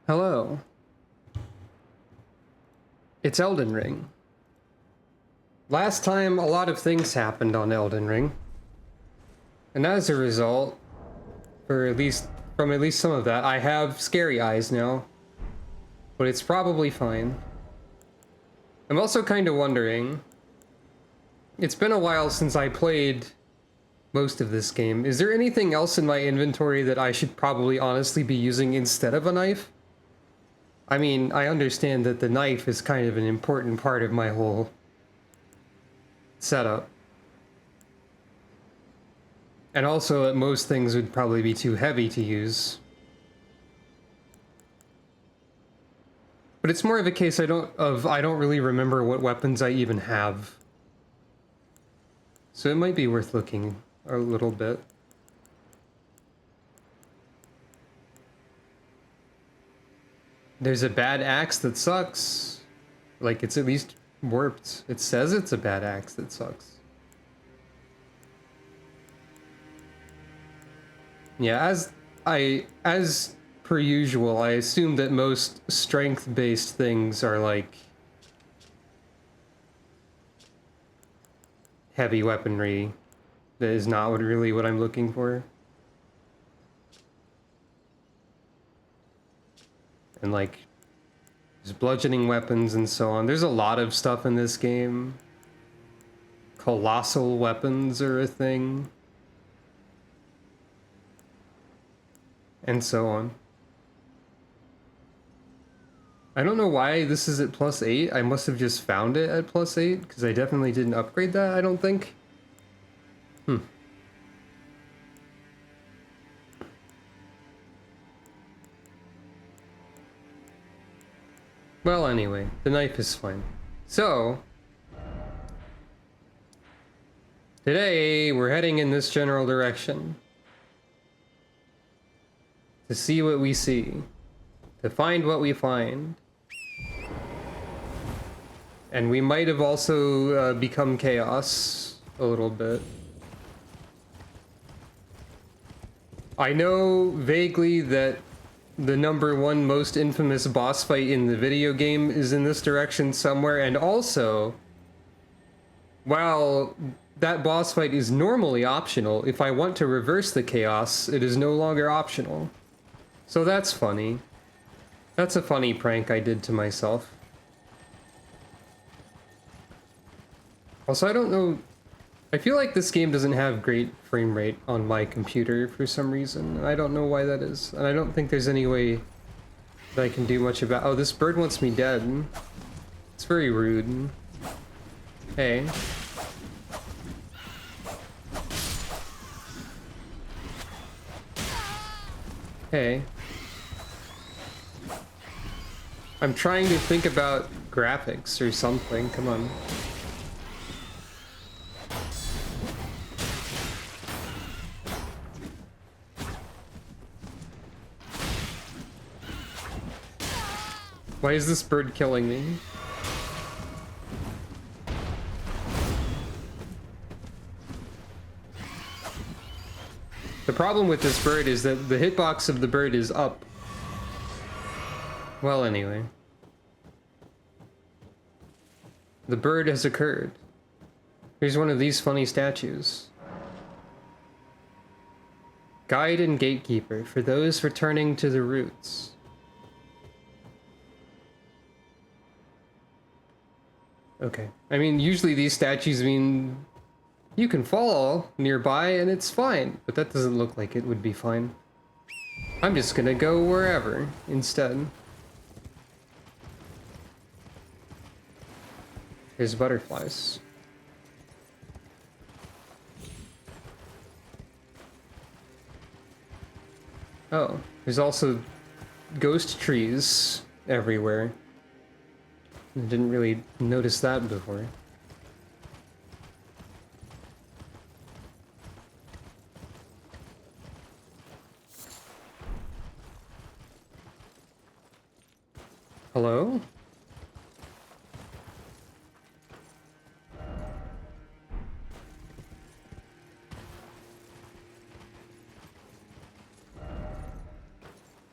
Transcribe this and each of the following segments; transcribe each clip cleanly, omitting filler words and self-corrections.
Hello. It's Elden Ring. Last time, a lot of things happened on Elden Ring. And as a result, from at least some of that, I have scary eyes now. But it's probably fine. I'm also kind of wondering, it's been a while since I played most of this game. Is there anything else in my inventory that I should probably honestly be using instead of a knife? I mean, I understand that the knife is kind of an important part of my whole setup. And also that most things would probably be too heavy to use. But it's more of a case I don't really remember what weapons I even have. So it might be worth looking a little bit. There's a bad axe that sucks. Like, it's at least warped. It says it's a bad axe that sucks. Yeah, as per usual, I assume that most strength-based things are like heavy weaponry. That is not really what I'm looking for. And like, there's bludgeoning weapons and so on. There's a lot of stuff in this game. Colossal weapons are a thing. And so on. I don't know why this is at +8. I must have just found it at +8, because I definitely didn't upgrade that, I don't think. Well, anyway, the knife is fine. So, today we're heading in this general direction. To see what we see. To find what we find. And we might have also become chaos a little bit. I know vaguely that the #1 most infamous boss fight in the video game is in this direction somewhere, and also, while that boss fight is normally optional, if I want to reverse the chaos, it is no longer optional. So that's funny. That's a funny prank I did to myself. Also, I don't know... I feel like this game doesn't have great frame rate on my computer for some reason. I don't know why that is. And I don't think there's any way that I can do much about... Oh, this bird wants me dead. It's very rude. Hey. Hey. I'm trying to think about graphics or something. Come on. Why is this bird killing me? The problem with this bird is that the hitbox of the bird is up. Well, anyway. The bird has occurred. Here's one of these funny statues. Guide and gatekeeper for those returning to the roots. Okay. I mean, usually these statues mean you can fall nearby and it's fine, but that doesn't look like it would be fine. I'm just gonna go wherever instead. There's butterflies. Oh, there's also ghost trees everywhere. I didn't really notice that before. Hello?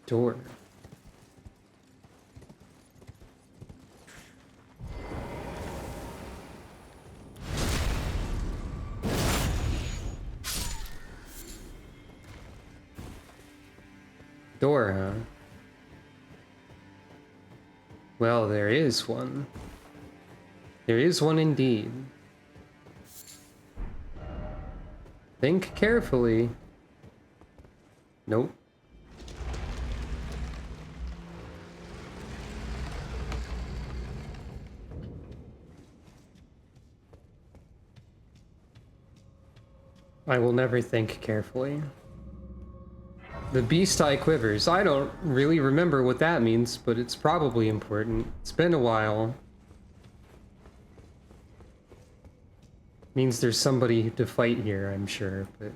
Door. Door, huh? Well, there is one. There is one indeed. Think carefully. Nope. I will never think carefully. The beast eye quivers. I don't really remember what that means, but it's probably important. It's been a while. Means there's somebody to fight here, I'm sure, but...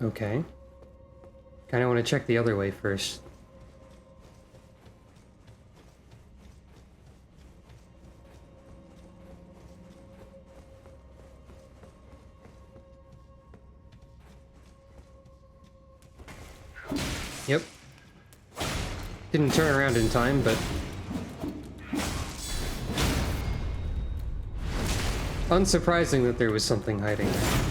Okay. Kinda want to check the other way first. Yep. Didn't turn around in time, but... unsurprising that there was something hiding there.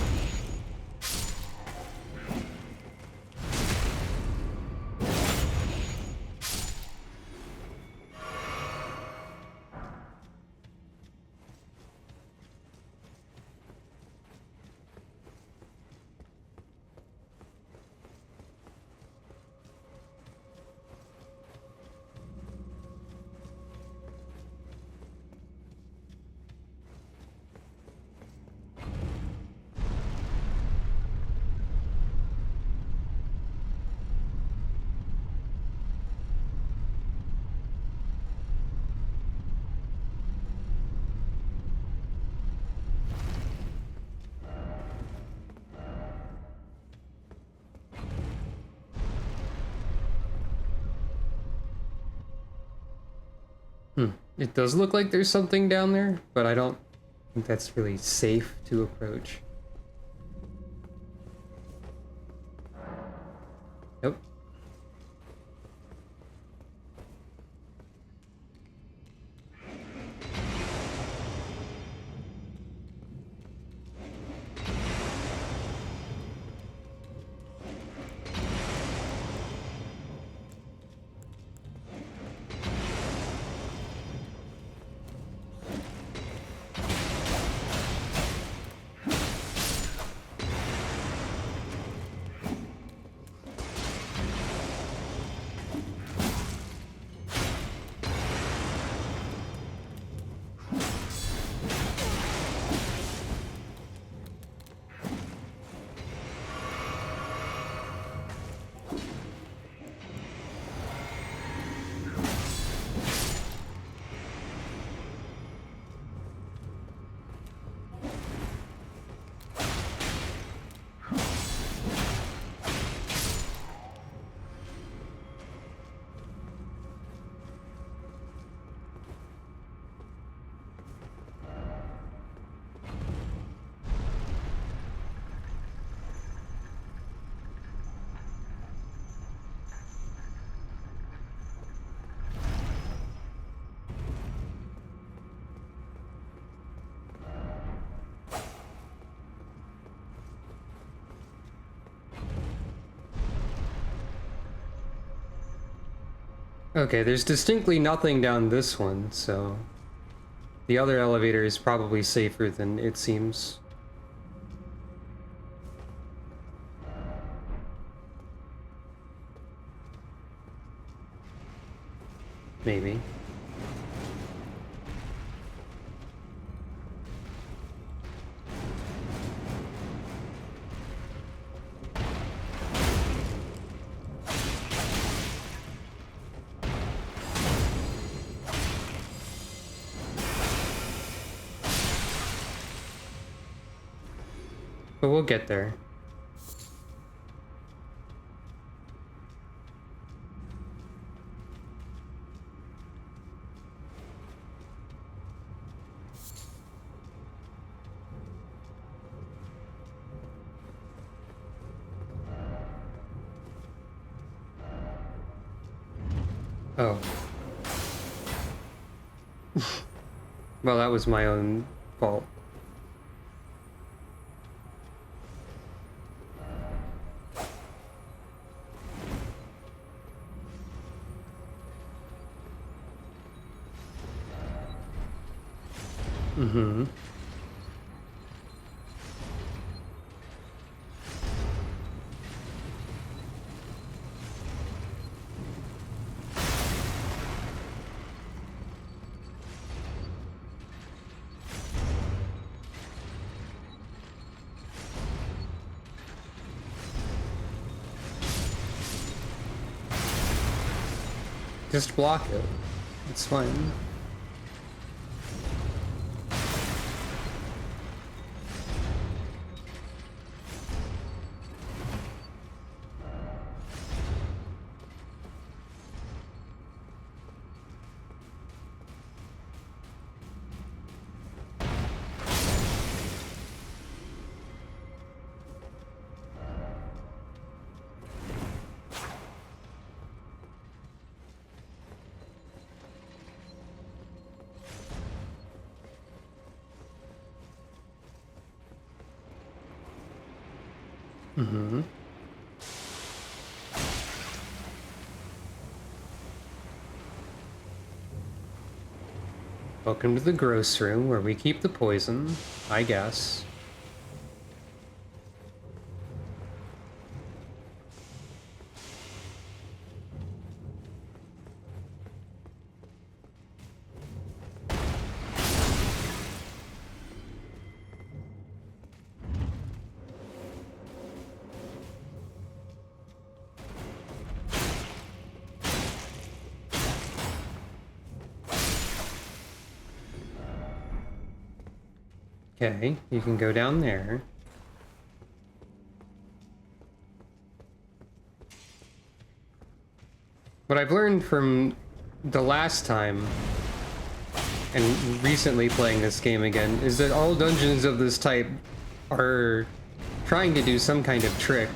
It does look like there's something down there, but I don't think that's really safe to approach. Nope. Okay, there's distinctly nothing down this one, so... the other elevator is probably safer than it seems. Maybe. but we'll get there. Oh. Well, that was my own fault. Mm-hmm. Just block it. It's fine. Mm-hmm. Welcome to the gross room where we keep the poison, I guess. Okay, you can go down there. What I've learned from the last time, and recently playing this game again, is that all dungeons of this type are trying to do some kind of trick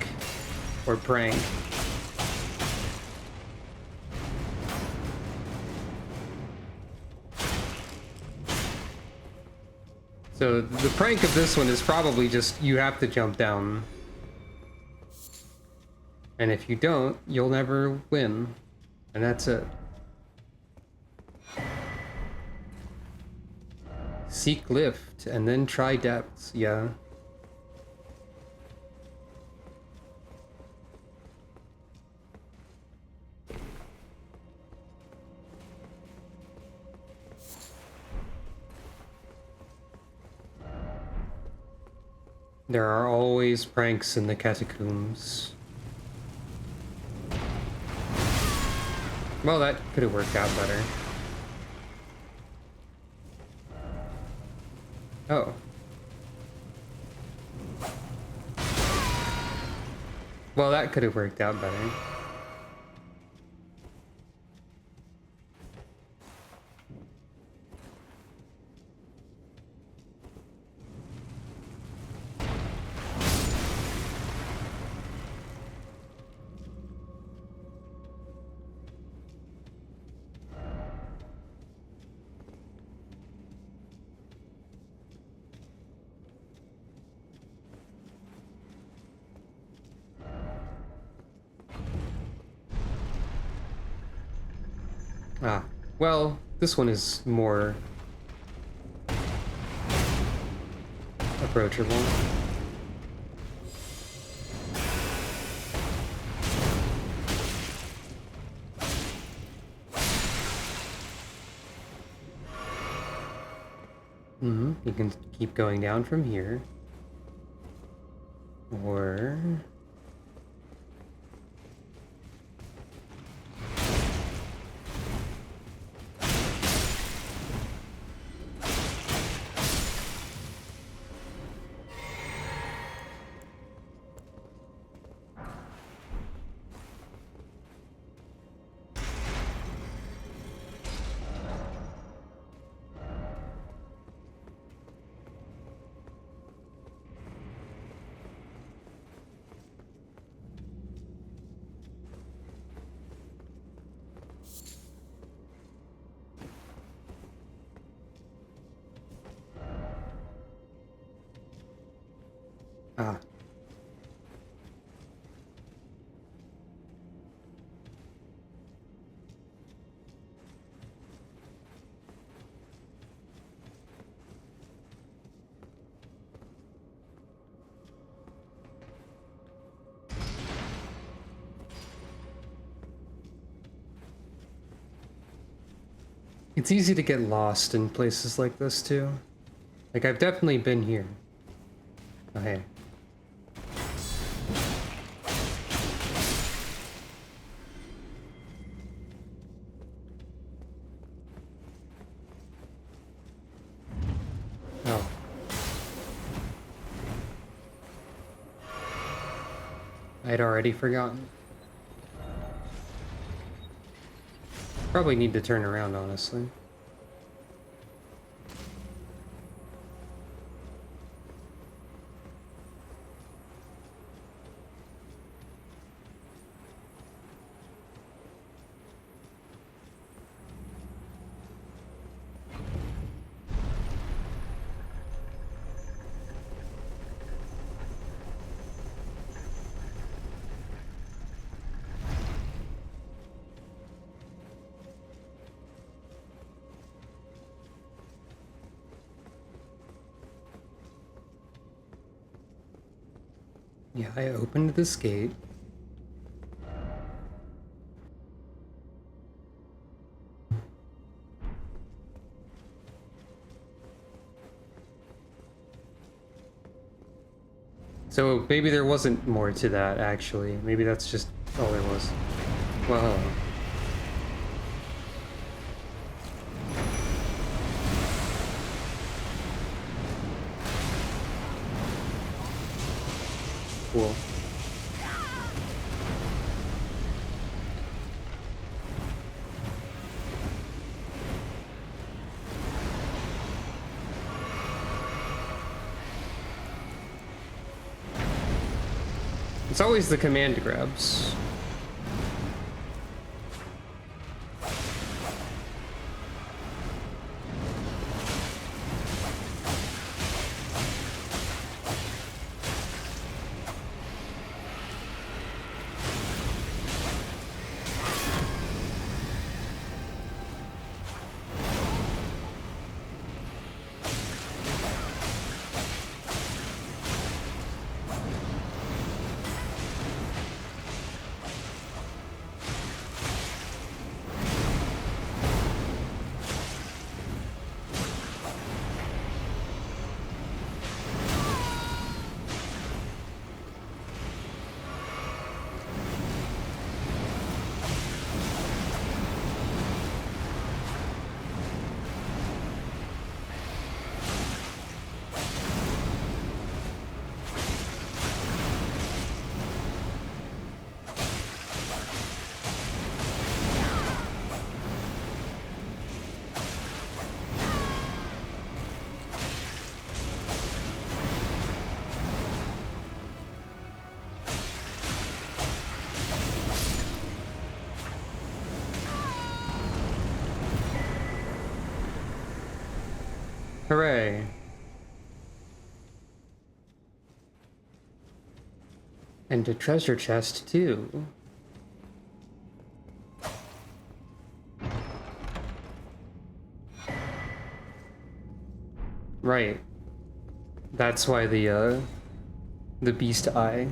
or prank. So the prank of this one is probably just you have to jump down. And if you don't, you'll never win. And that's it. Seek lift and then try depths, yeah. There are always pranks in the catacombs. Well, that could have worked out better. Oh. Well, that could have worked out better. Ah, well, this one is more approachable. Mm-hmm. You can keep going down from here. Or... Ah. It's easy to get lost in places like this, too. Like, I've definitely been here. Oh, hey. Oh. I'd already forgotten. Probably need to turn around, honestly. Yeah, I opened this gate. So maybe there wasn't more to that, actually. Maybe that's just all there was. Well, cool. It's always the command grabs. Hooray. And a treasure chest, too. Right. That's why the beast eye.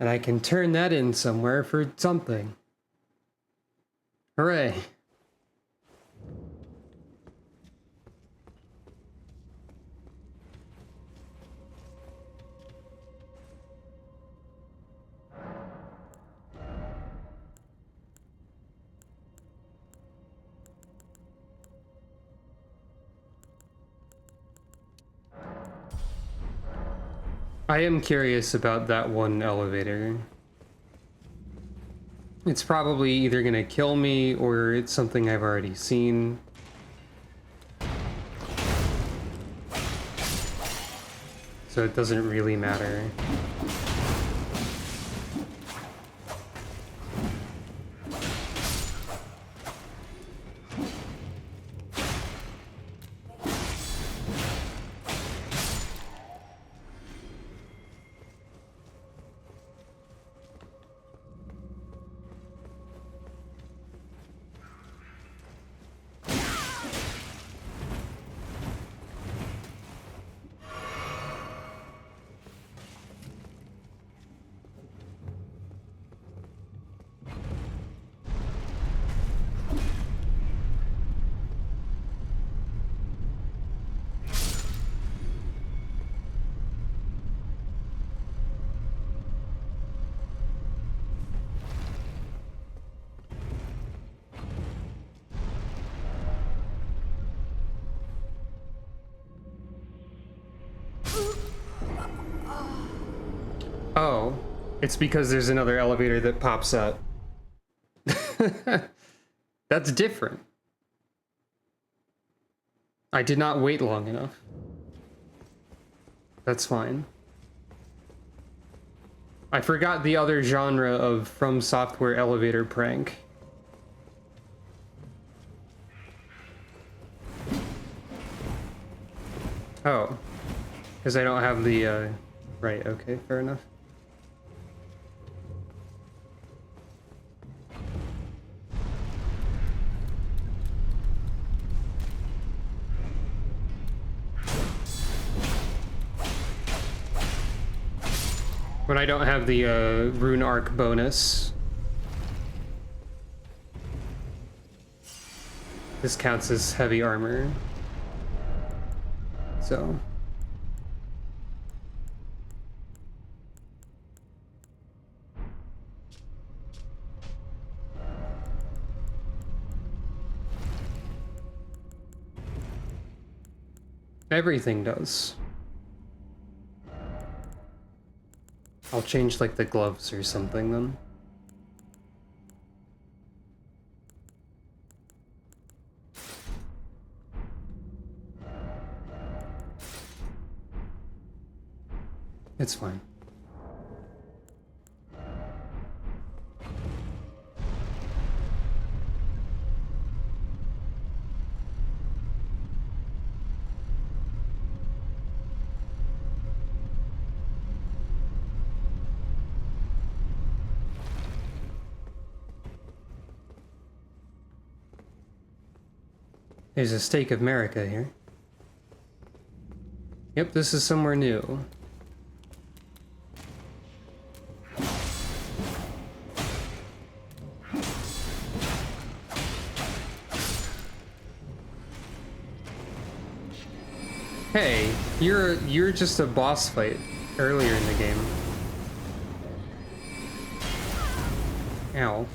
And I can turn that in somewhere for something. Hooray. I am curious about that one elevator. It's probably either gonna kill me or it's something I've already seen. So it doesn't really matter. Oh, it's because there's another elevator that pops up. That's different. I did not wait long enough. That's fine. I forgot the other genre of From Software elevator prank. Oh. Because I don't have the, Right, okay, fair enough. When I don't have the, Rune Arc bonus. This counts as heavy armor. So... everything does. I'll change, like, the gloves or something, then. It's fine. There's a stake of America here. Yep, this is somewhere new. Hey, you're just a boss fight earlier in the game. Ow.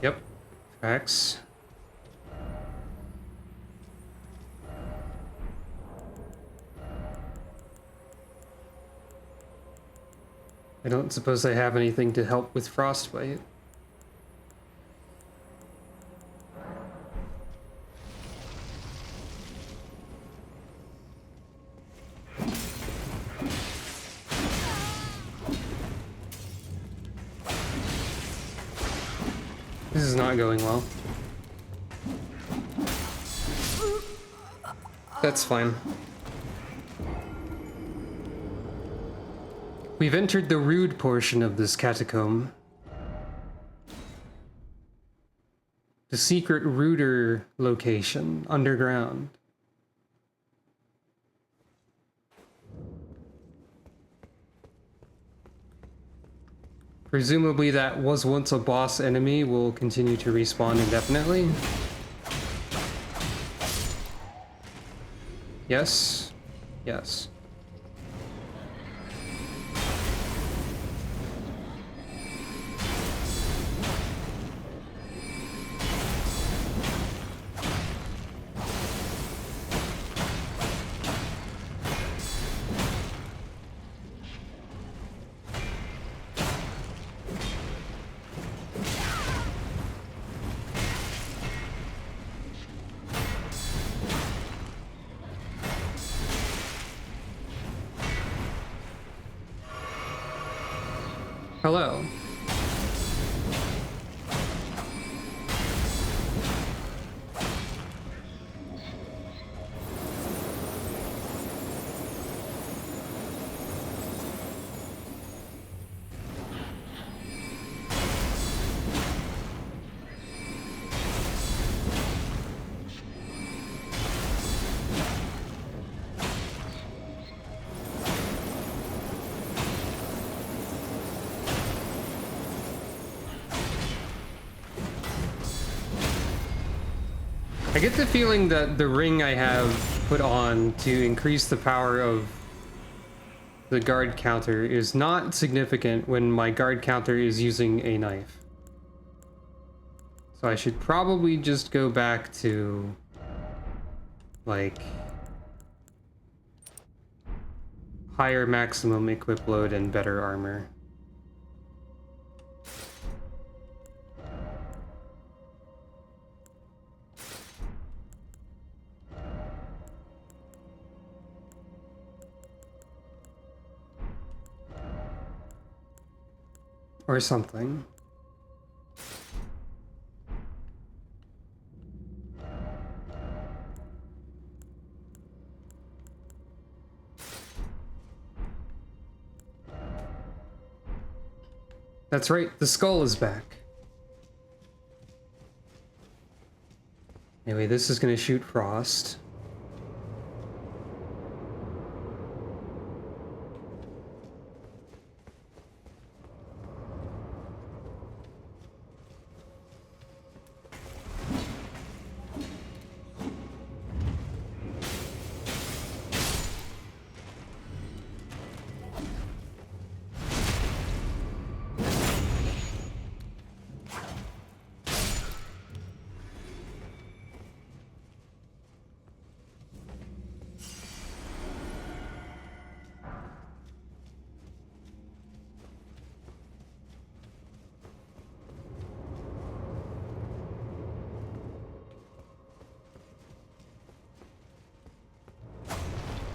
Yep. Facts. I don't suppose I have anything to help with frostbite. This is not going well. That's fine. We've entered the rude portion of this catacomb. The secret rooter location, underground. Presumably that was once a boss enemy will continue to respawn indefinitely. Yes. Yes. Hello. I get the feeling that the ring I have put on to increase the power of the guard counter is not significant when my guard counter is using a knife. So I should probably just go back to, like, higher maximum equip load and better armor. Or something. That's right, the skull is back. Anyway, this is gonna shoot frost.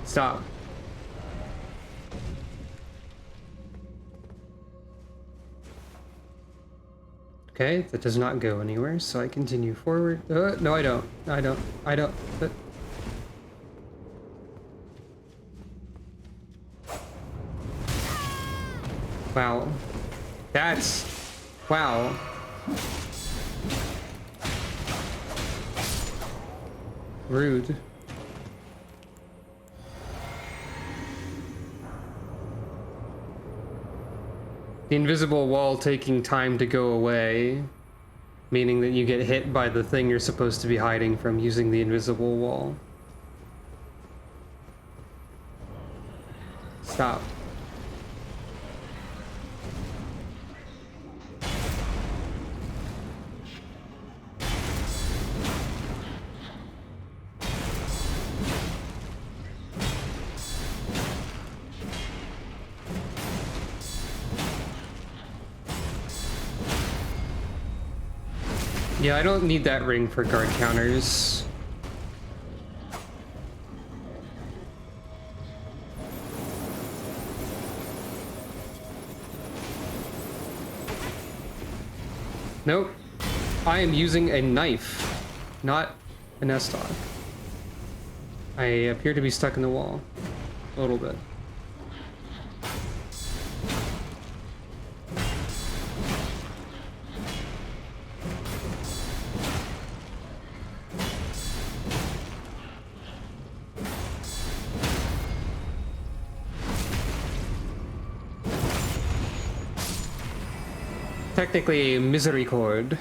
Stop. Okay, that does not go anywhere, so I continue forward. No, I don't. I don't. Wow. That's... Wow. Rude. The invisible wall taking time to go away, meaning that you get hit by the thing you're supposed to be hiding from using the invisible wall. Stop. Yeah, I don't need that ring for guard counters. Nope. I am using a knife, not an S-Dog. I appear to be stuck in the wall. A little bit. Technically, Misericord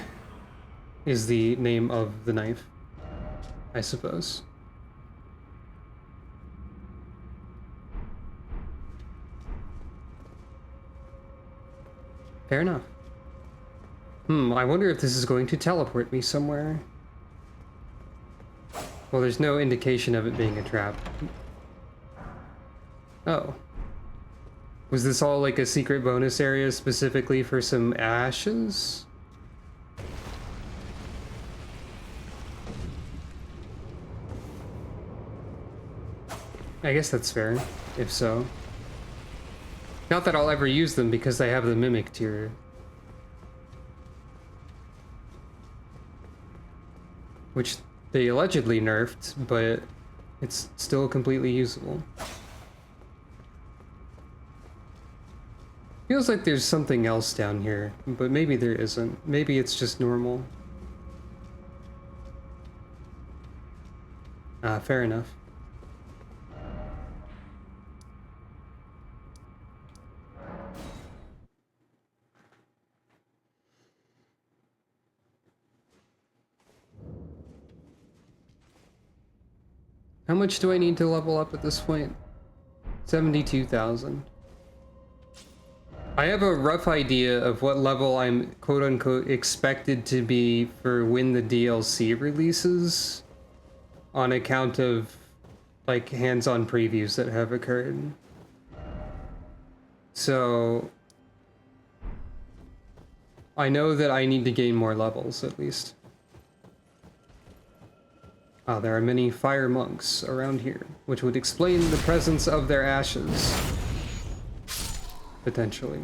is the name of the knife, I suppose. Fair enough. I wonder if this is going to teleport me somewhere. Well, there's no indication of it being a trap. Oh. Was this all like a secret bonus area specifically for some ashes? I guess that's fair, if so. Not that I'll ever use them because they have the mimic tier. Which they allegedly nerfed, but it's still completely usable. Feels like there's something else down here, but maybe there isn't. Maybe it's just normal. Ah, fair enough. How much do I need to level up at this point? 72,000. I have a rough idea of what level I'm quote-unquote expected to be for when the DLC releases, on account of like hands-on previews that have occurred. So I know that I need to gain more levels at least. Ah, there are many fire monks around here, which would explain the presence of their ashes. Potentially.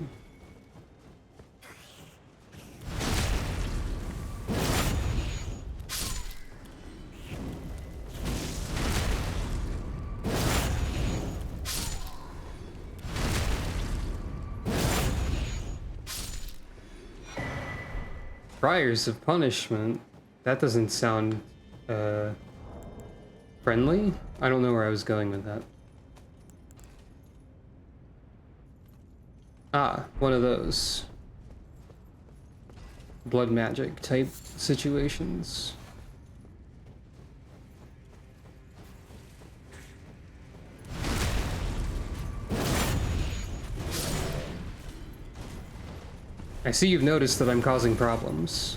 Friars of Punishment? That doesn't sound, friendly? I don't know where I was going with that. Ah, one of those. Blood magic type situations. I see you've noticed that I'm causing problems.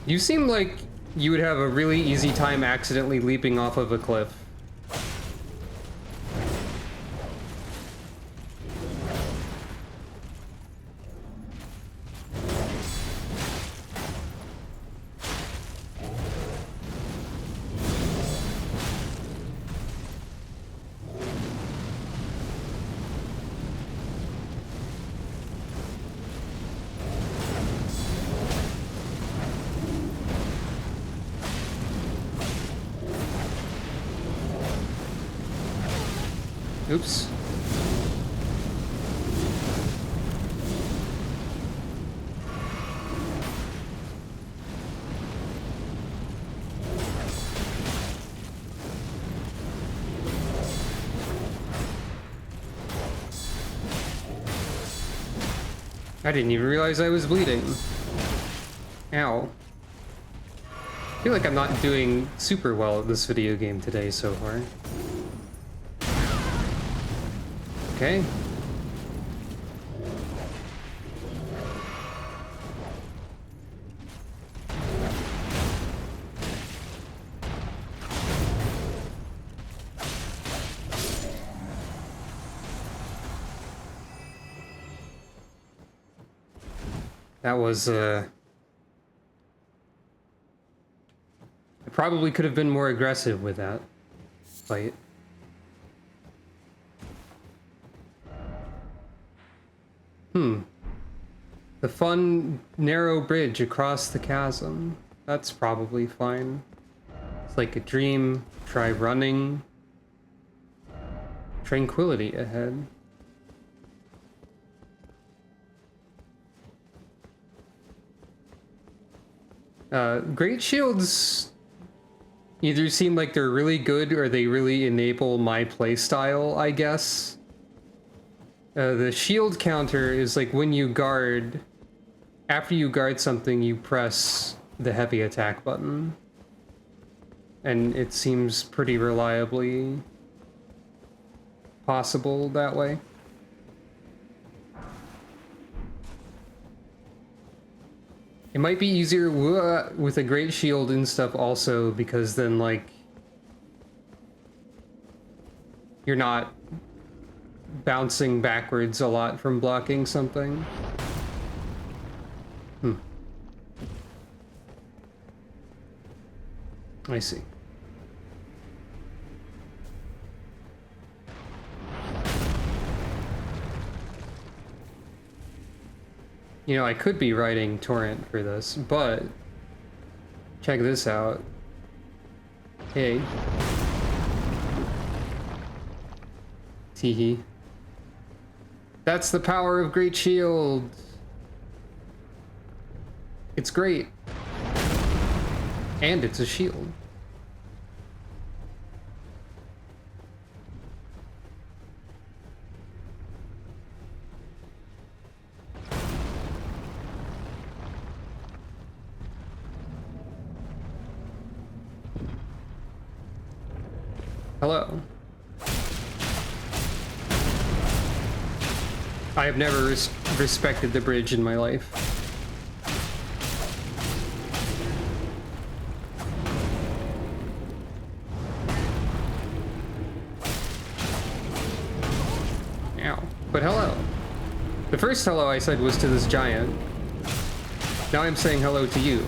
You seem like you would have a really easy time accidentally leaping off of a cliff. Oops. I didn't even realize I was bleeding. Ow. I feel like I'm not doing super well at this video game today so far. Okay. That was, I probably could have been more aggressive with that fight. The fun, narrow bridge across the chasm. That's probably fine. It's like a dream. Try running. Tranquility ahead. Great shields either seem like they're really good or they really enable my playstyle, I guess. The shield counter is like when you guard, after you guard something, you press the heavy attack button. And it seems pretty reliably possible that way. It might be easier with a great shield and stuff also, because then, like, you're not bouncing backwards a lot from blocking something. I see. You know, I could be writing torrent for this, but check this out. Hey. Teehee. That's the power of Great Shield. It's great. And it's a shield. Hello. I have never respected the bridge in my life. Ow. But hello. The first hello I said was to this giant. Now I'm saying hello to you.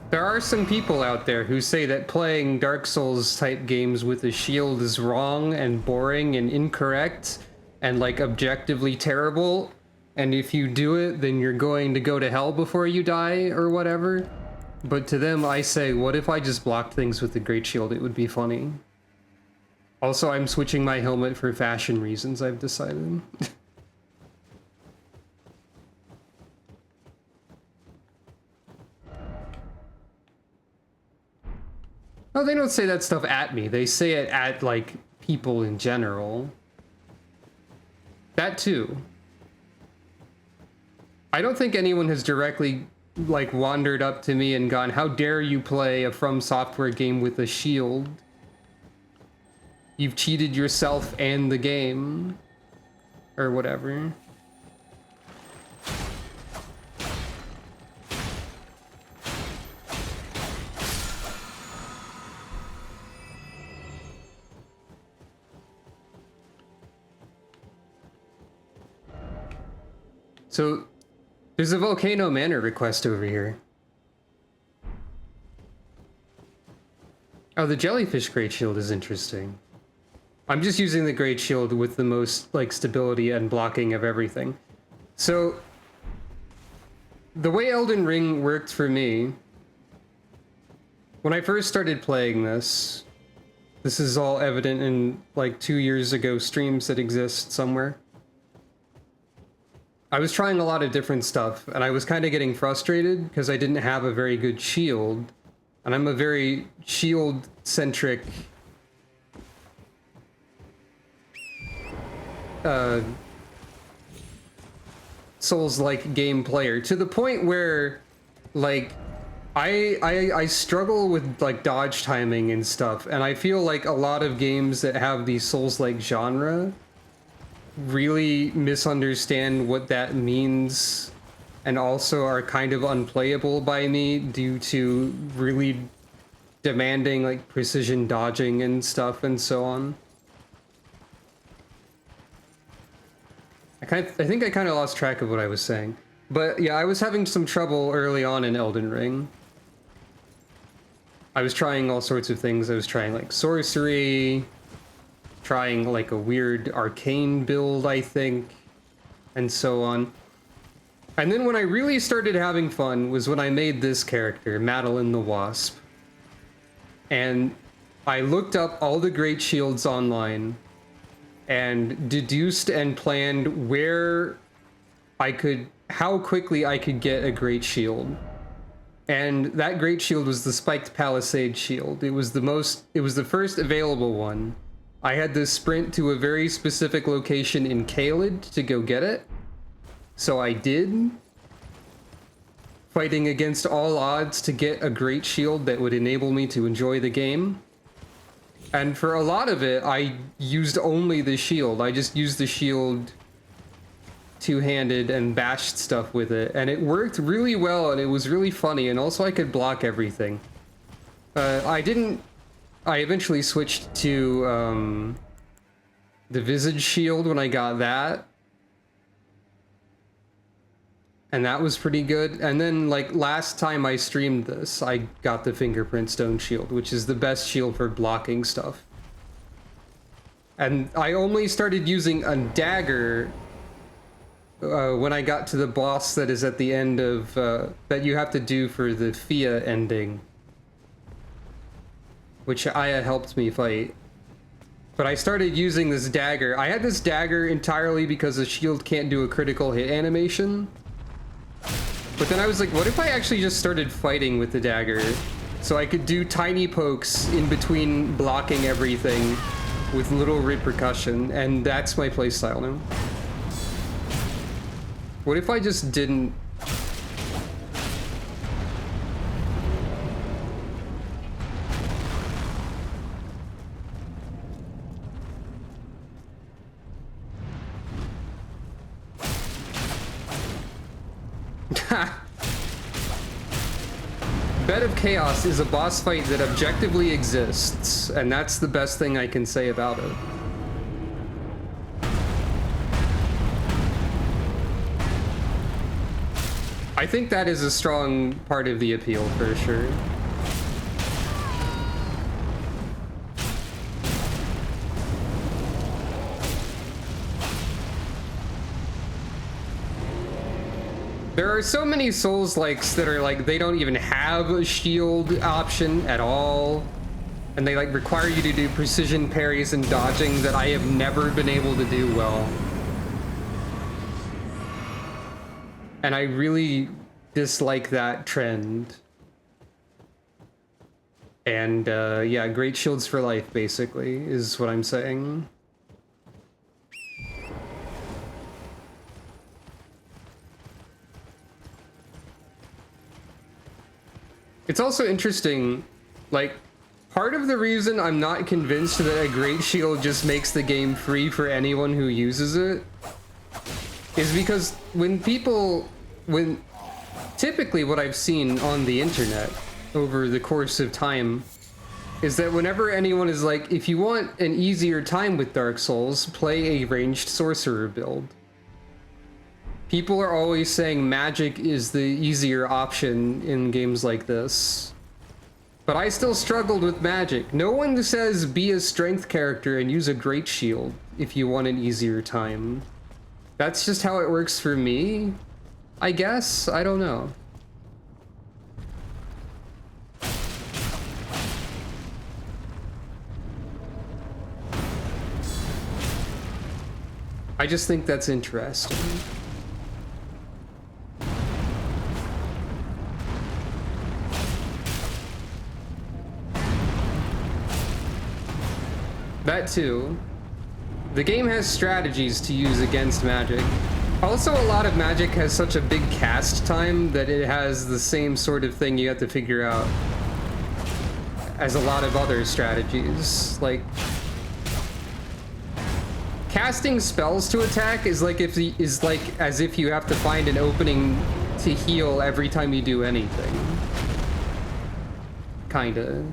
There are some people out there who say that playing Dark Souls type games with a shield is wrong and boring and incorrect and like objectively terrible, and if you do it then you're going to go to hell before you die or whatever. But to them I say, what if I just blocked things with the Great Shield? It would be funny. Also, I'm switching my helmet for fashion reasons, I've decided. Oh, they don't say that stuff at me. They say it at, like, people in general. That too. I don't think anyone has directly, like, wandered up to me and gone, how dare you play a From Software game with a shield? You've cheated yourself and the game. Or whatever. So, there's a Volcano Manor request over here. Oh, the Jellyfish Great Shield is interesting. I'm just using the Great Shield with the most, like, stability and blocking of everything. So, the way Elden Ring worked for me, when I first started playing this is all evident in, like, 2 years ago streams that exist somewhere. I was trying a lot of different stuff, and I was kind of getting frustrated because I didn't have a very good shield, and I'm a very shield-centric Souls-like game player, to the point where, like, I struggle with, like, dodge timing and stuff, and I feel like a lot of games that have the Souls-like genre really misunderstand what that means and also are kind of unplayable by me due to really demanding, like, precision dodging and stuff and so on. I think I kind of lost track of what I was saying. But yeah, I was having some trouble early on in Elden Ring. I was trying all sorts of things. I was trying, like, sorcery, trying, like, a weird arcane build, I think, and so on. And then when I really started having fun was when I made this character, Madeline the Wasp. And I looked up all the Great Shields online and deduced and planned how quickly I could get a Great Shield. And that Great Shield was the Spiked Palisade Shield. It was the first available one. I had to sprint to a very specific location in Caelid to go get it. So I did. Fighting against all odds to get a Great Shield that would enable me to enjoy the game. And for a lot of it, I used only the shield. I just used the shield two-handed and bashed stuff with it, and it worked really well, and it was really funny, and also I could block everything. I eventually switched to the Visage Shield when I got that, and that was pretty good. And then, like, last time I streamed this, I got the Fingerprint Stone Shield, which is the best shield for blocking stuff. And I only started using a dagger when I got to the boss that is at the end of that you have to do for the Fia ending, which Aya helped me fight. But I started using this dagger. I had this dagger entirely because the shield can't do a critical hit animation. But then I was like, what if I actually just started fighting with the dagger? So I could do tiny pokes in between blocking everything with little repercussion, and that's my playstyle now. What if I just didn't... Bed of Chaos is a boss fight that objectively exists, and that's the best thing I can say about it. I think that is a strong part of the appeal, for sure. There are so many Souls-likes that are like, they don't even have a shield option at all. And they like require you to do precision parries and dodging that I have never been able to do well. And I really dislike that trend. And yeah, great shields for life, basically, is what I'm saying. It's also interesting, like, part of the reason I'm not convinced that a great shield just makes the game free for anyone who uses it is because typically what I've seen on the internet over the course of time is that whenever anyone is like, if you want an easier time with Dark Souls, play a ranged sorcerer build. People are always saying magic is the easier option in games like this. But I still struggled with magic. No one says be a strength character and use a great shield if you want an easier time. That's just how it works for me, I guess? I don't know. I just think that's interesting. That too. The game has strategies to use against magic. Also, a lot of magic has such a big cast time that it has the same sort of thing you have to figure out as a lot of other strategies. Like, casting spells to attack is like as if you have to find an opening to heal every time you do anything. Kinda.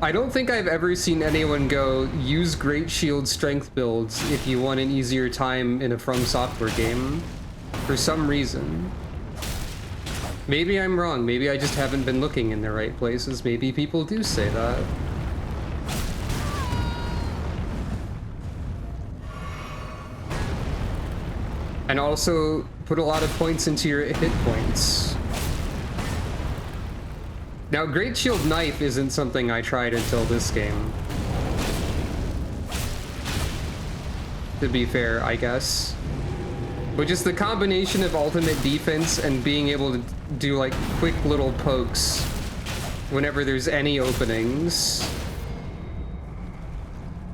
I don't think I've ever seen anyone go, use Great Shield strength builds if you want an easier time in a From Software game. For some reason. Maybe I'm wrong, maybe I just haven't been looking in the right places, maybe people do say that. And also, put a lot of points into your hit points. Now, Great Shield Knife isn't something I tried until this game. To be fair, I guess. But just the combination of ultimate defense and being able to do, like, quick little pokes whenever there's any openings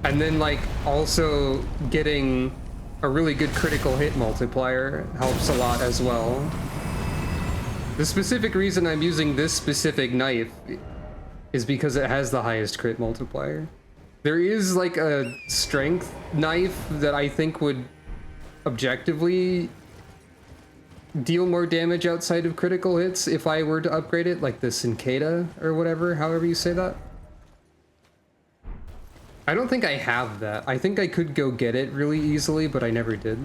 And then, like, also getting a really good critical hit multiplier helps a lot as well. The specific reason I'm using this specific knife is because it has the highest crit multiplier. There is, like, a strength knife that I think would objectively deal more damage outside of critical hits if I were to upgrade it, like the Cincada or whatever, however you say that. I don't think I have that. I think I could go get it really easily, but I never did.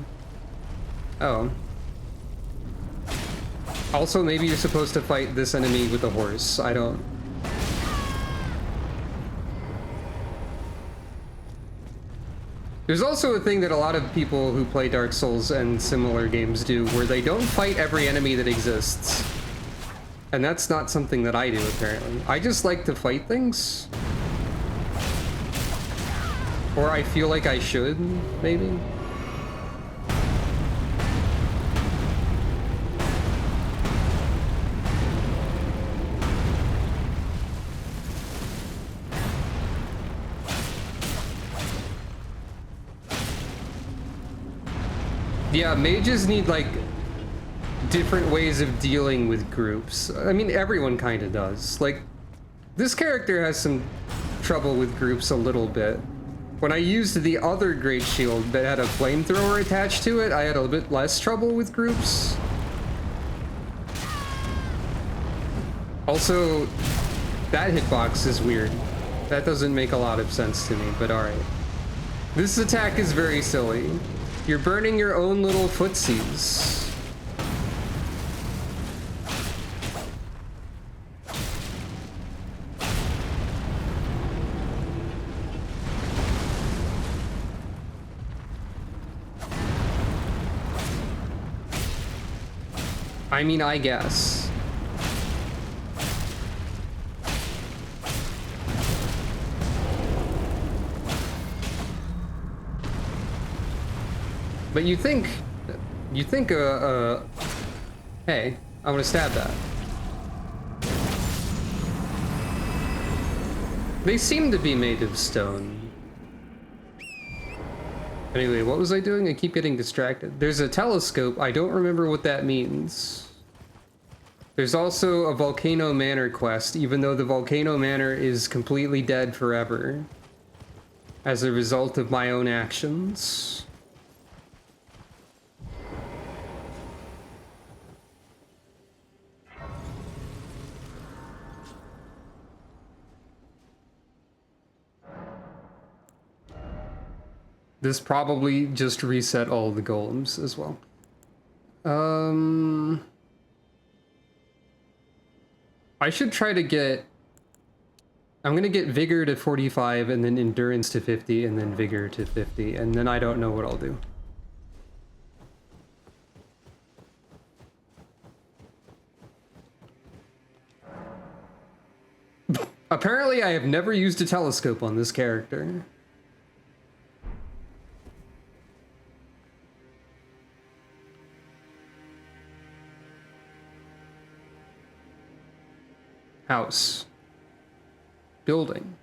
Oh. Also, maybe you're supposed to fight this enemy with a horse. I don't... There's also a thing that a lot of people who play Dark Souls and similar games do, where they don't fight every enemy that exists. And that's not something that I do, apparently. I just like to fight things. Or I feel like I should, maybe. Yeah, mages need, like, different ways of dealing with groups. I mean, everyone kind of does. Like, this character has some trouble with groups a little bit. When I used the other Great Shield that had a flamethrower attached to it, I had a bit less trouble with groups. Also, that hitbox is weird. That doesn't make a lot of sense to me, but alright. This attack is very silly. You're burning your own little footsies. I mean, I guess. But you think, hey, I want to stab that. They seem to be made of stone. Anyway, what was I doing? I keep getting distracted. There's a telescope. I don't remember what that means. There's also a Volcano Manor quest, even though the Volcano Manor is completely dead forever as a result of my own actions. This probably just reset all the golems as well. I should try to get... I'm gonna get Vigor to 45, and then Endurance to 50, and then Vigor to 50, and then I don't know what I'll do. Apparently, I have never used a telescope on this character. House. Building.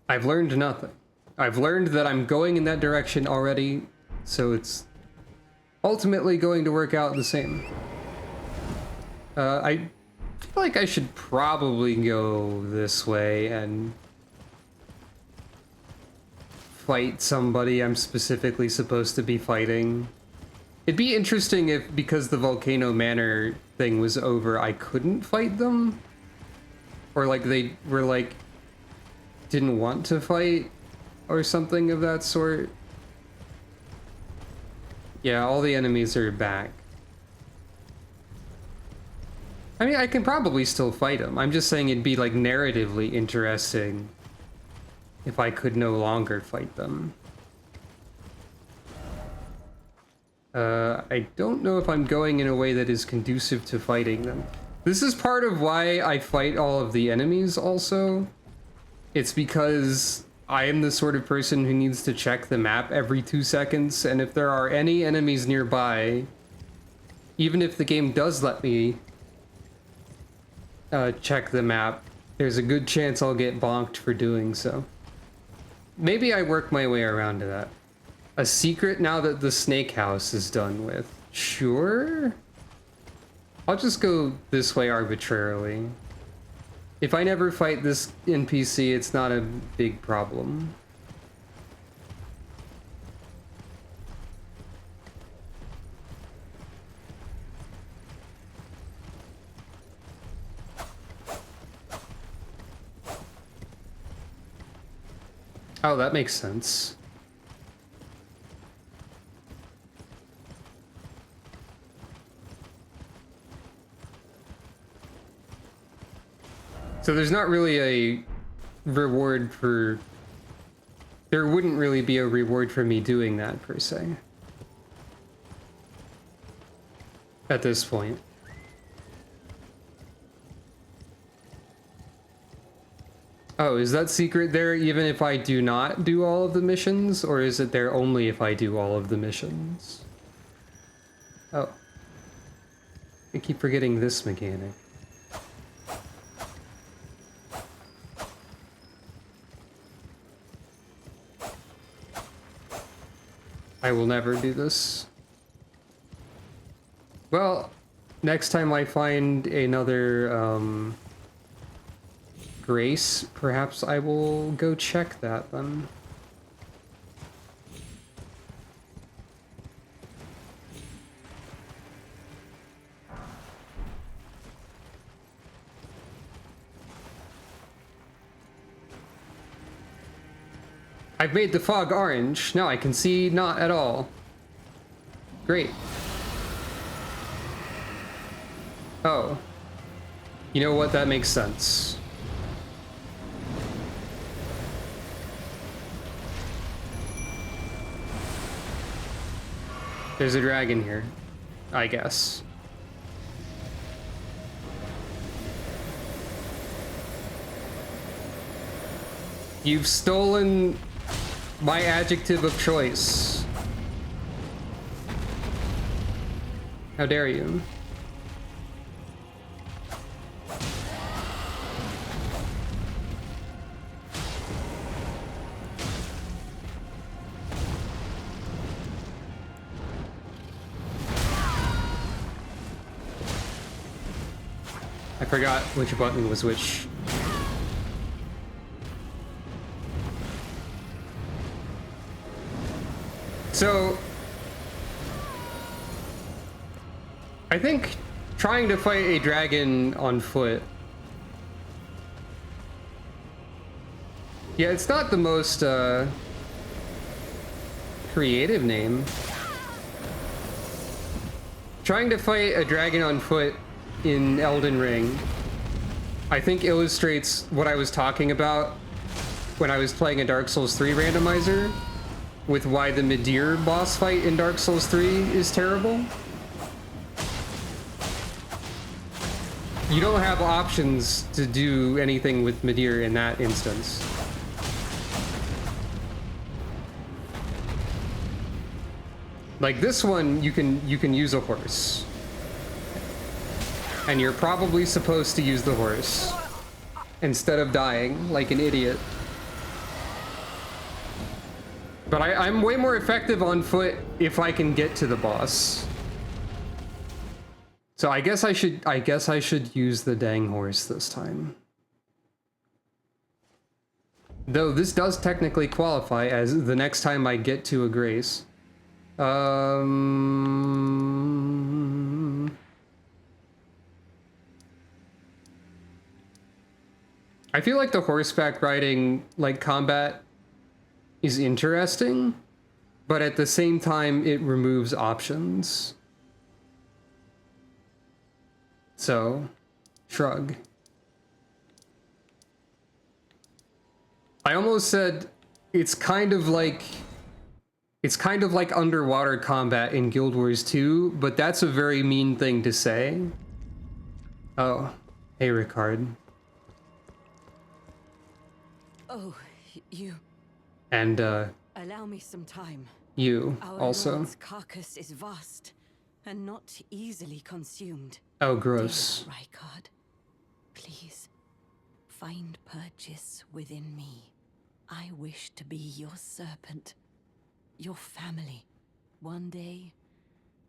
I've learned nothing. I've learned that I'm going in that direction already, so it's ultimately going to work out the same. I feel like I should probably go this way and fight somebody I'm specifically supposed to be fighting. It'd be interesting if, because the Volcano Manor thing was over, I couldn't fight them? Or like they were like, didn't want to fight? Or something of that sort. Yeah, all the enemies are back. I mean, I can probably still fight them. I'm just saying it'd be like narratively interesting if I could no longer fight them. I don't know if I'm going in a way that is conducive to fighting them. This is part of why I fight all of the enemies also. It's because I am the sort of person who needs to check the map every 2 seconds, and if there are any enemies nearby, even if the game does let me check the map, there's a good chance I'll get bonked for doing so. Maybe I work my way around to that. A secret now that the snake house is done with. Sure? I'll just go this way arbitrarily. If I never fight this NPC, it's not a big problem. Oh, that makes sense. So there's not really a reward for... There wouldn't really be a reward for me doing that, per se. At this point. Oh, is that secret there even if I do not do all of the missions? Or is it there only if I do all of the missions? Oh. I keep forgetting this mechanic. I will never do this. Well, next time I find another, Grace, perhaps I will go check that then. I've made the fog orange. Now I can see not at all. Great. Oh. You know what? That makes sense. There's a dragon here, I guess. You've stolen my adjective of choice. How dare you? I forgot which button was which. So, I think trying to fight a dragon on foot. Yeah, it's not the most creative name. Trying to fight a dragon on foot in Elden Ring, I think illustrates what I was talking about when I was playing a Dark Souls 3 randomizer, with why the Midir boss fight in Dark Souls 3 is terrible. You don't have options to do anything with Midir in that instance. Like this one, you can use a horse. And you're probably supposed to use the horse instead of dying like an idiot. But I'm way more effective on foot if I can get to the boss. So I guess I should use the dang horse this time. Though this does technically qualify as the next time I get to a grace. I feel like the horseback riding, like, combat is interesting, but at the same time, it removes options. So, shrug. I almost said it's kind of like underwater combat in Guild Wars 2, but that's a very mean thing to say. Oh, hey Ricard. Oh, you... And, Allow me some time. you Our also. lord's carcass is vast and not easily consumed. Oh, gross. Dear Rykard, please find purchase within me. I wish to be your serpent, your family. One day,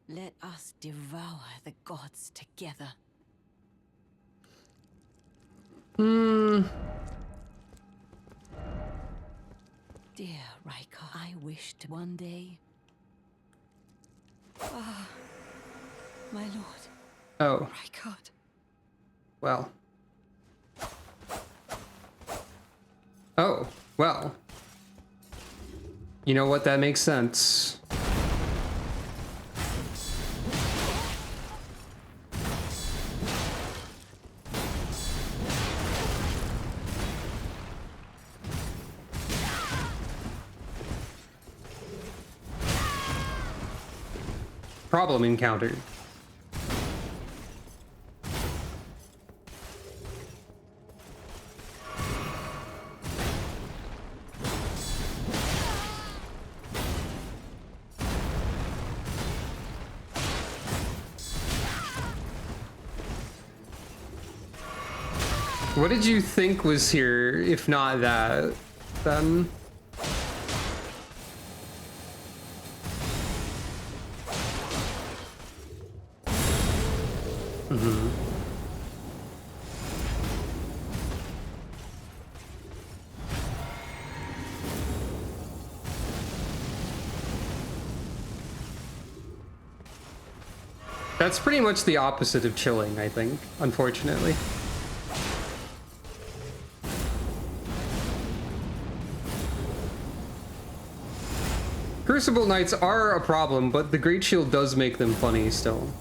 let us devour the gods together. Dear Rykard, I wish to one day. Ah, my lord. Oh, Rykard. well. Oh, well. You know what? That makes sense. Problem encountered. What did you think was here, if not that, then? That's pretty much the opposite of chilling, I think, unfortunately. Crucible Knights are a problem, but the Great Shield does make them funny still.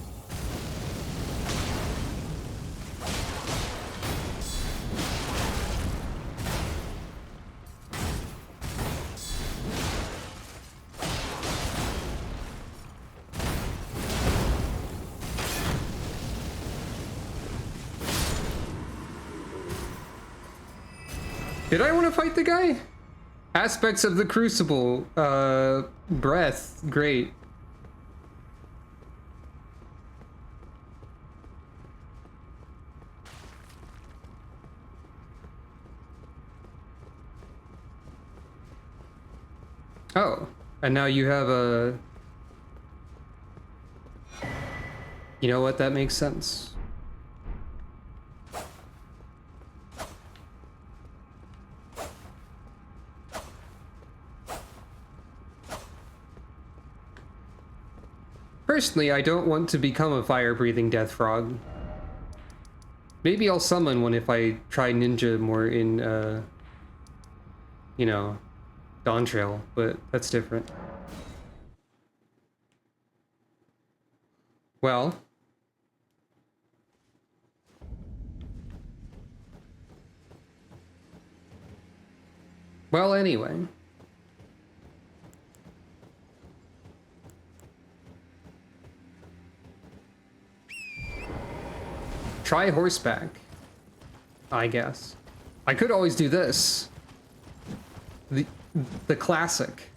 Did I want to fight the guy? Aspects of the Crucible. Breath. Great. Oh, and now you have a... You know what? That makes sense. Personally, I don't want to become a fire-breathing death frog. Maybe I'll summon one if I try ninja more in, you know, Dawn Trail, but that's different. Well. Well, anyway. Try horseback, I guess. I could always do this. The classic.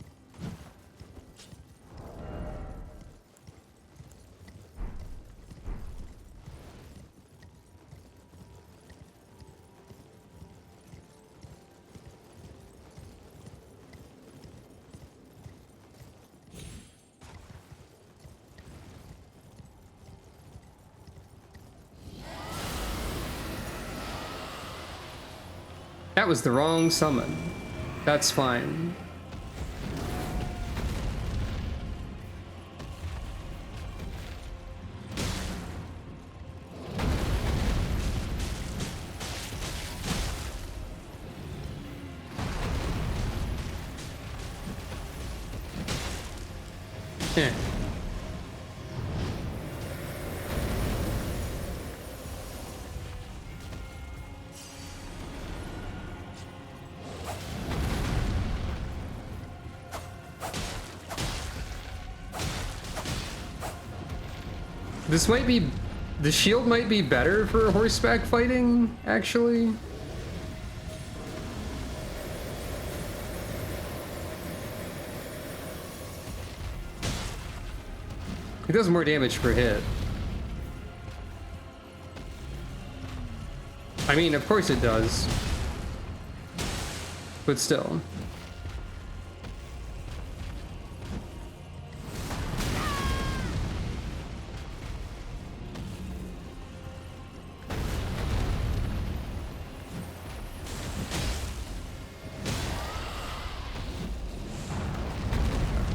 That was the wrong summon. That's fine. Eh. This might be... The shield might be better for horseback fighting, actually. It does more damage per hit. I mean, of course it does. But still.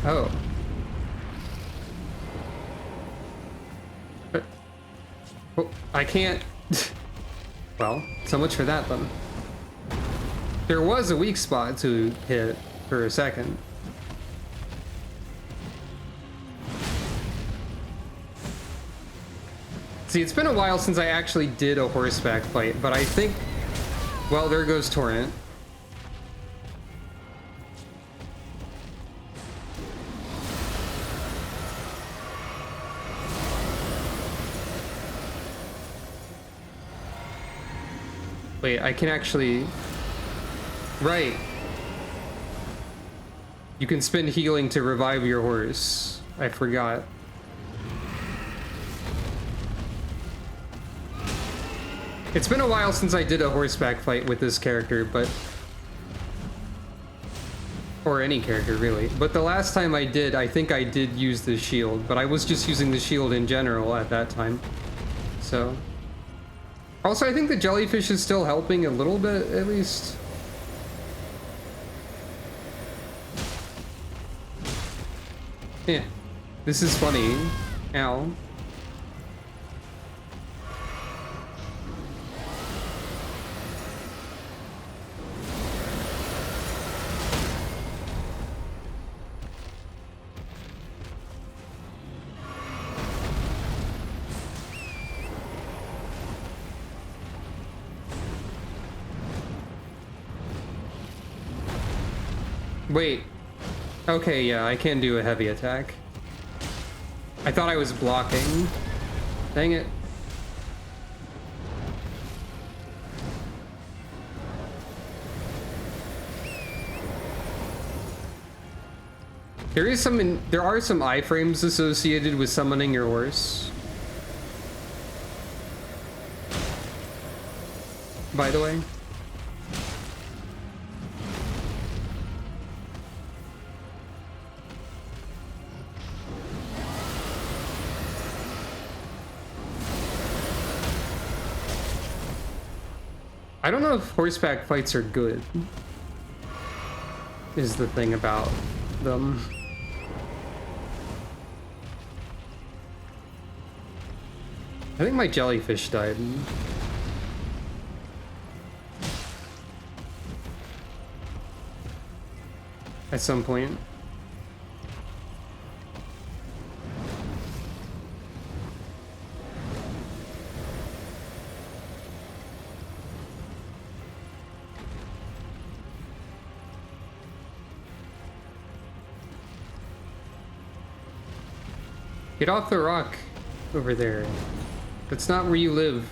Oh. But, well, I can't... Well, so much for that then. There was a weak spot to hit for a second. See, it's been a while since I actually did a horseback fight, but I think... Well, there goes Torrent. Wait, I can actually... Right. You can spend healing to revive your horse. I forgot. It's been a while since I did a horseback fight with this character, but... Or any character, really. But the last time I did, I think I did use the shield, but I was just using the shield in general at that time. So... Also, I think the jellyfish is still helping a little bit, at least. Yeah. This is funny. Ow. Wait. Okay, yeah, I can do a heavy attack. I thought I was blocking. Dang it. There are some iframes associated with summoning your horse. By the way. I don't know if horseback fights are good, is the thing about them. I think my jellyfish died. At some point. Get off the rock over there. That's not where you live.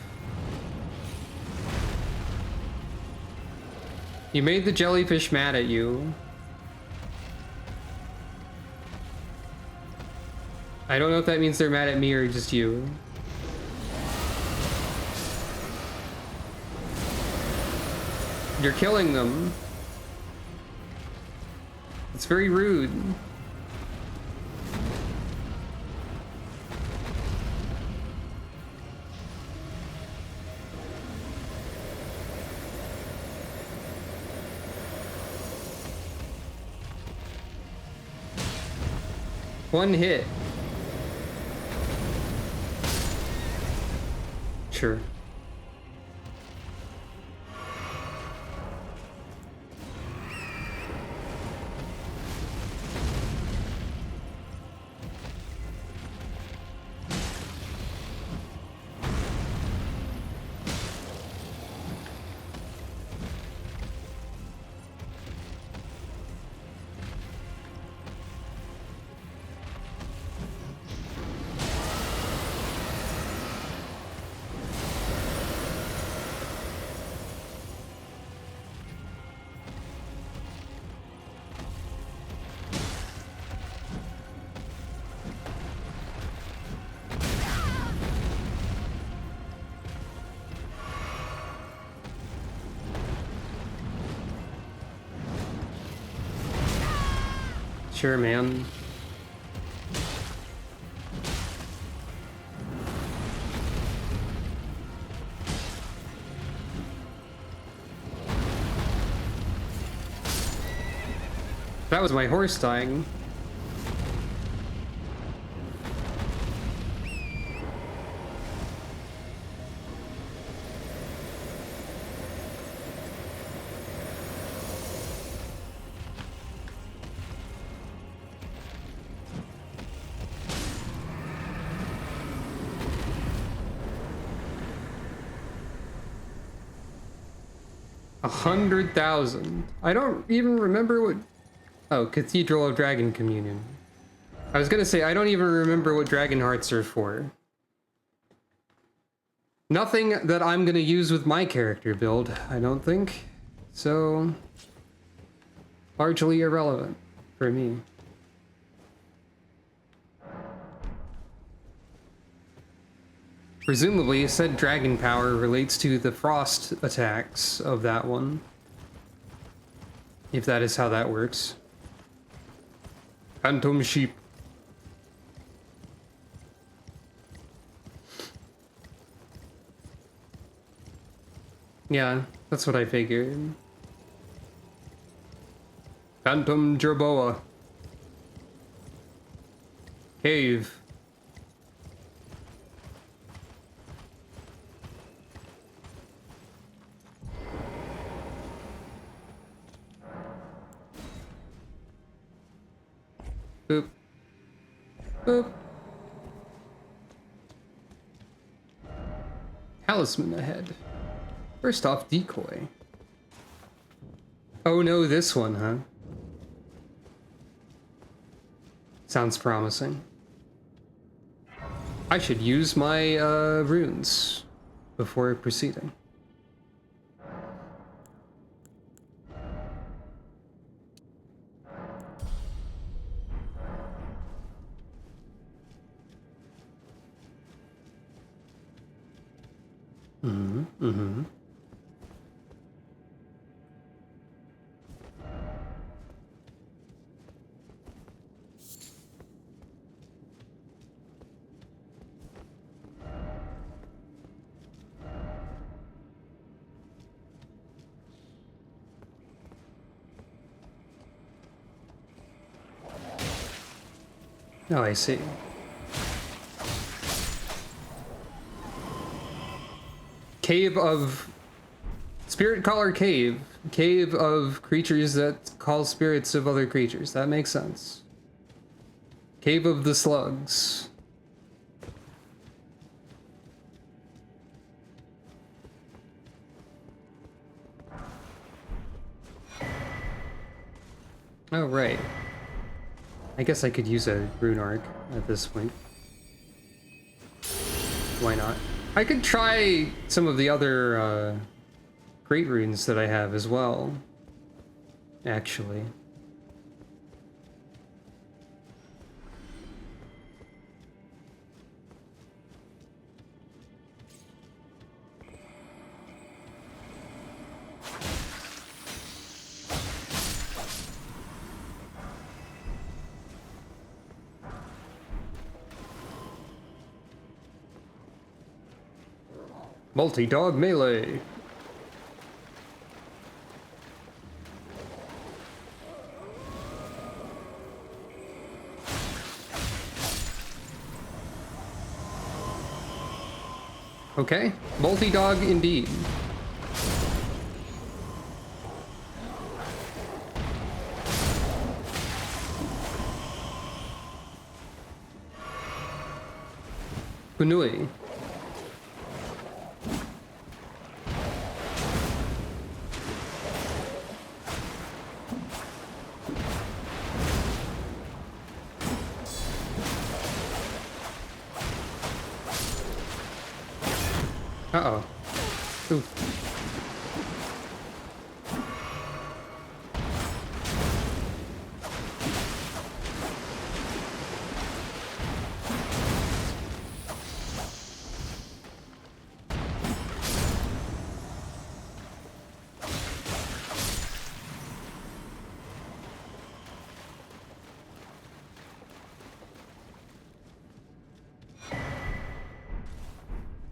You made the jellyfish mad at you. I don't know if that means they're mad at me or just you. You're killing them. It's very rude. One hit. Sure. Sure, man. That was my horse dying. $100,000. I don't even remember what... Oh, Cathedral of Dragon Communion. I was gonna say, I don't even remember what Dragon Hearts are for. Nothing that I'm gonna use with my character build, I don't think. So... largely irrelevant for me. Presumably, said dragon power relates to the frost attacks of that one. If that is how that works. Phantom sheep. Yeah, that's what I figured. Phantom Jerboa. Cave. Boop. Boop. Talisman ahead. First off, decoy. Oh no, this one, huh? Sounds promising. I should use my runes before proceeding. Oh, I see. Cave of... Spirit Caller Cave. Cave of creatures that call spirits of other creatures. That makes sense. Cave of the Slugs. Oh, right. I guess I could use a rune arc at this point. Why not? I could try some of the other great runes that I have as well, actually. Multi-dog melee. Okay, multi-dog indeed. Kunui. Uh-oh. Ooh.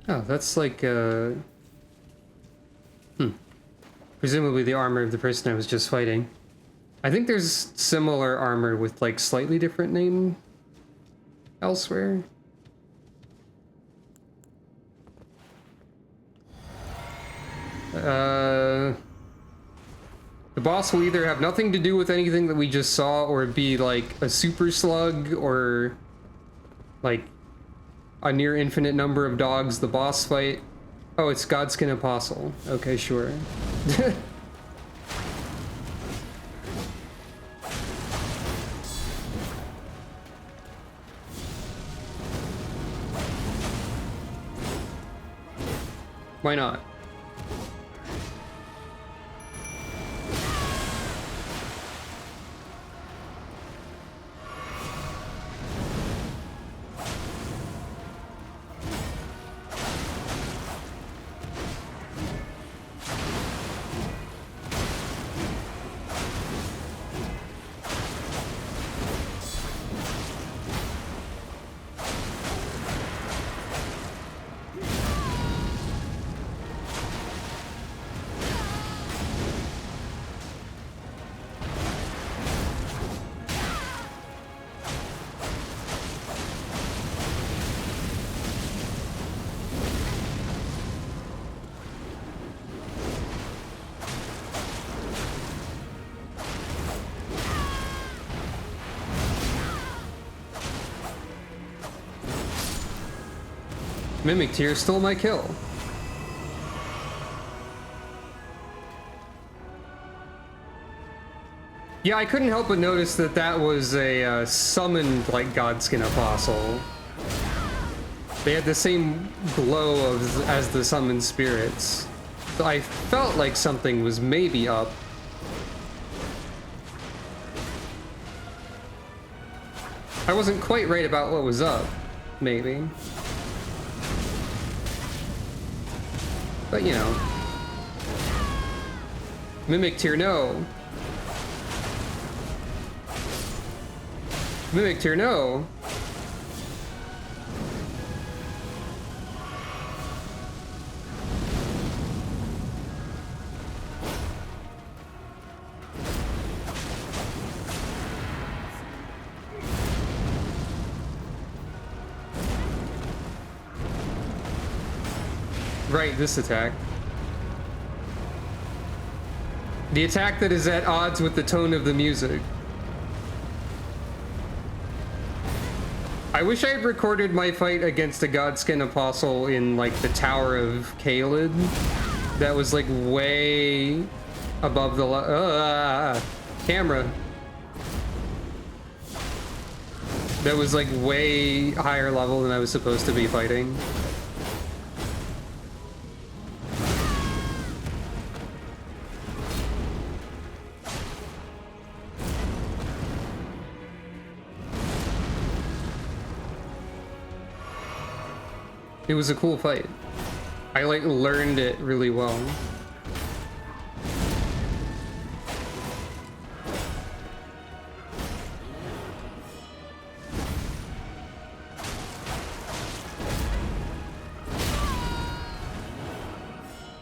Oh, that's like, presumably the armor of the person I was just fighting. I think there's similar armor with, like, slightly different name elsewhere. The boss will either have nothing to do with anything that we just saw, or be, like, a super slug, or, like, a near infinite number of dogs the boss fight. Oh, it's Godskin Apostle. Okay, sure. Why not? Mimic Tear stole my kill. Yeah, I couldn't help but notice that that was a summoned, like, Godskin Apostle. They had the same glow as the summoned spirits. So I felt like something was maybe up. I wasn't quite right about what was up, maybe. But, you know. Mimic Tear, no. Mimic Tear, no. Right, this attack. The attack that is at odds with the tone of the music. I wish I had recorded my fight against a Godskin Apostle in, like, the Tower of Caelid. That was, like, way above the camera. That was, like, way higher level than I was supposed to be fighting. It was a cool fight. I, like, learned it really well.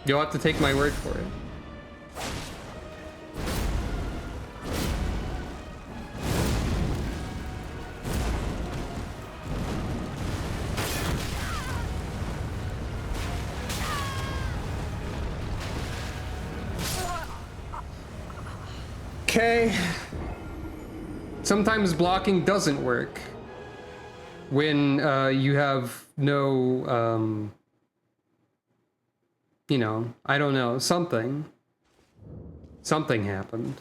You'll have to take my word for it. Okay. Sometimes blocking doesn't work when you have no, you know, I don't know, something happened.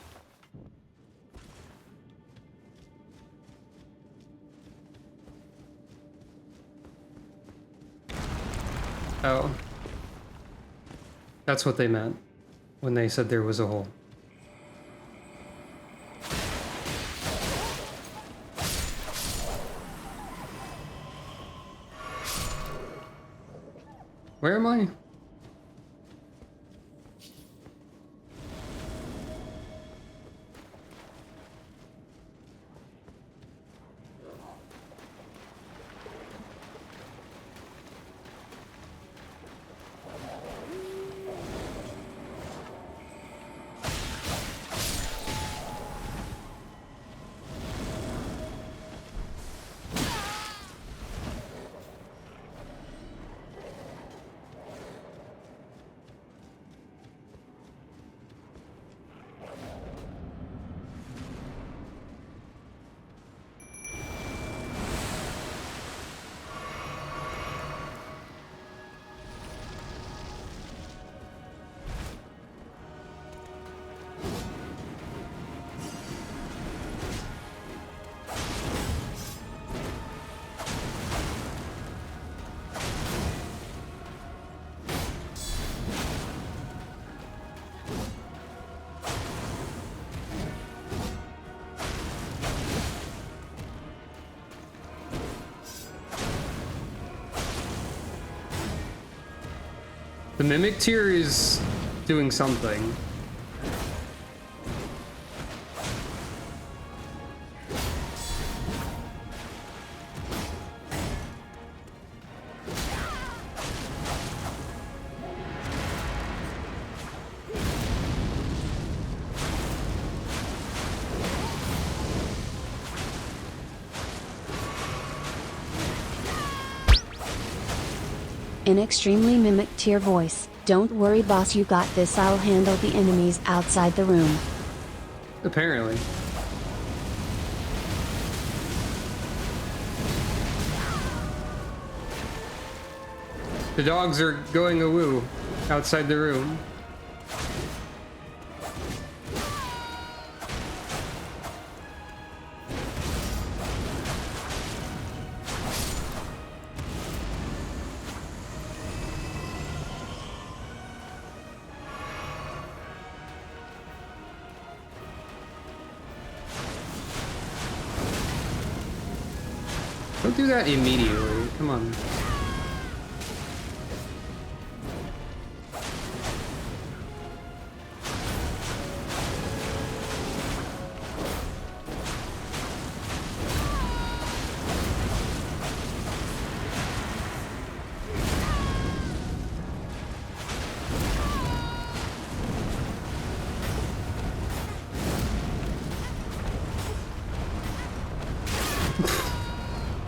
Oh. That's what they meant when they said there was a hole. Where am I? The mimic tier is doing something. An extremely mimic tier voice. Don't worry boss, you got this, I'll handle the enemies outside the room. Apparently. The dogs are going a-woo outside the room. Don't do that immediately. Come on.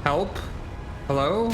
Help? Hello?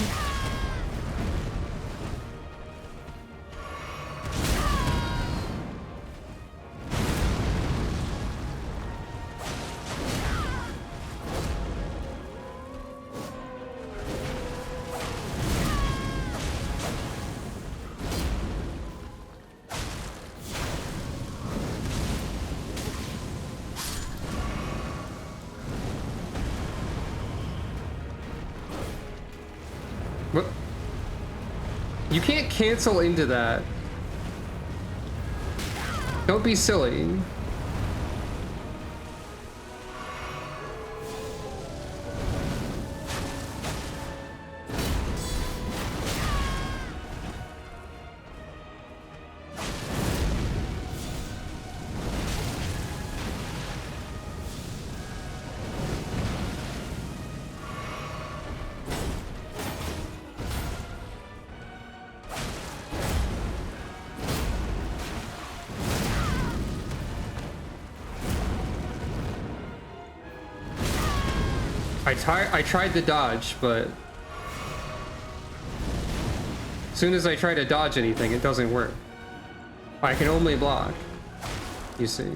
What? You can't cancel into that. Don't be silly. I tried to dodge, but as soon as I try to dodge anything, it doesn't work. I can only block, you see.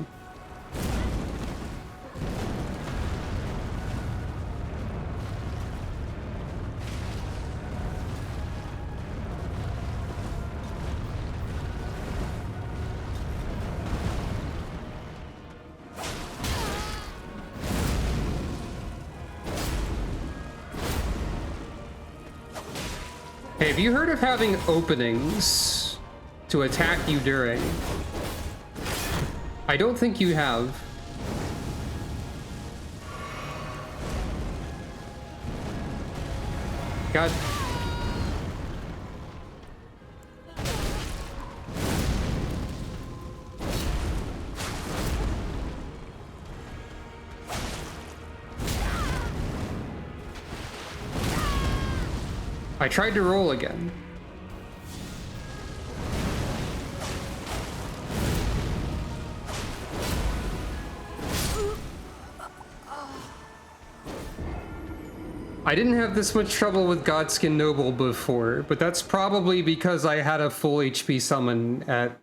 Hey, have you heard of having openings to attack you during? I don't think you have. God. I tried to roll again. I didn't have this much trouble with Godskin Noble before, but that's probably because I had a full HP summon at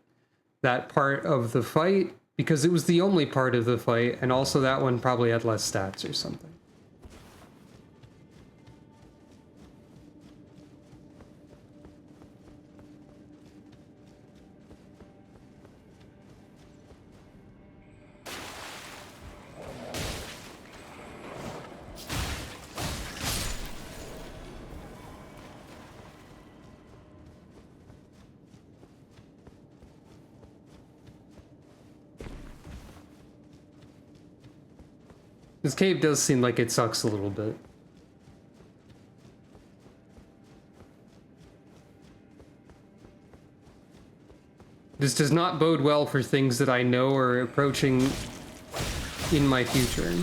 that part of the fight, because it was the only part of the fight, and also that one probably had less stats or something. This cave does seem like it sucks a little bit. This does not bode well for things that I know are approaching in my future.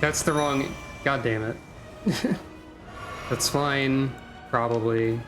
That's the wrong... God damn it. That's fine, probably.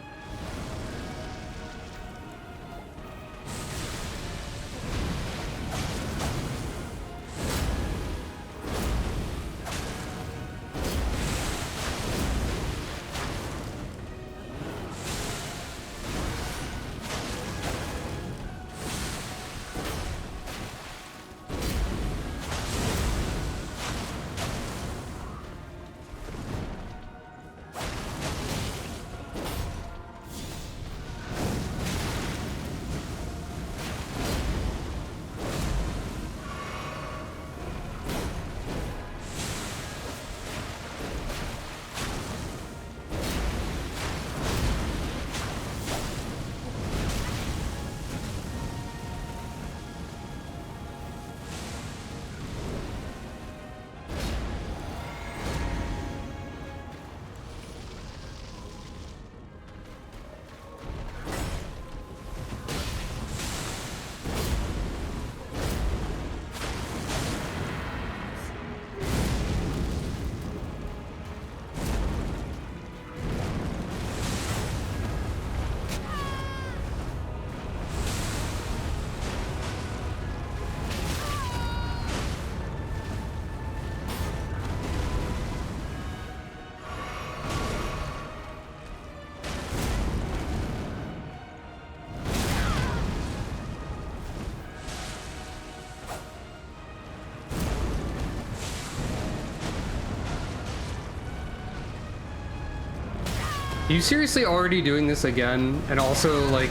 Are you seriously already doing this again, and also, like,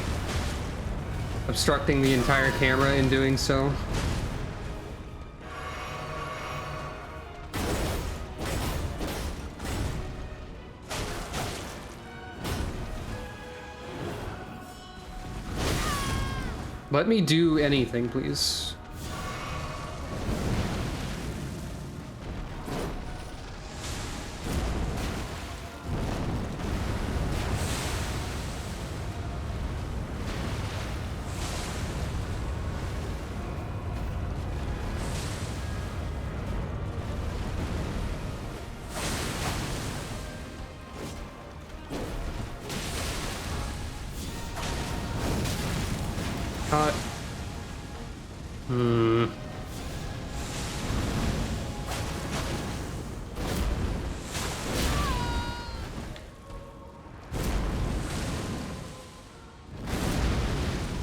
obstructing the entire camera in doing so? Let me do anything, please. Uh, hmm.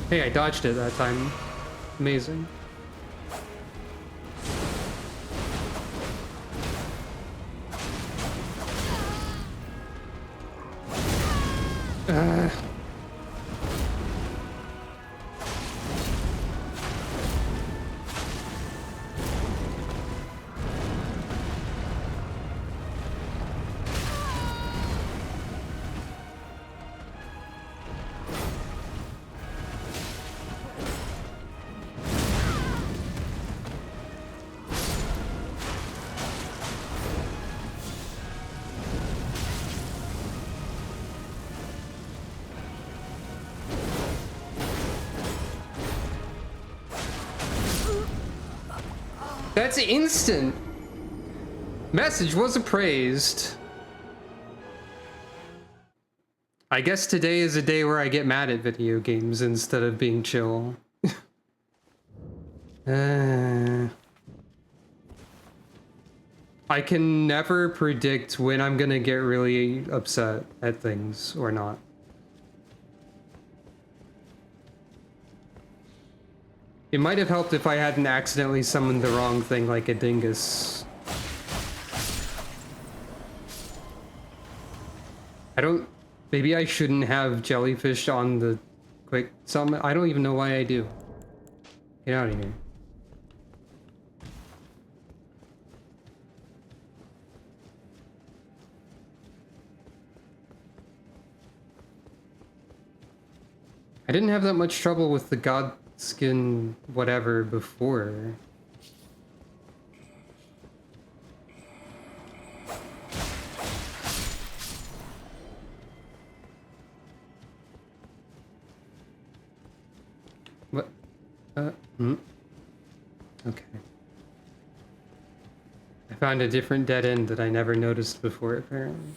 Hey, I dodged it that time. Amazing. Uh. That's instant. Message was appraised. I guess today is a day where I get mad at video games instead of being chill. I can never predict when I'm gonna get really upset at things or not. It might have helped if I hadn't accidentally summoned the wrong thing like a dingus. Maybe I shouldn't have jellyfish on the quick summon. I don't even know why I do. Get out of here. I didn't have that much trouble with the god skin whatever before. What? Okay. I found a different dead end that I never noticed before, apparently.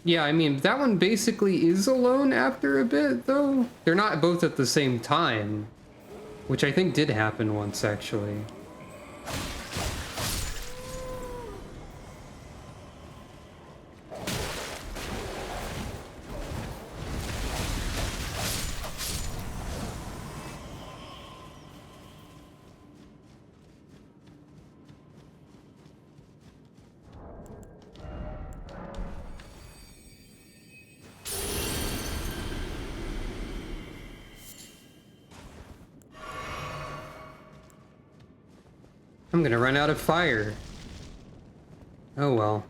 Yeah, I mean, that one basically is alone after a bit, though. They're not both at the same time, which I think did happen once, actually. I'm gonna run out of fire. Oh well.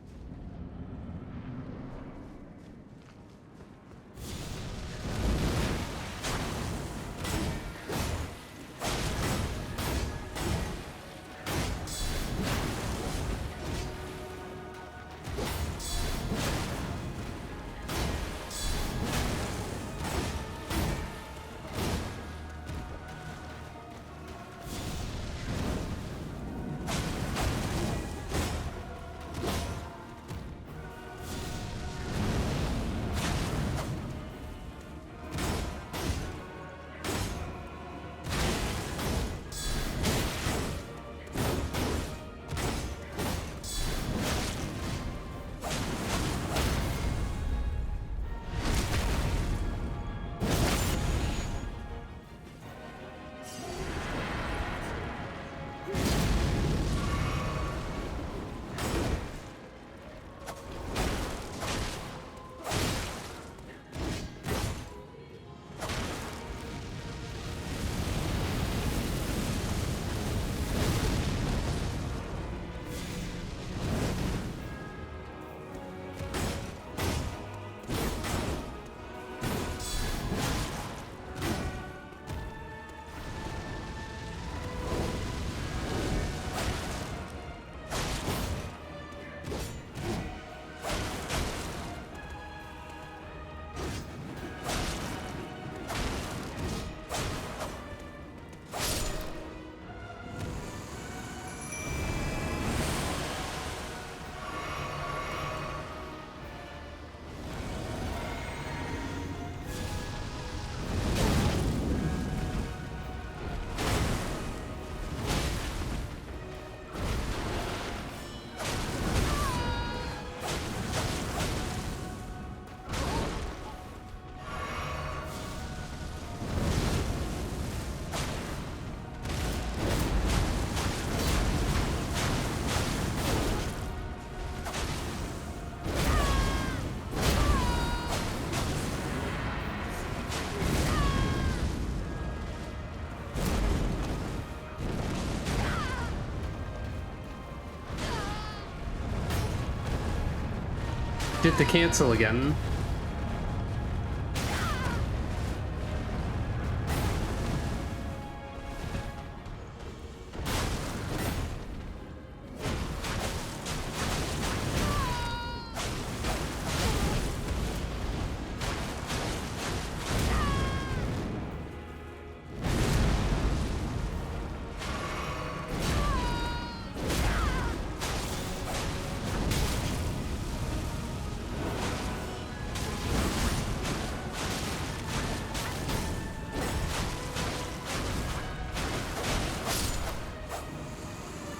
shit to cancel again.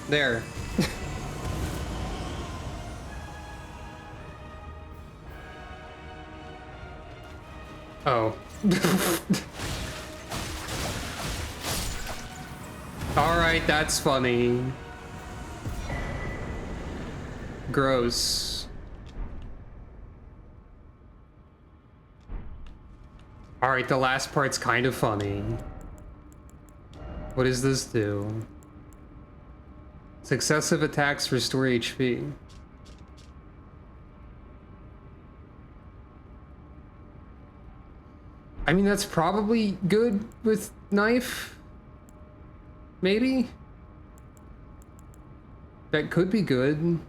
There. Oh. Alright, that's funny. Gross. Alright, the last part's kind of funny. What does this do? Successive attacks restore HP. I mean, that's probably good with knife. Maybe? That could be good.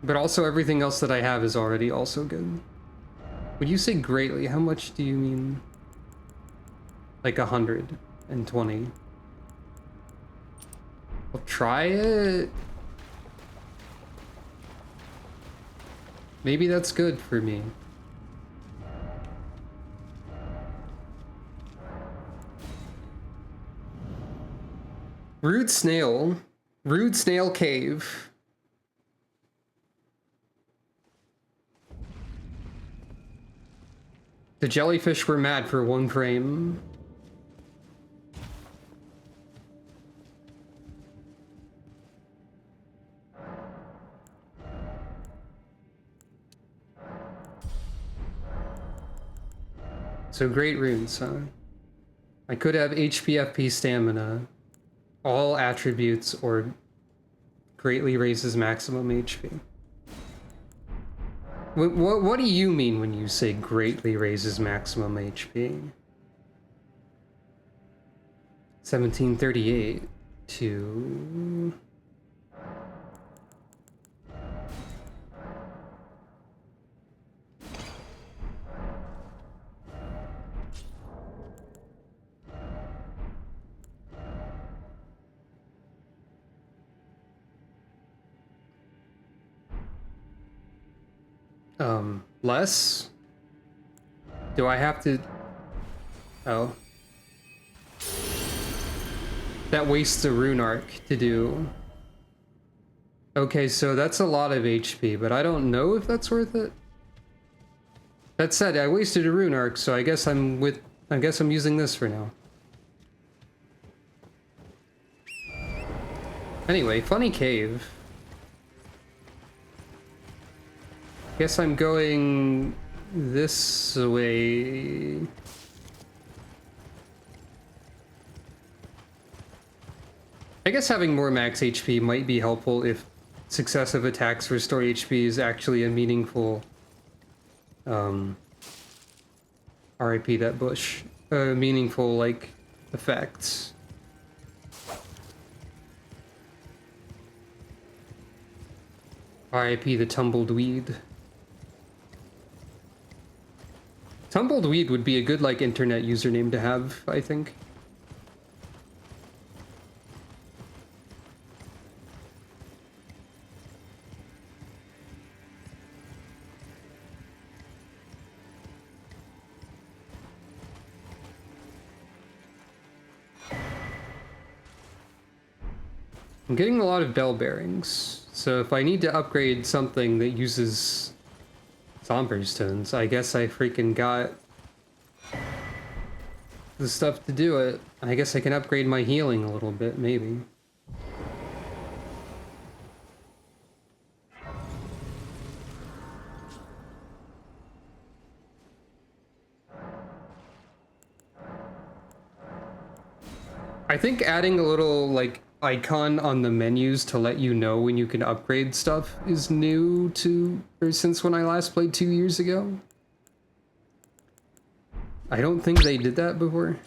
But also everything else that I have is already also good. When you say greatly, how much do you mean? Like 120. I'll try it. Maybe that's good for me. Rude snail. Rude snail cave. The jellyfish were mad for 1 frame. So great runes, huh? I could have HP, FP, stamina, all attributes, or greatly raises maximum HP. What do you mean when you say greatly raises maximum HP? 1738 to... less? Do I have to... Oh. That wastes a rune arc to do. Okay, so that's a lot of HP, but I don't know if that's worth it. That said, I wasted a rune arc, so I guess I'm using this for now. Anyway, funny cave. Guess I'm going this way. I guess having more max HP might be helpful if successive attacks restore HP is actually a meaningful RIP that bush. Meaningful, like, effects. RIP the tumbleweed. Tumbleweed would be a good, like, internet username to have, I think. I'm getting a lot of bell bearings, so if I need to upgrade something that uses somber stones, I guess I freaking got the stuff to do it. I guess I can upgrade my healing a little bit, maybe. I think adding a little, like, icon on the menus to let you know when you can upgrade stuff is new to, or since when I last played 2 years ago. I don't think they did that before.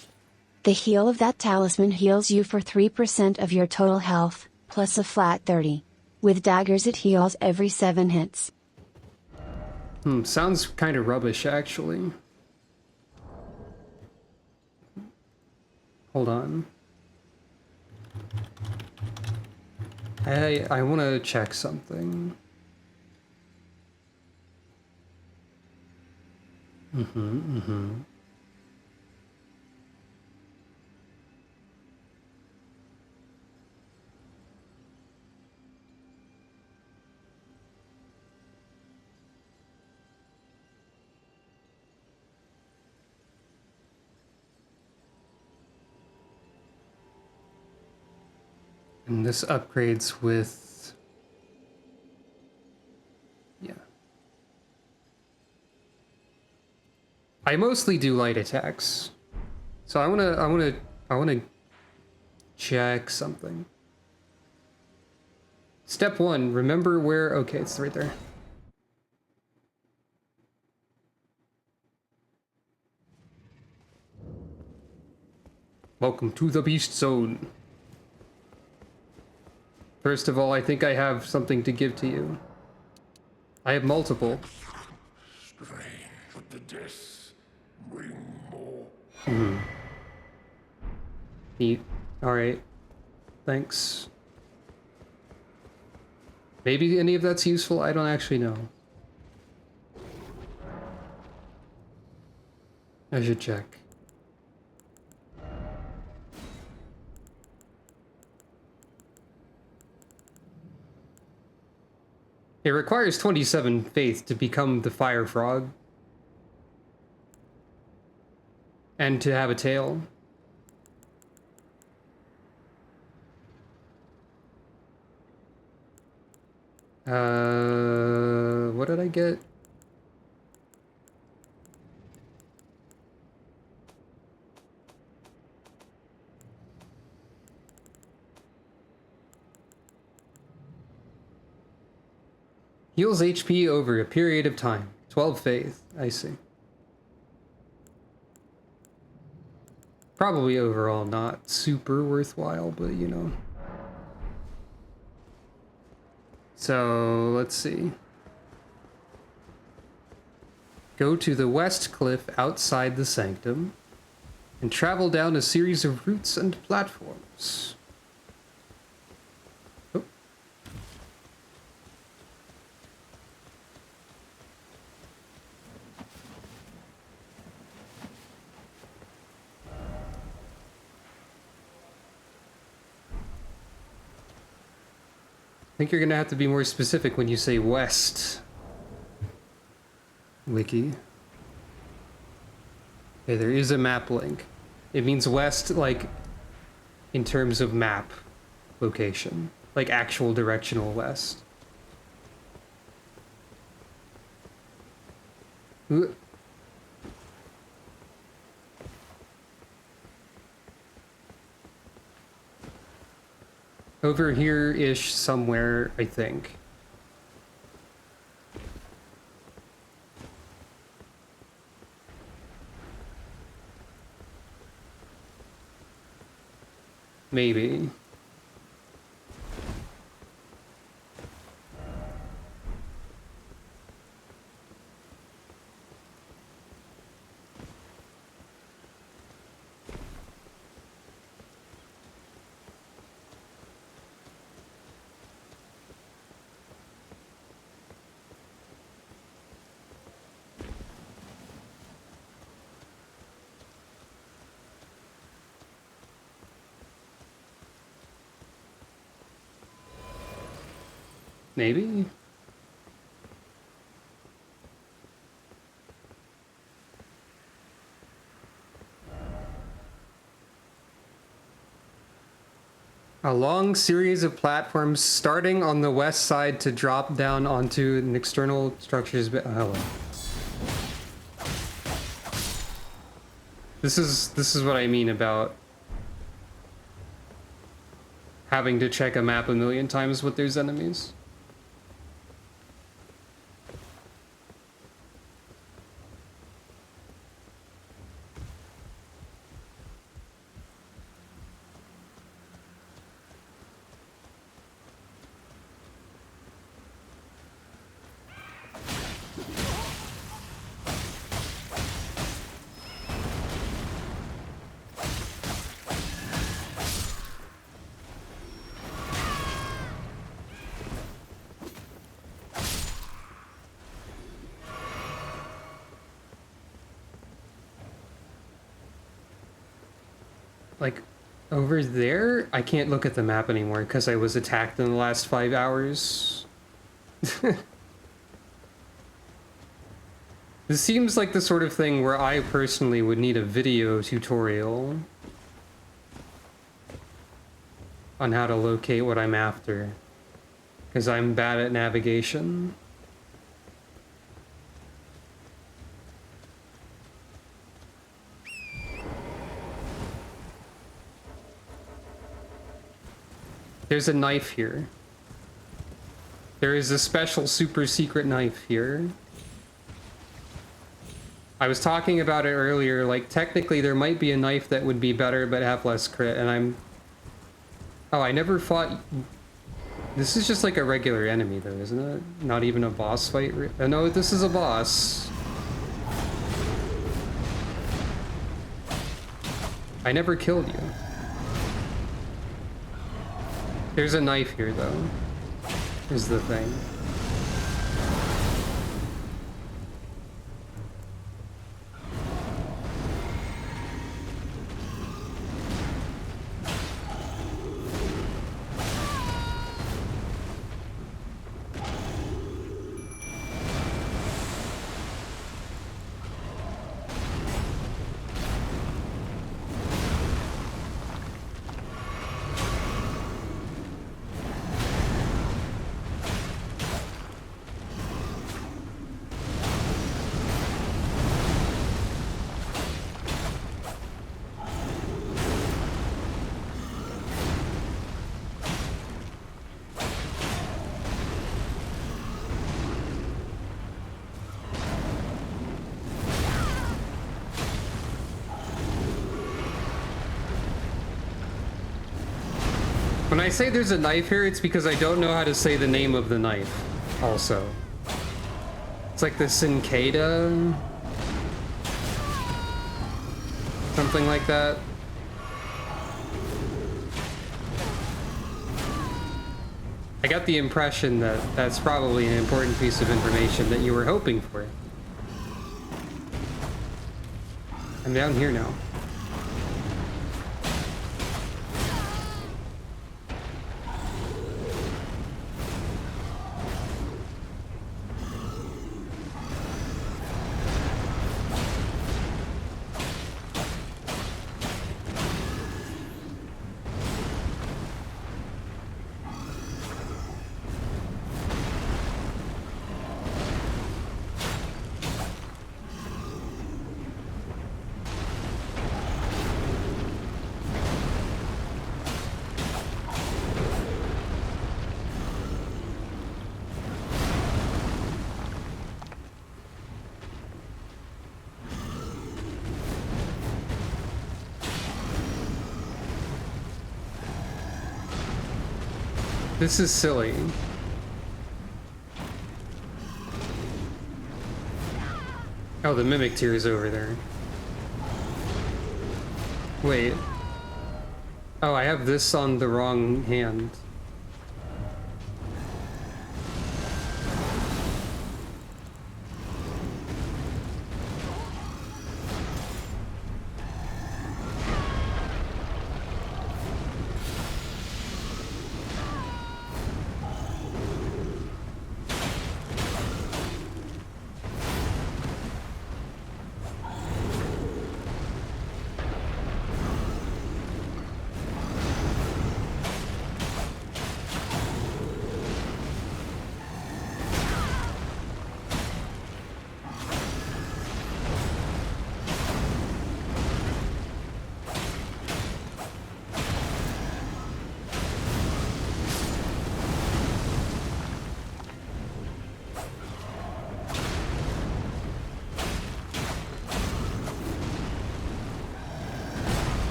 The heal of that talisman heals you for 3% of your total health, plus a flat 30. With daggers it heals every 7 hits. Sounds kind of rubbish, actually. Hold on. I want to check something. And this upgrades with... yeah. I mostly do light attacks. So I wanna check something. Step 1, remember where... okay, it's right there. Welcome to the Beast Zone. First of all, I think I have something to give to you. I have multiple. Neat. Alright. Thanks. Maybe any of that's useful? I don't actually know. I should check. It requires 27 faith to become the fire frog. And to have a tail. What did I get? Heals HP over a period of time. 12 faith. I see. Probably overall not super worthwhile, but you know. So, let's see. Go to the west cliff outside the sanctum and travel down a series of routes and platforms. Oh. I think you're gonna have to be more specific when you say west. Wiki. Okay, there is a map link. It means west, like, in terms of map location. Like, actual directional west. Ooh. Over here-ish somewhere, I think. Maybe. Maybe? A long series of platforms starting on the west side to drop down onto an external structures. Hello. This is what I mean about having to check a map a million times with there's enemies. Like, over there? I can't look at the map anymore because I was attacked in the last 5 hours. This seems like the sort of thing where I personally would need a video tutorial on how to locate what I'm after, because I'm bad at navigation. There's a knife here. There is a special super secret knife here. I was talking about it earlier, like technically there might be a knife that would be better but have less crit, and I'm... Oh, I never fought... This is just like a regular enemy though, isn't it? Not even a boss fight? No, this is a boss. I never killed you. There's a knife here though, is the thing. When I say there's a knife here, it's because I don't know how to say the name of the knife, also. It's like the Cicada? Something like that. I got the impression that that's probably an important piece of information that you were hoping for. I'm down here now. This is silly. Oh, the mimic tier is over there. Wait. Oh, I have this on the wrong hand.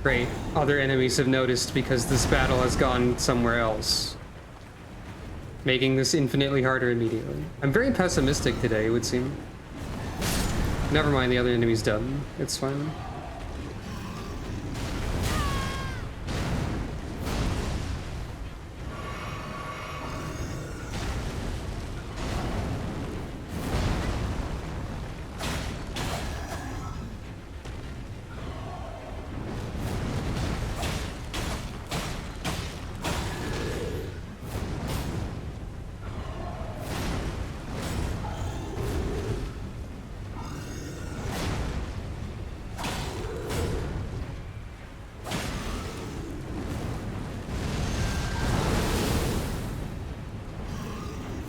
Great. Other enemies have noticed because this battle has gone somewhere else, making this infinitely harder immediately. I'm very pessimistic today, it would seem. Never mind, the other enemy's done. It's fine.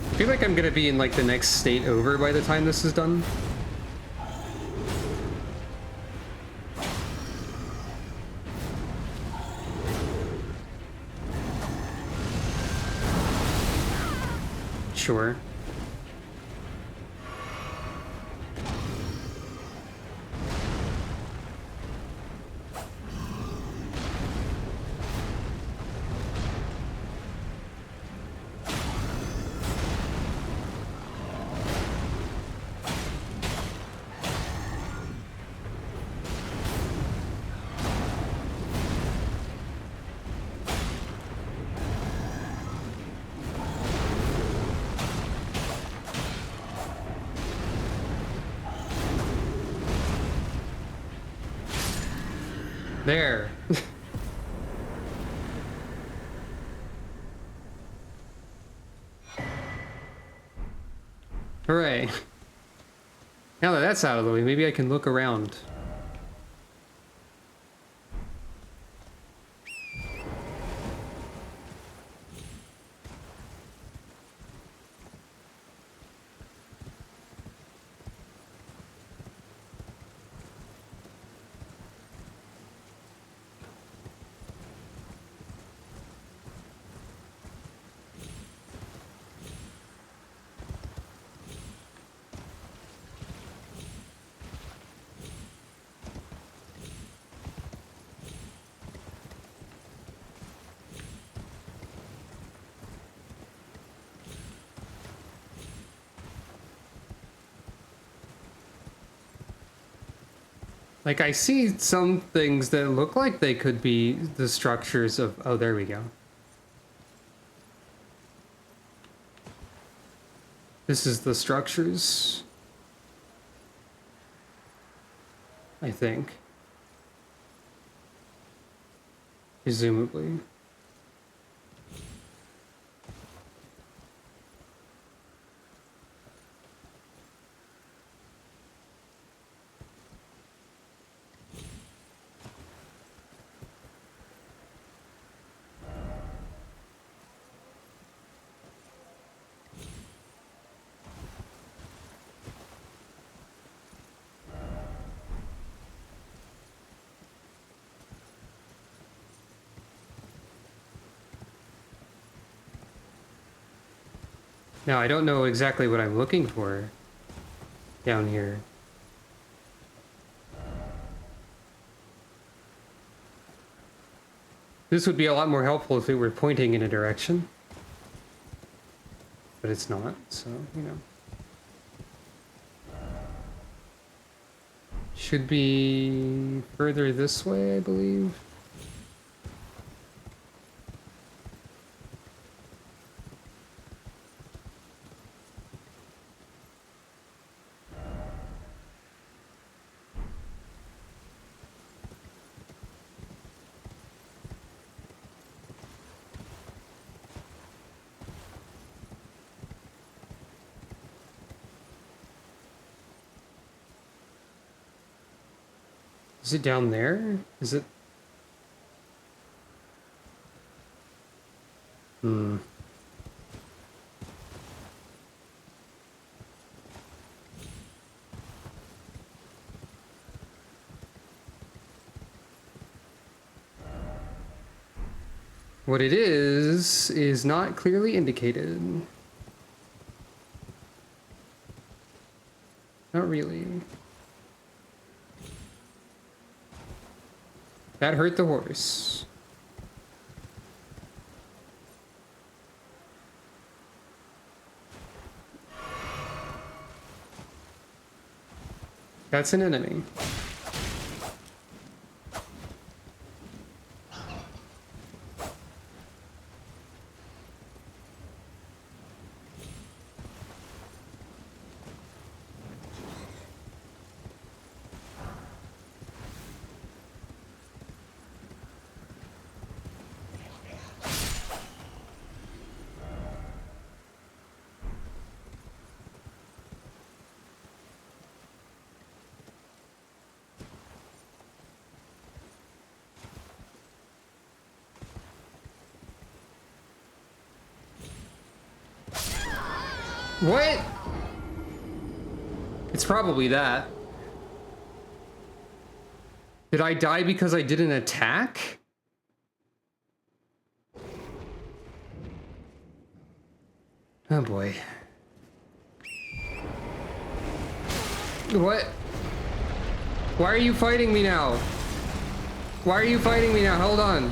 I feel like I'm gonna be in like the next state over by the time this is done. Sure. There. Hooray. Now that that's out of the way, maybe I can look around. Like, I see some things that look like they could be the structures of... Oh, there we go. This is the structures. I think. Presumably. Now, I don't know exactly what I'm looking for down here. This would be a lot more helpful if it were pointing in a direction. But it's not, so, you know. Should be further this way, I believe. Is it down there? Is it? Hmm. What it is not clearly indicated. Not really. That hurt the horse. That's an enemy. What? It's probably that. Did I die because I did an attack? Oh boy. What? Why are you fighting me now? Why are you fighting me now? Hold on.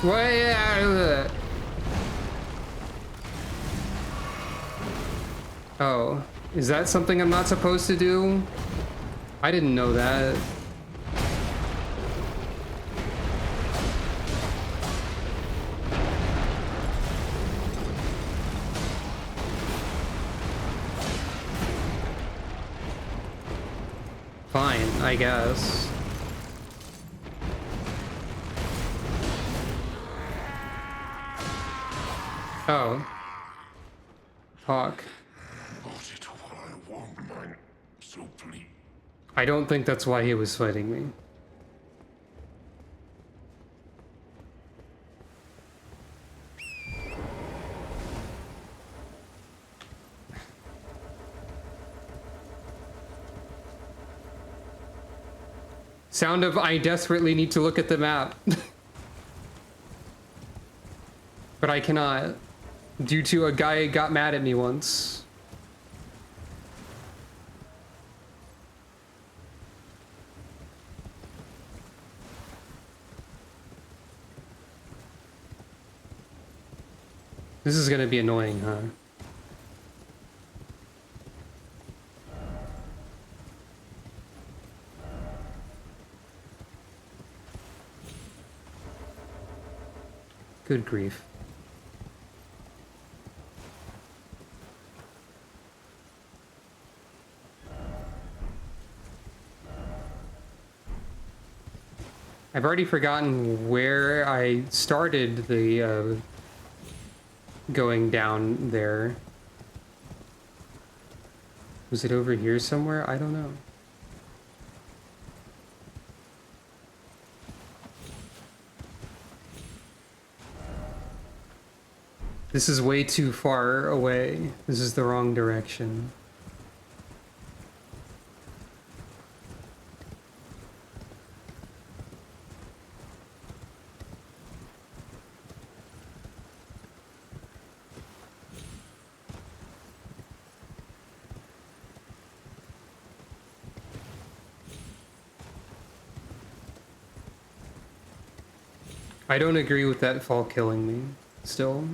What? Oh, is that something I'm not supposed to do? I didn't know that. Fine, I guess. Oh. Hawk. I don't think that's why he was fighting me. Sound of I desperately need to look at the map. But I cannot. Due to a guy got mad at me once. This is gonna be annoying, huh? Good grief. I've already forgotten where I started the going down there. Was it over here somewhere? I don't know. This is way too far away. This is the wrong direction. I don't agree with that fall killing me, still.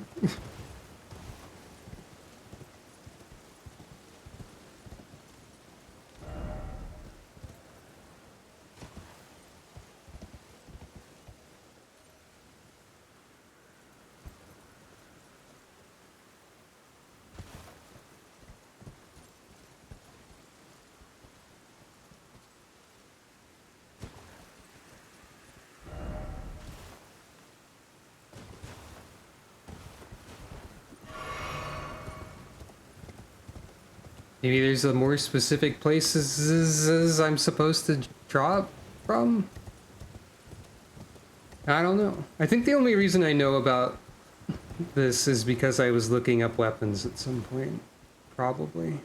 Maybe there's a more specific places I'm supposed to drop from? I don't know. I think the only reason I know about this is because I was looking up weapons at some point. Probably.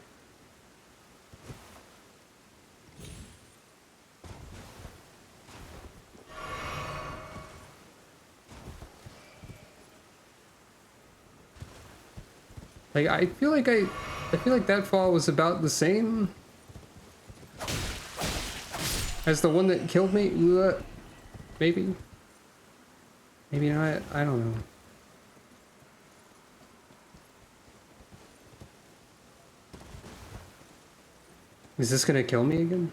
Like, I feel like that fall was about the same. As the one that killed me? Maybe. Maybe not. I don't know. Is this gonna kill me again?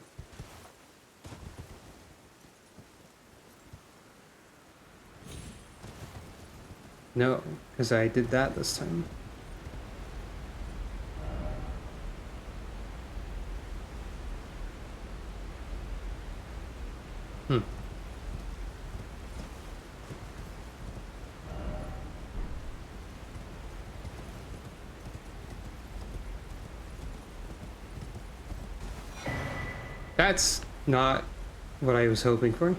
No, because I did that this time. Hmm. That's not what I was hoping for.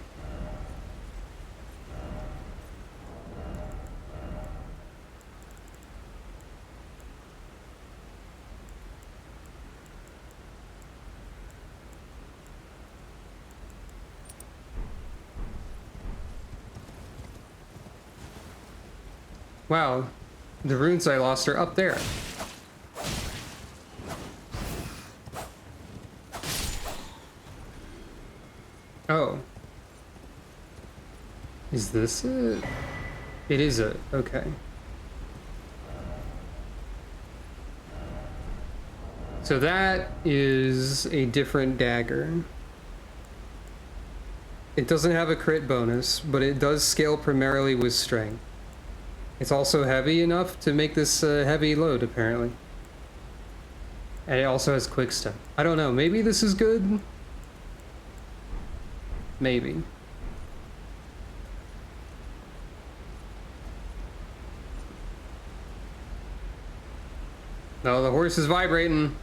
Wow, the runes I lost are up there. Oh. Is this it? It is it, okay. So that is a different dagger. It doesn't have a crit bonus, but it does scale primarily with strength. It's also heavy enough to make this a heavy load, apparently. And it also has quick step. I don't know, maybe this is good? Maybe. No, the horse is vibrating.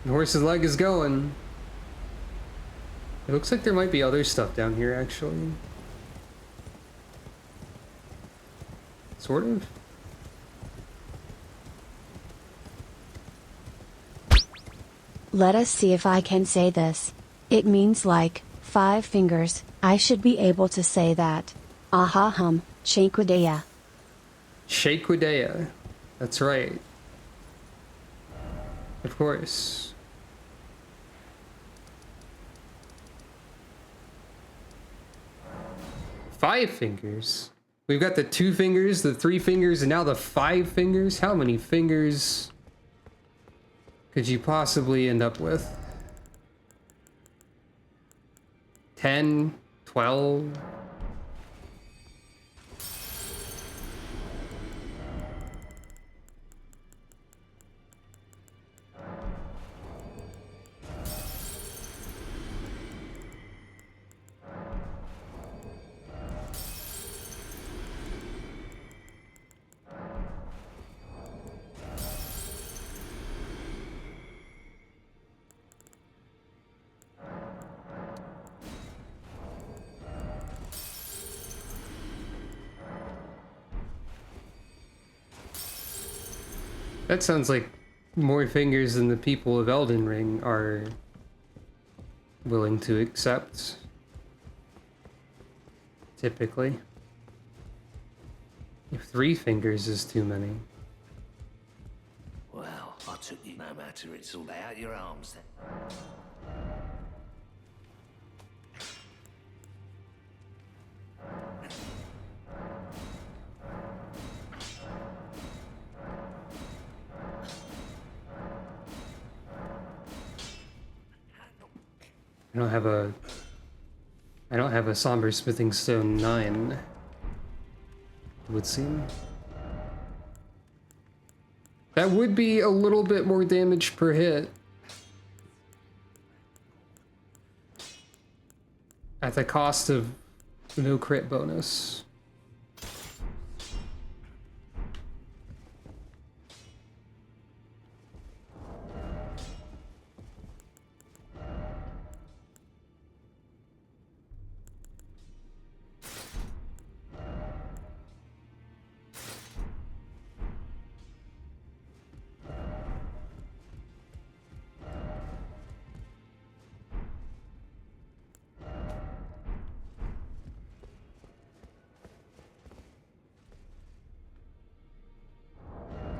The horse's leg is going. It looks like there might be other stuff down here, actually. Sort of. Let us see if I can say this. It means like 5 fingers. I should be able to say that. Aha Shankwadea. Shankwadea. That's right. Of course. Five fingers. We've got the 2 fingers, the 3 fingers, and now the 5 fingers. How many fingers could you possibly end up with? 10, 12? That sounds like more fingers than the people of Elden Ring are willing to accept. Typically. If 3 fingers is too many. Well, I took you no matter it's all out your arms then. I don't have a Somber Smithing Stone 9, it would seem. That would be a little bit more damage per hit. At the cost of no crit bonus.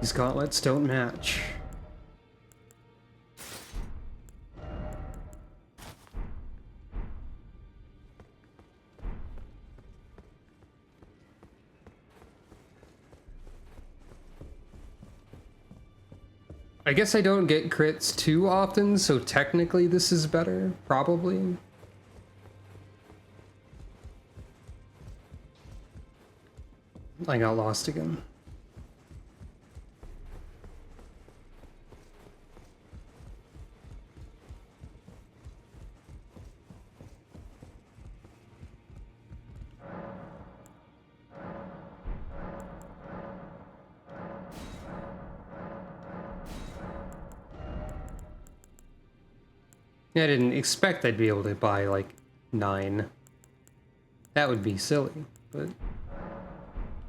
These gauntlets don't match. I guess I don't get crits too often, so technically this is better, probably. I got lost again. Yeah, I didn't expect I'd be able to buy, like, 9. That would be silly, but,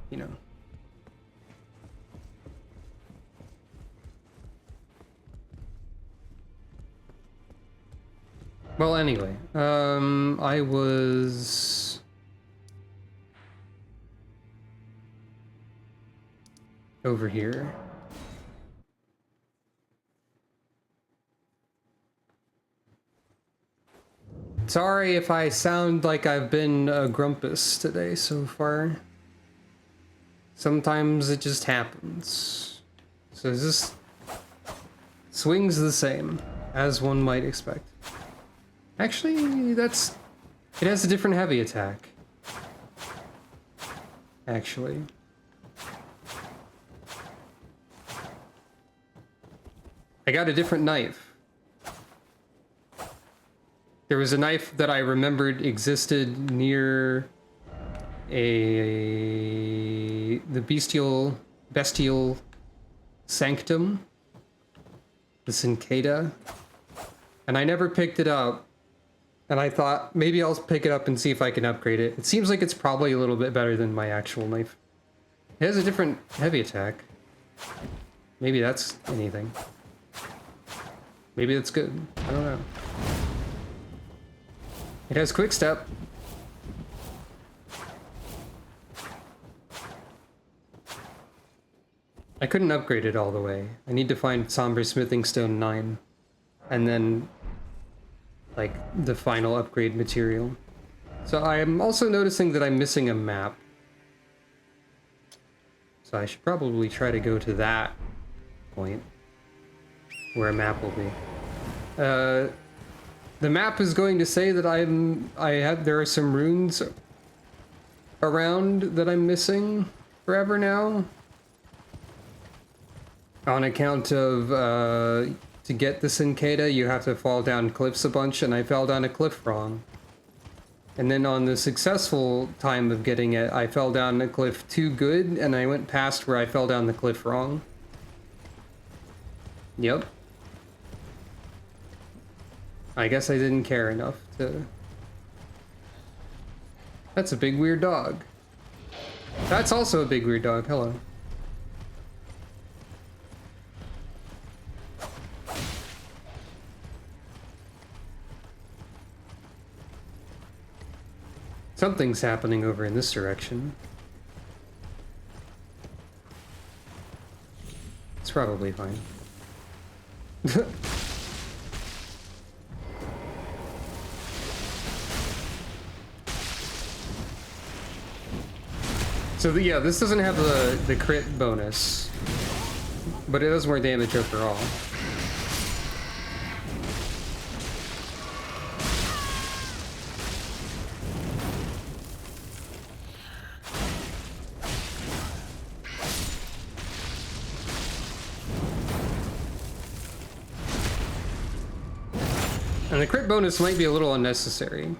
you know. Well, anyway, I was... over here. Sorry if I sound like I've been a grumpus today so far. Sometimes it just happens. So this swings the same, as one might expect. Actually, it has a different heavy attack. Actually. I got a different knife. There was a knife that I remembered existed near the bestial sanctum, the cicada, and I never picked it up. And I thought maybe I'll pick it up and see if I can upgrade it. It seems like it's probably a little bit better than my actual knife. It has a different heavy attack. Maybe that's anything. Maybe that's good. I don't know. It has quick step. I couldn't upgrade it all the way. I need to find Somber Smithing Stone 9. And then, like, the final upgrade material. So I am also noticing that I'm missing a map. So I should probably try to go to that point where a map will be. The map is going to say that there are some runes around that I'm missing forever now. On account of, to get the cicada, you have to fall down cliffs a bunch, and I fell down a cliff wrong. And then on the successful time of getting it, I fell down a cliff too good, and I went past where I fell down the cliff wrong. Yep. I guess I didn't care enough to... That's a big weird dog. That's also a big weird dog. Hello. Something's happening over in this direction. It's probably fine. So yeah, this doesn't have the crit bonus, but it does more damage overall. And the crit bonus might be a little unnecessary.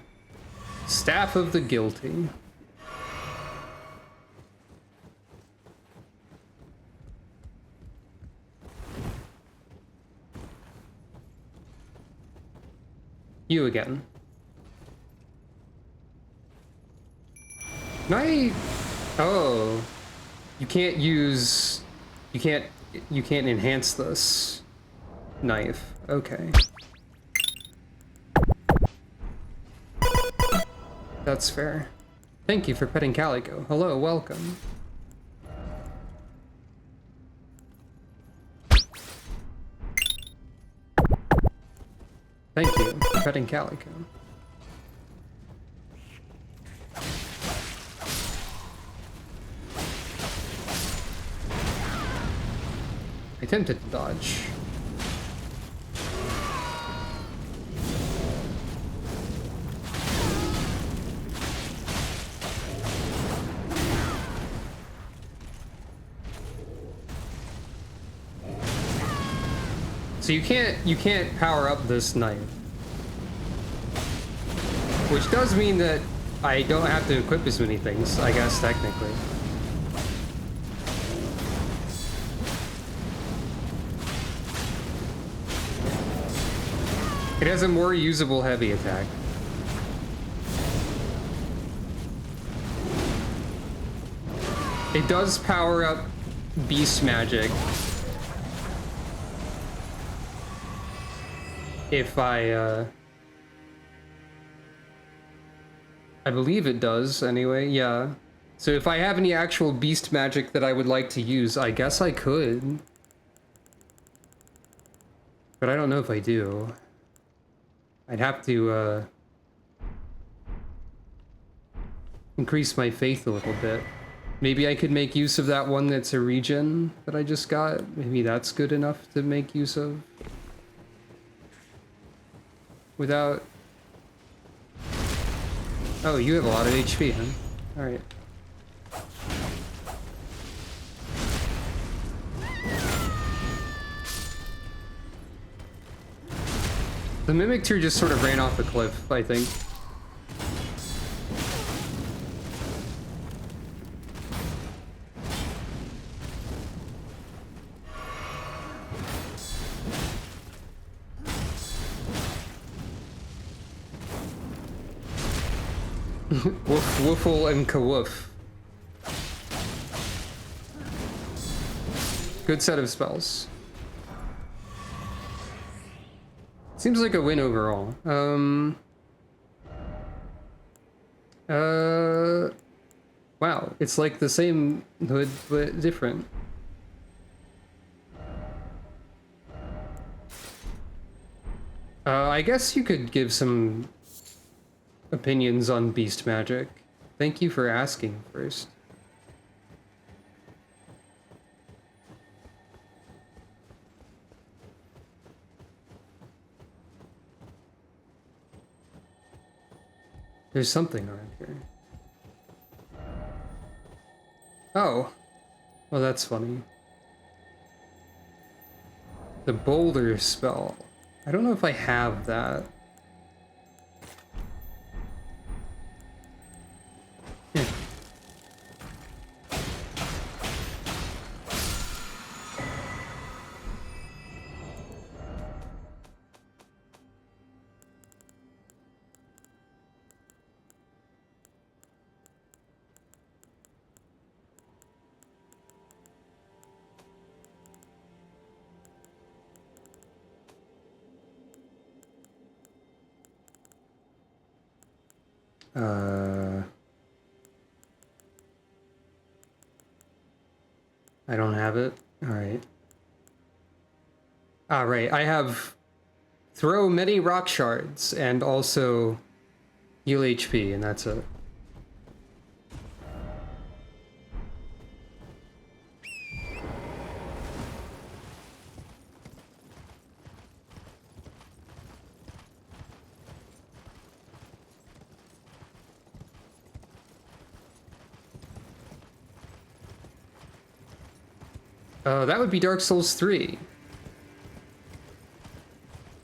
Staff of the Guilty. You again. Can I... Oh. You can't use... You can't enhance this knife. Okay. That's fair. Thank you for petting Calico. Hello, welcome. Thank you for petting Calico. I attempted to dodge. So you can't power up this knife. Which does mean that I don't have to equip as many things, I guess, technically. It has a more usable heavy attack. It does power up beast magic if I believe it does anyway, yeah. So if I have any actual beast magic that I would like to use, I guess I could. But I don't know if I do. I'd have to increase my faith a little bit. Maybe I could make use of that one that's a regen that I just got. Maybe that's good enough to make use of. Without... Oh, you have a lot of HP, huh? Alright. The Mimic Tier just sort of ran off a cliff, I think. Woof, woofle, and kawoof. Good set of spells. Seems like a win overall. Wow, it's like the same hood, but different. I guess you could give some opinions on beast magic. Thank you for asking first. There's something around here. Oh. Well, that's funny. The boulder spell. I don't know if I have that. Yeah. I don't have it. All right. All right. I have throw many rock shards and also heal HP, and that's it. That would be Dark Souls 3.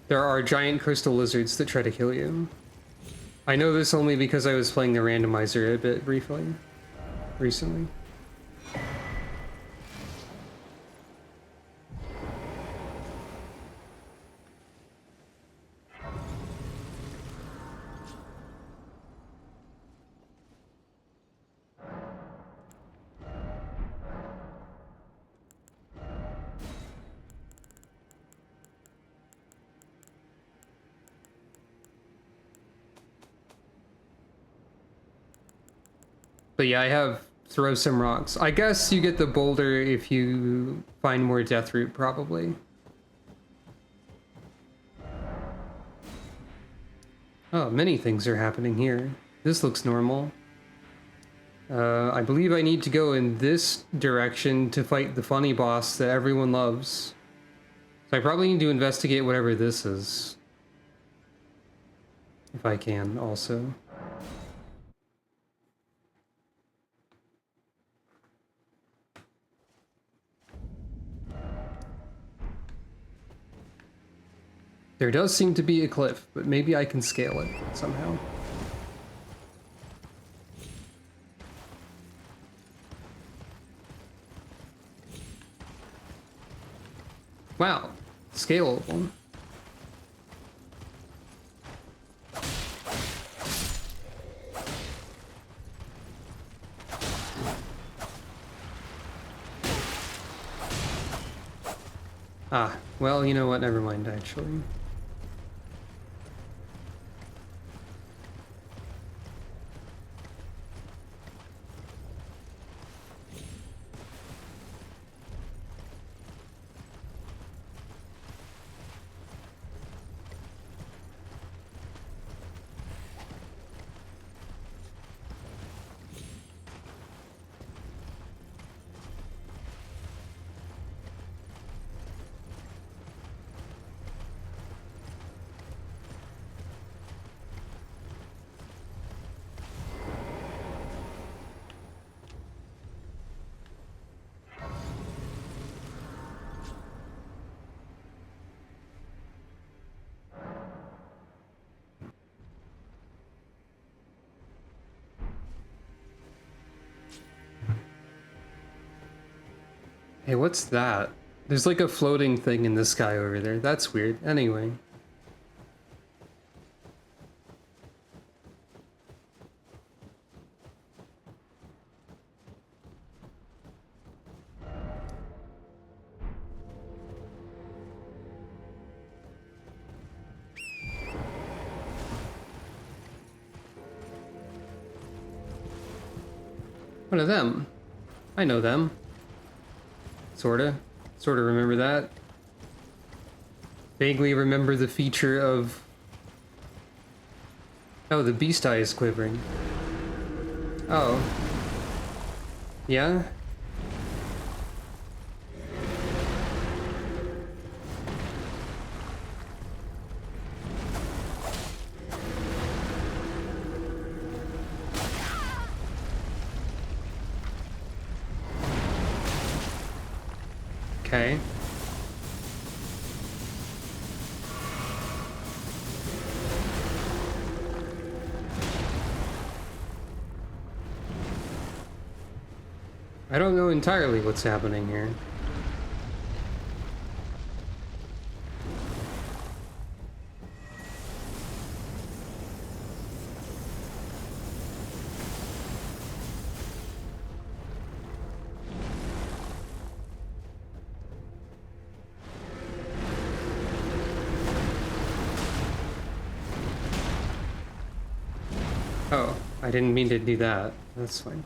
There are giant crystal lizards that try to kill you. I know this only because I was playing the randomizer a bit briefly, recently. But yeah, I have throw some rocks. I guess you get the boulder if you find more death root, probably. Oh, many things are happening here. This looks normal. I believe I need to go in this direction to fight the funny boss that everyone loves. So I probably need to investigate whatever this is. If I can, also. There does seem to be a cliff, but maybe I can scale it somehow. Wow, scalable. Ah, well, you know what? Never mind, actually. Hey, what's that? There's like a floating thing in the sky over there. That's weird. Anyway. What are them? I know them. Sorta. Sorta remember that. Vaguely remember the feature of... Oh, the beast eye is quivering. Oh. Yeah? Okay. I don't know entirely what's happening here. Oh, I didn't mean to do that. That's fine.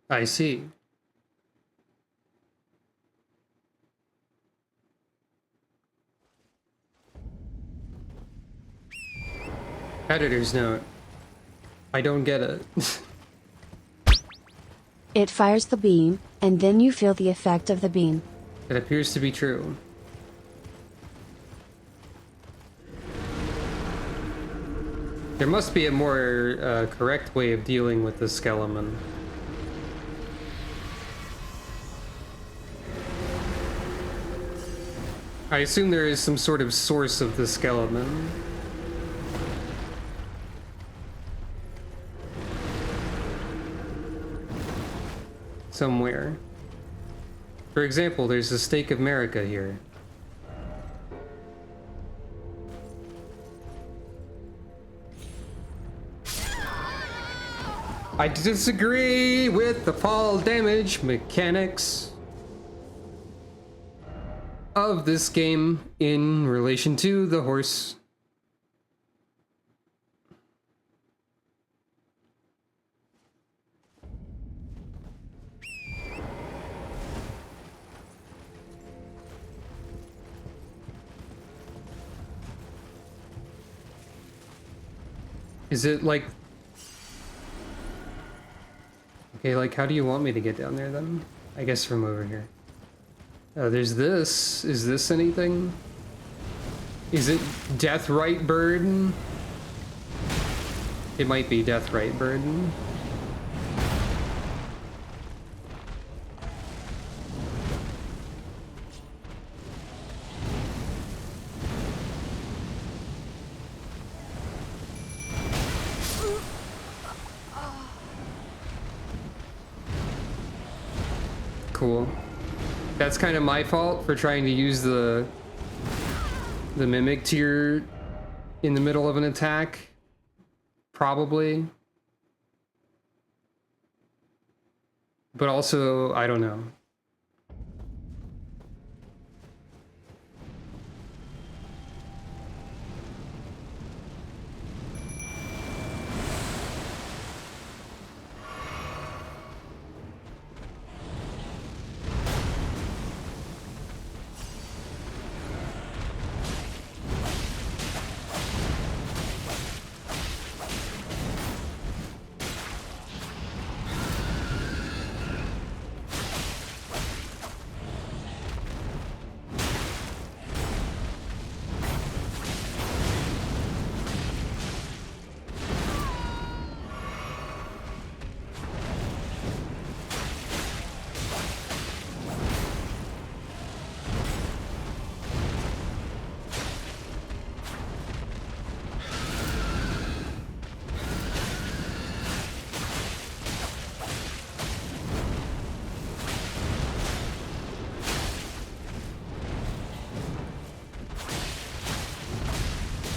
I see. Editor's note. I don't get it. It fires the beam, and then you feel the effect of the beam. It appears to be true. There must be a more correct way of dealing with the skeleton. I assume there is some sort of source of the skeleton. Somewhere. For example, there's a stake of America here. I disagree with the fall damage mechanics of this game in relation to the horse. Is it like... Okay, like, how do you want me to get down there then? I guess from over here. Oh, there's this. Is this anything? Is it Deathrite Bird? It might be Deathrite Bird. Cool. That's kind of my fault for trying to use the mimic tier in the middle of an attack. Probably. But also, I don't know.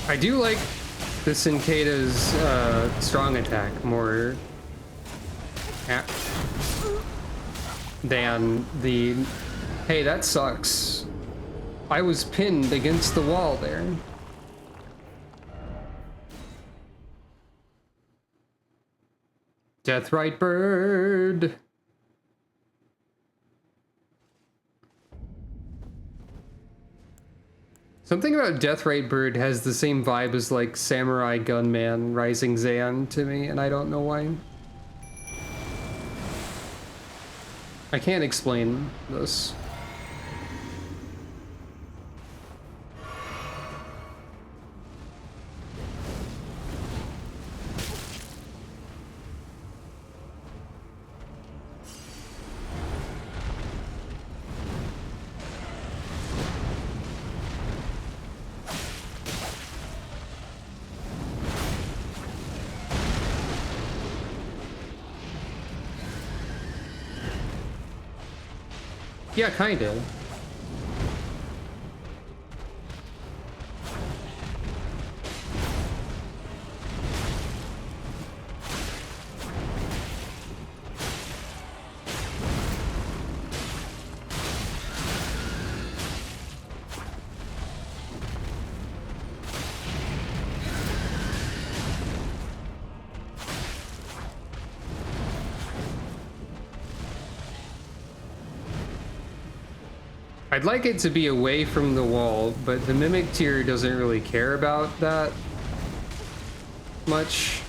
I do like the Cincada's strong attack more than the... Hey, that sucks. I was pinned against the wall there. Deathrite Bird. Something about Deathrite Bird has the same vibe as like Samurai Gunman Rising Zan to me, and I don't know why. I can't explain this. Yeah, kind of. I'd like it to be away from the wall, but the Mimic tier doesn't really care about that much.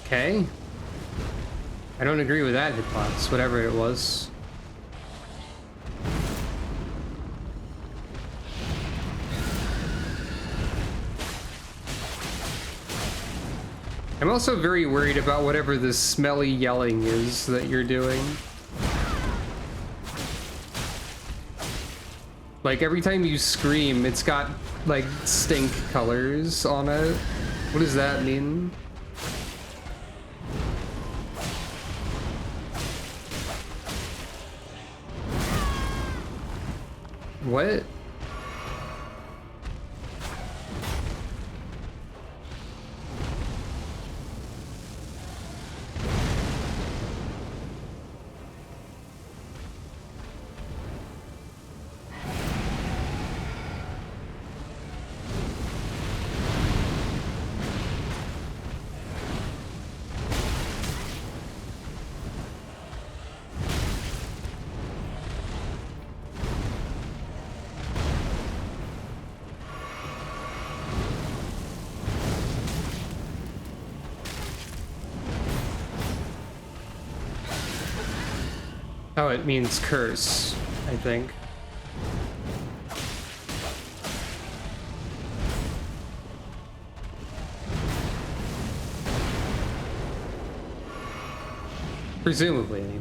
Okay. I don't agree with that hitbox, whatever it was. I'm also very worried about whatever this smelly yelling is that you're doing. Like, every time you scream, it's got, like, stink colors on it. What does that mean? What? Oh, it means curse, I think. Presumably, anyway.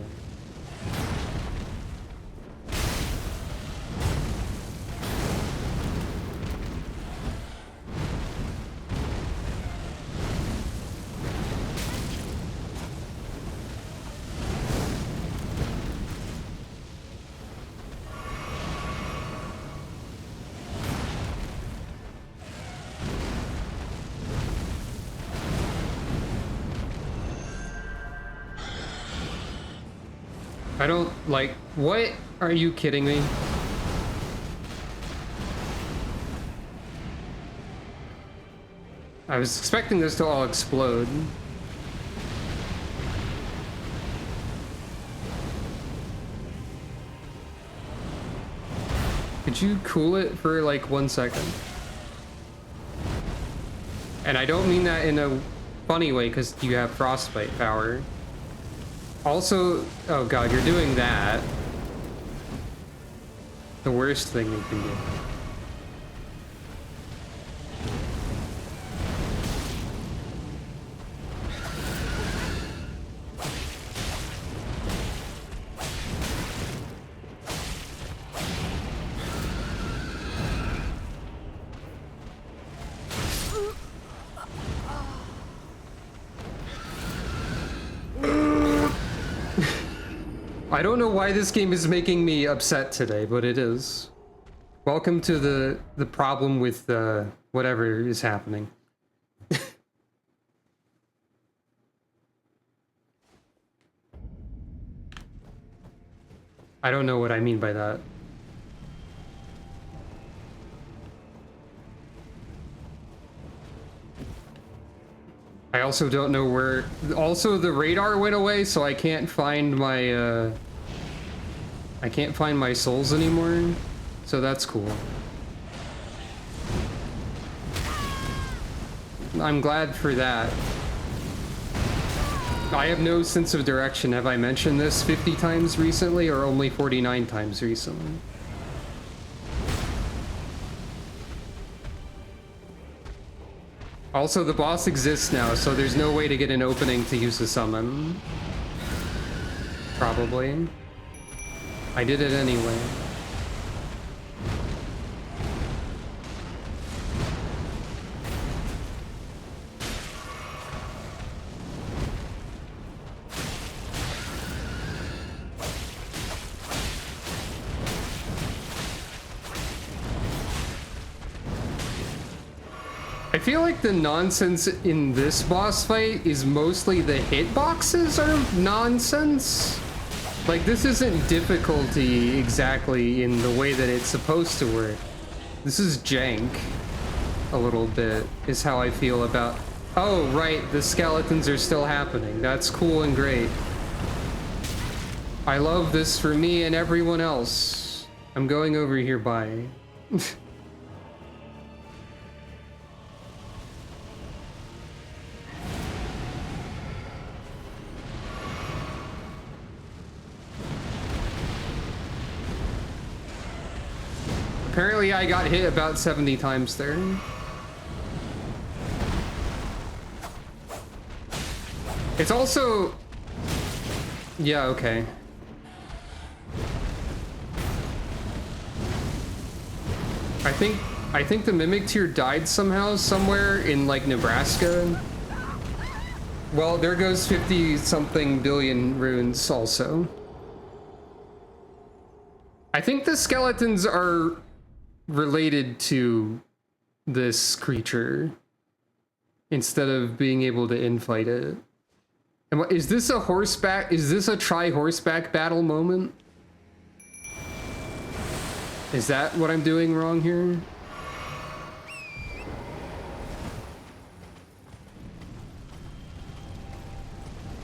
I don't like. What? Are you kidding me? I was expecting this to all explode. Could you cool it for like 1 second? And I don't mean that in a funny way because you have frostbite power. Also, oh god, you're doing that. The worst thing you can do. I don't know why this game is making me upset today, but it is. Welcome to the problem with whatever is happening. I don't know what I mean by that. I also don't know where... Also, the radar went away, so I can't find my, I can't find my souls anymore. So that's cool. I'm glad for that. I have no sense of direction. Have I mentioned this 50 times recently, or only 49 times recently? Also, the boss exists now, so there's no way to get an opening to use the summon. Probably. I did it anyway. I feel like the nonsense in this boss fight is mostly the hitboxes are nonsense. Like, this isn't difficulty exactly in the way that it's supposed to work. This is jank a little bit, is how I feel about... Oh, right, the skeletons are still happening. That's cool and great. I love this for me and everyone else. I'm going over here by... Apparently I got hit about 70 times there. It's also... Yeah, okay. I think the Mimic tier died somehow, somewhere in like Nebraska. Well, there goes 50-something billion runes also. I think the skeletons are related to this creature instead of being able to infight it. Is this a horseback? Is this a try-horseback battle moment? Is that what I'm doing wrong here?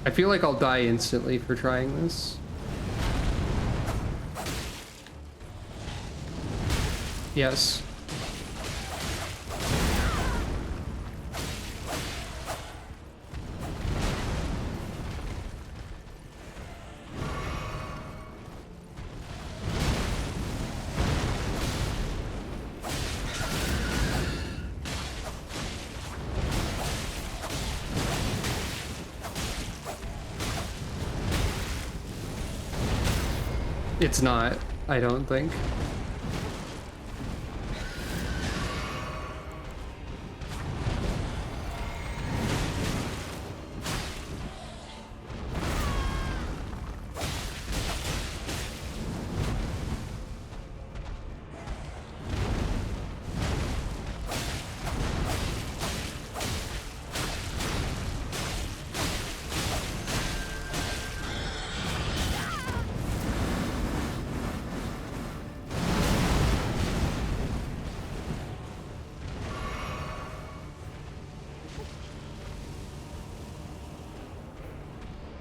I feel like I'll die instantly for trying this. Yes. It's not, I don't think.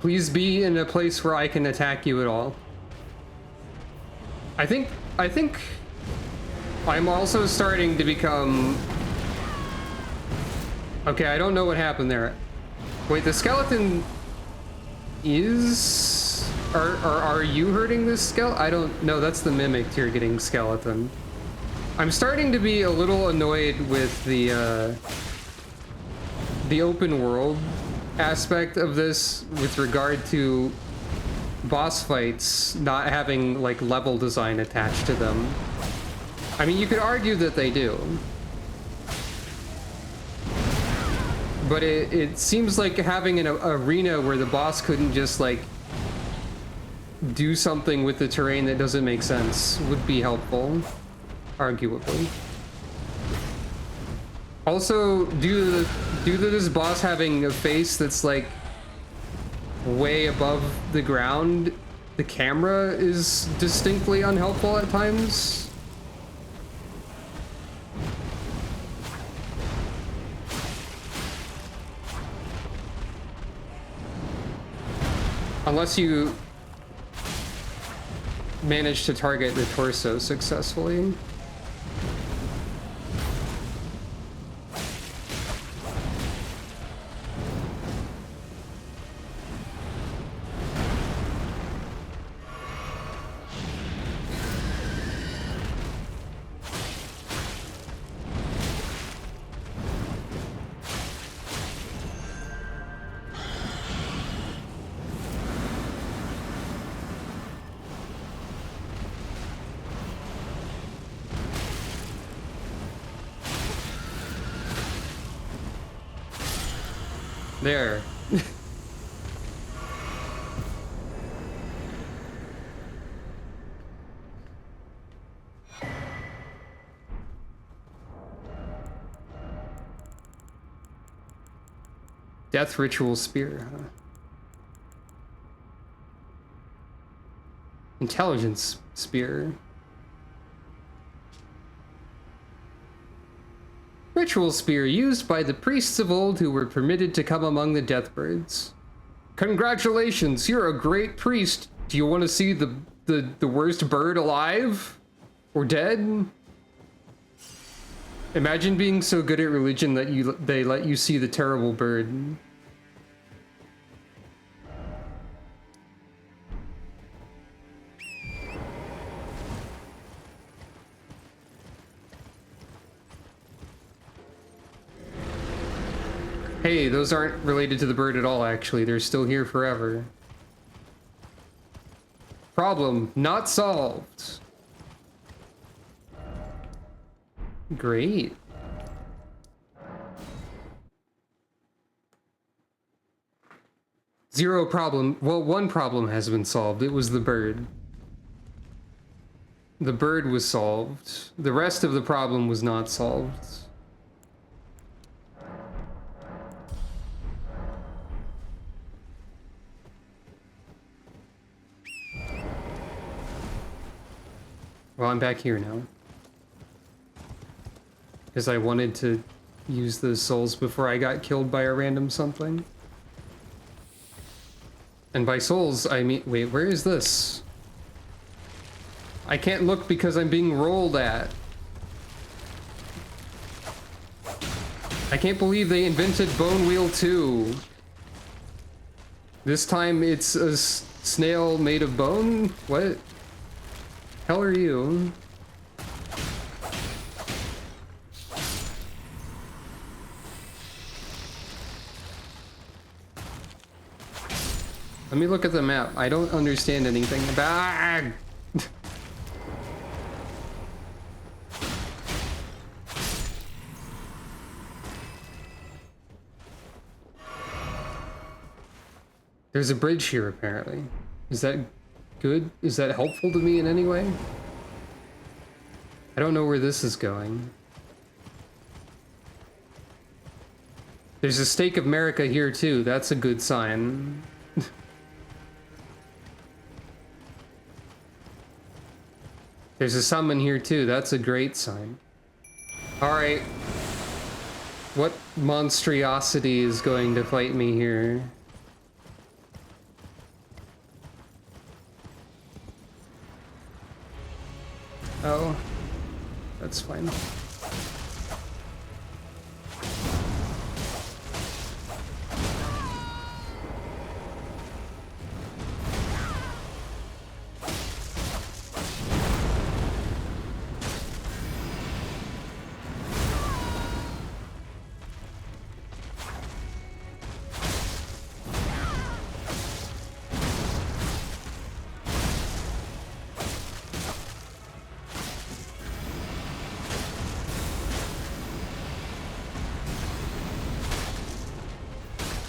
Please be in a place where I can attack you at all. I think I'm also starting to become... Okay, I don't know what happened there. Wait, the skeleton is... Are you hurting this skeleton? I don't know, that's the mimic you're getting skeleton. I'm starting to be a little annoyed with the open world aspect of this with regard to boss fights not having like level design attached to them. I mean, you could argue that they do, but it seems like having an arena where the boss couldn't just like do something with the terrain that doesn't make sense would be helpful, arguably. Also, due to this boss having a face that's like way above the ground, the camera is distinctly unhelpful at times. Unless you manage to target the torso successfully. There. Death ritual spear, huh? Intelligence spear. Ritual spear used by the priests of old who were permitted to come among the deathbirds. Congratulations, you're a great priest. Do you want to see the worst bird alive? Or dead? Imagine being so good at religion that they let you see the terrible bird. Hey, those aren't related to the bird at all, actually. They're still here forever. Problem not solved. Great. Zero problem. Well, one problem has been solved. It was the bird. The bird was solved. The rest of the problem was not solved. Well, I'm back here now. Because I wanted to use those souls before I got killed by a random something. And by souls, I mean... Wait, where is this? I can't look because I'm being rolled at. I can't believe they invented Bone Wheel 2. This time it's a snail made of bone? What? Hell are you? Let me look at the map. I don't understand anything about... There's a bridge here, apparently. Is that good? Is that helpful to me in any way? I don't know where this is going. There's a Stake of America here, too. That's a good sign. There's a summon here, too. That's a great sign. Alright. What monstrosity is going to fight me here? Oh, that's fine.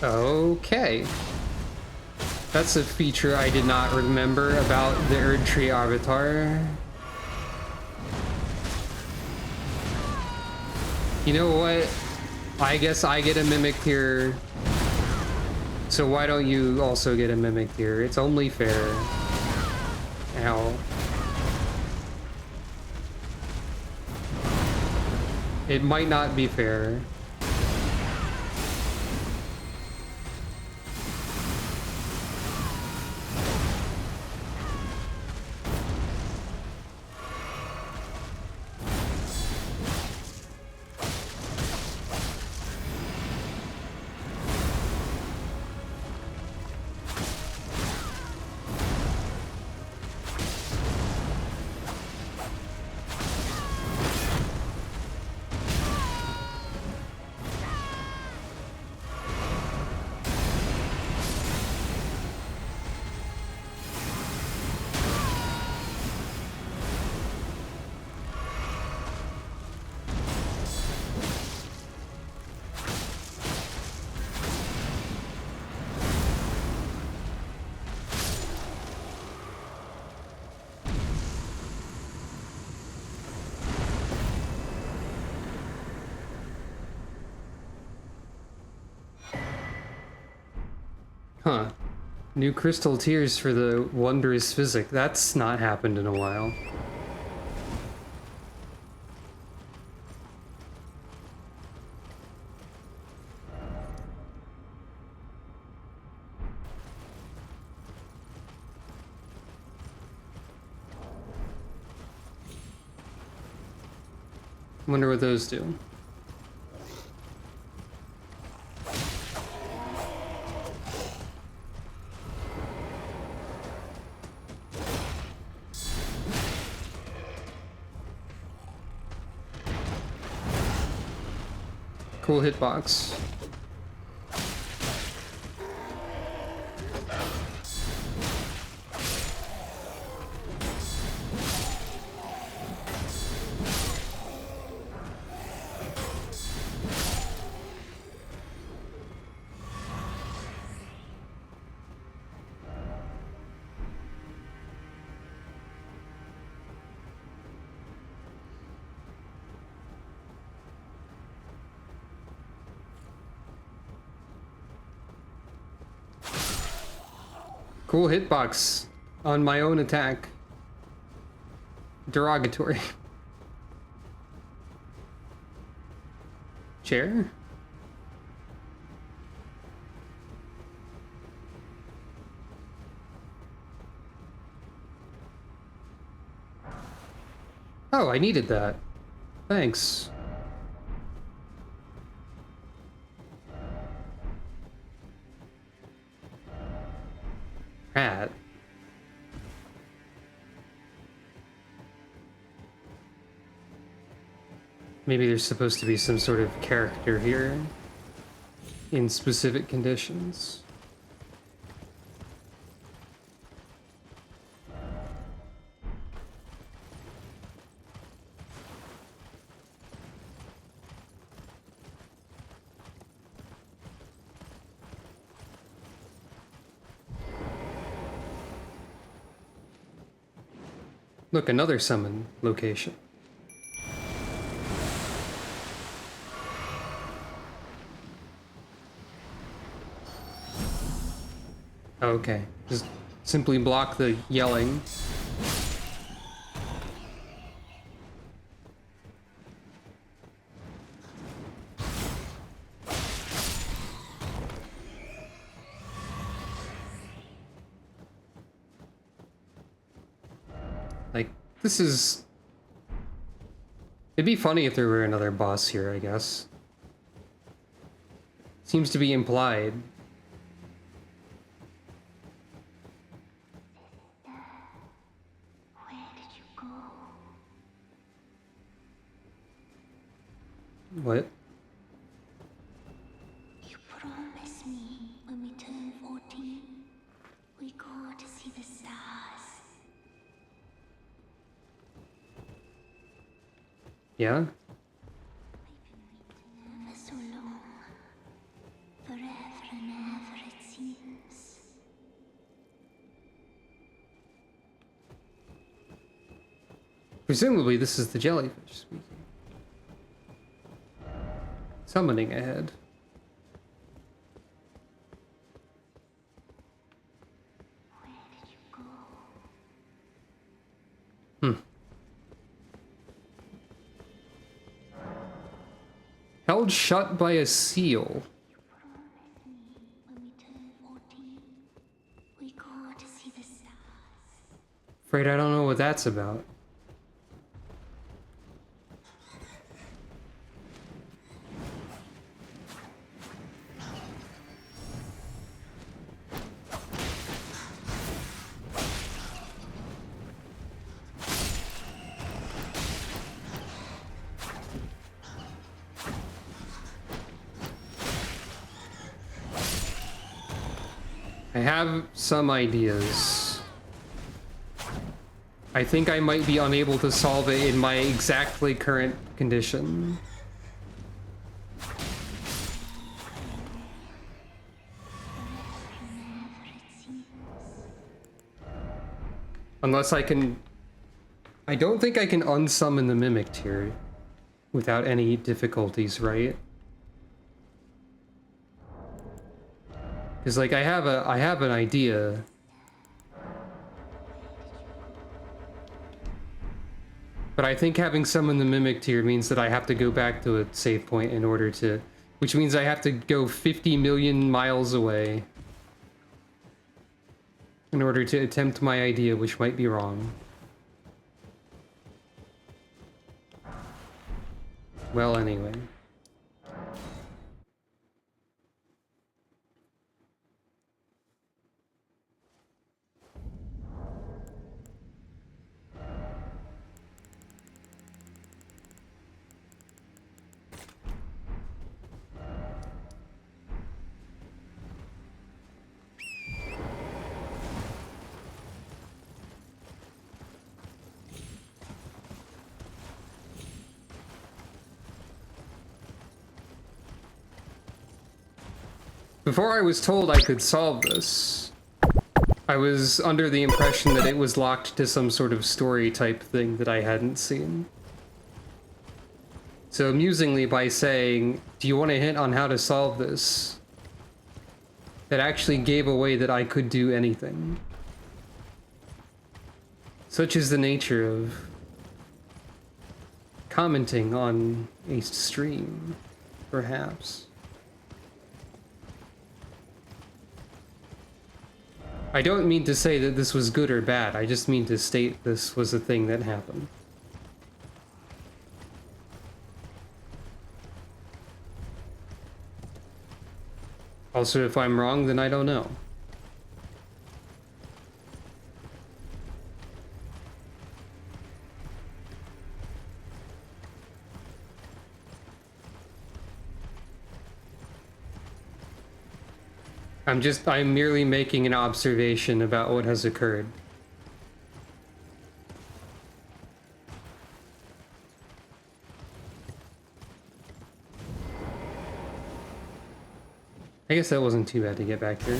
Okay. That's a feature I did not remember about the Erdtree Avatar. You know what? I guess I get a mimic here. So why don't you also get a mimic here? It's only fair. Ow. It might not be fair. Huh. New crystal tears for the wondrous physic. That's not happened in a while. Wonder what those do. Cool hitbox. Cool hitbox on my own attack. Derogatory. Chair? Oh, I needed that. Thanks. Rat. Maybe there's supposed to be some sort of character here in specific conditions. Look, another summon location. Okay, just simply block the yelling. Like, this is... It'd be funny if there were another boss here, I guess. Seems to be implied. What? You promised me when we turn 14, we go to see the stars. Yeah? For so long. Forever and ever it seems. Presumably this is the jellyfish speaking. Summoning ahead. Where did you go? Held shut by a seal. You promised me when we turn 14, we go to see the stars. Afraid I don't know what that's about. I have some ideas. I think I might be unable to solve it in my exactly current condition. Unless I can... I don't think I can unsummon the Mimic here without any difficulties, right? Because, like, I have an idea. But I think having summoned the Mimic tier means that I have to go back to a save point in order to... Which means I have to go 50 million miles away in order to attempt my idea, which might be wrong. Well, anyway. Before I was told I could solve this, I was under the impression that it was locked to some sort of story type thing that I hadn't seen. So amusingly, by saying, "Do you want a hint on how to solve this?" that actually gave away that I could do anything. Such is the nature of commenting on a stream, perhaps. I don't mean to say that this was good or bad, I just mean to state this was a thing that happened. Also, if I'm wrong, then I don't know. I'm merely making an observation about what has occurred. I guess that wasn't too bad to get back here.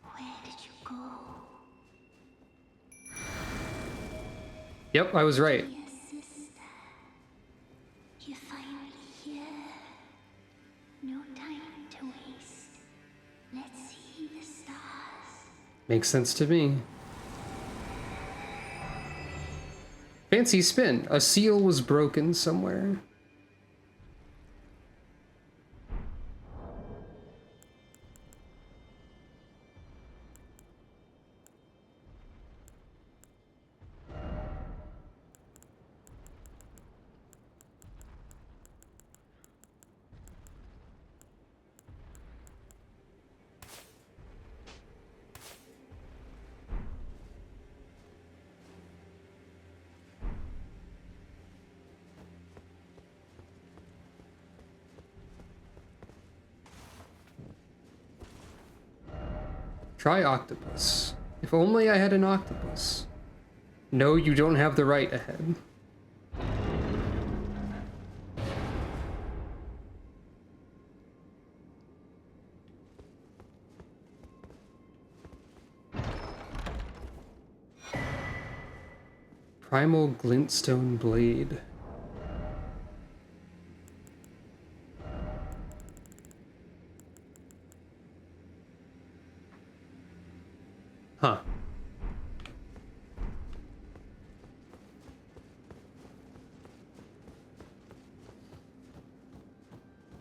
Where did you go? Yep, I was right. Dear sister. You're finally here. No time to waste. Let's see the stars. Makes sense to me. Fancy spin. A seal was broken somewhere. Try octopus. If only I had an octopus. No, you don't have the right ahead. Primal glintstone blade. Huh.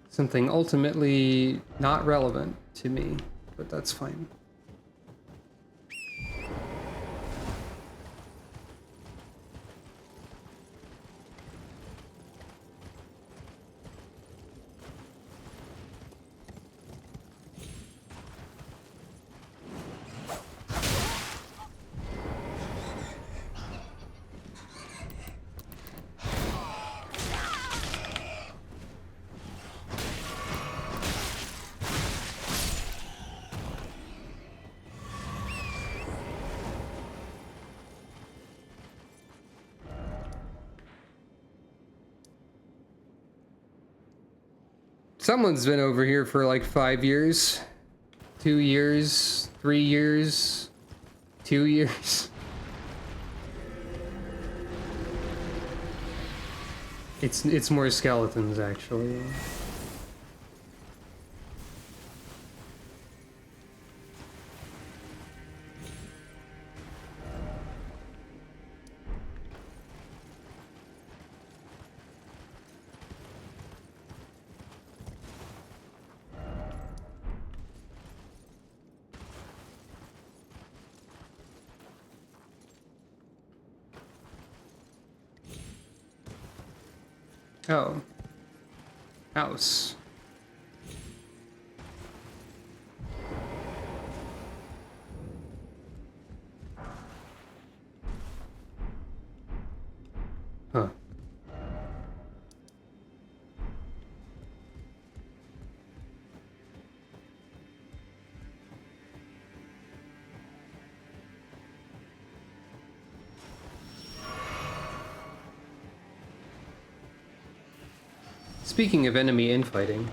Something ultimately not relevant to me, but that's fine. Someone's been over here for like 5 years, 2 years, 3 years, 2 years. It's more skeletons actually. Oh. House. Huh. Speaking of enemy infighting,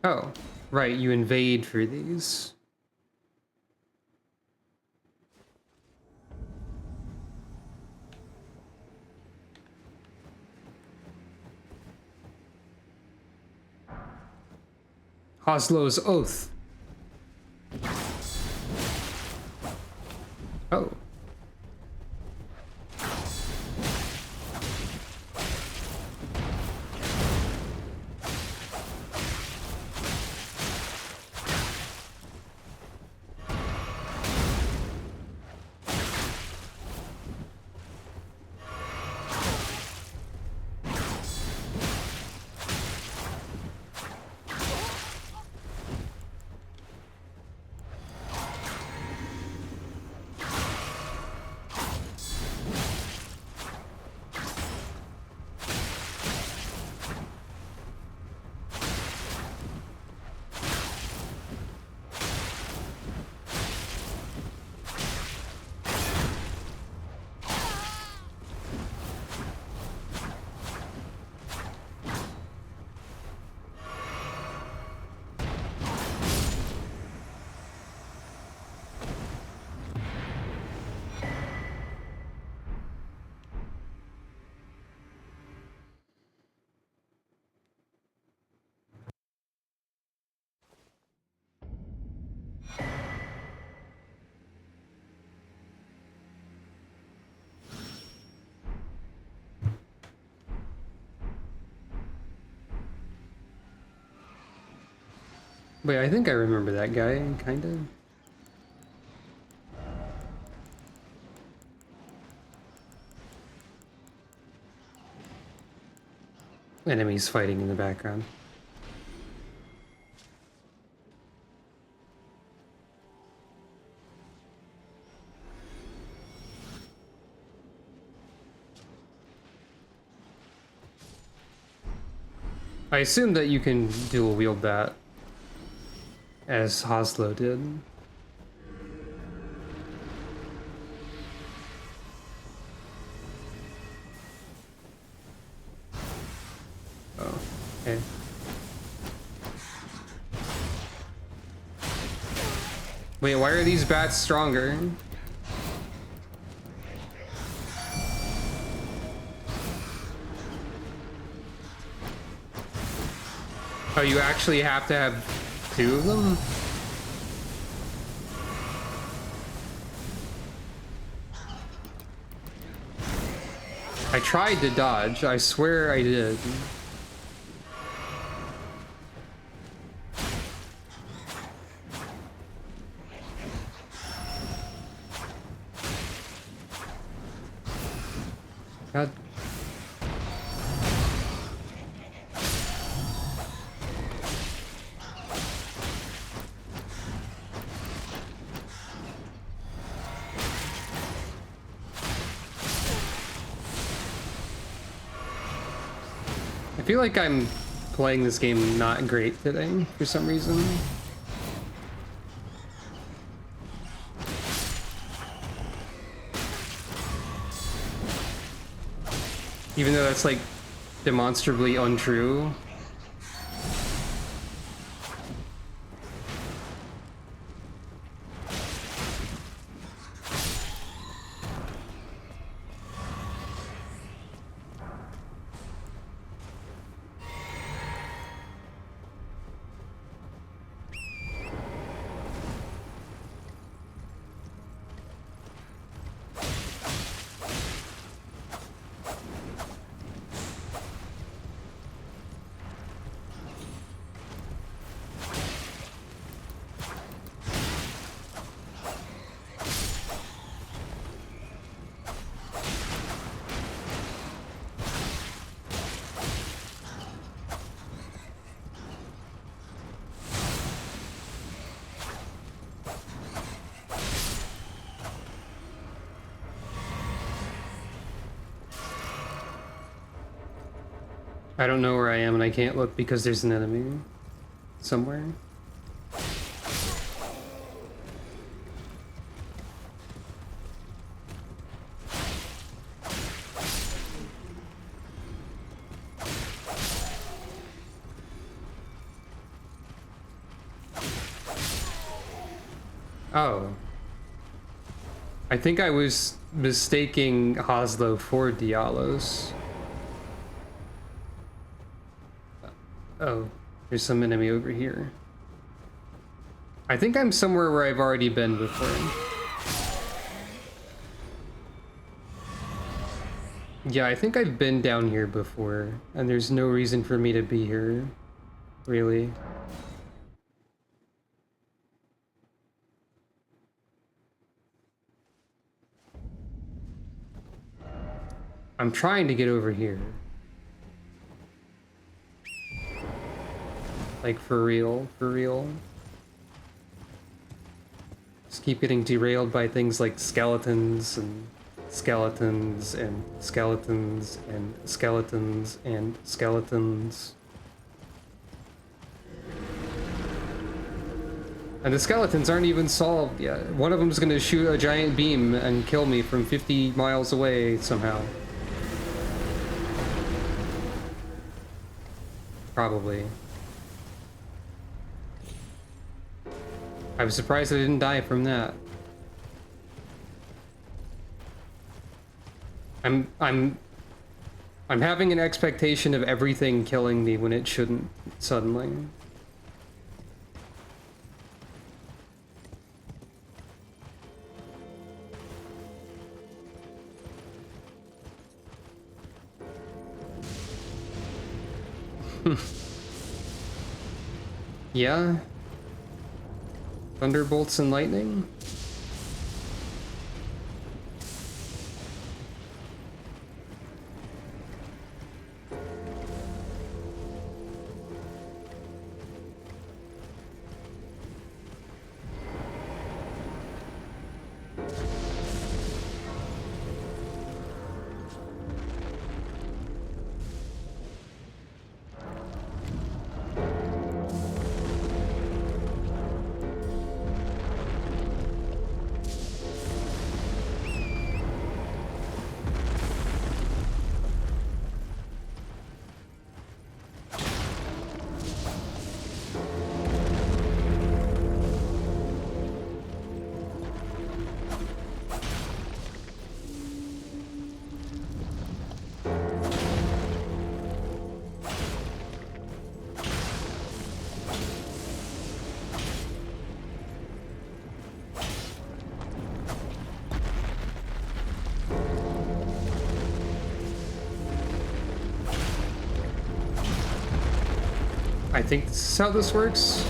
Oh, right, you invade for these. Oslo's Oath. Oh. Wait, I think I remember that guy, kind of. Enemies fighting in the background. I assume that you can dual wield that, as Oslo did. Oh, okay. Wait, why are these bats stronger? Oh, you actually have to have two of them? I tried to dodge, I swear I did. God. I feel like I'm playing this game not great today for some reason. Even though that's like demonstrably untrue. I don't know where I am and I can't look because there's an enemy somewhere. Oh. I think I was mistaking Hoslo for Dialos. Oh, there's some enemy over here. I think I'm somewhere where I've already been before. Yeah, I think I've been down here before, and there's no reason for me to be here, really. I'm trying to get over here. Like, for real, for real. Just keep getting derailed by things like skeletons and skeletons and skeletons and skeletons and skeletons. And the skeletons aren't even solved yet. One of them's gonna shoot a giant beam and kill me from 50 miles away somehow. Probably. I was surprised I didn't die from that. I'm having an expectation of everything killing me when it shouldn't suddenly. Yeah. Thunderbolts and lightning? I think this is how this works.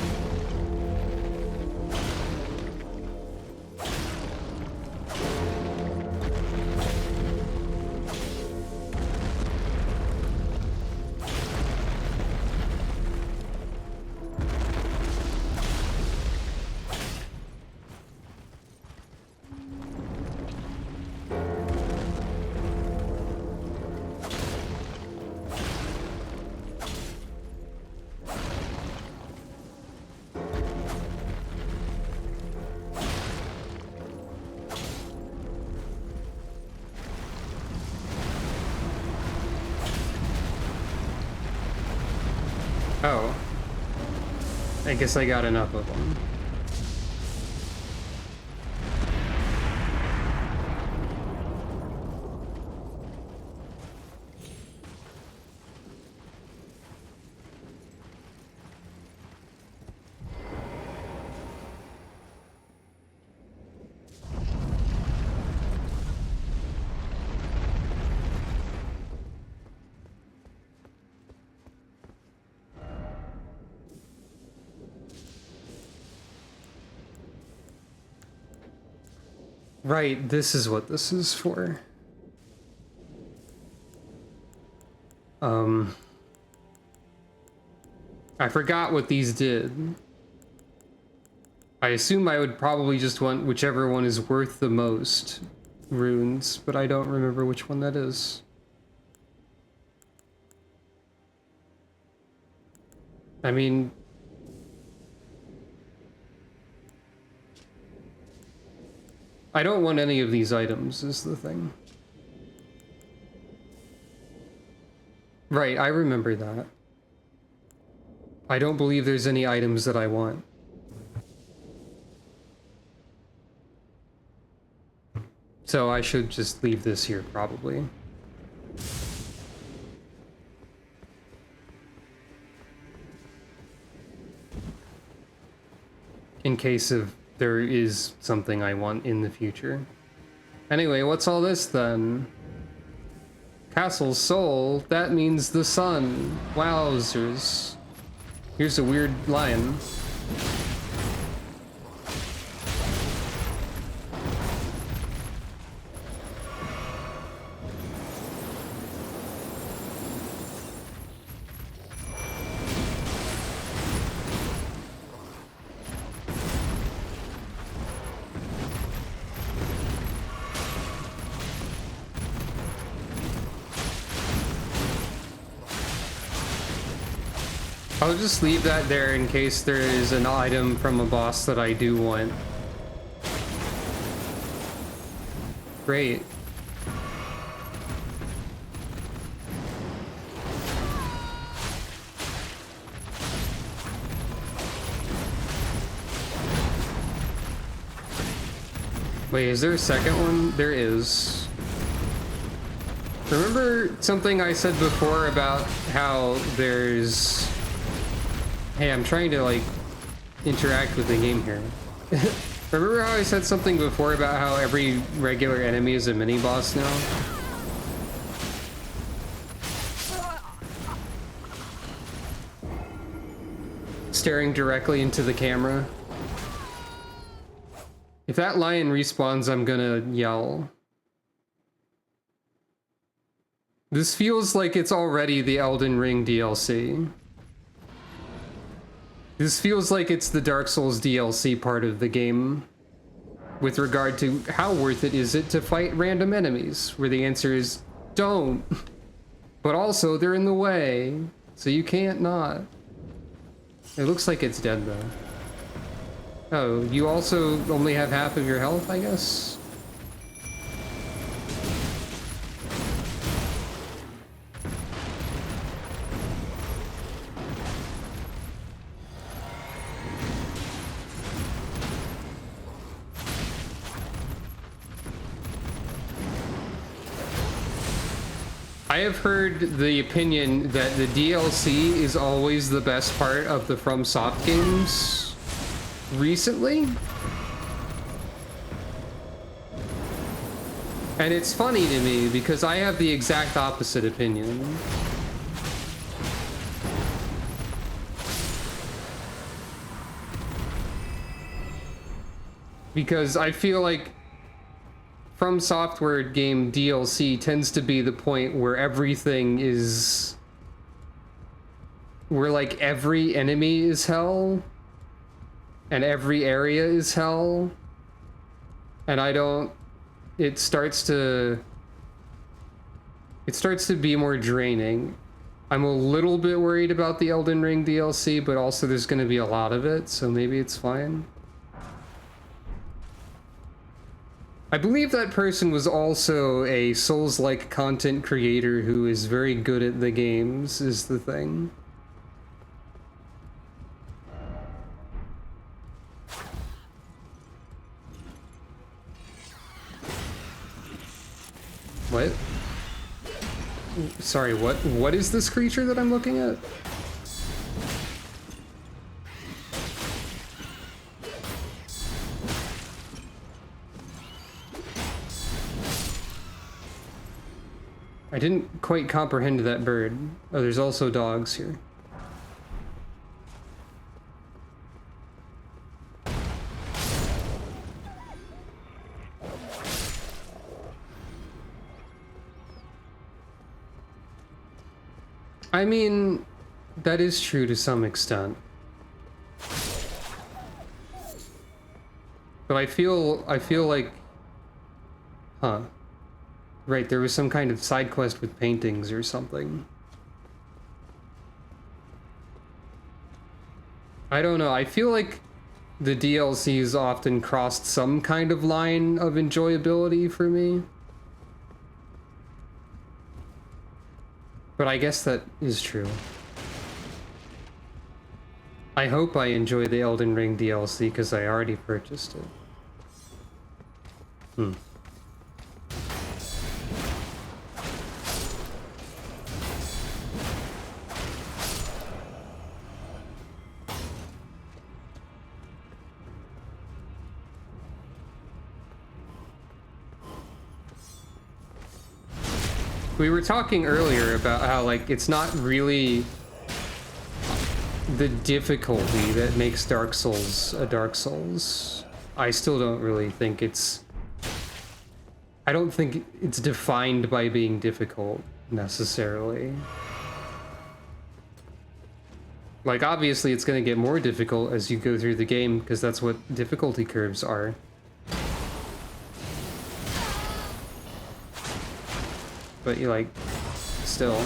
Oh. I guess I got enough of them. Right, this is what this is for. I forgot what these did. I assume I would probably just want whichever one is worth the most runes, but I don't remember which one that is. I mean... I don't want any of these items, is the thing. Right, I remember that. I don't believe there's any items that I want. So I should just leave this here, probably. In case of there is something I want in the future. Anyway, what's all this then? Castle Soul, that means the sun. Wowzers. Here's a weird lion. I'll just leave that there in case there is an item from a boss that I do want. Great. Wait, is there a second one? There is. Remember something I said before about how there's... Hey, I'm trying to, like, interact with the game here. Remember how I said something before about how every regular enemy is a mini-boss now? Staring directly into the camera. If that lion respawns, I'm gonna yell. This feels like it's already the Elden Ring DLC. This feels like it's the Dark Souls DLC part of the game with regard to how worth it is it to fight random enemies, where the answer is don't. But also they're in the way, so you can't not. It looks like it's dead though. Oh, you also only have half of your health, I guess? I have heard the opinion that the DLC is always the best part of the FromSoft games recently. And it's funny to me because I have the exact opposite opinion. Because I feel like From Software game DLC tends to be the point where everything is... where, like, every enemy is hell. And every area is hell. And I don't... It starts to be more draining. I'm a little bit worried about the Elden Ring DLC, but also there's going to be a lot of it, so maybe it's fine. I believe that person was also a Souls-like content creator who is very good at the games, is the thing. What? Sorry, what is this creature that I'm looking at? I didn't quite comprehend that bird. Oh, there's also dogs here. I mean, that is true to some extent. But I feel like... Huh. Right, there was some kind of side quest with paintings or something. I don't know, I feel like the DLCs often crossed some kind of line of enjoyability for me. But I guess that is true. I hope I enjoy the Elden Ring DLC because I already purchased it. We were talking earlier about how, like, it's not really the difficulty that makes Dark Souls a Dark Souls. I still don't really think it's... I don't think it's defined by being difficult, necessarily. Like, obviously it's going to get more difficult as you go through the game, because that's what difficulty curves are. But you, like, still...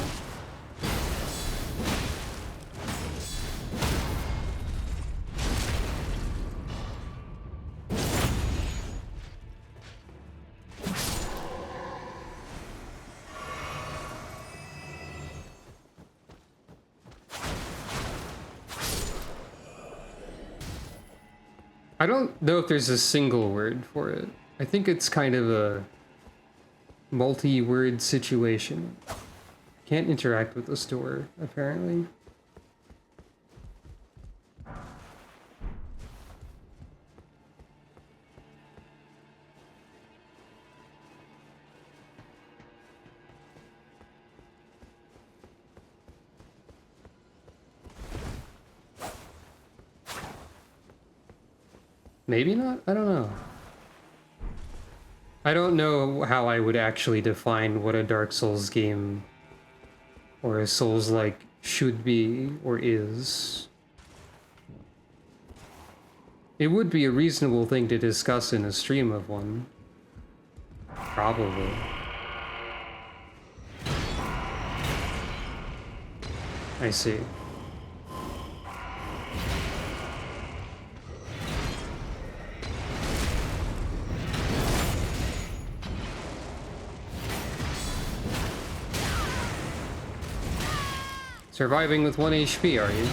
I don't know if there's a single word for it. I think it's kind of a multi-word situation. Can't interact with the store, apparently. Maybe not? I don't know. I don't know how I would actually define what a Dark Souls game or a Souls-like should be or is. It would be a reasonable thing to discuss in a stream of one. Probably. I see. Surviving with 1 HP, are you?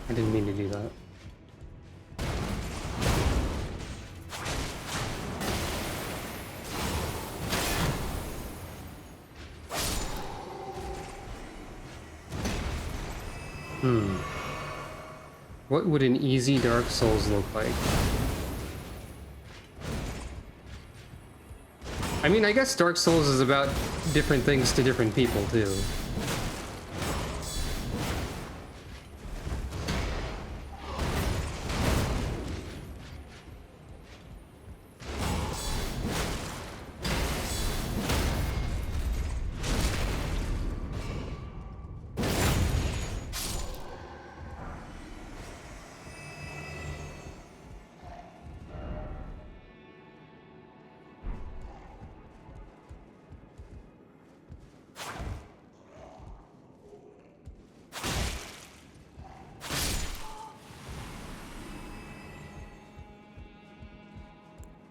I didn't mean to do that. What would an easy Dark Souls look like? I mean, I guess Dark Souls is about different things to different people, too.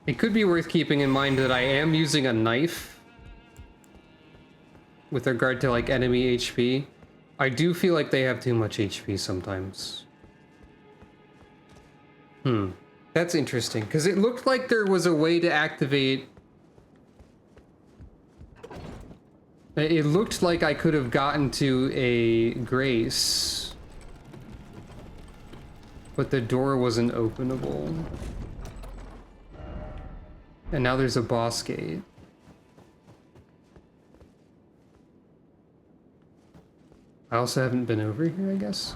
It could be worth keeping in mind that I am using a knife with regard to, like, enemy HP. I do feel like they have too much HP sometimes. That's interesting, because it looked like there was a way to activate... It looked like I could have gotten to a Grace, but the door wasn't openable. And now there's a boss gate. I also haven't been over here, I guess.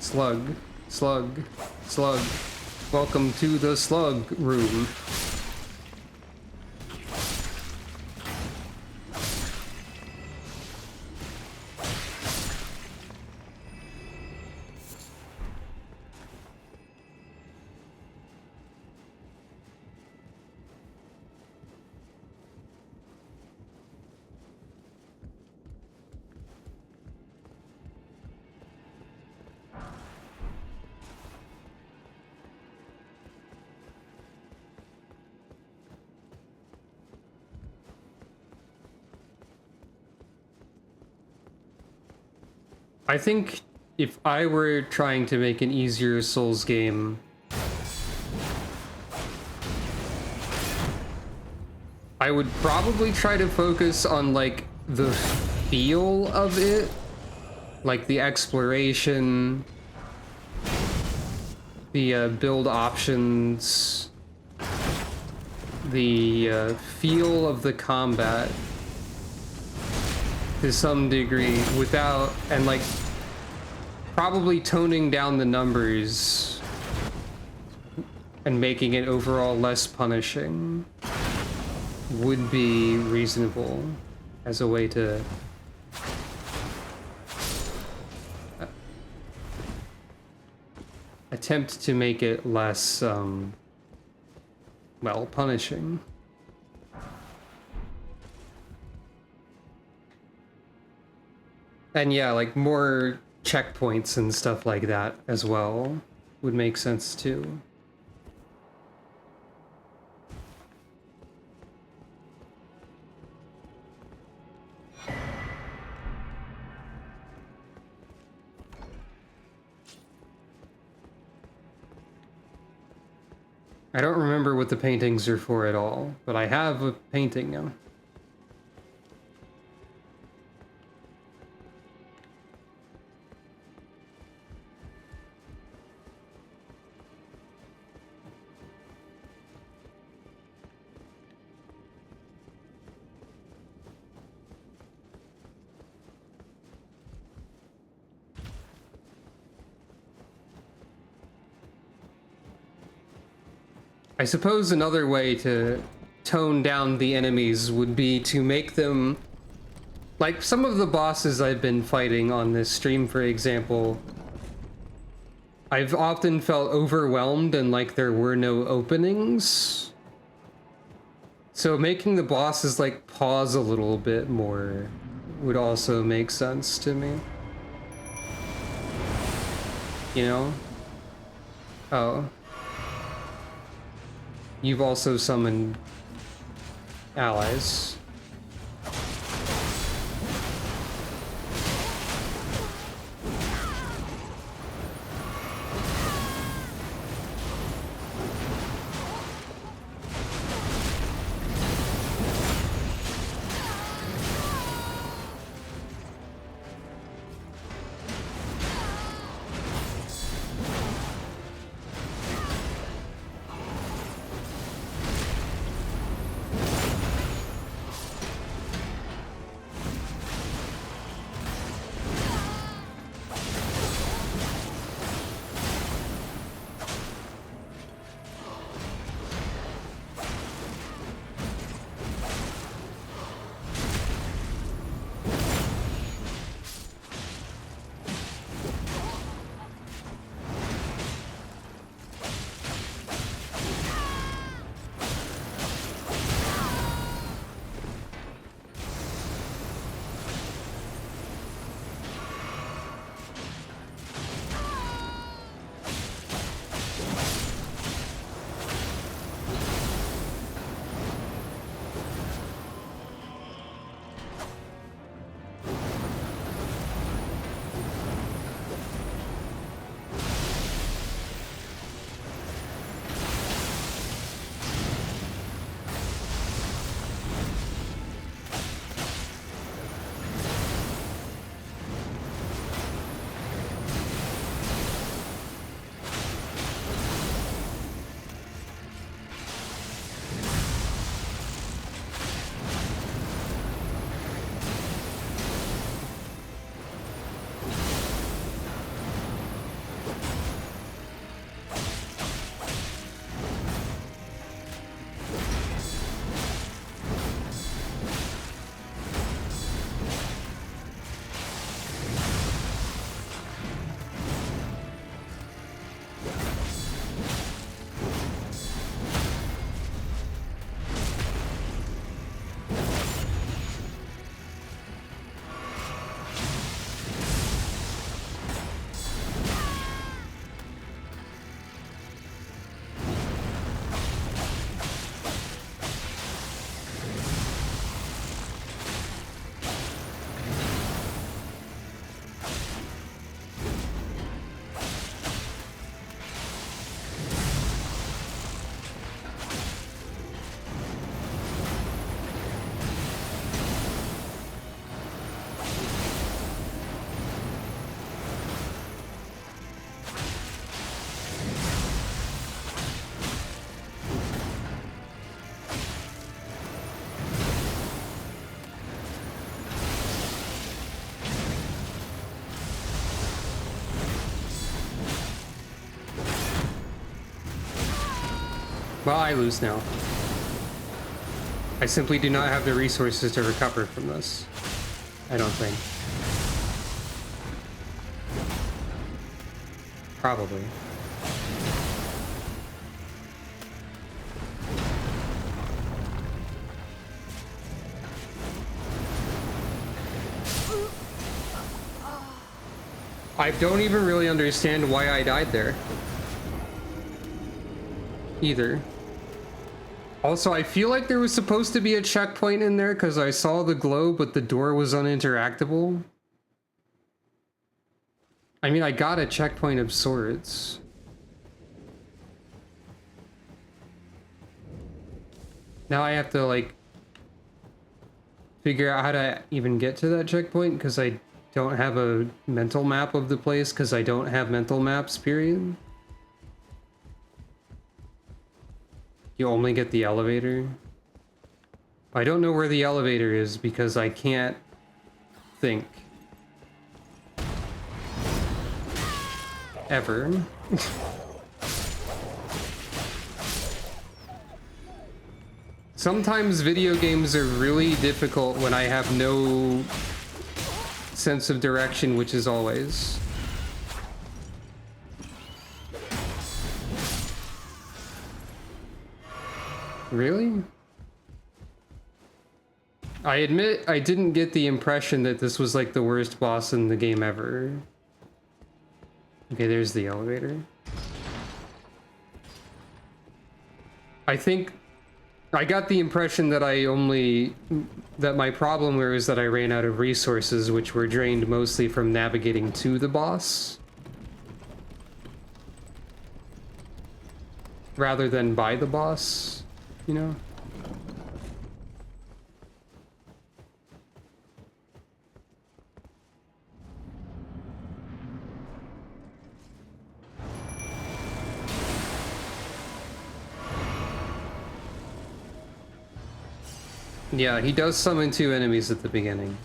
Slug, slug, slug. Welcome to the slug room. I think if I were trying to make an easier Souls game, I would probably try to focus on like the feel of it, like the exploration, the build options, the feel of the combat to some degree, without, and like probably toning down the numbers and making it overall less punishing would be reasonable as a way to attempt to make it less, well, punishing. And yeah, like more checkpoints and stuff like that as well would make sense too. I don't remember what the paintings are for at all, but I have a painting now. I suppose another way to tone down the enemies would be to make them, like some of the bosses I've been fighting on this stream, for example, I've often felt overwhelmed and like there were no openings. So making the bosses like pause a little bit more would also make sense to me. You know? Oh. You've also summoned allies. Well, I lose now. I simply do not have the resources to recover from this. I don't think. Probably. I don't even really understand why I died there. Either. Also, I feel like there was supposed to be a checkpoint in there because I saw the glow, but the door was uninteractable. I mean, I got a checkpoint of sorts. Now I have to, like, figure out how to even get to that checkpoint because I don't have a mental map of the place because I don't have mental maps, period. You only get the elevator. I don't know where the elevator is because I can't think. Ever. Sometimes video games are really difficult when I have no sense of direction, which is always. Really? I admit I didn't get the impression that this was like the worst boss in the game ever. Okay, there's the elevator. I think I got the impression that that my problem was that I ran out of resources, which were drained mostly from navigating to the boss, rather than by the boss, you know? Yeah, he does summon 2 enemies at the beginning.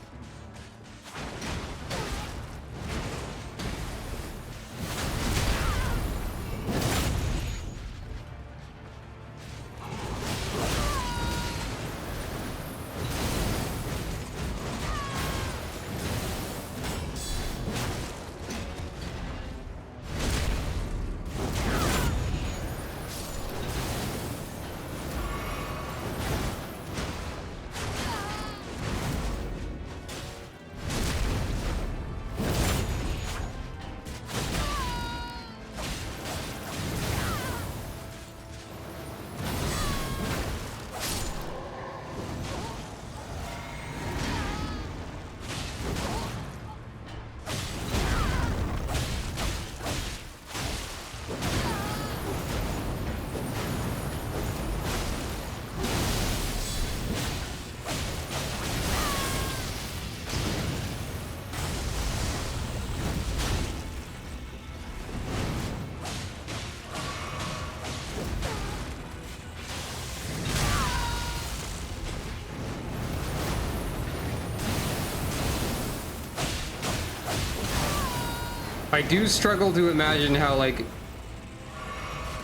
I do struggle to imagine how, like,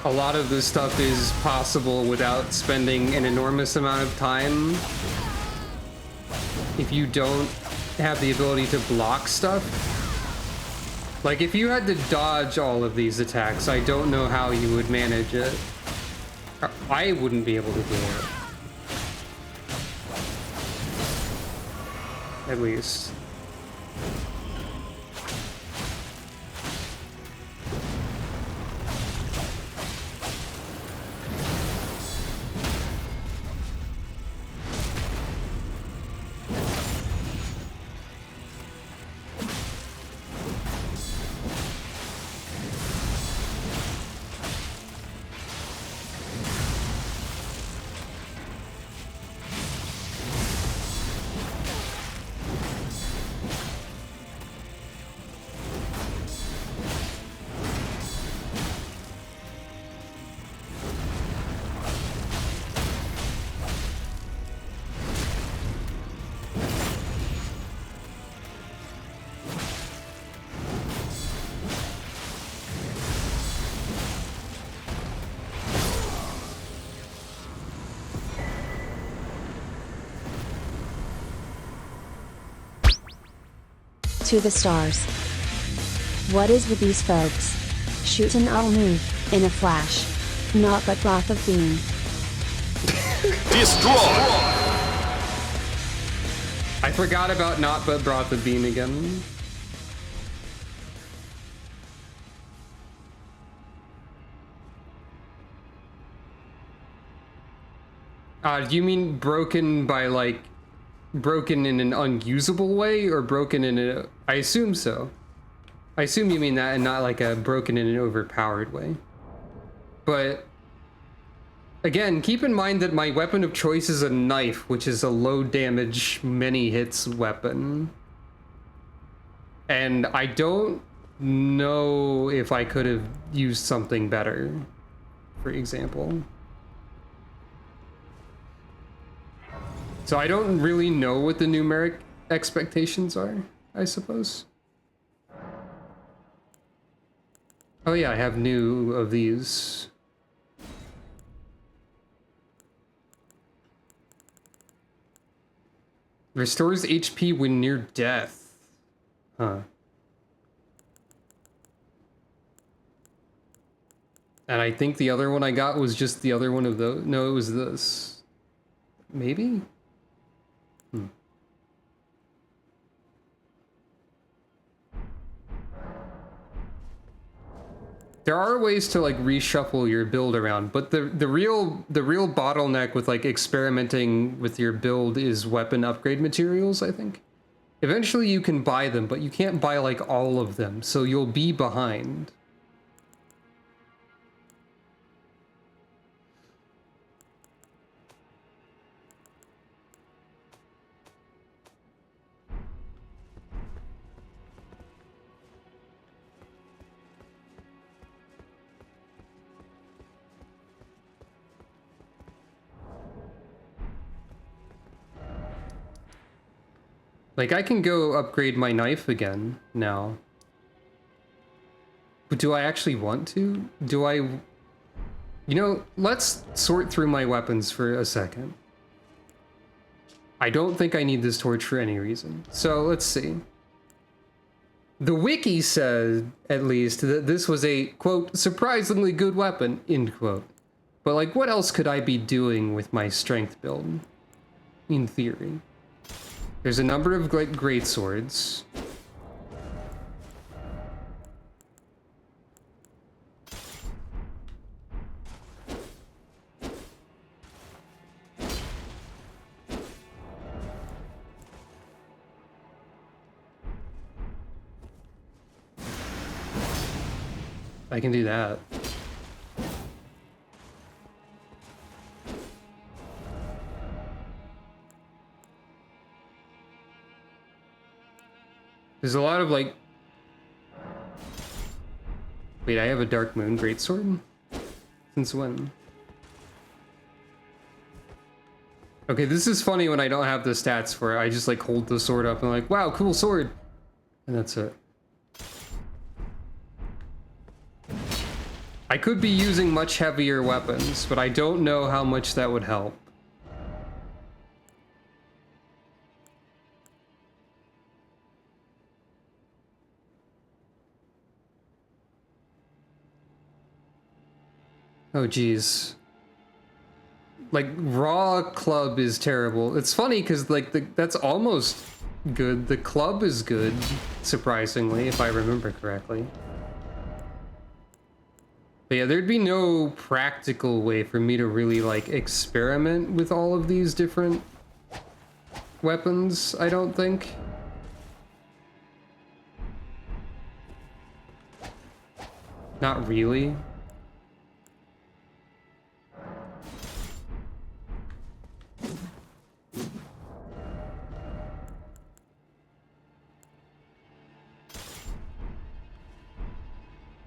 a lot of this stuff is possible without spending an enormous amount of time. If you don't have the ability to block stuff. Like, if you had to dodge all of these attacks, I don't know how you would manage it. I wouldn't be able to do it. At least. To the stars. What is with these folks? Shoot and I'll move, in a flash. Not but broth of bean. Destroy! I forgot about not but broth of bean again. Do you mean broken by like broken in an unusable way or broken in a... I assume so. I assume you mean that and not like a broken in an overpowered way. But again, keep in mind that my weapon of choice is a knife, which is a low damage, many hits weapon. And I don't know if I could have used something better, for example. So I don't really know what the numeric expectations are, I suppose. Oh yeah, I have new of these. Restores HP when near death. Huh. And I think the other one I got was just the other one of those. No, it was this. Maybe? There are ways to like reshuffle your build around, but the real bottleneck with like experimenting with your build is weapon upgrade materials, I think. Eventually you can buy them, but you can't buy like all of them, so you'll be behind. Like, I can go upgrade my knife again now. But do I actually want to? Do I... You know, let's sort through my weapons for a second. I don't think I need this torch for any reason. So, let's see. The wiki said, at least, that this was a, quote, surprisingly good weapon, end quote. But, like, what else could I be doing with my strength build? In theory. There's a number of great swords. I can do that. There's a lot of like... Wait, I have a Dark Moon greatsword? Since when? Okay, this is funny when I don't have the stats for it. I just like hold the sword up and like, wow, cool sword! And that's it. I could be using much heavier weapons, but I don't know how much that would help. Oh, geez. Like, raw club is terrible. It's funny because, like, that's almost good. The club is good, surprisingly, if I remember correctly. But yeah, there'd be no practical way for me to really, like, experiment with all of these different weapons, I don't think. Not really.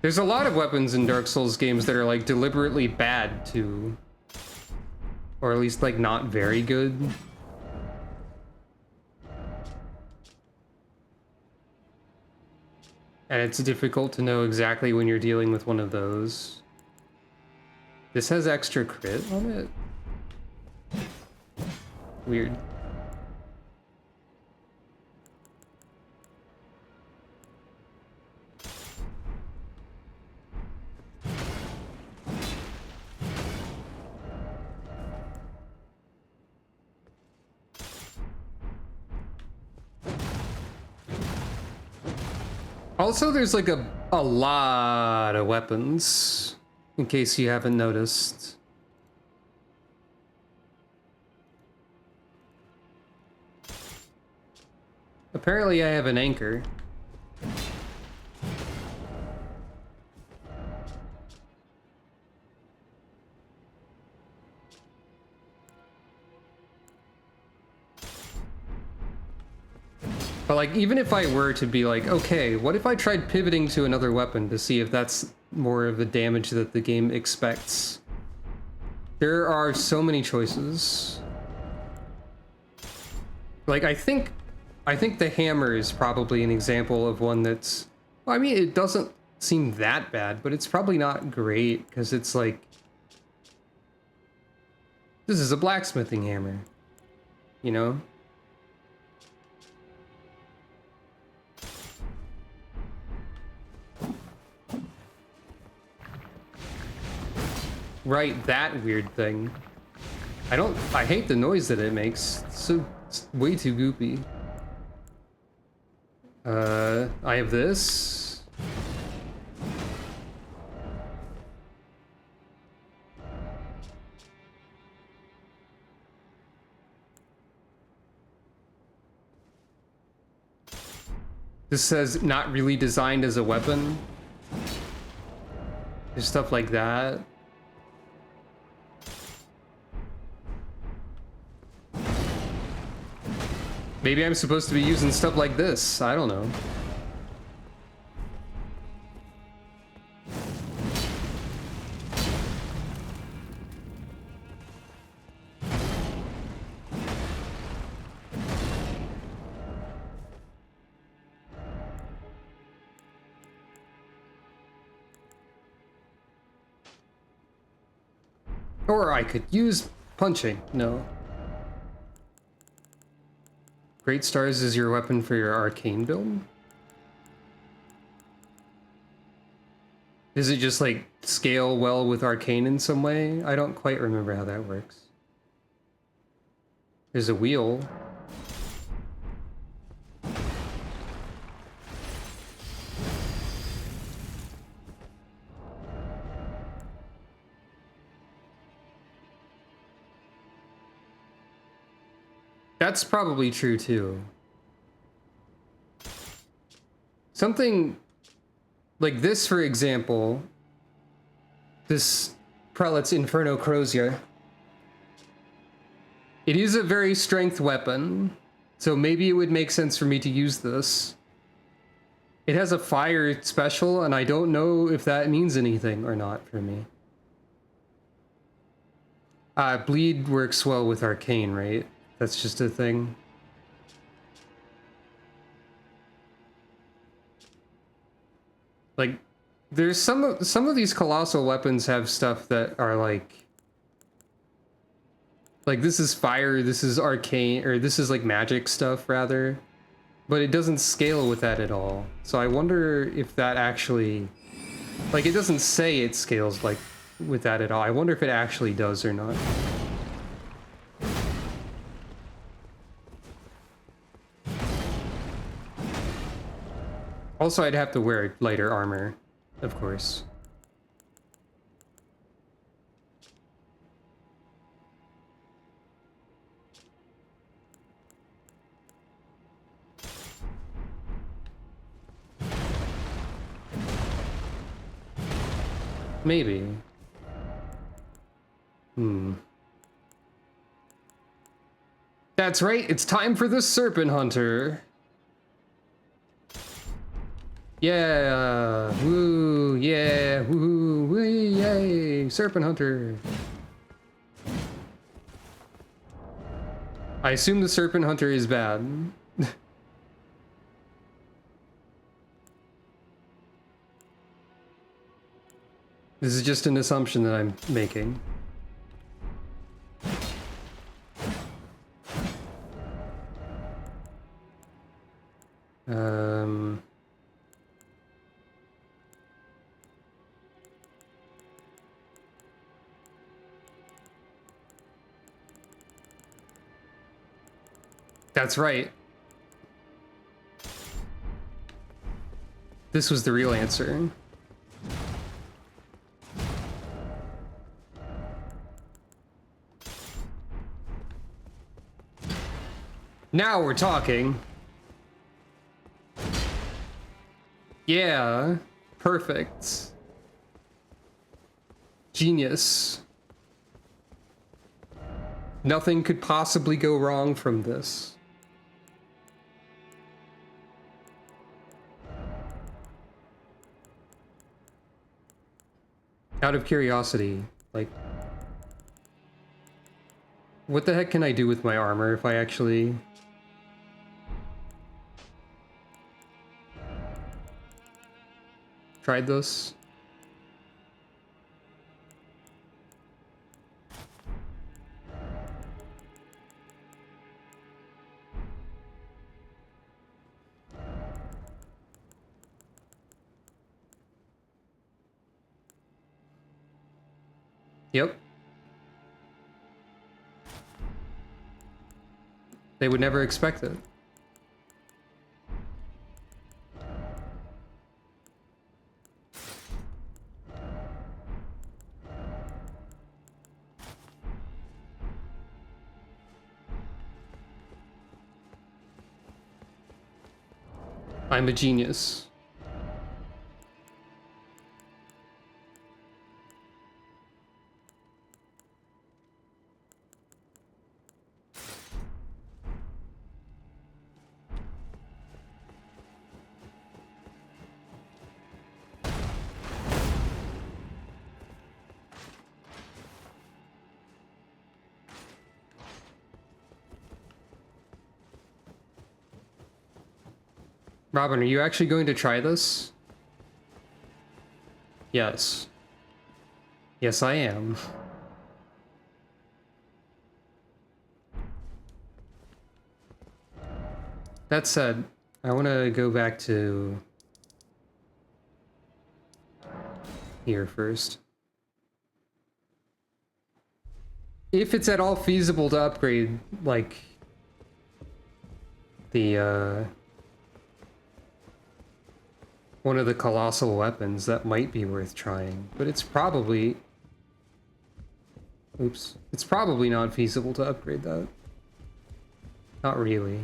There's a lot of weapons in Dark Souls games that are like deliberately bad too. Or at least like not very good. And it's difficult to know exactly when you're dealing with one of those. This has extra crit on it. Weird. Also, there's like a lot of weapons, in case you haven't noticed. Apparently I have an anchor. But like, even if I were to be like, okay, what if I tried pivoting to another weapon to see if that's more of the damage that the game expects? There are so many choices. Like, I think the hammer is probably an example of one that's, well, I mean, it doesn't seem that bad, but it's probably not great because it's like, this is a blacksmithing hammer, you know? Right, that weird thing. I hate the noise that it makes. It's way too goopy. I have this. This says not really designed as a weapon. There's stuff like that. Maybe I'm supposed to be using stuff like this. I don't know. Or I could use punching. No. Great Stars is your weapon for your arcane build? Does it just like scale well with arcane in some way? I don't quite remember how that works. There's a wheel. That's probably true too. Something like this, for example, this Prelate's Inferno Crozier. It is a very strength weapon, so maybe it would make sense for me to use this. It has a fire special, and I don't know if that means anything or not for me. Bleed works well with arcane, right? That's just a thing. Like, there's some of these colossal weapons have stuff that are like this is fire, this is arcane, or this is like magic stuff rather, but it doesn't scale with that at all. So I wonder if that actually, like, it doesn't say it scales like with that at all. I wonder if it actually does or not. Also, I'd have to wear lighter armor, of course. Maybe. That's right, it's time for the Serpent Hunter. Yeah, woo, yeah, woo, wee, yay, Serpent Hunter. I assume the Serpent Hunter is bad. This is just an assumption that I'm making. That's right. This was the real answer. Now we're talking. Yeah, perfect. Genius. Nothing could possibly go wrong from this. Out of curiosity, like, what the heck can I do with my armor if I actually... tried this? Yep. They would never expect it. I'm a genius. Robin, are you actually going to try this? Yes. Yes, I am. That said, I want to go back to here first. If it's at all feasible to upgrade, like, the, one of the colossal weapons, that might be worth trying. But it's probably... Oops. It's probably not feasible to upgrade that. Not really.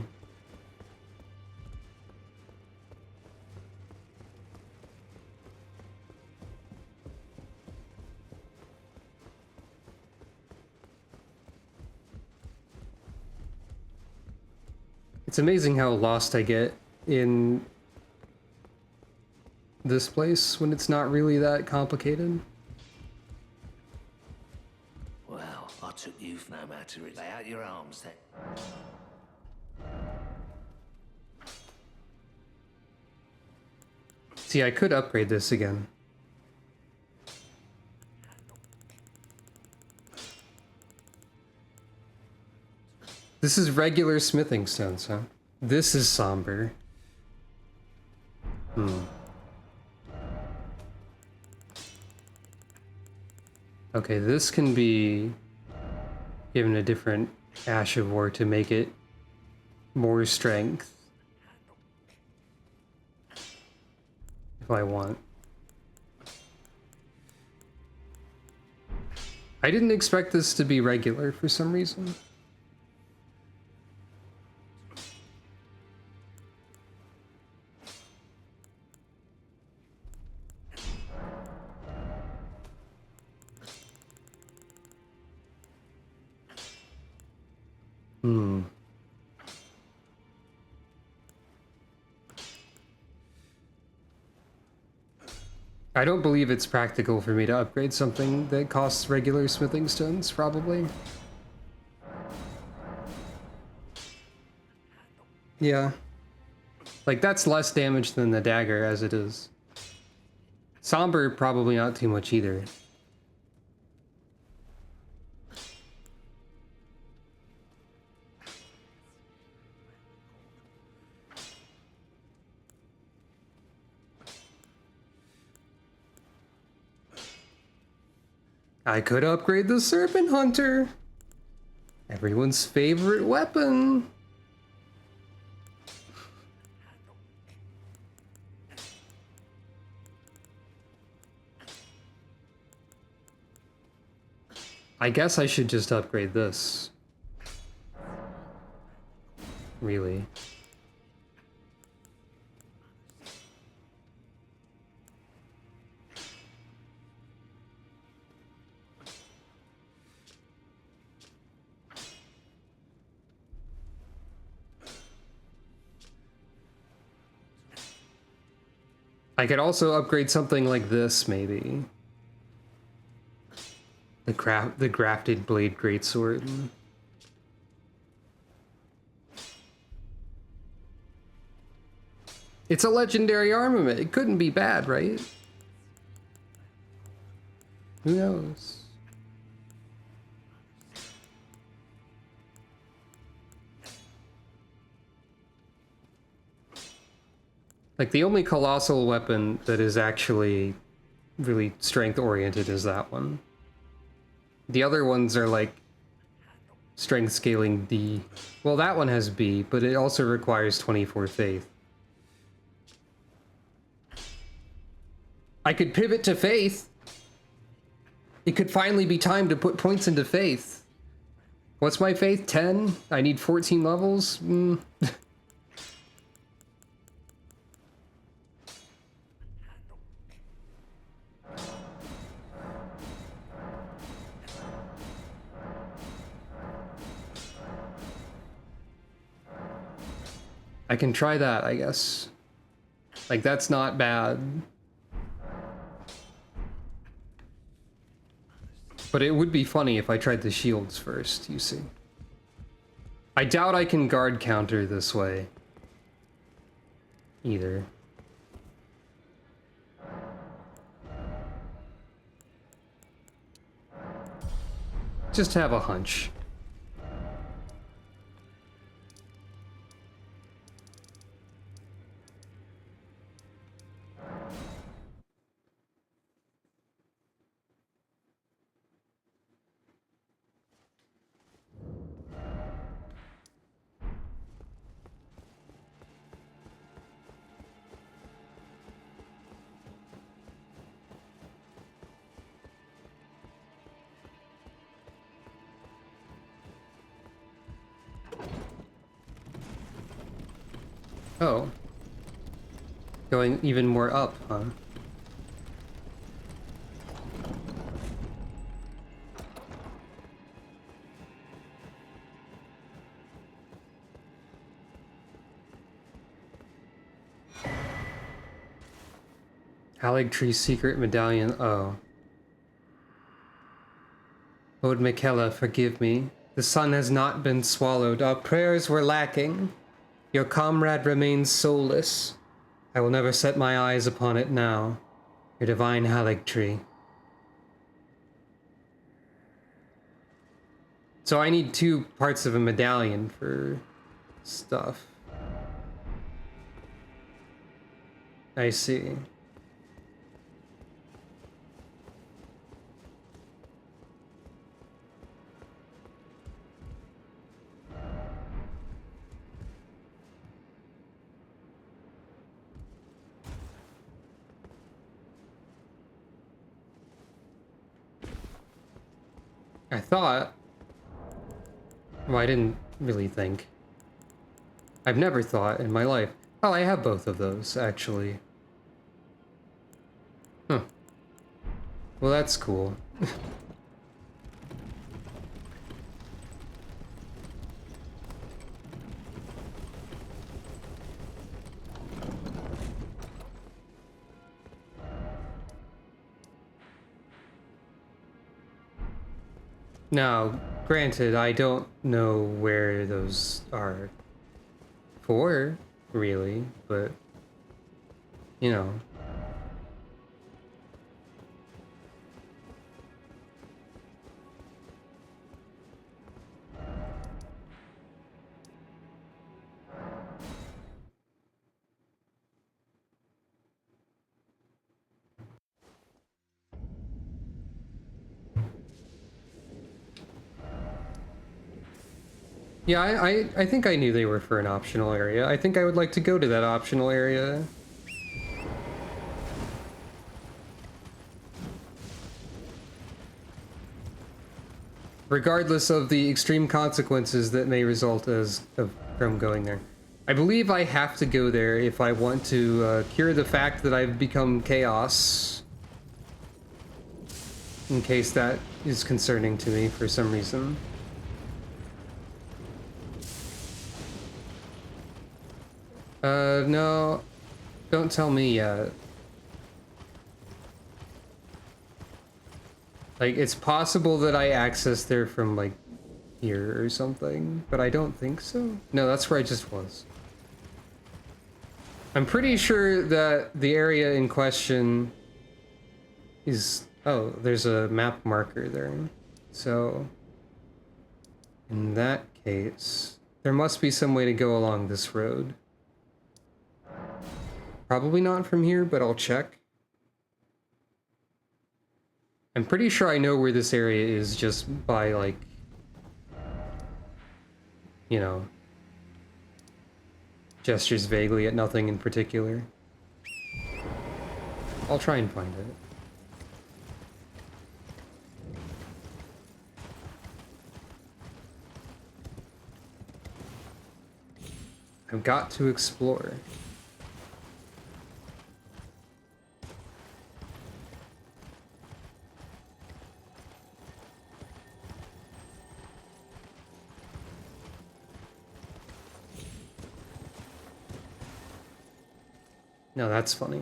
It's amazing how lost I get in this place when it's not really that complicated. Well, I took you for no matter it. Lay out your arms then. See, I could upgrade this again. This is regular smithing stones, huh? This is somber. Okay, this can be given a different Ash of War to make it more strength. If I want. I didn't expect this to be regular for some reason. I don't believe it's practical for me to upgrade something that costs regular smithing stones, probably. Yeah. Like, that's less damage than the dagger as it is. Somber, probably not too much either. I could upgrade the Serpent Hunter. Everyone's favorite weapon. I guess I should just upgrade this. Really. I could also upgrade something like this, maybe. The grafted blade greatsword. It's a legendary armament. It couldn't be bad, right? Who knows? Like, the only colossal weapon that is actually really strength-oriented is that one. The other ones are, like, strength scaling D. Well, that one has B, but it also requires 24 faith. I could pivot to faith. It could finally be time to put points into faith. What's my faith? 10? I need 14 levels? I can try that, I guess. Like, that's not bad. But it would be funny if I tried the shields first, you see. I doubt I can guard counter this way. Either. Just have a hunch. Oh. Going even more up, huh? Haligtree's secret medallion, oh. Lord Michaela, forgive me. The sun has not been swallowed. Our prayers were lacking. Your comrade remains soulless. I will never set my eyes upon it now. Your divine Haligtree. So I need 2 parts of a medallion for stuff. I see. I thought... Well, I didn't really think. I've never thought in my life. Oh, I have both of those, actually. Huh. Well, that's cool. Now, granted, I don't know where those are for, really, but, you know. Yeah, I think I knew they were for an optional area. I think I would like to go to that optional area. regardless of the extreme consequences that may result from going there. I believe I have to go there if I want to cure the fact that I've become chaos. In case that is concerning to me for some reason. No. Don't tell me yet. Like, it's possible that I accessed there from, like, here or something, but I don't think so. No, that's where I just was. I'm pretty sure that the area in question is... Oh, there's a map marker there. So, in that case, there must be some way to go along this road. Probably not from here, but I'll check. I'm pretty sure I know where this area is just by, like, you know, gestures vaguely at nothing in particular. I'll try and find it. I've got to explore. No, that's funny.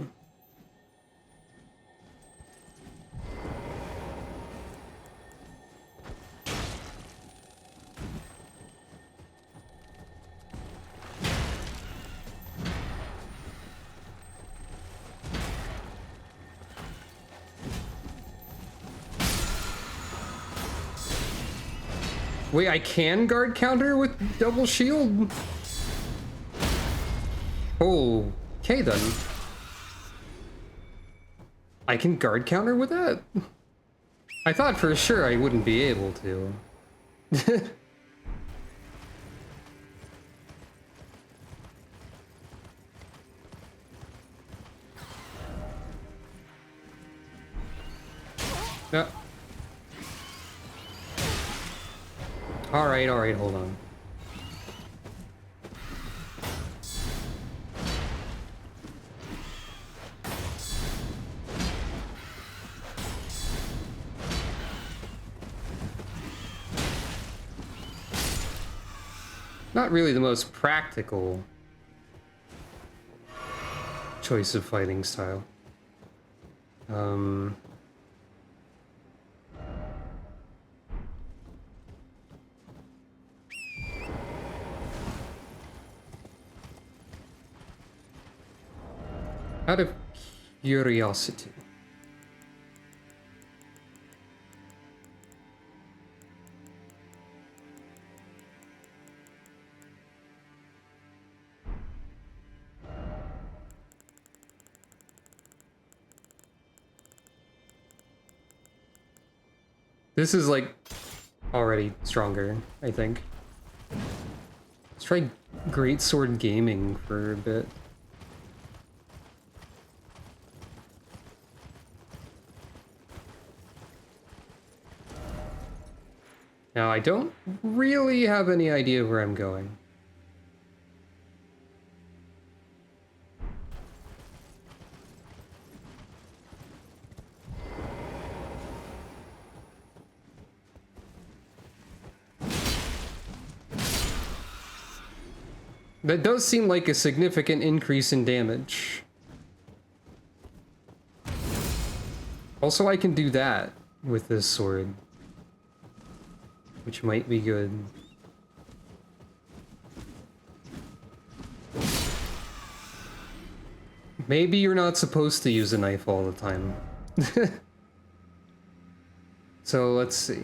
Wait, I can guard counter with double shield? Oh, okay then. I can guard counter with that? I thought for sure I wouldn't be able to. Yeah. Alright, hold on. Not really the most practical choice of fighting style. Out of curiosity. This is like already stronger, I think. Let's try Greatsword Gaming for a bit. Now, I don't really have any idea where I'm going. That does seem like a significant increase in damage. Also, I can do that with this sword, which might be good. Maybe you're not supposed to use a knife all the time. So let's see.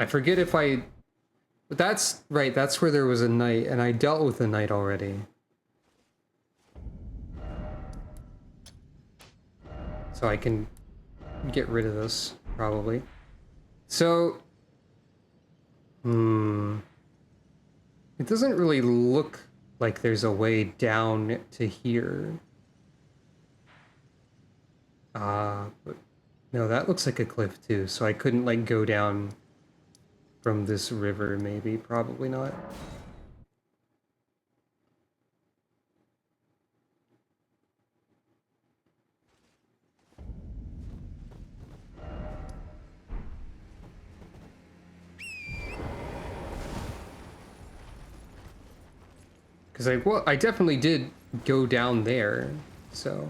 I forget if I... But that's right, that's where there was a knight, and I dealt with a knight already. So I can get rid of this, probably. So... It doesn't really look like there's a way down to here. But no, that looks like a cliff too, so I couldn't like go down from this river, maybe, probably not. Because I definitely did go down there, so.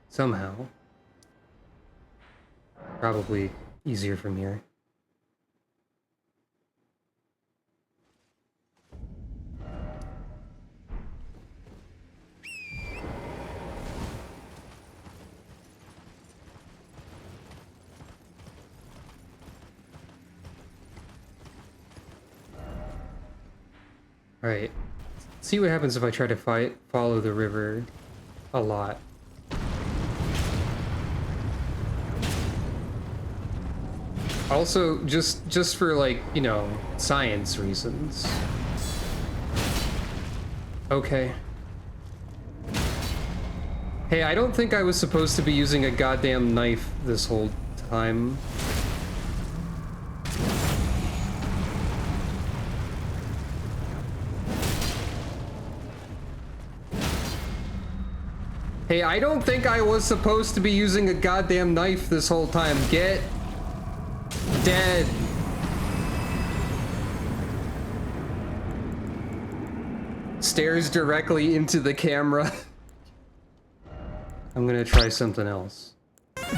Somehow. Probably easier from here. Alright. See what happens if I try to follow the river a lot. Also, just for like, you know, science reasons. Okay. Hey, I don't think I was supposed to be using a goddamn knife this whole time. Hey, I don't think I was supposed to be using a goddamn knife this whole time. Get dead. Stares directly into the camera. I'm gonna try something else.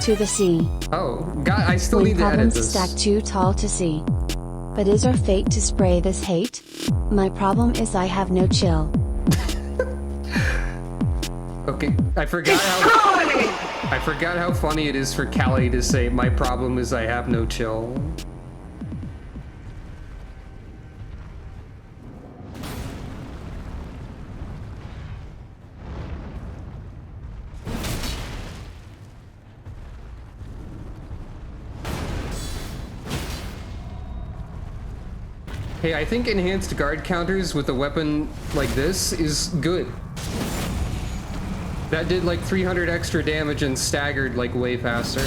To the sea. Oh, God, I still When need to edit problems this. stack too tall to see. But is our fate to spray this hate? My problem is I have no chill. Okay, I forgot how funny it is for Callie to say, my problem is I have no chill. Hey, I think enhanced guard counters with a weapon like this is good. That did like 300 extra damage and staggered like way faster.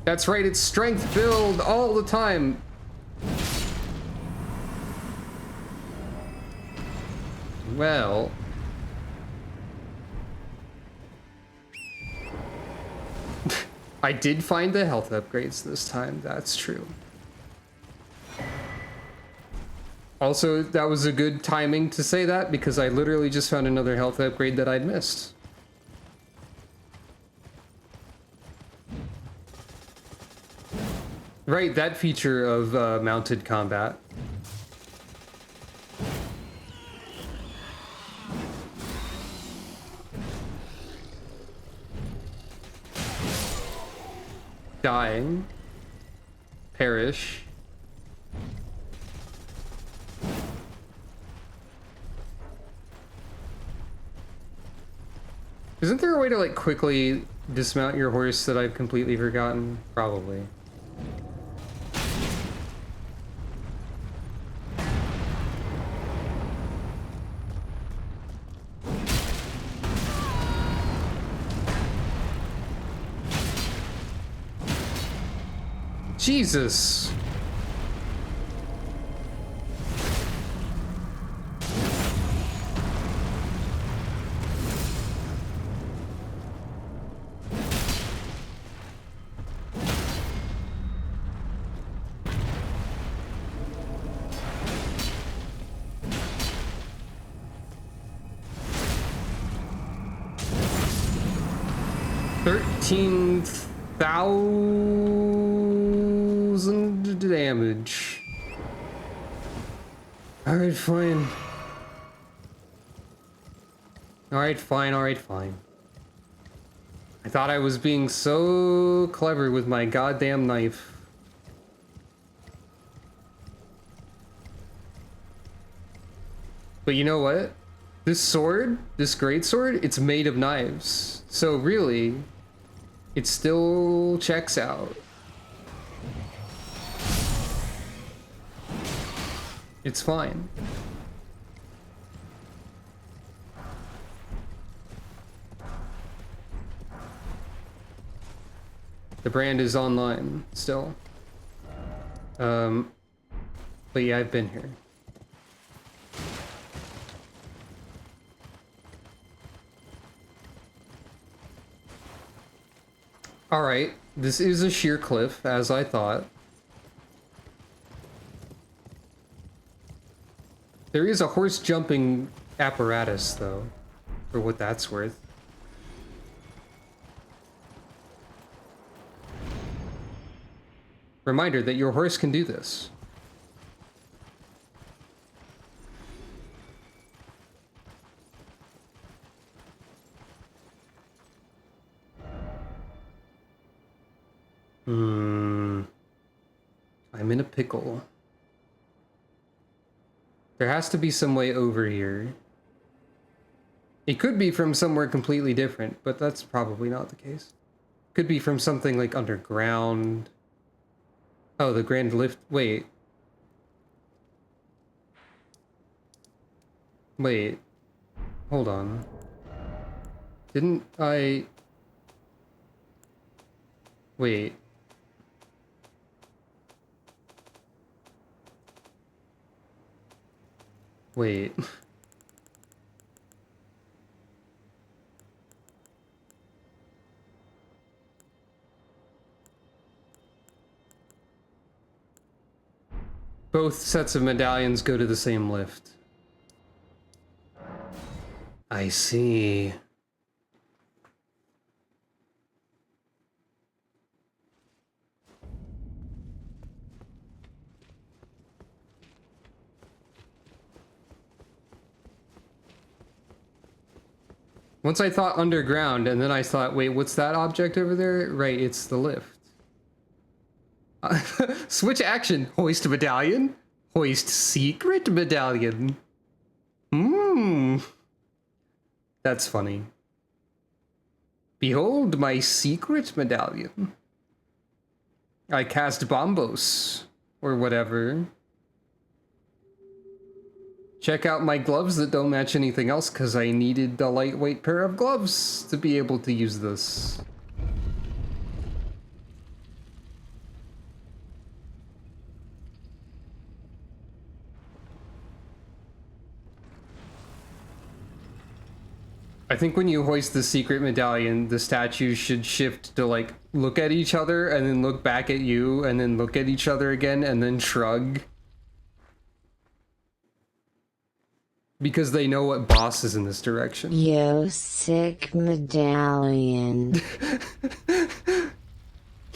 That's right, it's strength build all the time. Well. I did find the health upgrades this time, that's true. Also, that was a good timing to say that because I literally just found another health upgrade that I'd missed. Right, that feature of mounted combat. Dying. Perish. Isn't there a way to like quickly dismount your horse that I've completely forgotten? Probably. Jesus. $13,000 damage. Alright, fine. Alright, fine, alright, fine. I thought I was being so clever with my goddamn knife. But you know what? This sword, this great sword, it's made of knives. So really, it still checks out. It's fine. The brand is online still. But yeah, I've been here. Alright, this is a sheer cliff, as I thought. There is a horse jumping apparatus, though, for what that's worth. Reminder that your horse can do this. I'm in a pickle. There has to be some way over here. It could be from somewhere completely different, but that's probably not the case. Could be from something like underground. Oh, the grand lift. Wait. Wait. Hold on. Didn't I... Wait. Wait. Both sets of medallions go to the same lift. I see. Once I thought underground, and then I thought, wait, what's that object over there? Right, it's the lift. Switch action. Hoist medallion. Hoist secret medallion. That's funny. Behold my secret medallion. I cast bombos. Or whatever. Check out my gloves that don't match anything else because I needed a lightweight pair of gloves to be able to use this. I think when you hoist the secret medallion, the statues should shift to like look at each other and then look back at you and then look at each other again and then shrug. Because they know what boss is in this direction. Yo, sick medallion.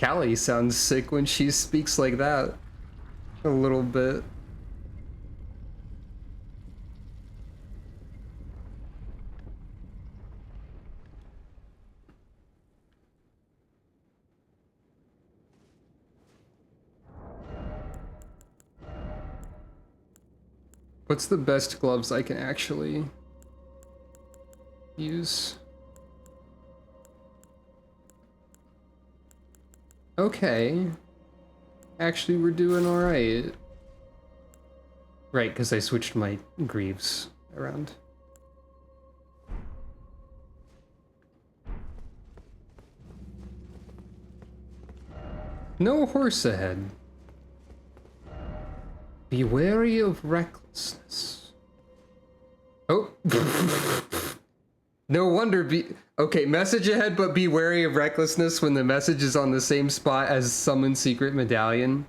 Callie sounds sick when she speaks like that. A little bit. What's the best gloves I can actually use? Okay. Actually, we're doing alright. Right, because I switched my greaves around. No horse ahead. Be wary of recklessness. Oh. No wonder okay, message ahead, but be wary of recklessness when the message is on the same spot as summon secret medallion.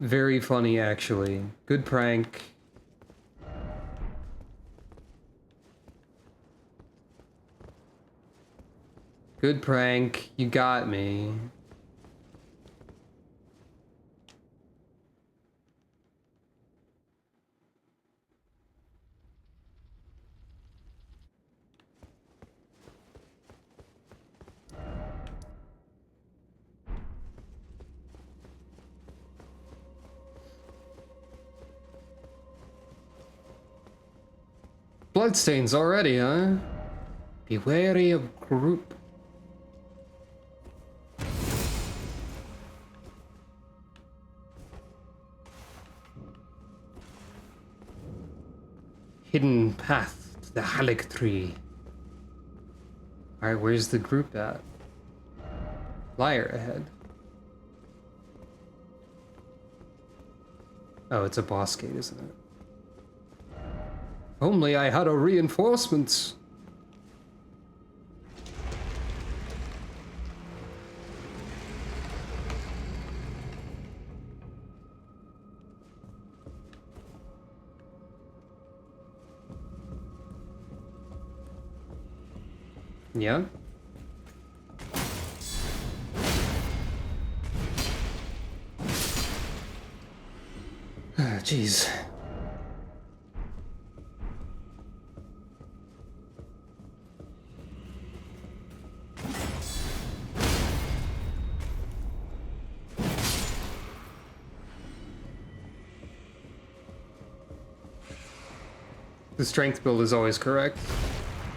Very funny, actually. Good prank. Good prank. You got me. bloodstains already, huh? Be wary of group. Hidden path to the Halleck tree. Alright, where's the group at? Liar ahead. Oh, it's a boss gate, isn't it? Only I had a reinforcements. Yeah? Jeez. The strength build is always correct.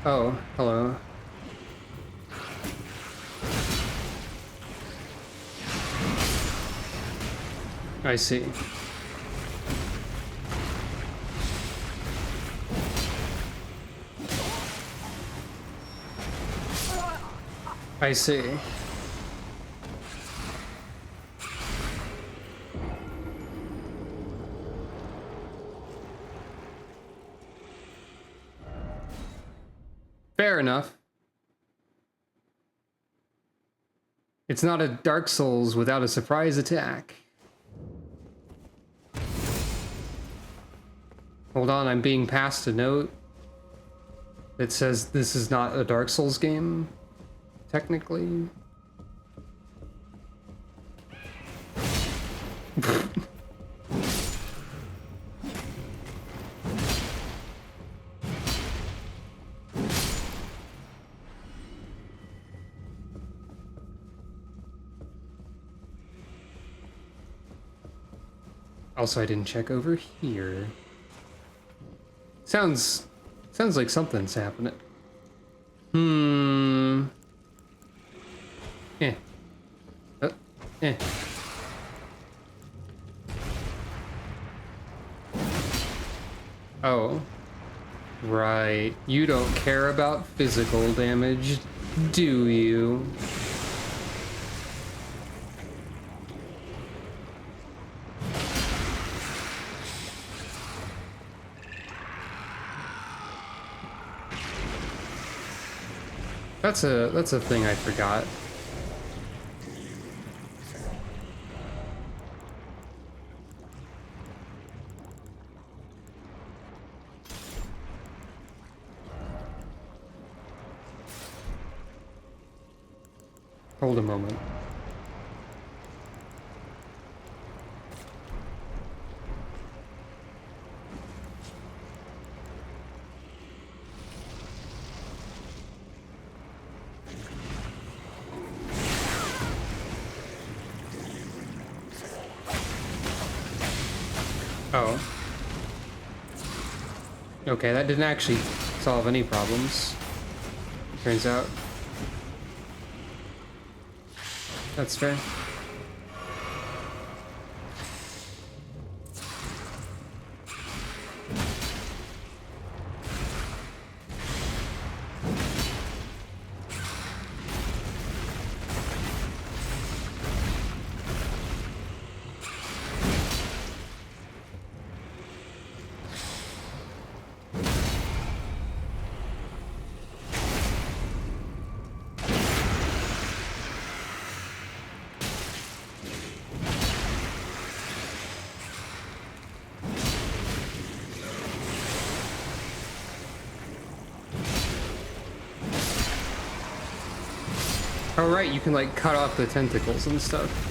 Oh, hello. I see. I see. Fair enough. It's not a Dark Souls without a surprise attack. Hold on, I'm being passed a note that says this is not a Dark Souls game, technically. Also, I didn't check over here. Sounds like something's happening. Eh. Eh. Oh. Right. You don't care about physical damage, do you? That's a thing I forgot. Hold a moment. Oh. Okay, that didn't actually solve any problems. Turns out. That's fair. Oh right, you can like cut off the tentacles and stuff.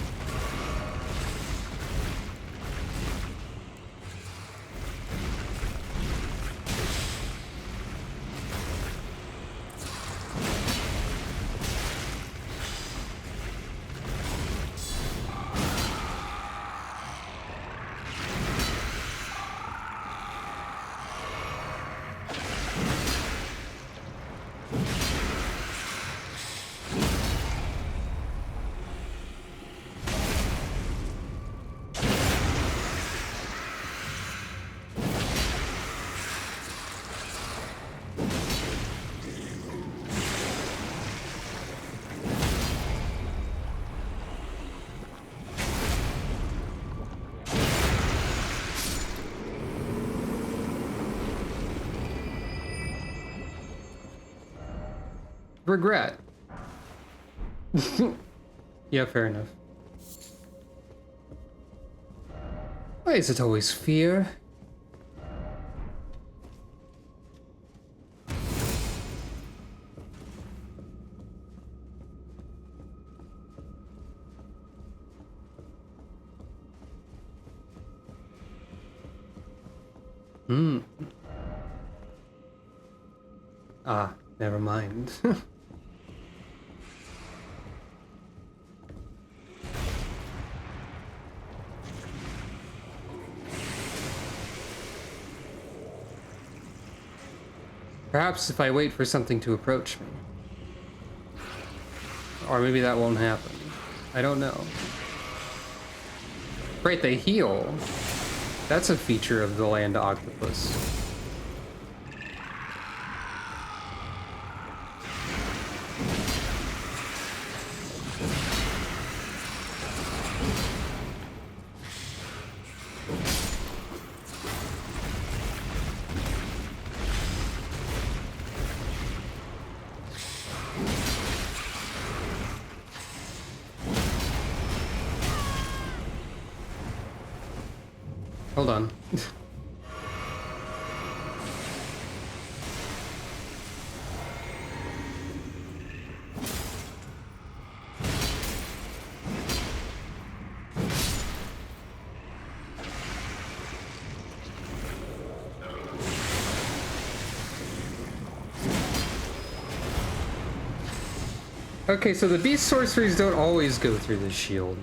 regret. Yeah, fair enough. Why is it always fear? Ah, never mind. Perhaps if I wait for something to approach me. Or maybe that won't happen. I don't know. Right, they heal. That's a feature of the land octopus. Hold on. Okay, so the beast sorceries don't always go through the shield.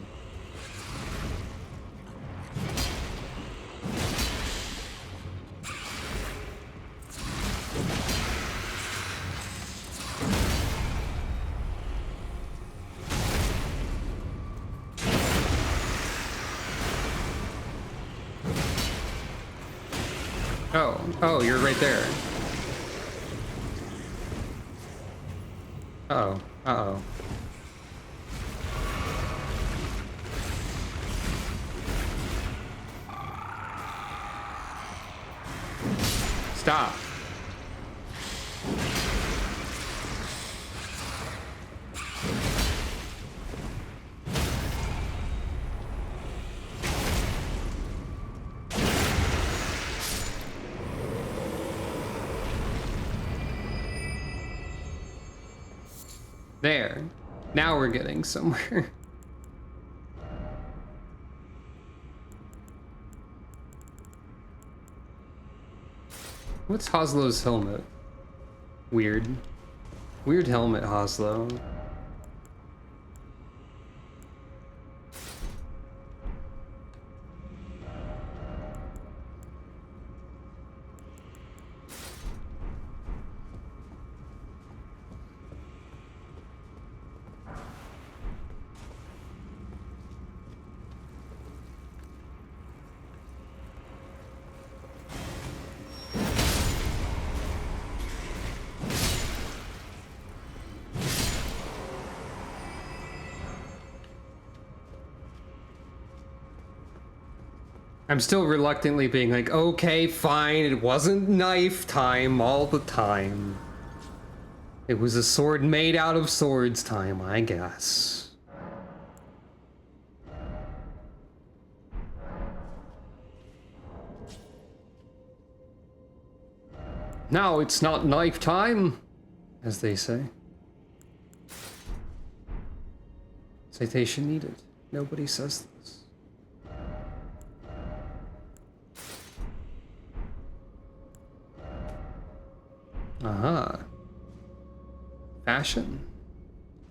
Oh, you're right there. Uh-oh, uh-oh. Stop. There. Now we're getting somewhere. What's Hoslow's helmet? Weird. Weird helmet, Hoslow. I'm still reluctantly being like, okay, fine, it wasn't knife time all the time. It was a sword made out of swords time, I guess. Now it's not knife time, as they say. Citation needed. Nobody says this. Aha. Fashion?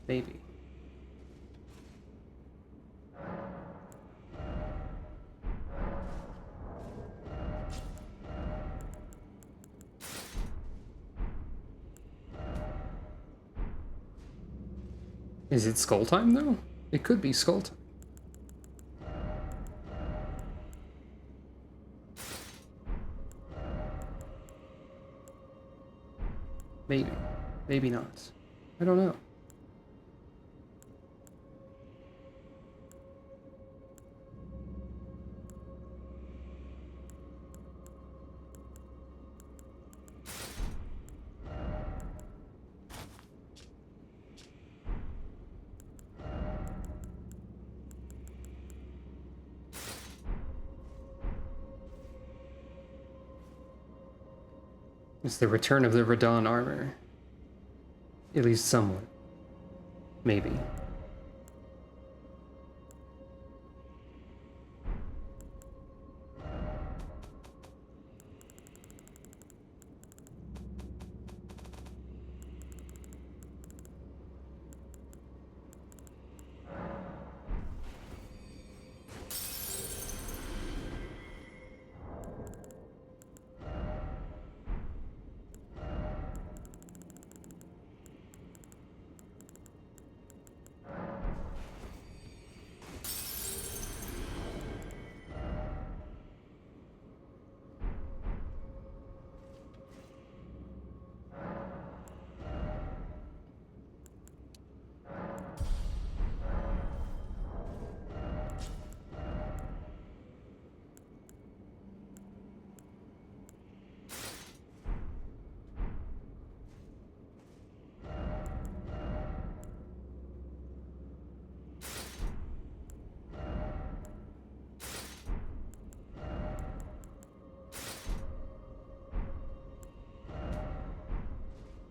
Maybe. Is it skull time though? It could be skull time. Maybe. Maybe not. I don't know. It's the return of the Radon armor. At least somewhat. Maybe.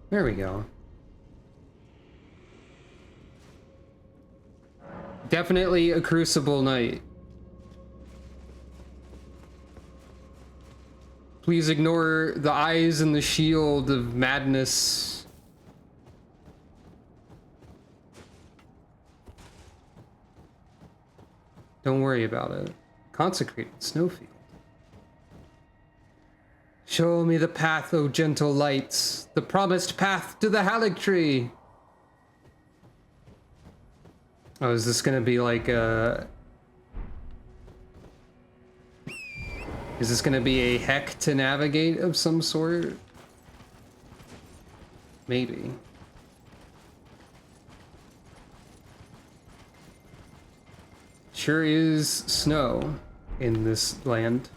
There we go. Definitely a Crucible Knight. Please ignore the eyes and the shield of madness. Don't worry about it. Consecrated snowfield. Show me the path, O gentle lights, the promised path to the Halleck tree. Oh, is this gonna be like a... Is this gonna be a heck to navigate of some sort? Maybe. Sure is snow in this land.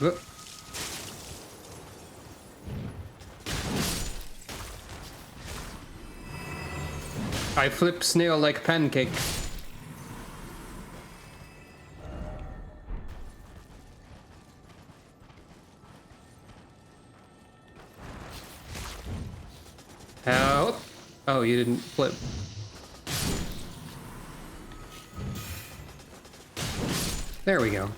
Whoop. I flip snail like pancake. Help! Oh, you didn't flip. There we go.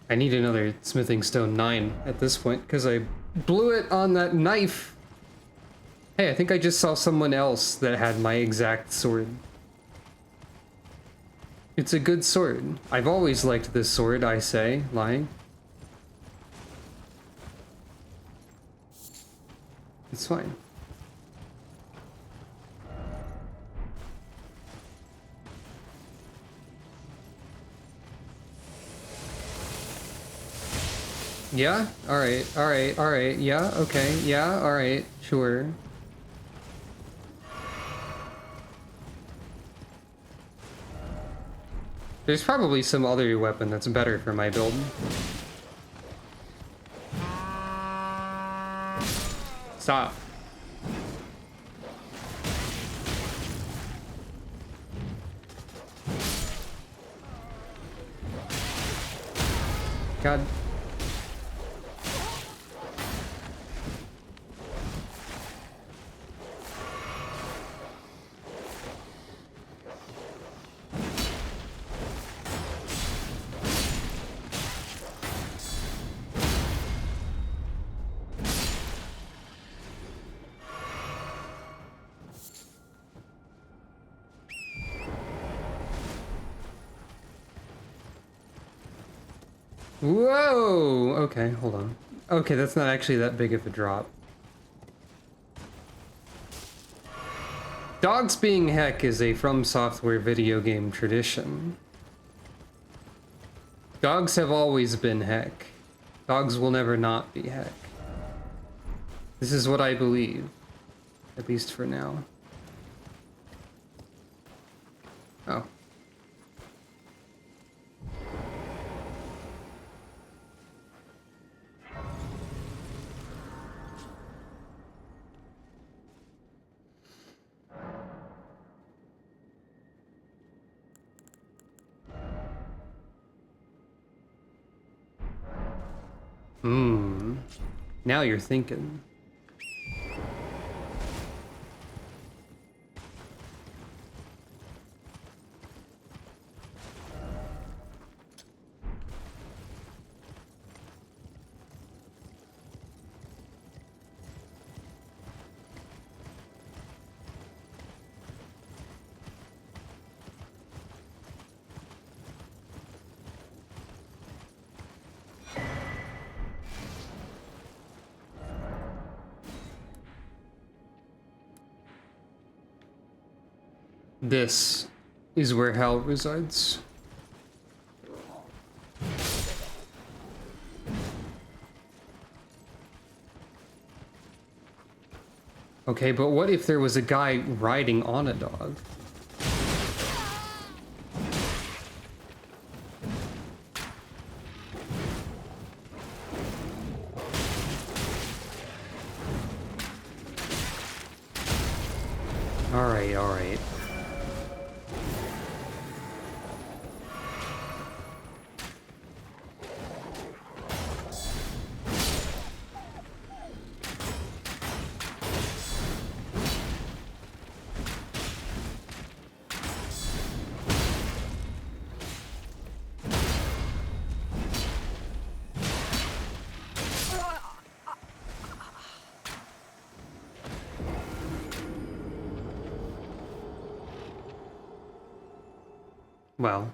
I need another smithing stone 9 at this point, because I blew it on that knife. Hey, I think I just saw someone else that had my exact sword. It's a good sword. I've always liked this sword, I say, lying. It's fine. Yeah? Alright, alright, alright, yeah, okay, yeah, alright, sure. There's probably some other weapon that's better for my build. Stop. God. Whoa! Okay, hold on. Okay, that's not actually that big of a drop. Dogs being heck is a From Software video game tradition. Dogs have always been heck. Dogs will never not be heck. This is what I believe. At least for now. Oh. Hmm. Now you're thinking. This is where hell resides. Okay, but what if there was a guy riding on a dog? Alright, alright. Well.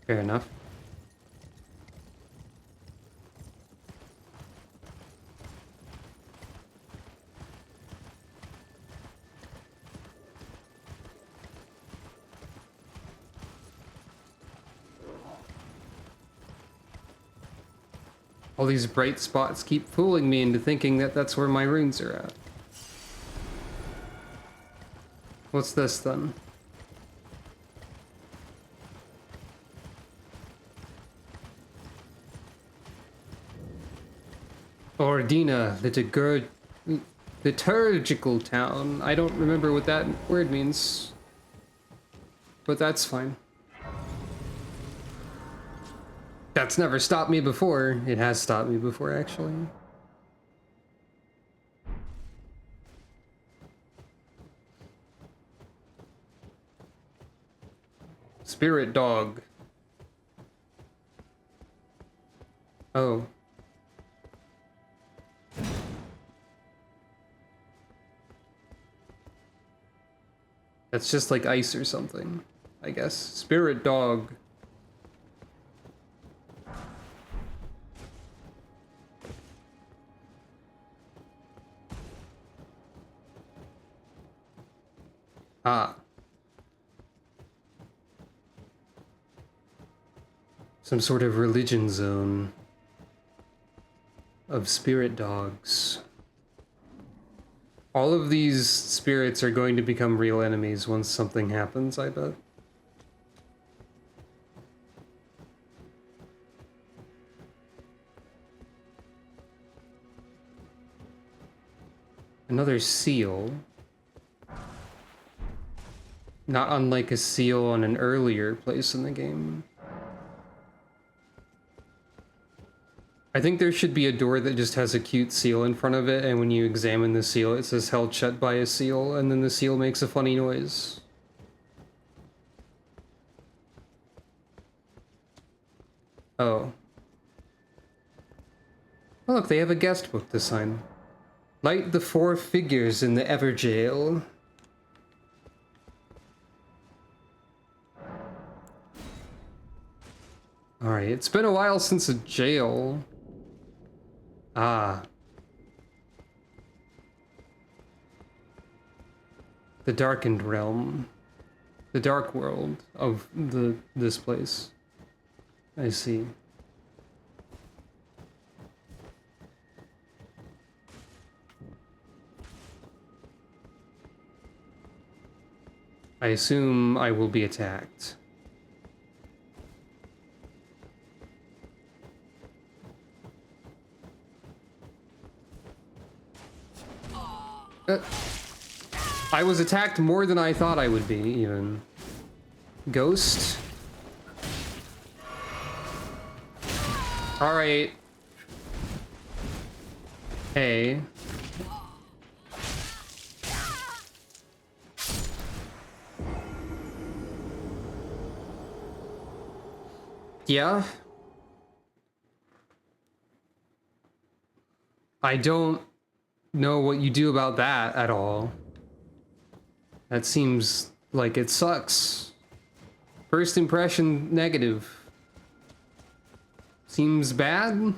Fair enough. All these bright spots keep fooling me into thinking that that's where my runes are at. What's this then? Ordina, liturgical town. I don't remember what that word means, but that's fine. That's never stopped me before. It has stopped me before, actually. Spirit dog. Oh. That's just like ice or something, I guess. Spirit dog. Ah. Some sort of religion zone of spirit dogs. All of these spirits are going to become real enemies once something happens, I bet. Another seal. Not unlike a seal on an earlier place in the game. I think there should be a door that just has a cute seal in front of it, and when you examine the seal, it says held shut by a seal, and then the seal makes a funny noise. Oh. Oh, look, they have a guest book to sign. Light the 4 figures in the Everjail. Alright, it's been a while since a jail. Ah. The Darkened Realm. The Dark World of this place. I see. I assume I will be attacked. I was attacked more than I thought I would be, even. Ghost? Alright. Hey. Yeah? I don't know what you do about that at all. That seems like it sucks. First impression negative. Seems bad?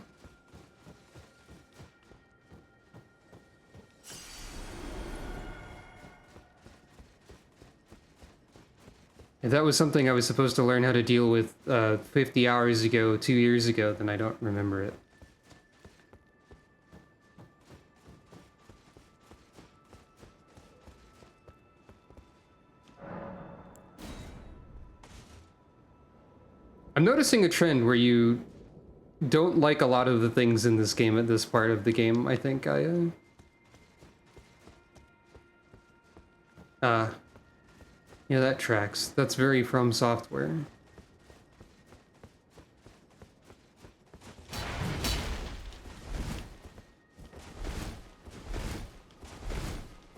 If that was something I was supposed to learn how to deal with 50 hours ago, 2 years ago, then I don't remember it. I'm noticing a trend where you don't like a lot of the things in this game at this part of the game, I think. Yeah, that tracks. That's very From Software.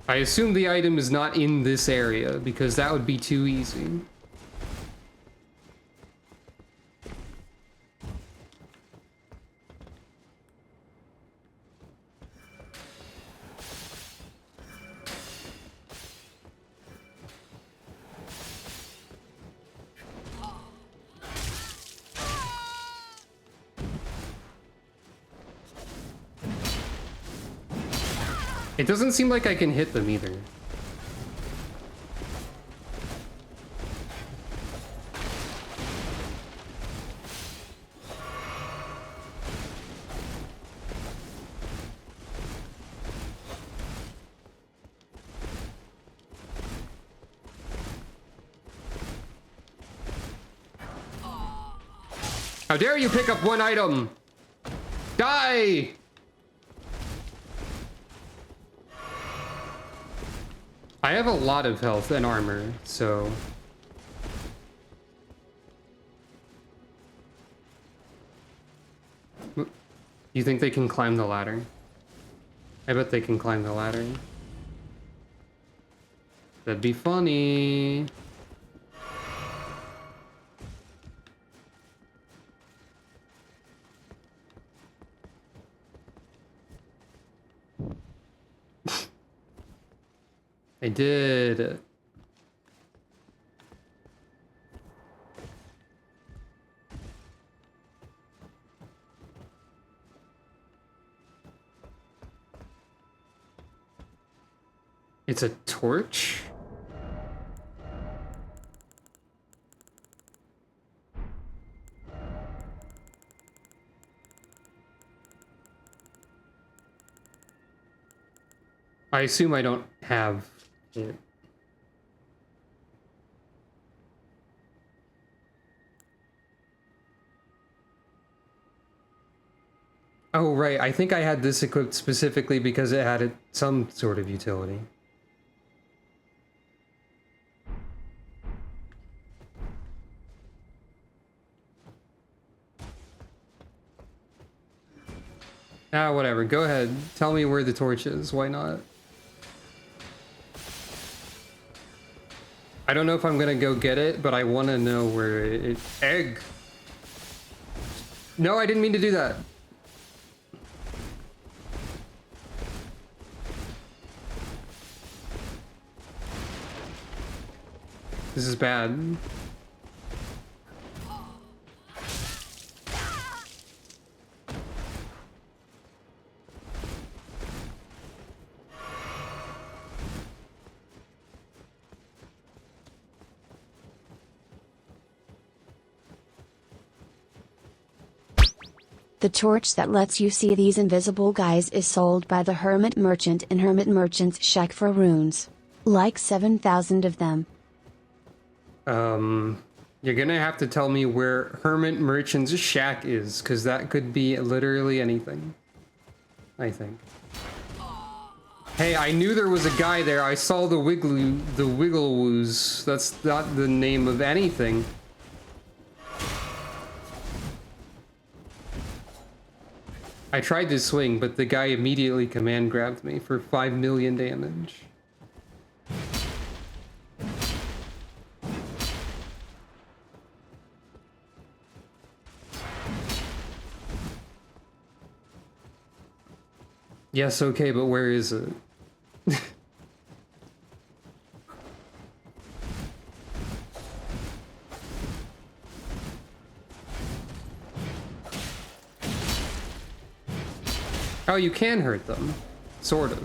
I assume the item is not in this area, because that would be too easy. It doesn't seem like I can hit them either. How dare you pick up one item? Die! I have a lot of health and armor, so... You think they can climb the ladder? I bet they can climb the ladder. That'd be funny. I did. It's a torch? I assume I don't have it. Oh, right. I think I had this equipped specifically because it had some sort of utility. Ah, whatever. Go ahead. Tell me where the torch is. Why not? I don't know if I'm gonna go get it, but I want to know where it... Egg! No, I didn't mean to do that. This is bad. The torch that lets you see these invisible guys is sold by the Hermit Merchant in Hermit Merchant's shack for runes. Like 7,000 of them. You're gonna have to tell me where Hermit Merchant's shack is, because that could be literally anything. I think. Hey, I knew there was a guy there. I saw the Wigglewoos. That's not the name of anything. I tried to swing, but the guy immediately command grabbed me for 5 million damage. Yes, okay, but where is it? Oh, you can hurt them. Sort of.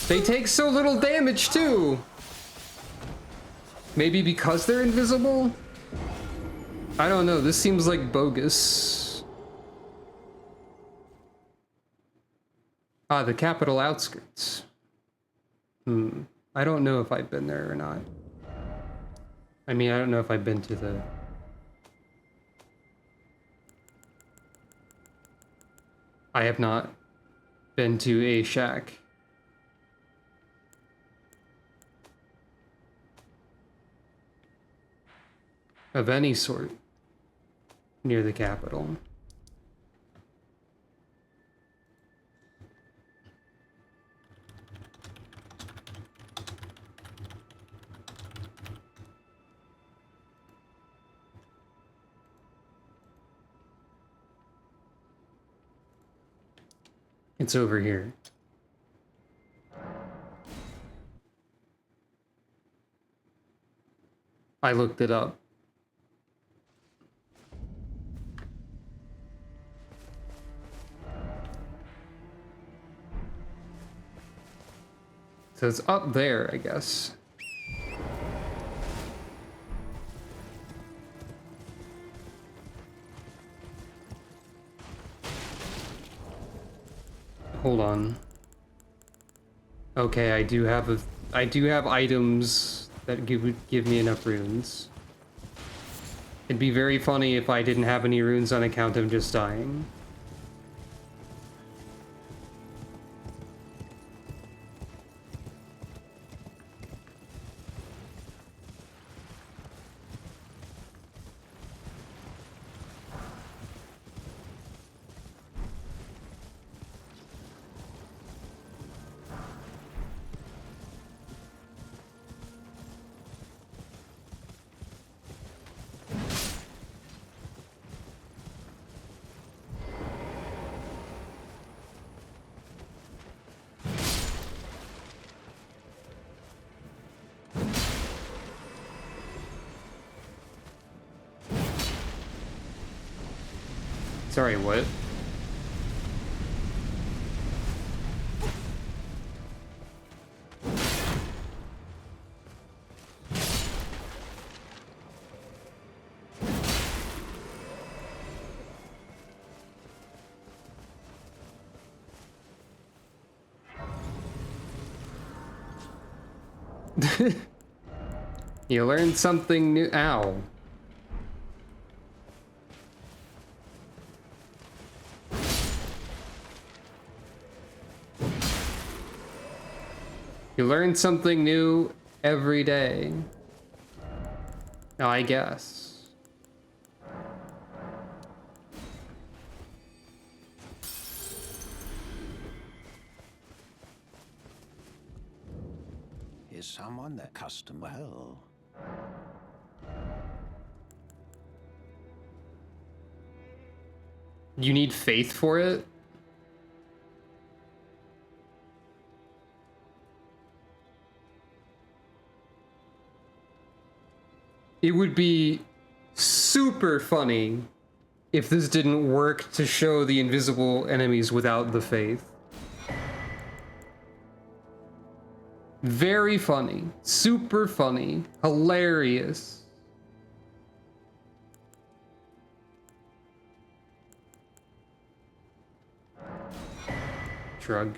They take so little damage, too! Maybe because they're invisible? I don't know, this seems like bogus. Ah, the capital outskirts. I don't know if I've been there or not. I mean, I don't know if I've been to the... I have not been to a shack. Of any sort. Near the capital. It's over here. I looked it up. So it's up there, I guess. Hold on. Okay, I do have items that give me enough runes. It'd be very funny if I didn't have any runes on account of just dying. Sorry, what? You learned something new. Ow. You learn something new every day. I guess. Is someone that custom well? You need faith for it? It would be super funny if this didn't work to show the invisible enemies without the faith. Very funny. Super funny. Hilarious. Shrug.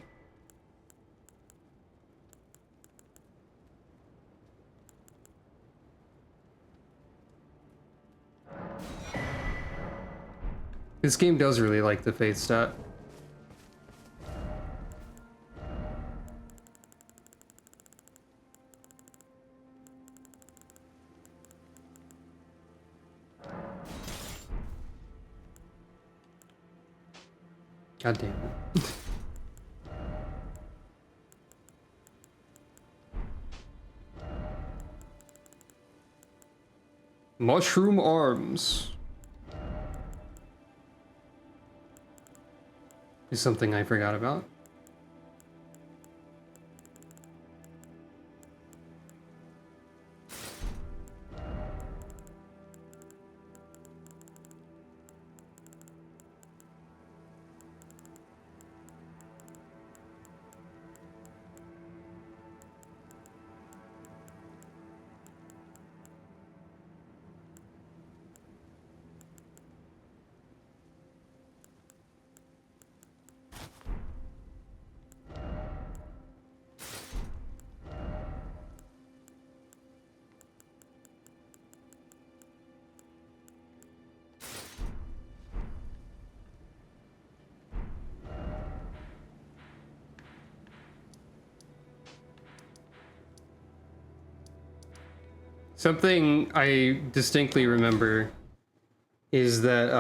This game does really like the faith stat. God damn it. Mushroom arms. Is something I forgot about. Something I distinctly remember is that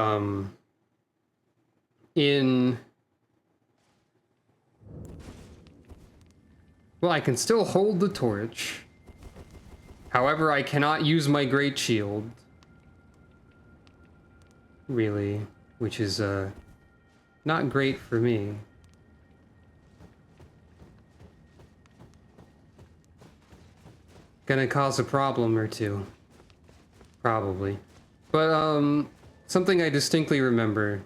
well, I can still hold the torch. However, I cannot use my great shield. Really, which is not great for me. Gonna cause a problem or two. Probably. But, something I distinctly remember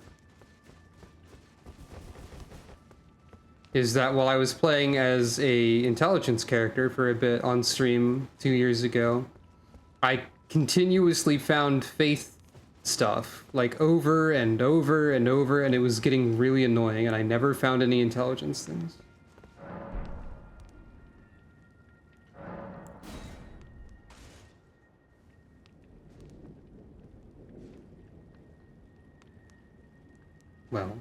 is that while I was playing as a intelligence character for a bit on stream 2 years ago, I continuously found faith stuff, like over and over and over, and it was getting really annoying, and I never found any intelligence things. Well.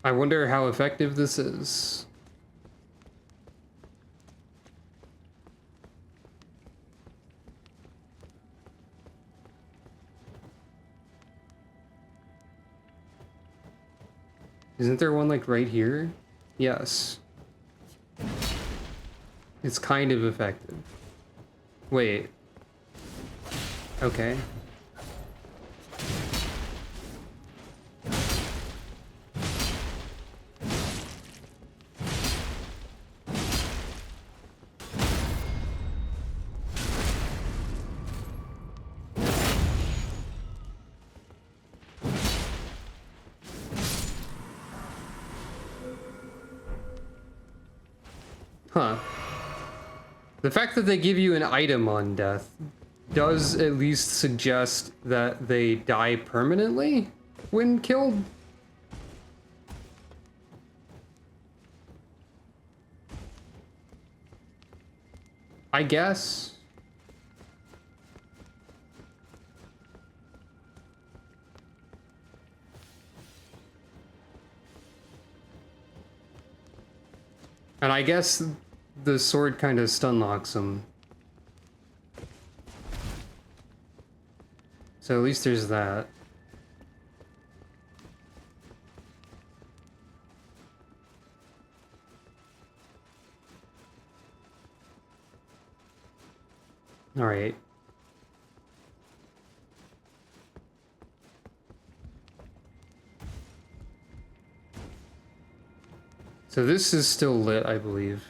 I wonder how effective this is. Isn't there one like right here? Yes. It's kind of effective. Wait. Okay. Huh. The fact that they give you an item on death does at least suggest that they die permanently when killed. I guess. And I guess the sword kind of stun locks him. So at least there's that. All right. So this is still lit, I believe.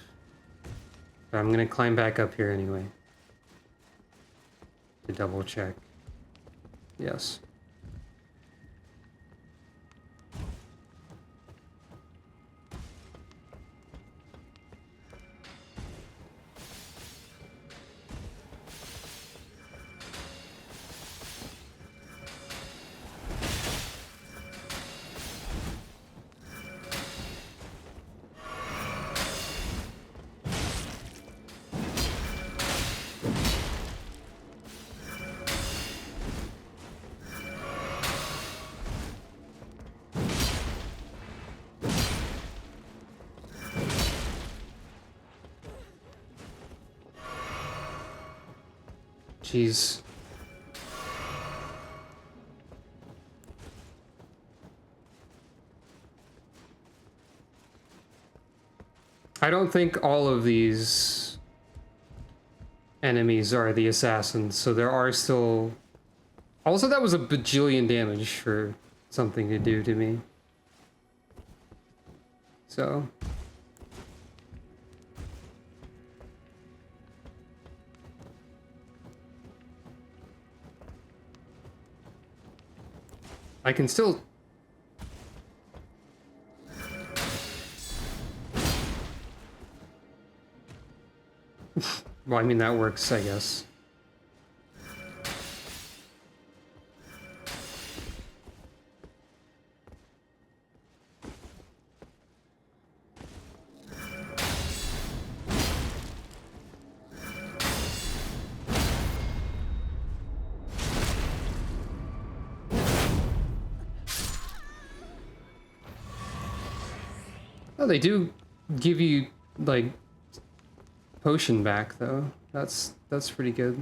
But I'm gonna climb back up here anyway. To double check. Yes. Jeez. I don't think all of these enemies are the assassins, so there are still... Also, that was a bajillion damage for something to do to me. So... I can still... Well, I mean, that works, I guess. Oh, they do give you, like, potion back, though. That's pretty good.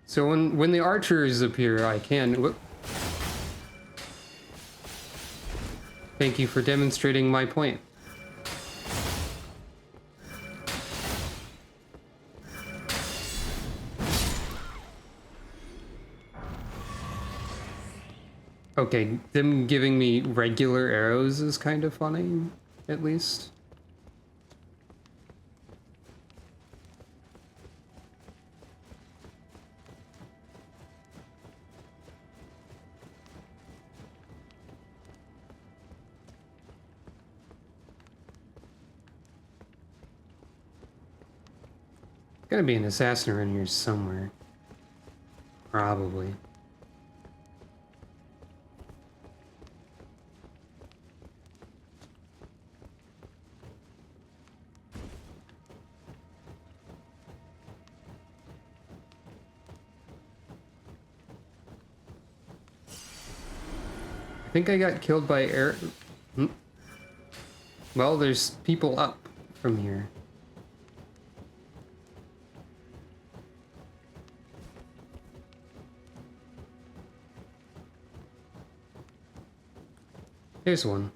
So when the archers appear, I can... Whoop. Thank you for demonstrating my point. Okay, them giving me regular arrows is kind of funny, at least. Gotta be an assassin around here somewhere. Probably. I think I got killed by air... Well, there's people up from here. Here's one.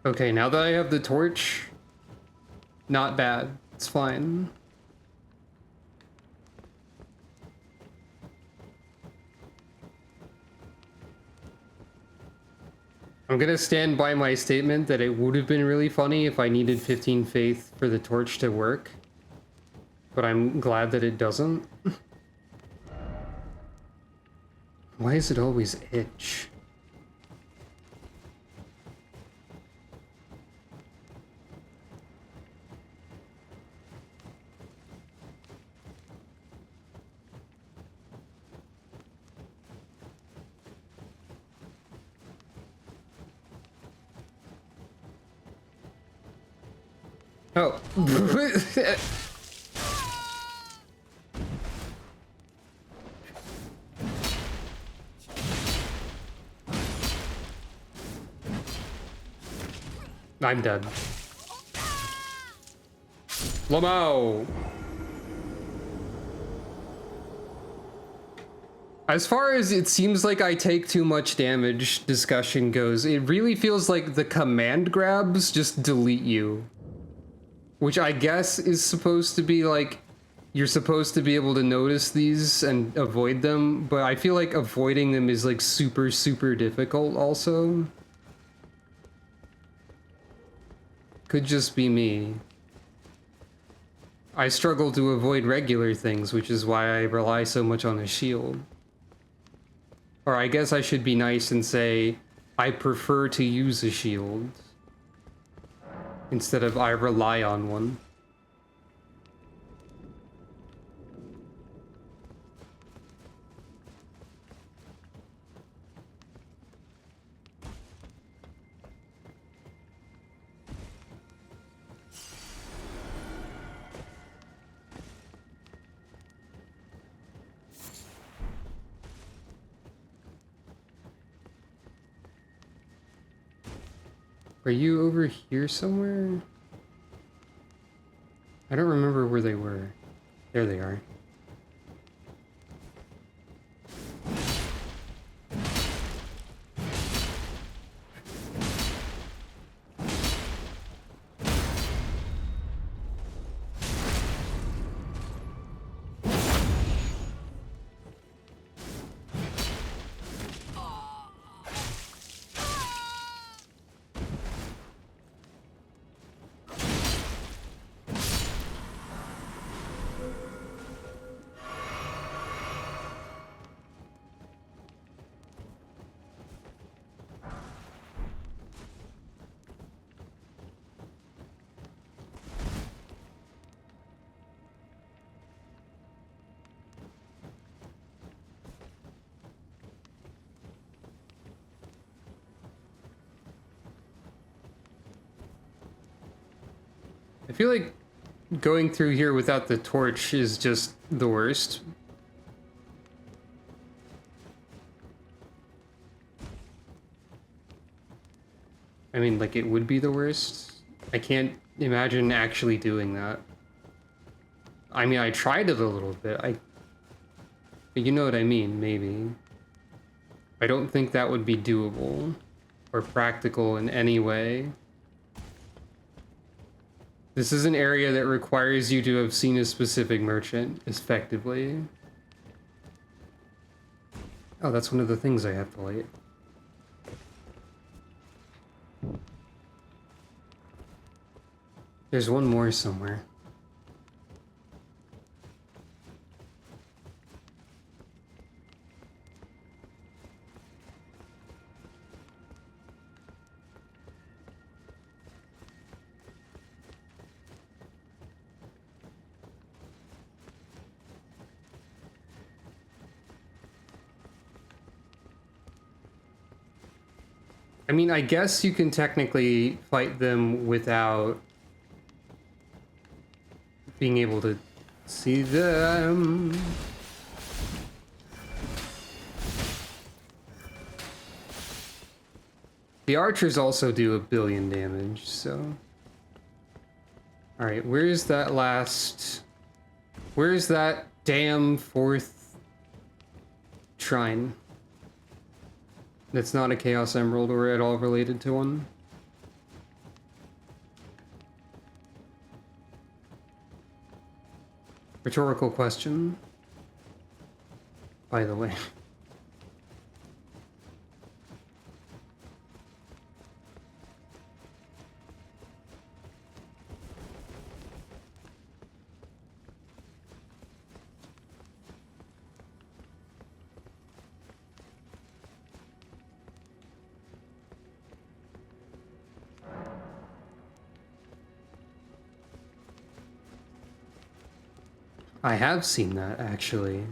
Okay, now that I have the torch, not bad. It's fine. I'm gonna stand by my statement that it would have been really funny if I needed 15 faith for the torch to work. But I'm glad that it doesn't. Why is it always itch? Oh. I'm dead. Lamo! As far as it seems like I take too much damage discussion goes, it really feels like the command grabs just delete you. Which I guess is supposed to be like, you're supposed to be able to notice these and avoid them, but I feel like avoiding them is like super, super difficult also. Could just be me. I struggle to avoid regular things, which is why I rely so much on a shield. Or I guess I should be nice and say, I prefer to use a shield instead of I rely on one. Are you over here somewhere? I don't remember where they were. There they are. I feel like going through here without the torch is just the worst. I mean, like, it would be the worst. I can't imagine actually doing that. I mean, I tried it a little bit. But you know what I mean, maybe. I don't think that would be doable or practical in any way. This is an area that requires you to have seen a specific merchant, effectively. Oh, that's one of the things I have to light. There's one more somewhere. I mean, I guess you can technically fight them without being able to see them. The archers also do 1 billion damage, so... Alright, where's that damn 4th shrine? That's not a Chaos Emerald or at all related to one. Rhetorical question, by the way. I have seen that, actually.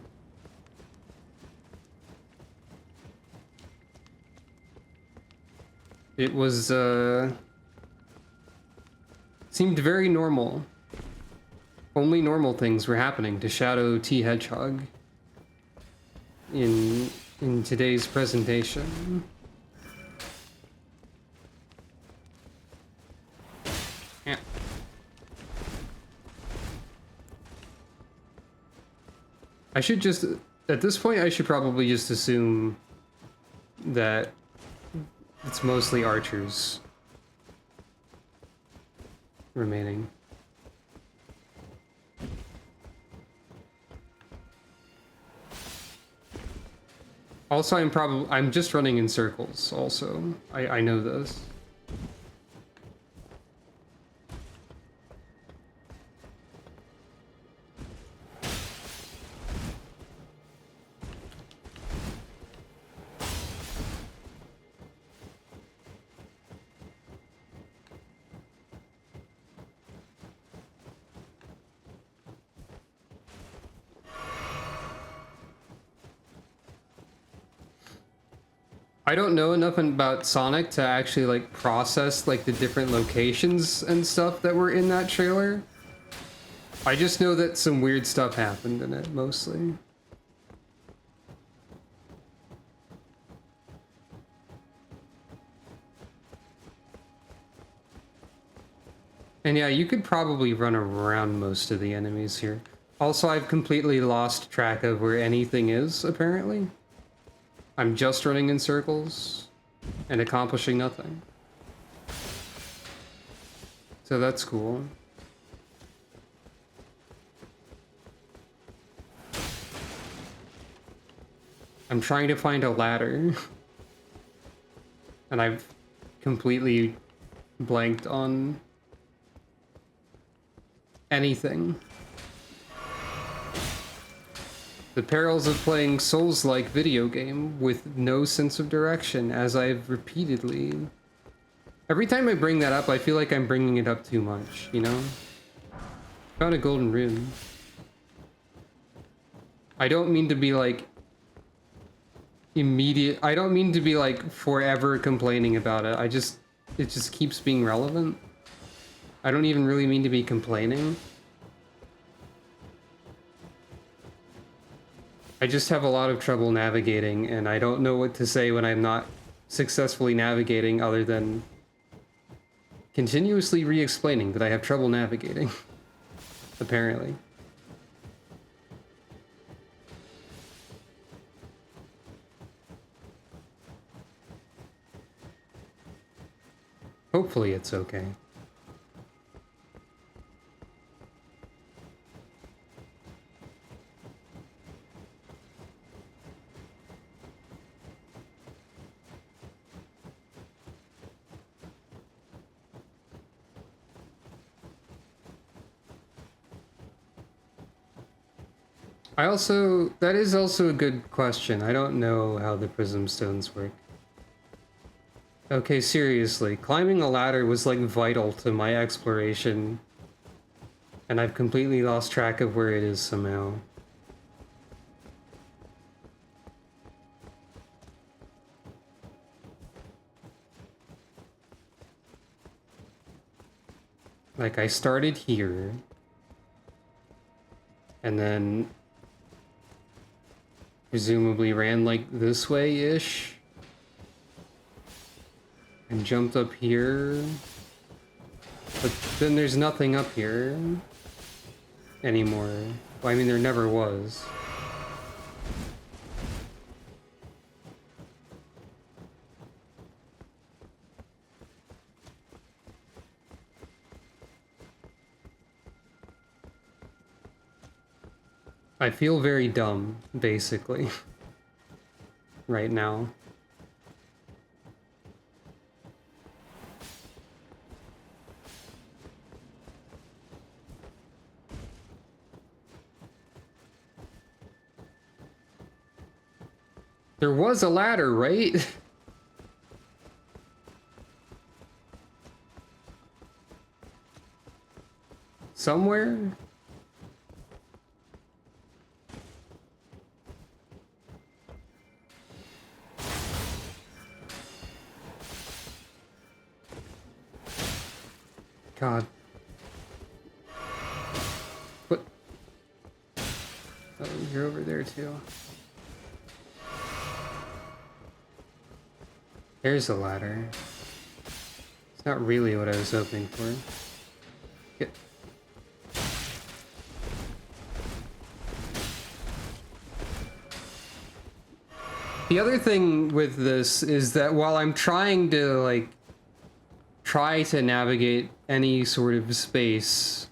It was, seemed very normal. Only normal things were happening to Shadow T. Hedgehog in today's presentation. Yeah. I should just, at this point, I should probably just assume that it's mostly archers remaining. Also, I'm just running in circles, also. I know this. I don't know enough about Sonic to actually like process like the different locations and stuff that were in that trailer. I just know that some weird stuff happened in it mostly. And yeah, you could probably run around most of the enemies here. Also, I've completely lost track of where anything is, apparently. I'm just running in circles and accomplishing nothing. So that's cool. I'm trying to find a ladder. And I've completely blanked on anything. The perils of playing Souls-like video game with no sense of direction, as I've repeatedly... Every time I bring that up, I feel like I'm bringing it up too much, you know? Found a golden rune. I don't mean to be like... I don't mean to be like forever complaining about it. It just keeps being relevant. I don't even really mean to be complaining. I just have a lot of trouble navigating, and I don't know what to say when I'm not successfully navigating other than continuously re-explaining that I have trouble navigating. Apparently. Hopefully it's okay. That is also a good question. I don't know how the prism stones work. Okay, seriously, climbing a ladder was like vital to my exploration, and I've completely lost track of where it is somehow. Like, I started here, and then presumably ran like this way-ish, and jumped up here, but then there's nothing up here anymore. Well, I mean, there never was. I feel very dumb, basically, right now. There was a ladder, right? Somewhere? God. What? Oh, you're over there too. There's a ladder. It's not really what I was hoping for. Get. The other thing with this is that while I'm trying to, like, try to navigate any sort of space,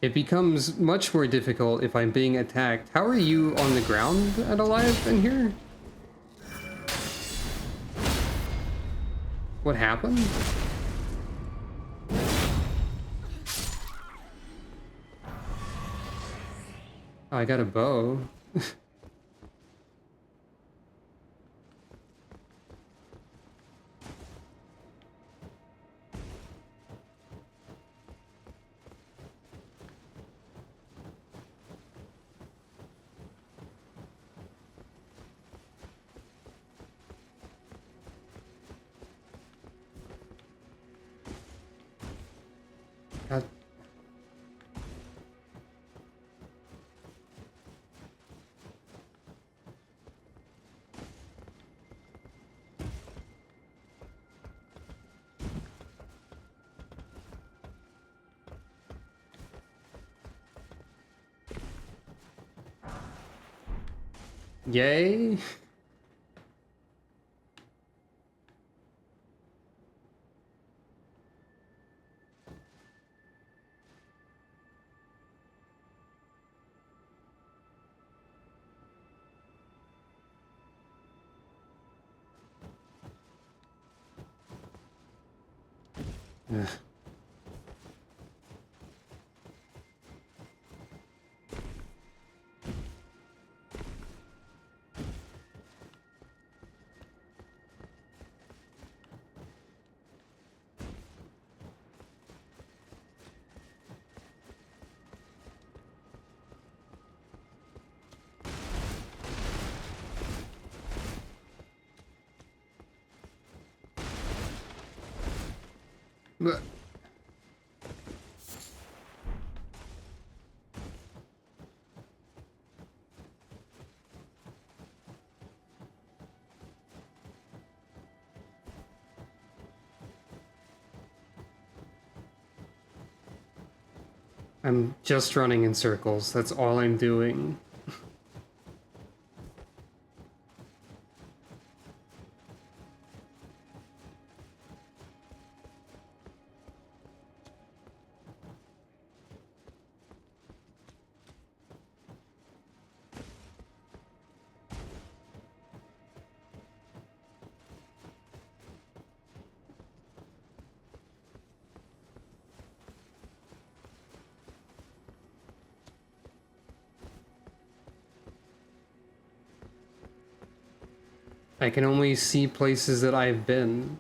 it becomes much more difficult if I'm being attacked. How are you on the ground and alive in here? What happened? Oh, I got a bow. Yay. Ugh. Blech. I'm just running in circles. That's all I'm doing. I can only see places that I've been.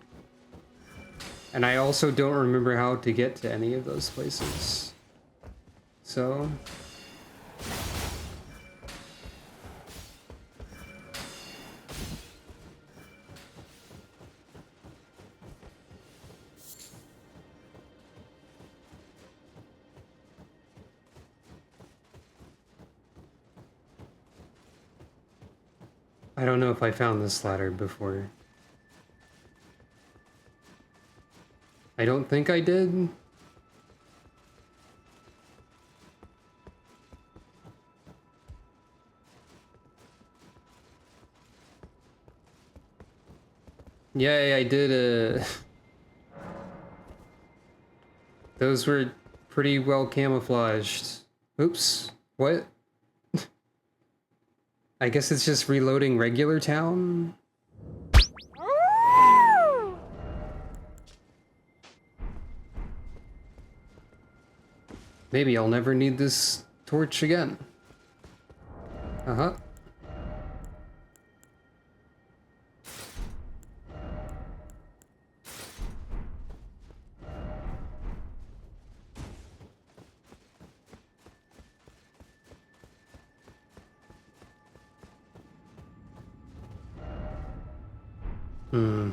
And I also don't remember how to get to any of those places. So... I don't know if I found this ladder before. I don't think I did. Yay, I did Those were pretty well camouflaged. Oops. What? I guess it's just reloading regular town? Maybe I'll never need this torch again. Uh-huh. Hmm.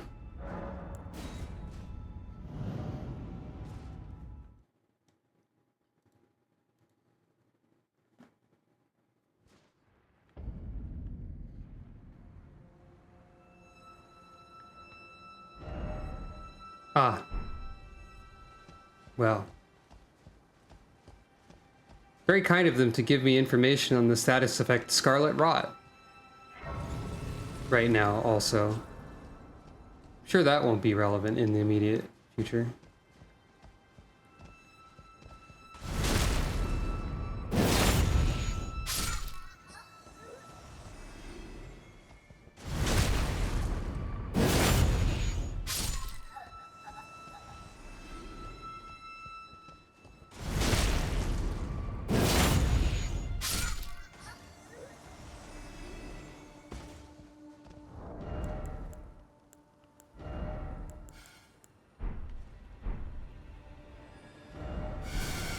Ah. Well. Very kind of them to give me information on the status effect Scarlet Rot. Right now, also. I'm sure that won't be relevant in the immediate future.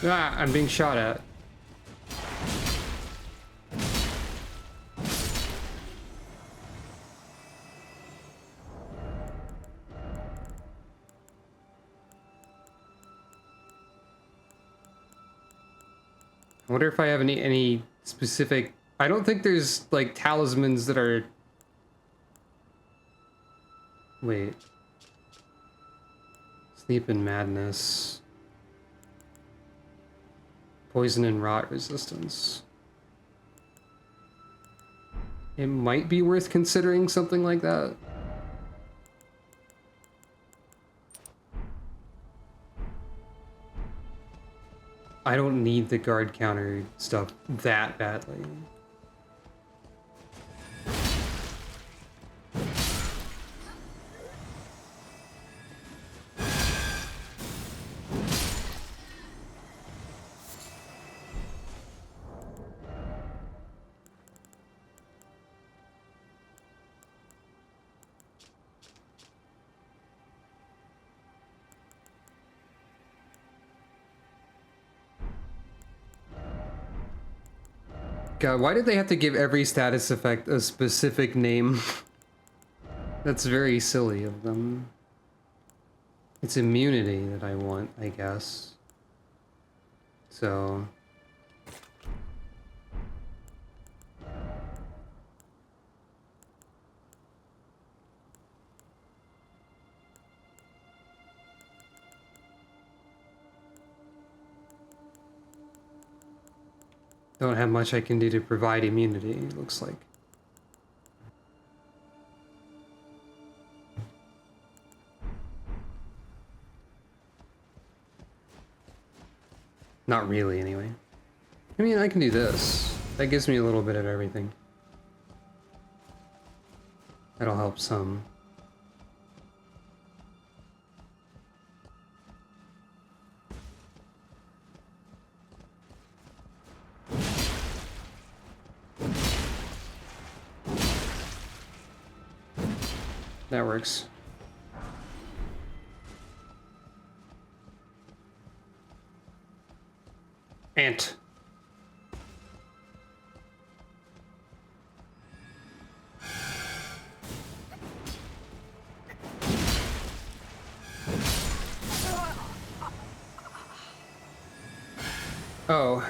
Ah, I'm being shot at. I wonder if I have any specific... I don't think there's, like, talismans that are... Wait. Sleep and madness. Poison and rot resistance. it might be worth considering something like that. I don't need the guard counter stuff that badly. God, why did they have to give every status effect a specific name? That's very silly of them. It's immunity that I want, I guess. So... don't have much I can do to provide immunity, it looks like. Not really, anyway. I mean, I can do this. That gives me a little bit of everything. That'll help some. That works. Ant. Oh.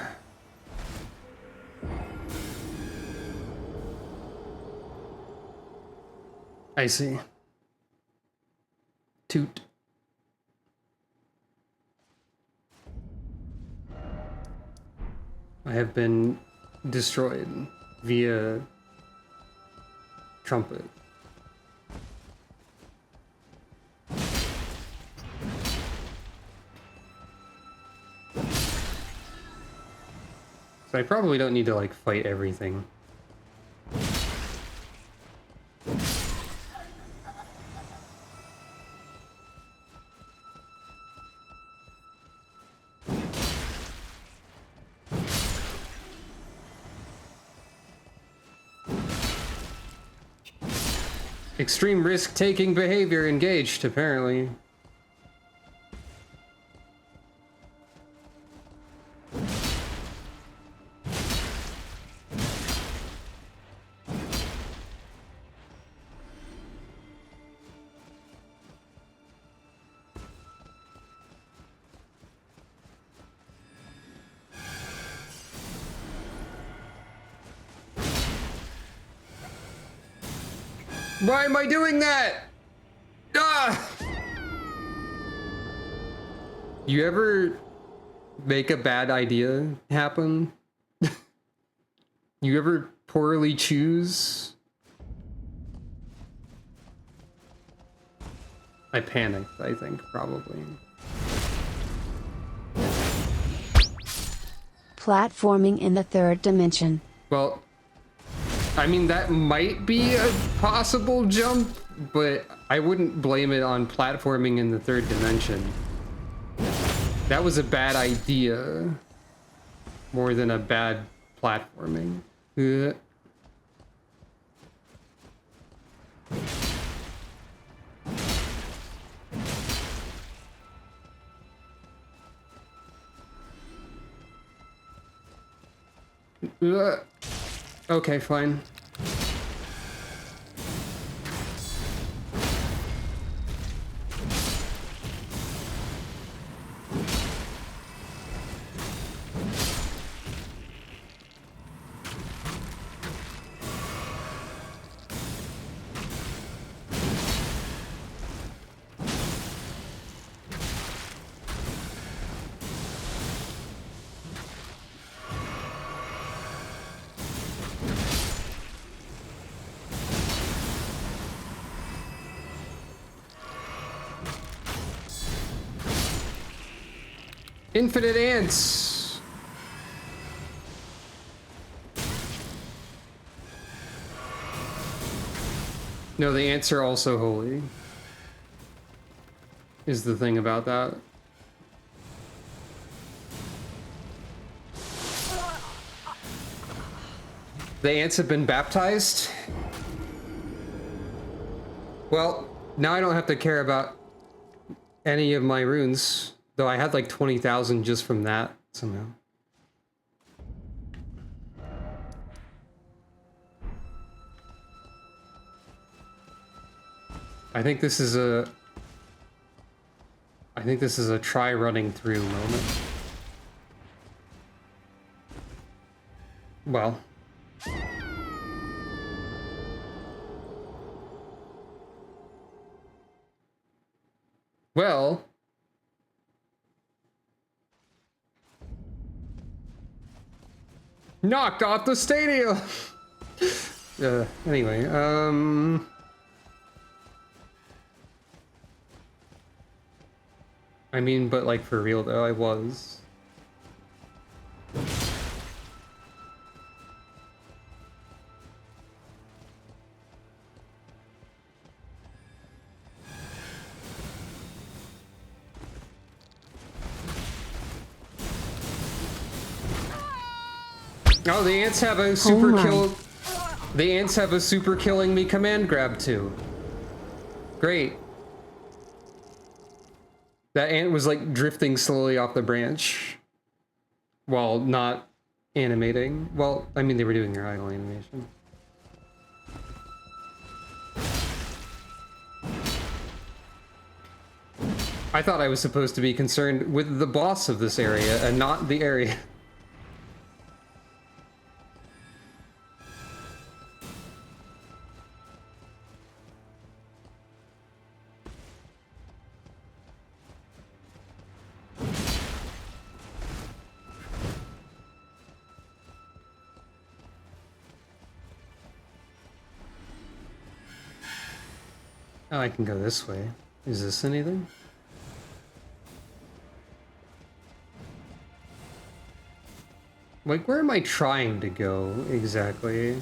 I see. Toot. I have been destroyed via trumpet. So I probably don't need to like fight everything. Extreme risk-taking behavior engaged, apparently. Why am I doing that? Ah! You ever make a bad idea happen? You ever poorly choose? I panicked, I think, probably. Platforming in the third dimension. Well, I mean, that might be a possible jump, but I wouldn't blame it on platforming in the third dimension. That was a bad idea, more than a bad platforming. Ugh. Ugh. Okay, fine. Infinite ants! No, the ants are also holy. Is the thing about that. The ants have been baptized? Well, now I don't have to care about any of my runes. Though I had like 20,000 just from that, somehow. I think this is a try running through moment. Well. Well. Knocked off the stadium! Anyway, I mean, but like for real though, I was. Oh, the ants have a super kill. The ants have a super killing me command grab too. Great. That ant was like drifting slowly off the branch while not animating. Well, I mean, they were doing their idle animation. I thought I was supposed to be concerned with the boss of this area and not the area. Oh, I can go this way. Is this anything? Like, where am I trying to go exactly?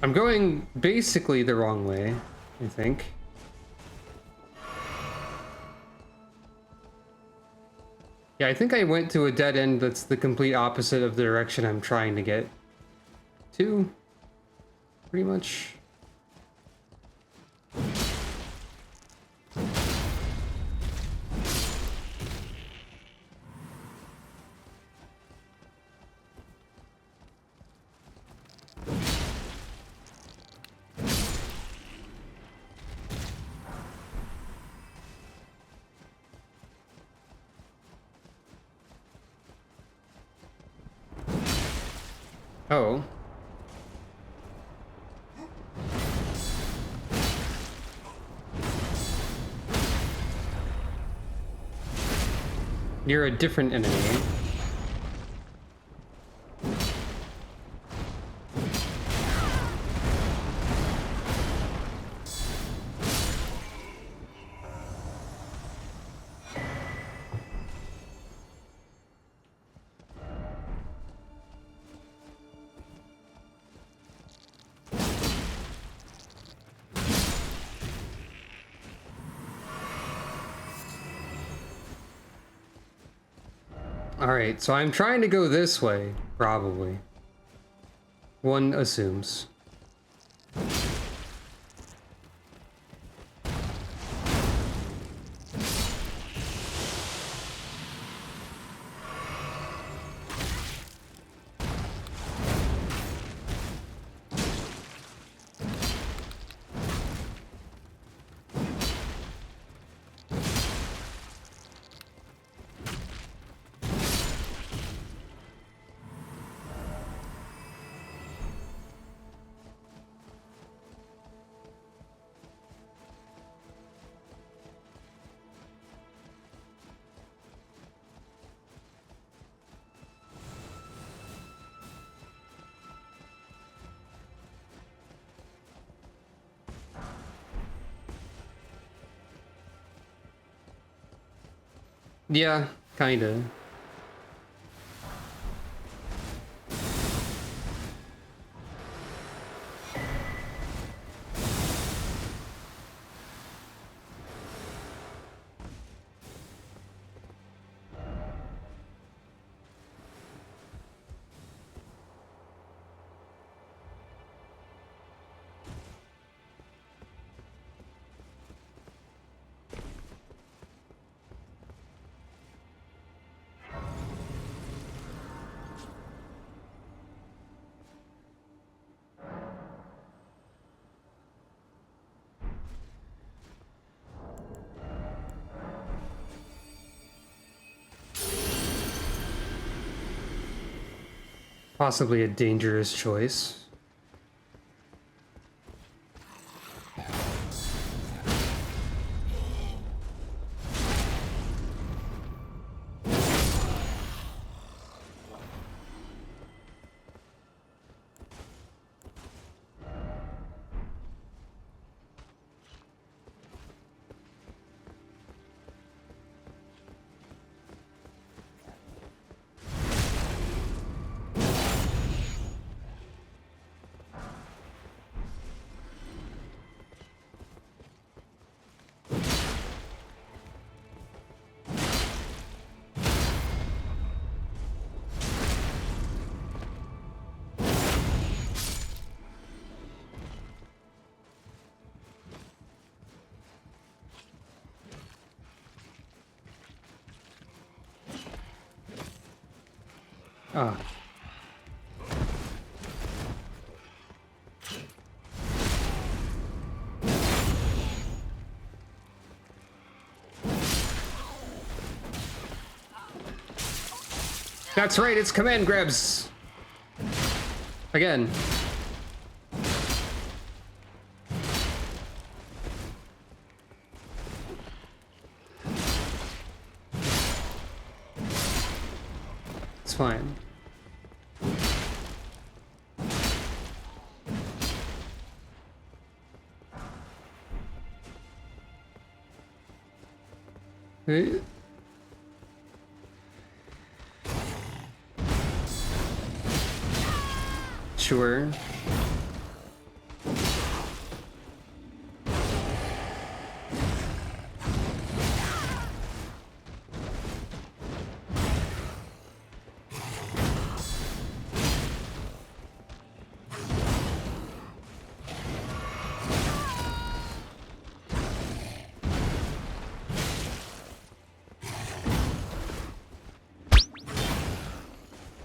I'm going basically the wrong way, I think. Yeah, I think I went to a dead end that's the complete opposite of the direction I'm trying to get to, pretty much. Oh. You're a different enemy. Alright, so I'm trying to go this way, probably. One assumes. Yeah, kinda. Possibly a dangerous choice. Ah. That's right, it's command grabs. Again. It's fine. Eh? Sure.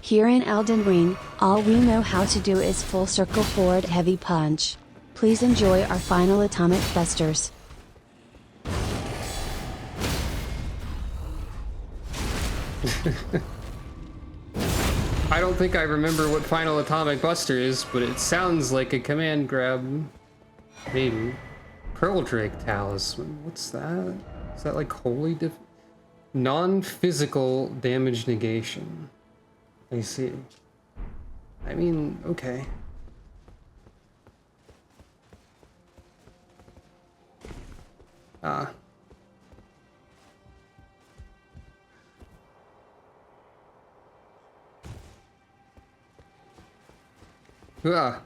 Here in Elden Ring, all we know how to do is full circle forward heavy punch. Please enjoy our final atomic busters. I don't think I remember what Final Atomic Buster is, but it sounds like a command grab. Maybe. Pearl Drake Talisman. What's that? Is that like wholly different? Non-physical damage negation. I see. I mean, okay. Ah. Ah.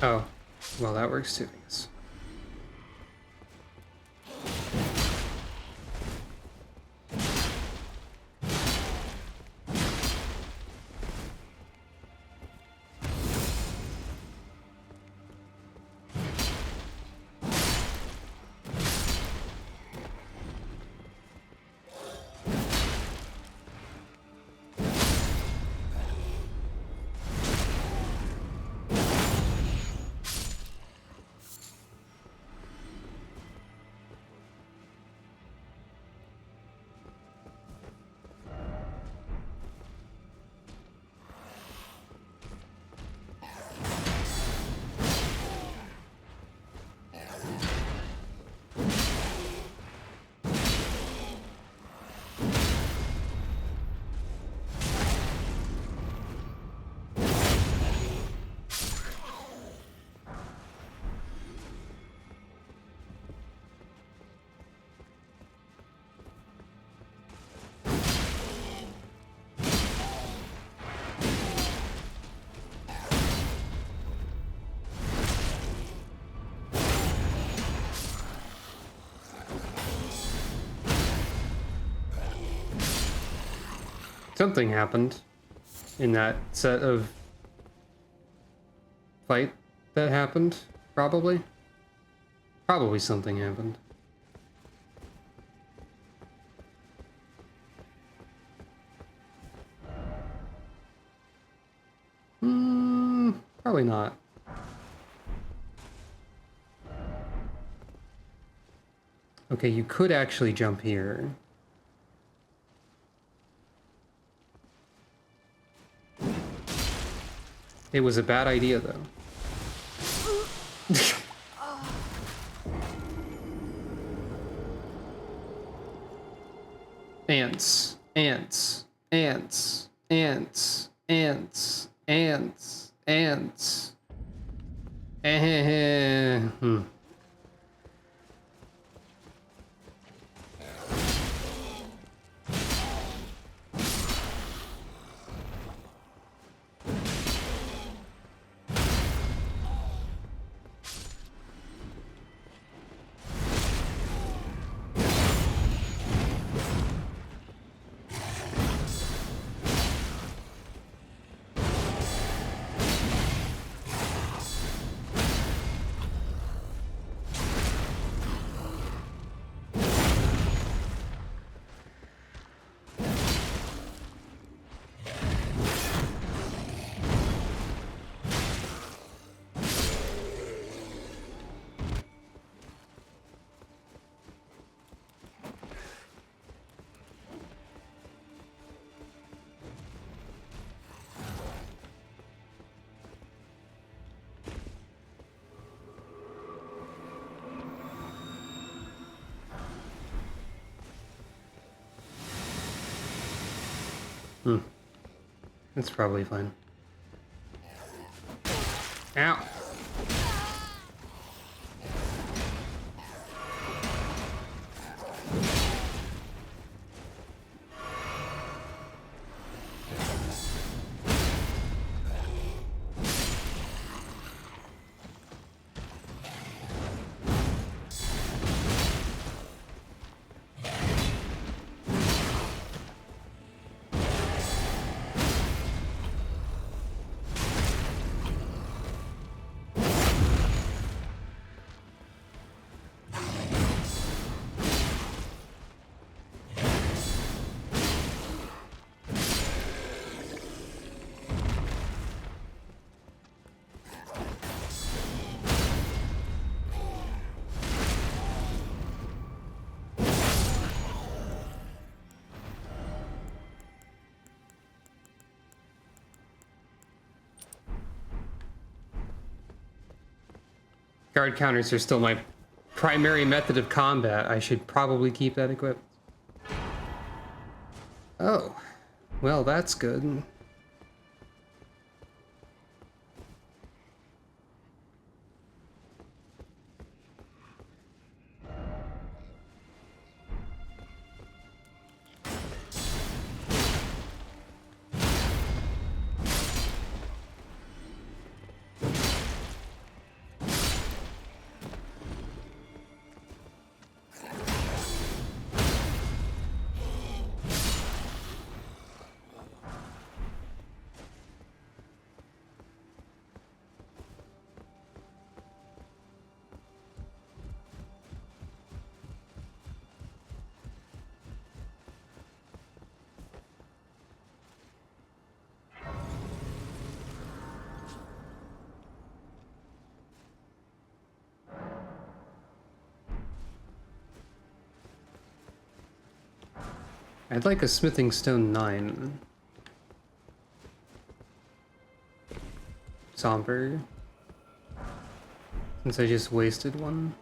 Oh, well, that works too, I guess. Something happened in that set of fight that happened, probably. Probably something happened. Probably not. Okay, you could actually jump here. It was a bad idea, though. Ants, ants, ants, ants, ants, ants, ants. Hmm. That's probably fine. Ow! Guard counters are still my primary method of combat. I should probably keep that equipped. Oh, well, that's good. I'd like a smithing stone 9. Somber. Since I just wasted one.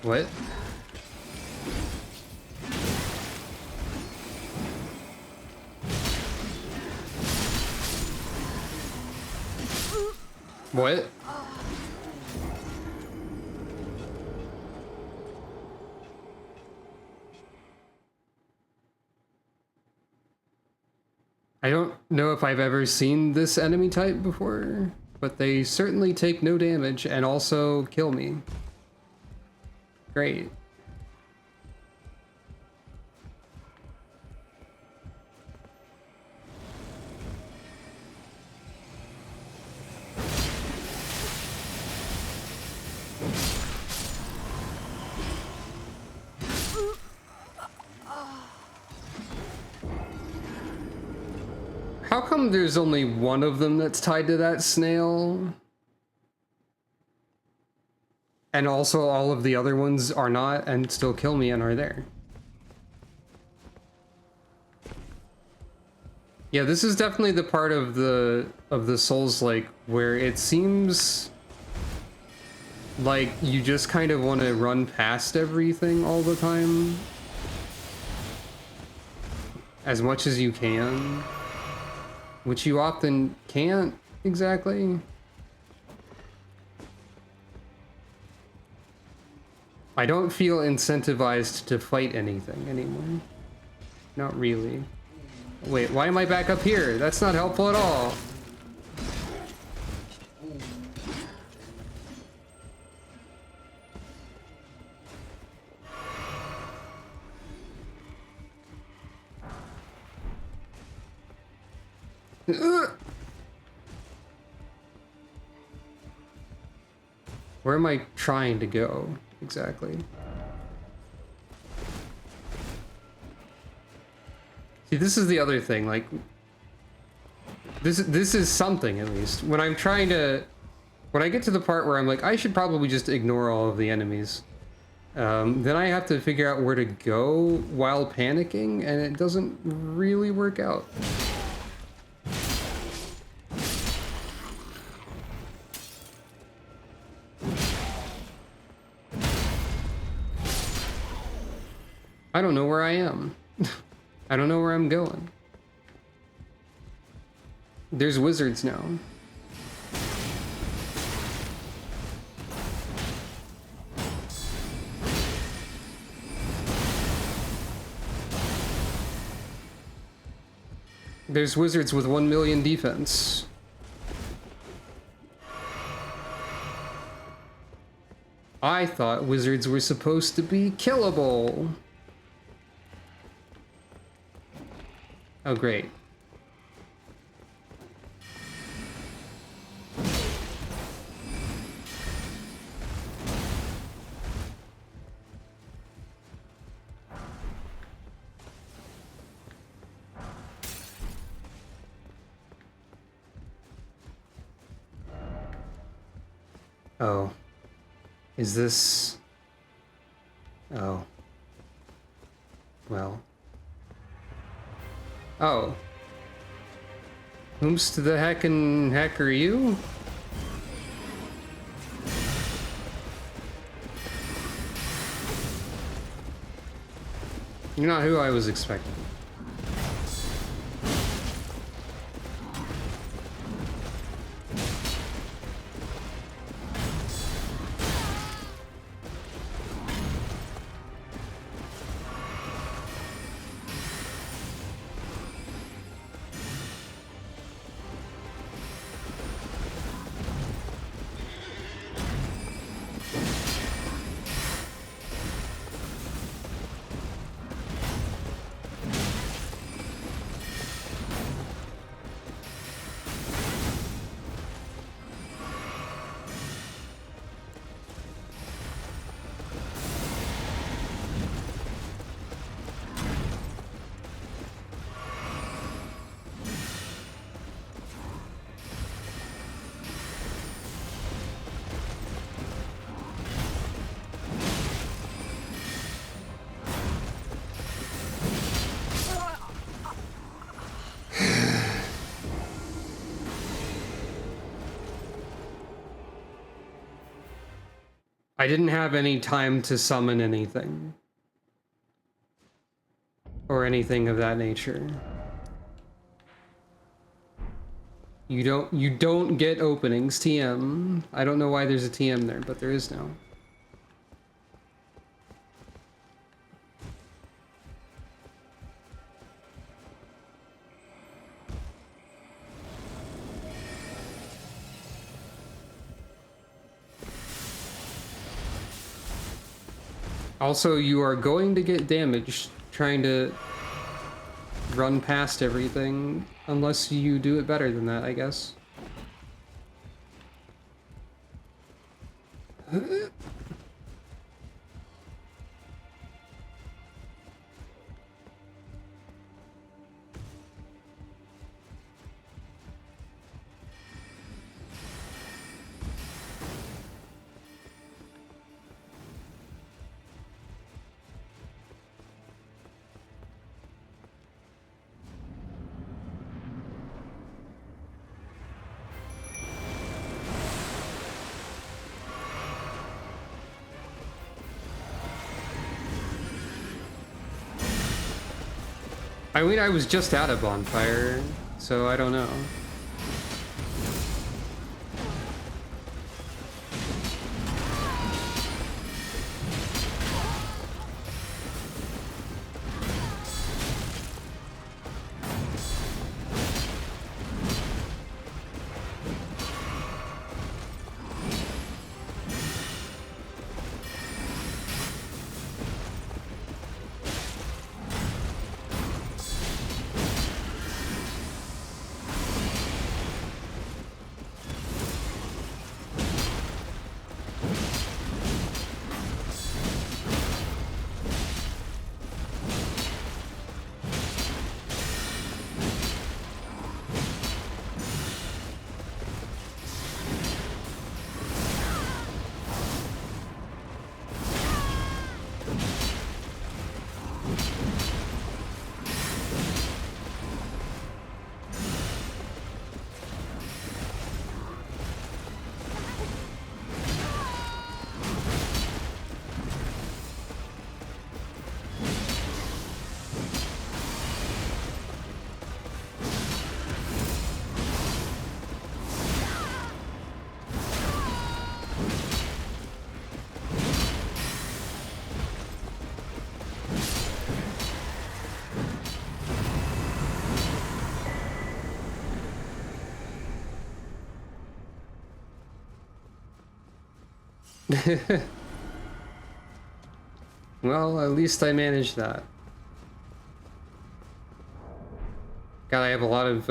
What? What? I don't know if I've ever seen this enemy type before, but they certainly take no damage and also kill me. Great. How come there's only one of them that's tied to that snail? And also all of the other ones are not and still kill me and are there. Yeah, this is definitely the part of the Souls-like where it seems like you just kind of want to run past everything all the time. As much as you can. Which you often can't exactly. I don't feel incentivized to fight anything anymore. Not really. Wait, why am I back up here? That's not helpful at all. Where am I trying to go exactly? See, this is the other thing, like this is something at least. When I get to the part where I'm like, I should probably just ignore all of the enemies. Then I have to figure out where to go while panicking, and it doesn't really work out. I don't know where I am. I don't know where I'm going. There's wizards now. There's wizards with 1 million defense. I thought wizards were supposed to be killable. Oh, great. Oh. Is this... Oh. Well. Oh. Whomst the heckin' heck are you? You're not who I was expecting. I didn't have any time to summon anything. Or anything of that nature. You don't get openings, TM. I don't know why there's a TM there, but there is now. Also, you are going to get damaged trying to run past everything unless you do it better than that, I guess. I mean, I was just at a bonfire, so I don't know. Well, at least I managed that. God, I have a lot of,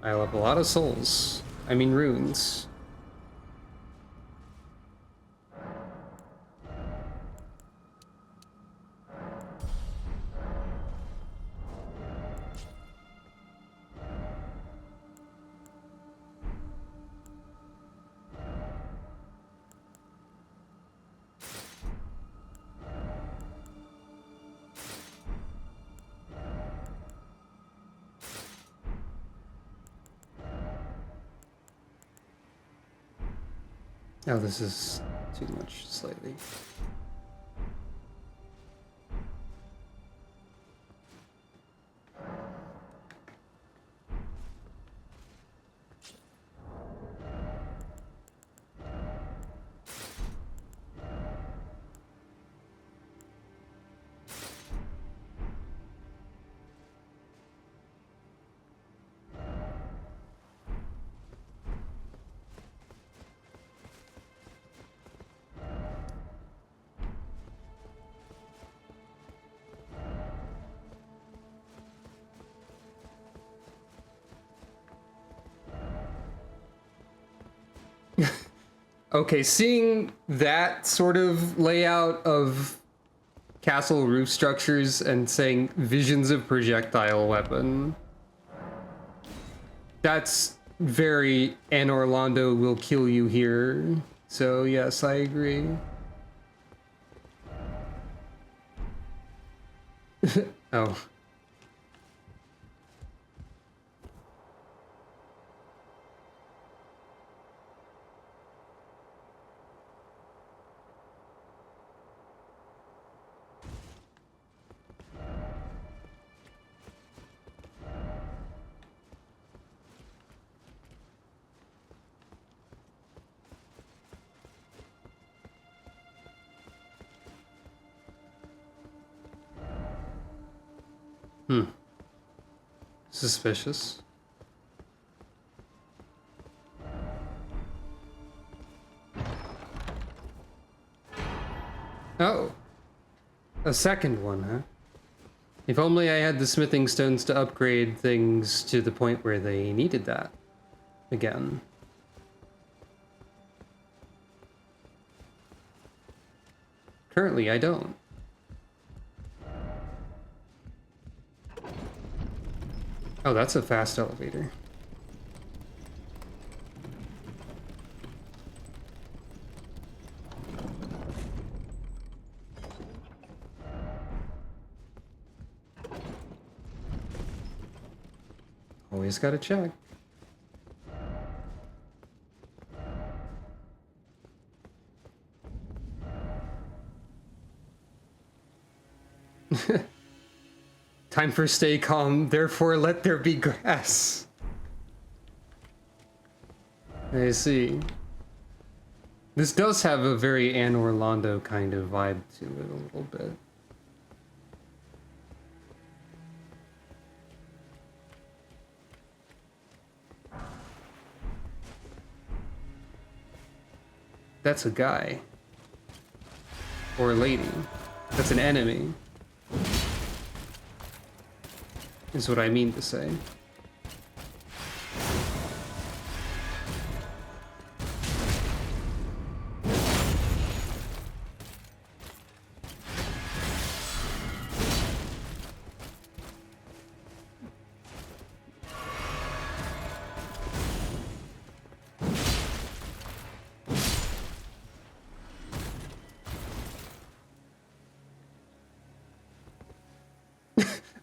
I have a lot of souls. I mean, runes. Oh, this is too much slightly. Okay, seeing that sort of layout of castle roof structures and saying visions of projectile weapon, that's very Anne Orlando will kill you here. So yes, I agree. Oh. Suspicious. Oh. A second one, huh? If only I had the smithing stones to upgrade things to the point where they needed that again. Currently, I don't. Oh, that's a fast elevator. Always gotta check. Time for stay calm, therefore let there be grass. I see. This does have a very Anne Orlando kind of vibe to it a little bit. That's a guy. Or a lady. That's an enemy. Is what I mean to say.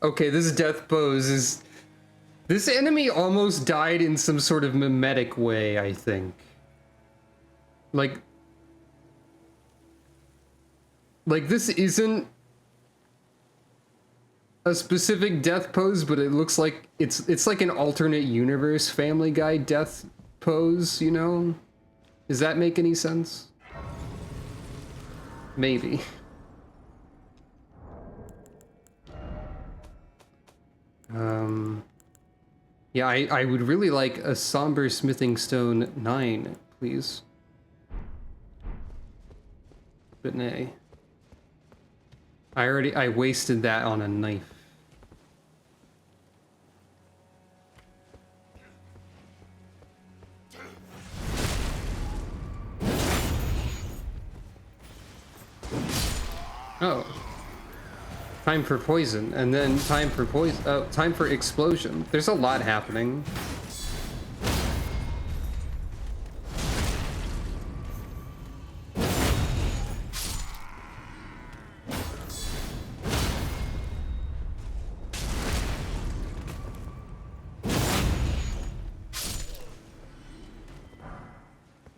Okay, this death pose is... This enemy almost died in some sort of mimetic way, I think. Like this isn't a specific death pose, but it looks like it's like an alternate universe Family Guy death pose, you know? Does that make any sense? Maybe. Yeah, I would really like a somber smithing stone 9, please. But nay. I wasted that on a knife. Oh. Time for poison, and then time for time for explosion. There's a lot happening.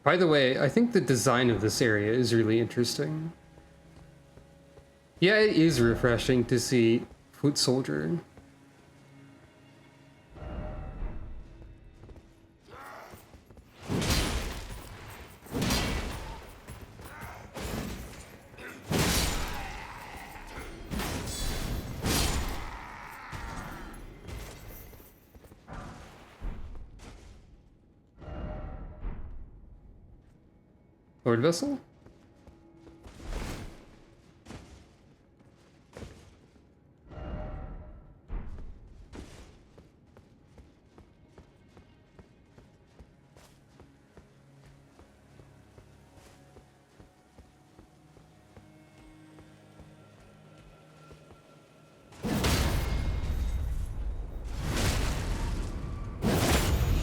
By the way, I think the design of this area is really interesting. Yeah, it is refreshing to see Foot Soldier. Lord Vessel?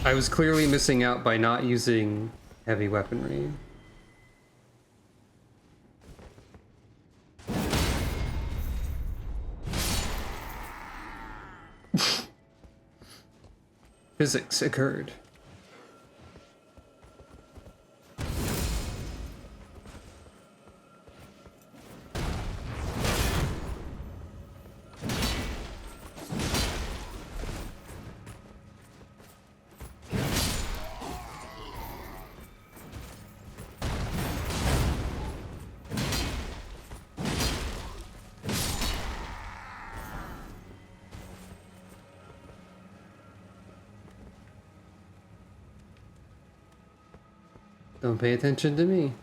I was clearly missing out by not using heavy weaponry. Physics occurred. Don't pay attention to me.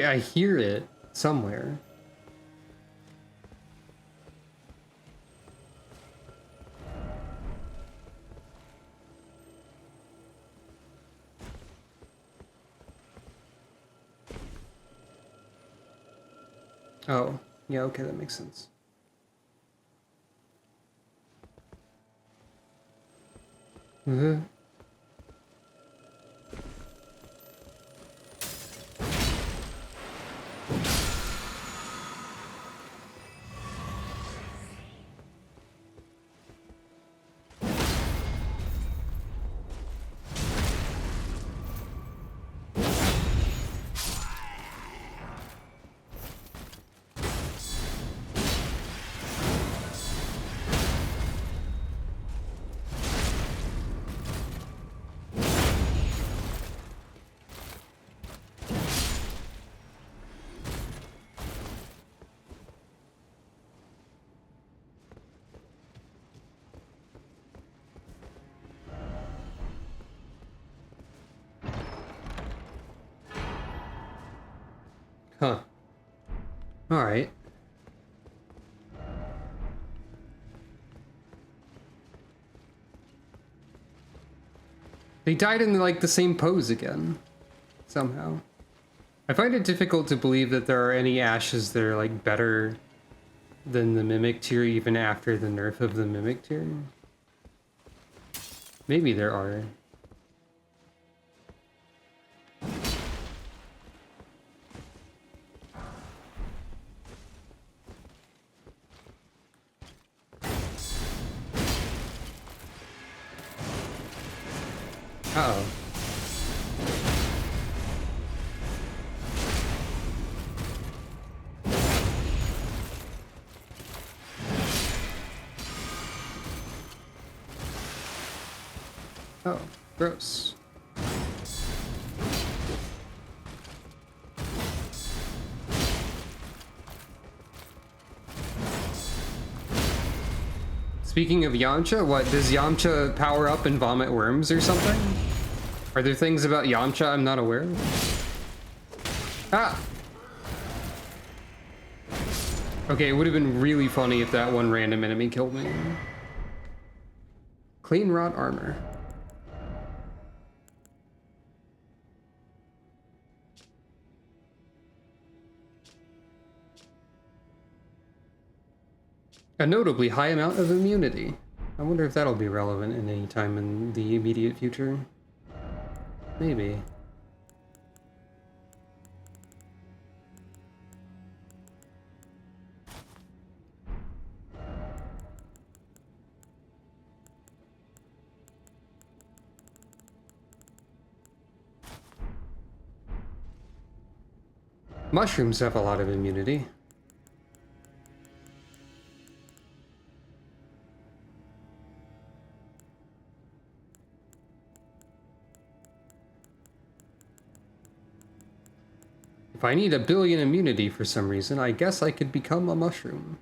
Okay, I hear it somewhere. Oh, yeah, okay, that makes sense. Uh-huh. Huh. Alright. They died in like the same pose again. Somehow. I find it difficult to believe that there are any ashes that are like better than the Mimic tier even after the nerf of the Mimic tier. Maybe there are. Uh-oh. Oh, gross. Speaking of Yamcha, what, does Yamcha power up and vomit worms or something? Are there things about Yamcha I'm not aware of? Ah! Okay, it would have been really funny if that one random enemy killed me. Clean wrought armor. A notably high amount of immunity. I wonder if that'll be relevant in any time in the immediate future. Maybe. Mushrooms have a lot of immunity. If I need 1 billion immunity for some reason, I guess I could become a mushroom.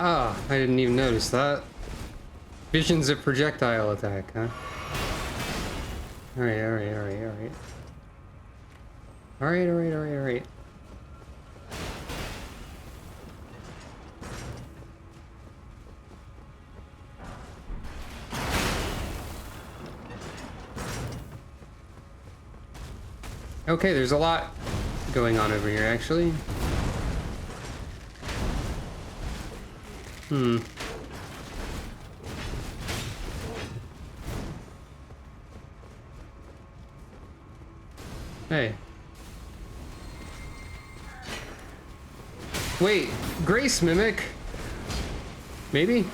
Ah, I didn't even notice that. Visions of projectile attack, huh? Alright, alright, alright, alright. Alright, alright, alright, alright. Okay, there's a lot going on over here, actually. Hey. Wait, Grace Mimic? Maybe?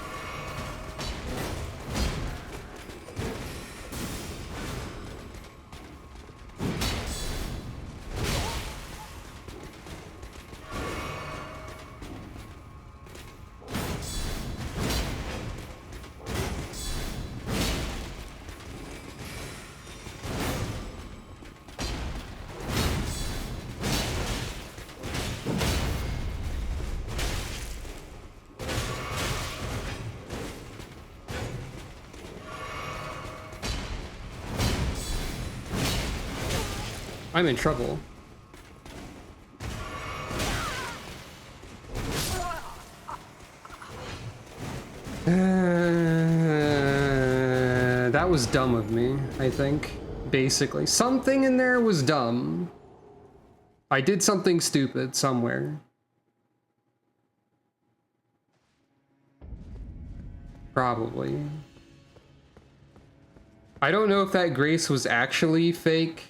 I'm in trouble. That was dumb of me, I think. Basically. Something in there was dumb. I did something stupid somewhere. Probably. I don't know if that grace was actually fake.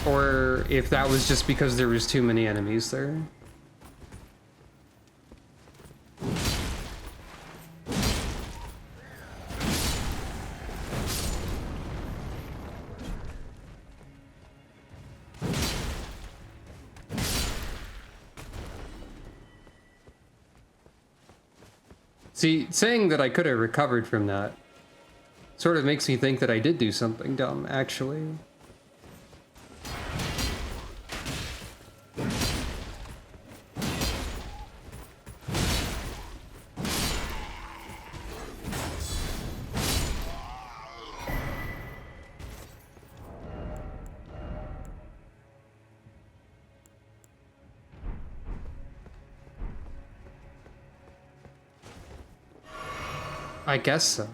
Or if that was just because there was too many enemies there. See, saying that I could have recovered from that sort of makes me think that I did do something dumb, actually. I guess so.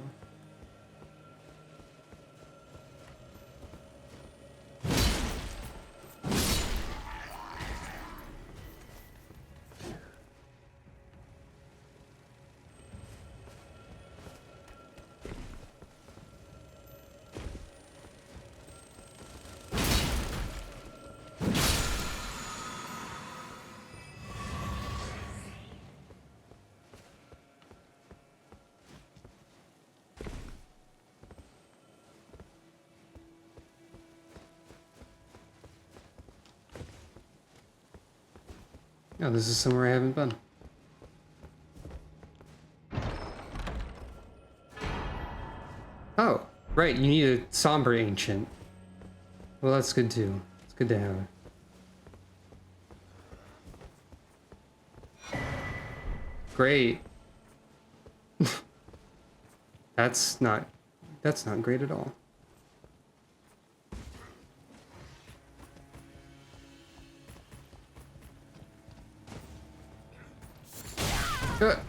Oh, this is somewhere I haven't been. Oh, right, you need a somber ancient. Well, that's good too. It's good to have. Great. That's not great at all. Good.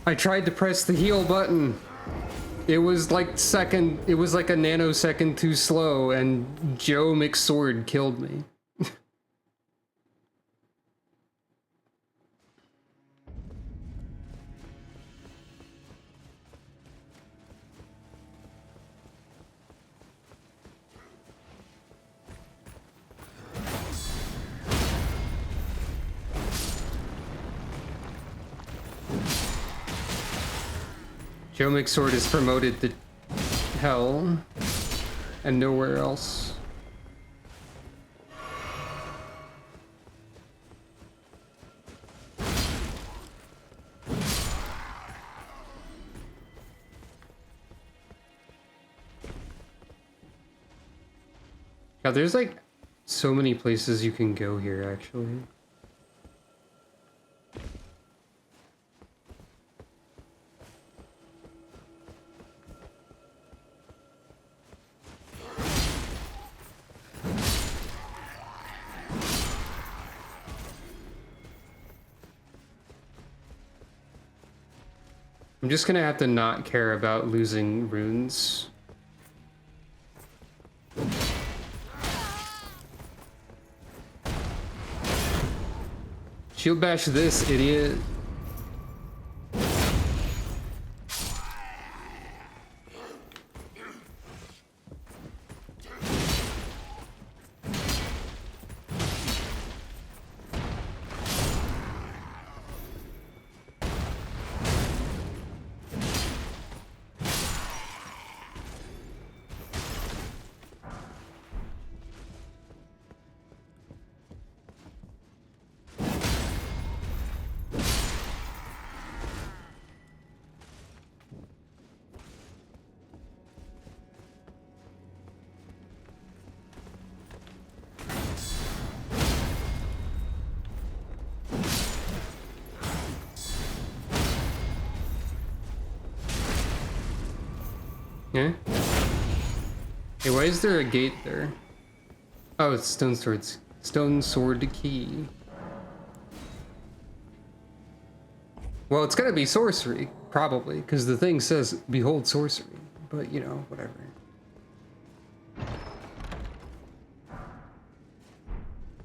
I tried to press the heal button. It was like a nanosecond too slow, and Joe McSword killed me. Joe McSword is promoted to hell and nowhere else. God, there's like so many places you can go here, actually. I'm just gonna have to not care about losing runes. Shield bash this, idiot. Yeah? Hey, why is there a gate there? Oh, it's stone sword key. Well, it's gotta be sorcery, probably, because the thing says, behold sorcery. But, you know, whatever.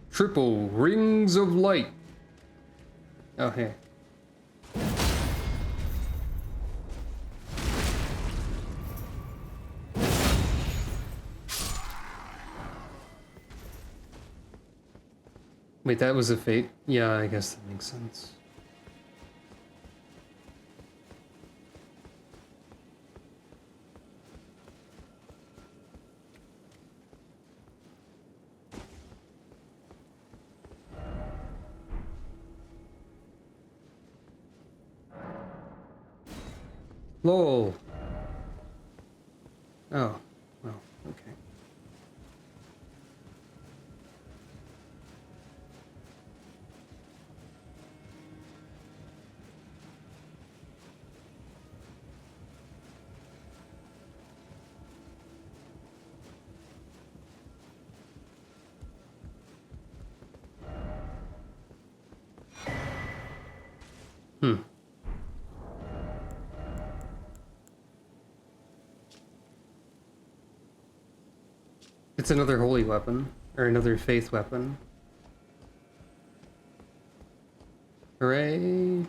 Triple rings of light. Oh, hey. Wait, that was a fate? Yeah, I guess that makes sense. LOL. Oh, well, okay. Hmm. It's another holy weapon, or another faith weapon. Hooray!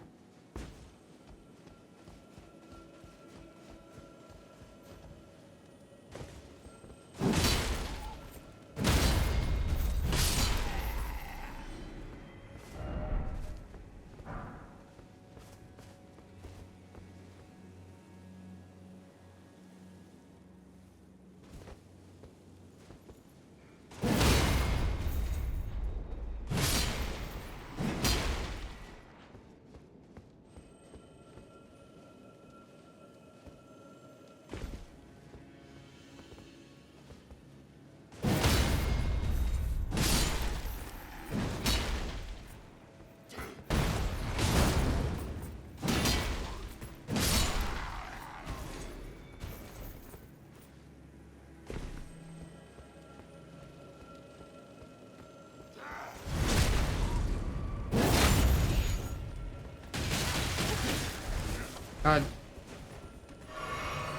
God.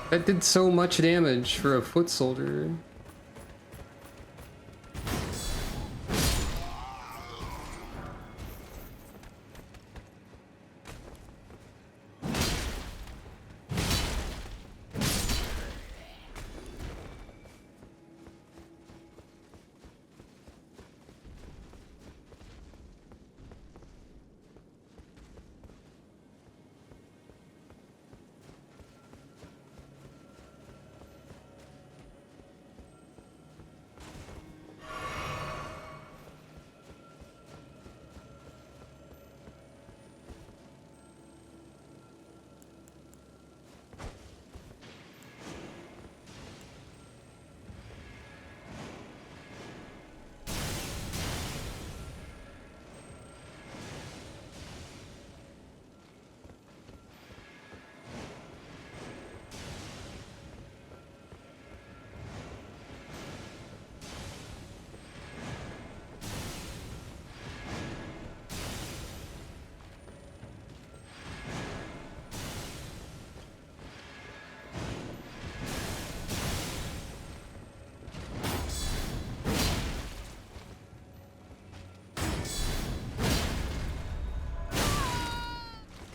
That did so much damage for a foot soldier.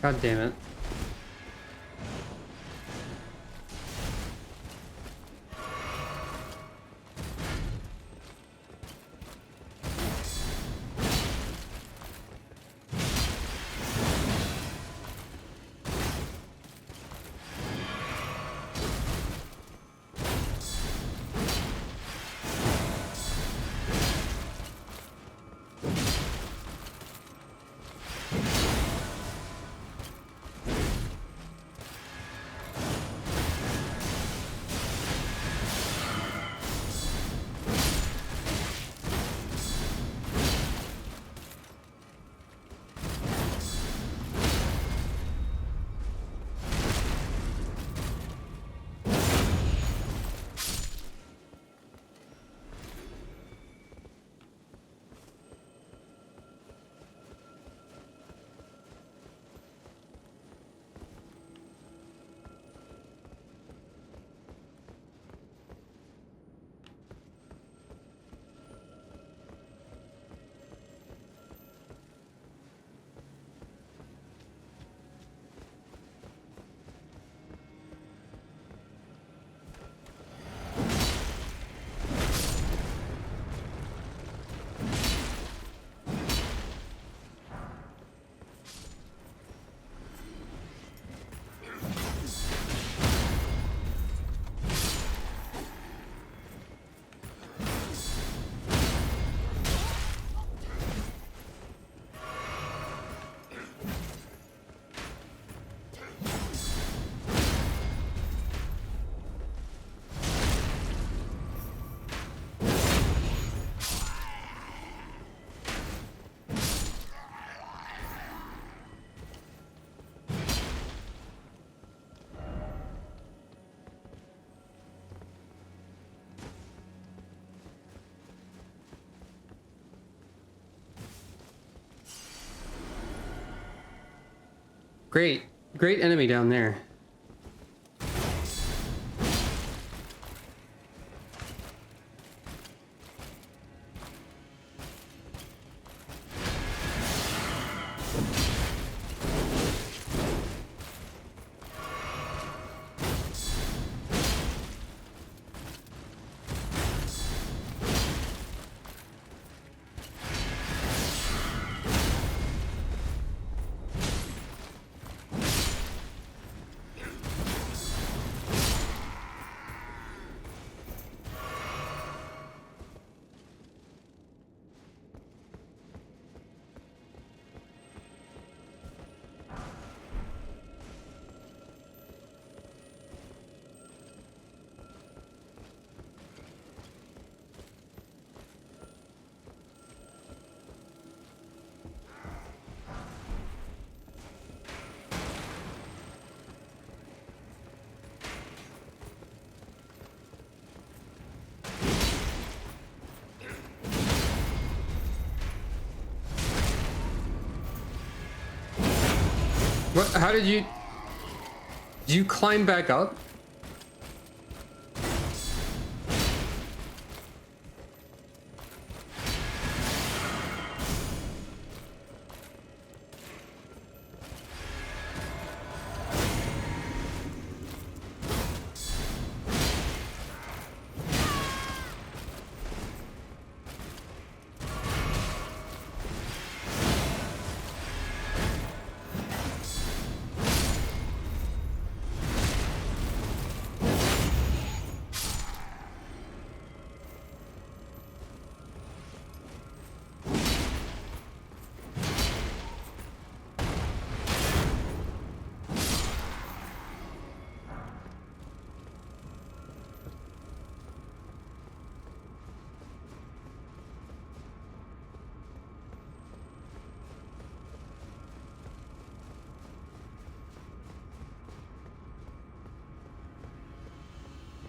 God damn it. Great. Great enemy down there. What? How did you... Did you climb back up?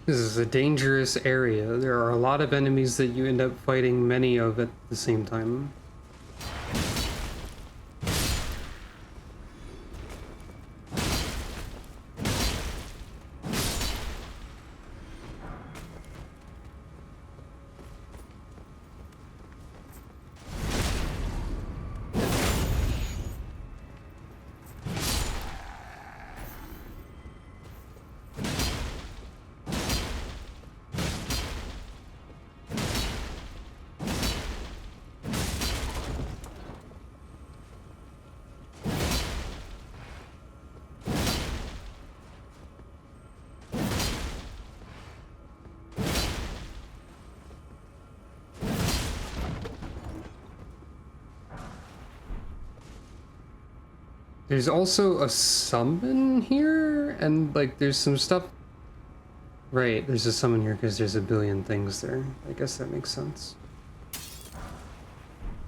This is a dangerous area. There are a lot of enemies that you end up fighting many of at the same time. There's also a summon here, and like there's some stuff. Right, there's a summon here because there's a billion things there. I guess that makes sense.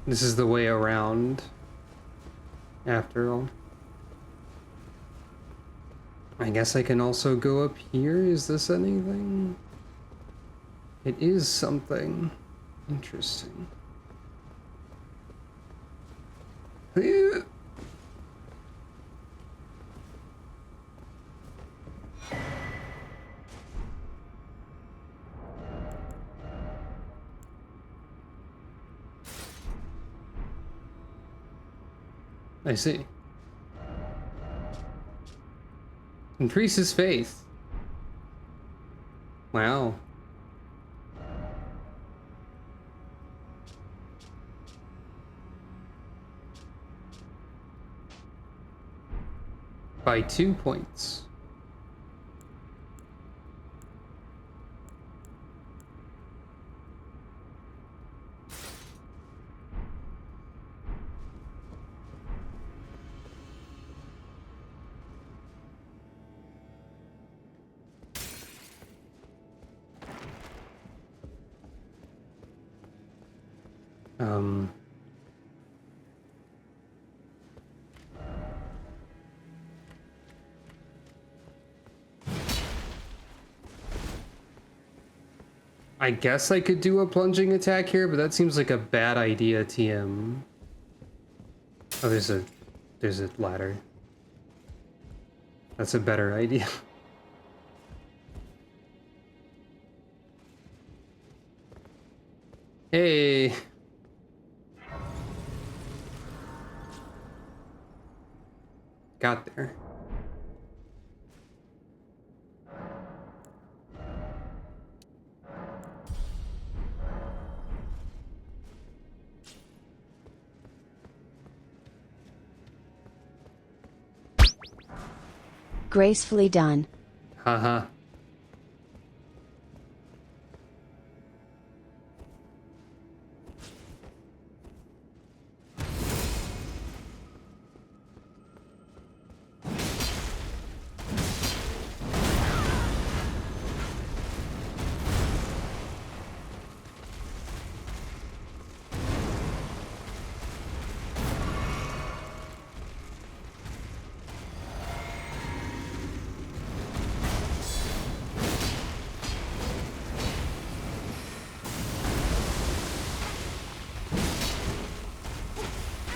This is the way around, after all. I guess I can also go up here. Is this anything? It is something. Interesting. I see. Increases faith. Wow. By 2 points. I guess I could do a plunging attack here, but that seems like a bad idea, TM. Oh, there's a ladder. That's a better idea. Hey. Got there. Gracefully done. Haha.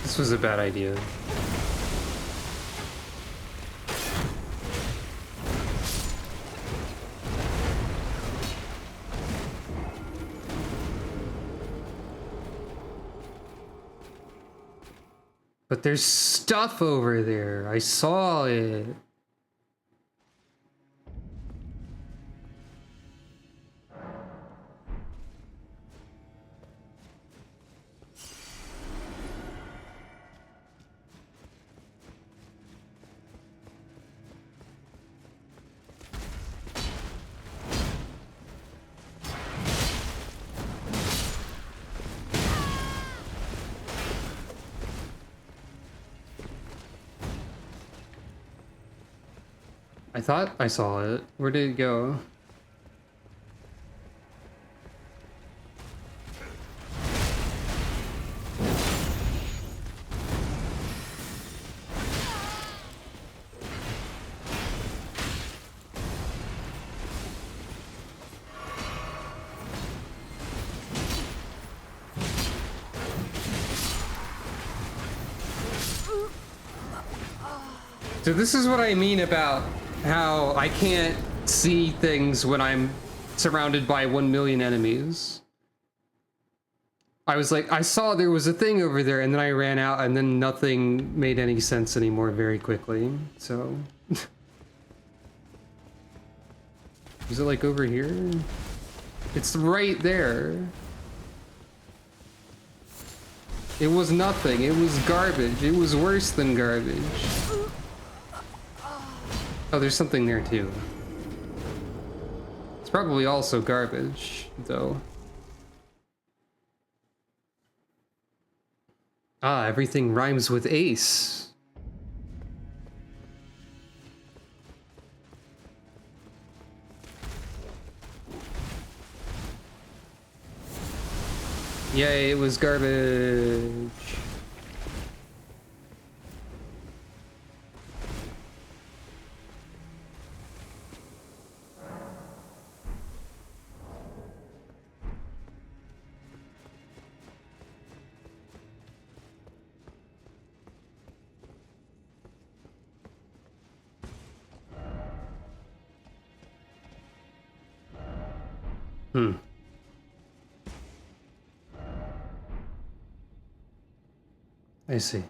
This was a bad idea. But there's stuff over there. I saw it. I thought I saw it. Where did it go? So this is what I mean about how I can't see things when I'm surrounded by 1 million enemies. I was like, I saw there was a thing over there, and then I ran out, and then nothing made any sense anymore very quickly, so... Is it like over here? It's right there. It was nothing, it was garbage. It was worse than garbage. Oh, there's something there too. It's probably also garbage, though. Ah, everything rhymes with ace. Yay, it was garbage. Hmm. I see.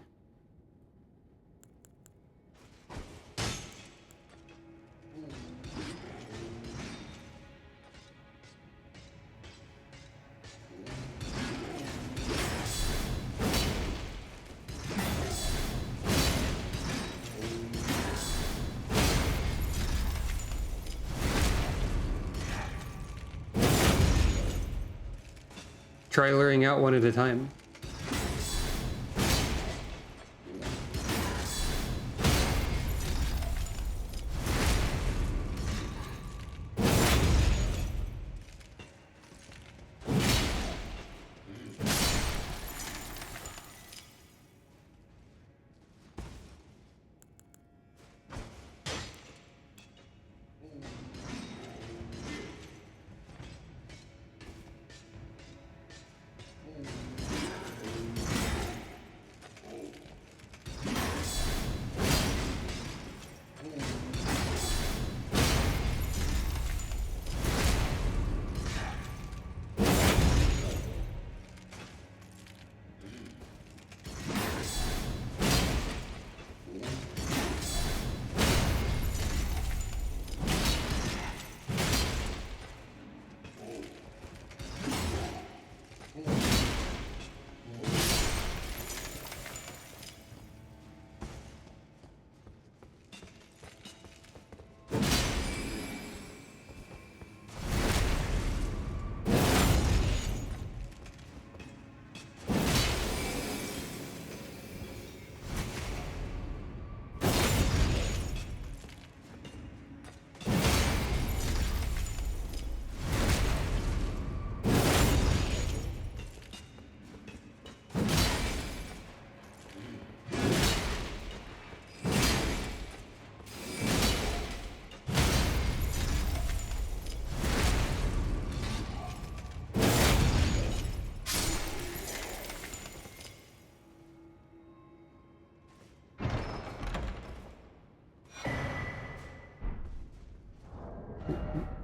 Try luring out one at a time.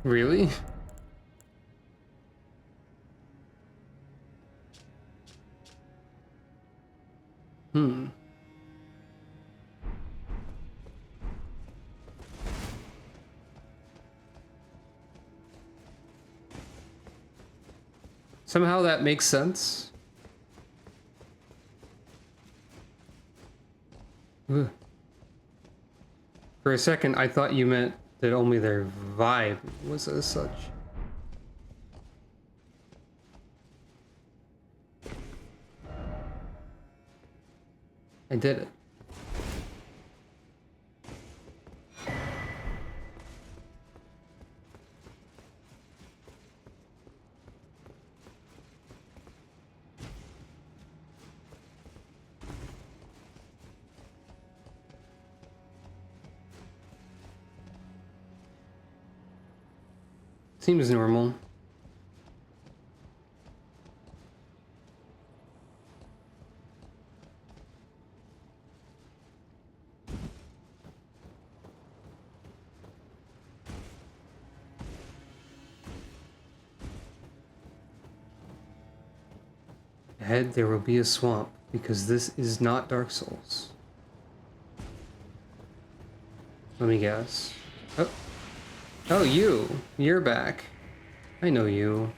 Really? Hmm. Somehow that makes sense. Ugh. For a second, I thought you meant that only their vibe was as such. I did it. Seems normal. Ahead there will be a swamp, because this is not Dark Souls. Let me guess. Oh. Oh, you're back. I know you.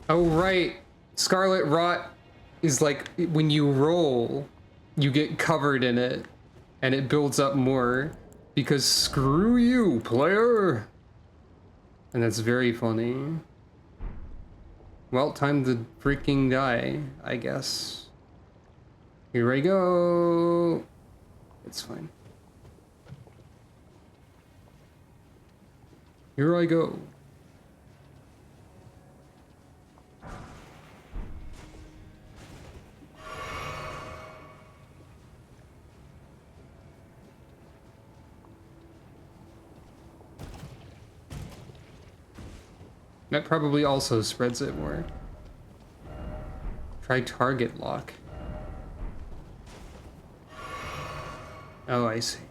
Oh, right. Scarlet Rot is like when you roll, you get covered in it and it builds up more because screw you, player. And that's very funny. Well, time to freaking die, I guess. Here I go. It's fine. Here I go. That probably also spreads it more. Try target lock. Oh, I see.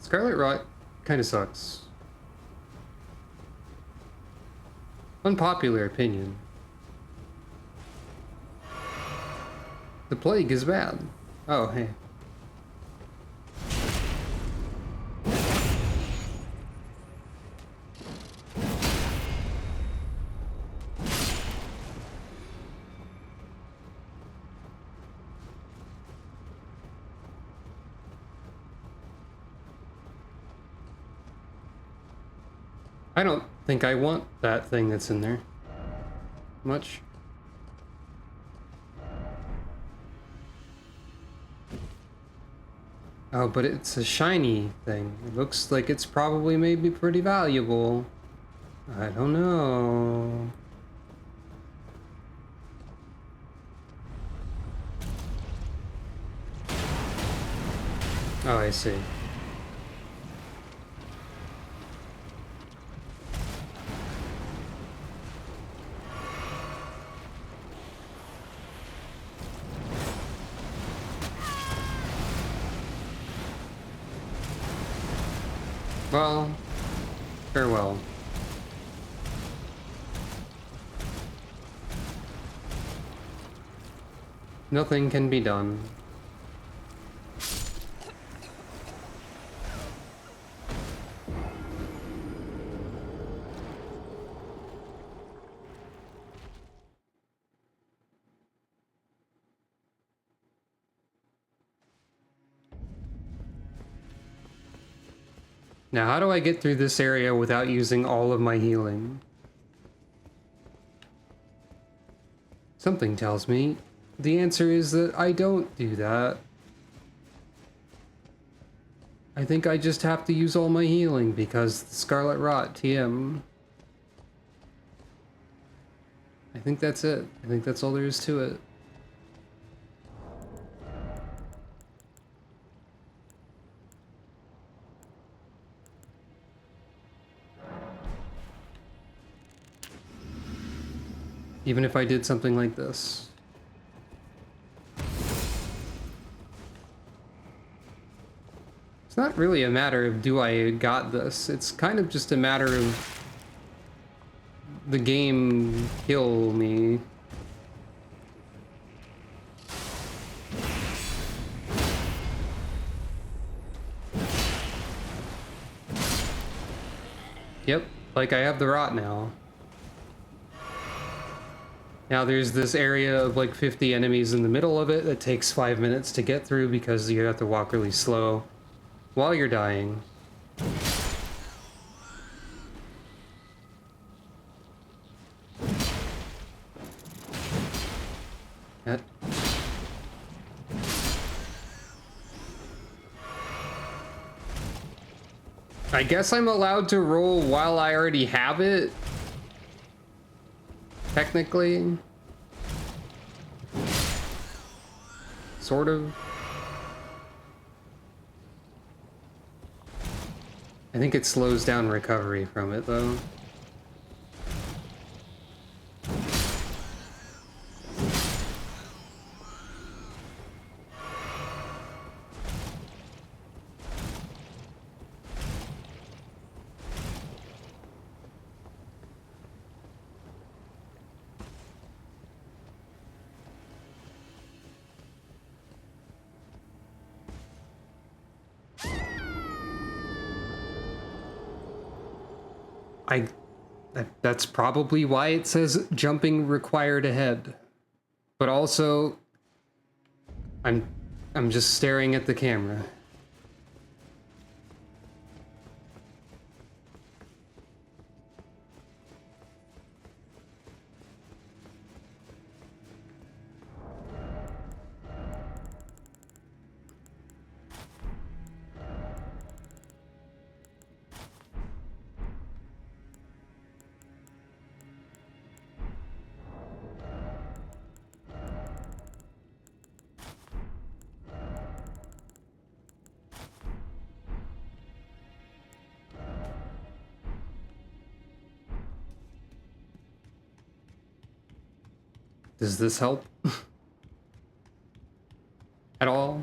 Scarlet Rot kind of sucks. Unpopular opinion. The plague is bad. Oh, hey. I don't think I want that thing that's in there much. Oh, but it's a shiny thing. It looks like it's probably maybe pretty valuable. I don't know. Oh, I see. Well, farewell. Nothing can be done. Now, how do I get through this area without using all of my healing? Something tells me the answer is that I don't do that. I think I just have to use all my healing because the Scarlet Rot, TM. I think that's it. I think that's all there is to it. Even if I did something like this. It's not really a matter of do I got this. It's kind of just a matter of the game kill me. Yep, like I have the rot now. Now there's this area of like 50 enemies in the middle of it that takes 5 minutes to get through because you have to walk really slow while you're dying. That. I guess I'm allowed to roll while I already have it. Technically. Sort of. I think it slows down recovery from it, though. That's probably why it says jumping required ahead. But also, I'm just staring at the camera. Does this help? At all?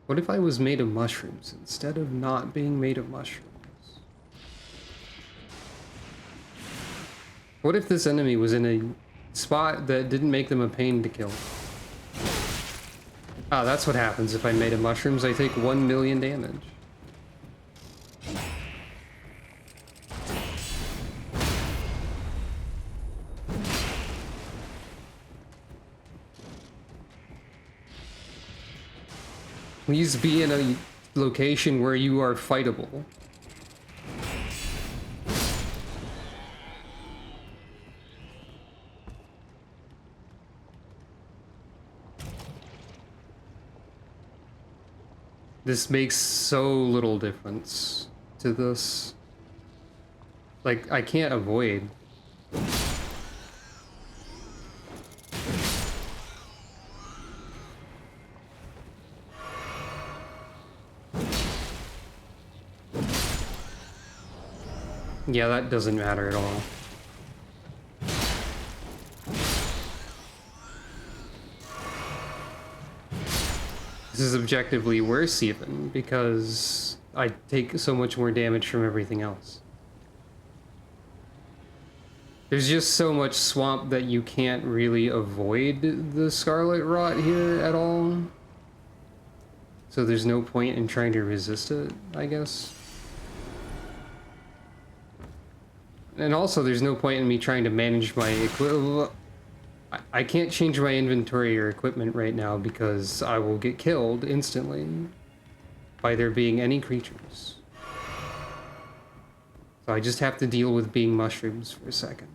What if I was made of mushrooms instead of not being made of mushrooms? What if this enemy was in a spot that didn't make them a pain to kill? Ah, that's what happens if I'm made of mushrooms. I take 1 million damage. Please be in a location where you are fightable. This makes so little difference to this. Like, I can't avoid. Yeah, that doesn't matter at all. This is objectively worse even, because I take so much more damage from everything else. There's just so much swamp that you can't really avoid the Scarlet Rot here at all. So there's no point in trying to resist it, I guess. And also there's no point in me trying to manage my equipment. I can't change my inventory or equipment right now because I will get killed instantly by there being any creatures. So I just have to deal with being mushrooms for a second.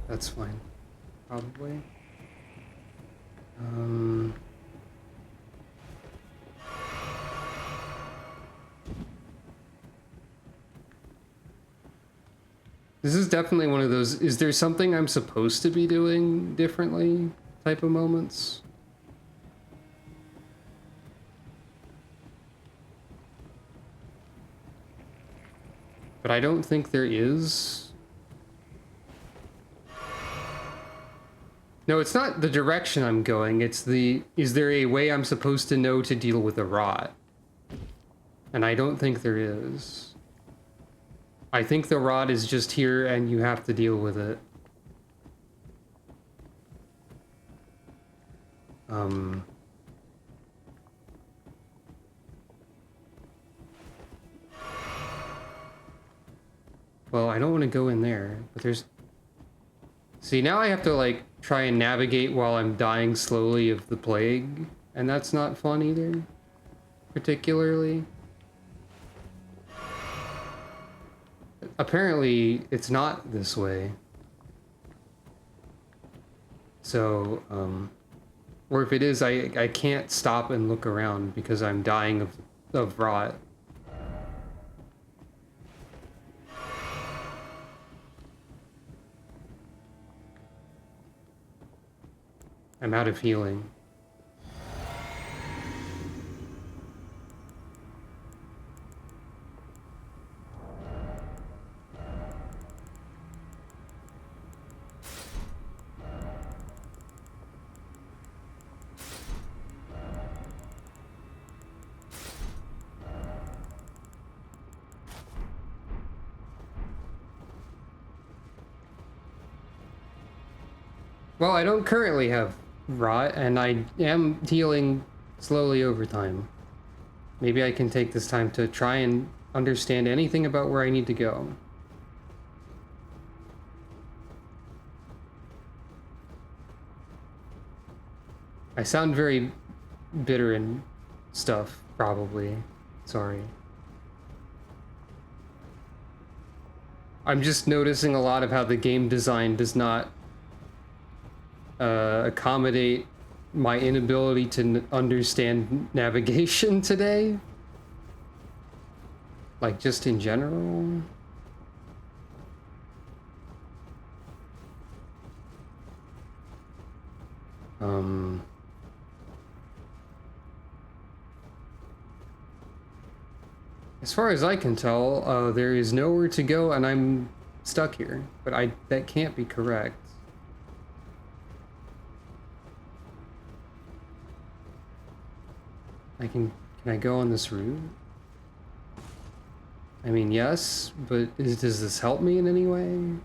That's fine, probably. This is definitely one of those, is there something I'm supposed to be doing differently type of moments? But I don't think there is. No, it's not the direction I'm going, it's the, is there a way I'm supposed to know to deal with a rot? And I don't think there is. I think the rod is just here and you have to deal with it. Well, I don't want to go in there, but there's... See, now I have to, like, try and navigate while I'm dying slowly of the plague, and that's not fun either, particularly. Apparently, it's not this way. So, or if it is, I can't stop and look around because I'm dying of rot. I'm out of healing. Well, I don't currently have rot, and I am healing slowly over time. Maybe I can take this time to try and understand anything about where I need to go. I sound very bitter and stuff, probably. Sorry. I'm just noticing a lot of how the game design does not accommodate my inability to understand navigation today. Like, just in general. As far as I can tell, there is nowhere to go and I'm stuck here, but that can't be correct. Can I go on this route? I mean, yes, but does this help me in any way?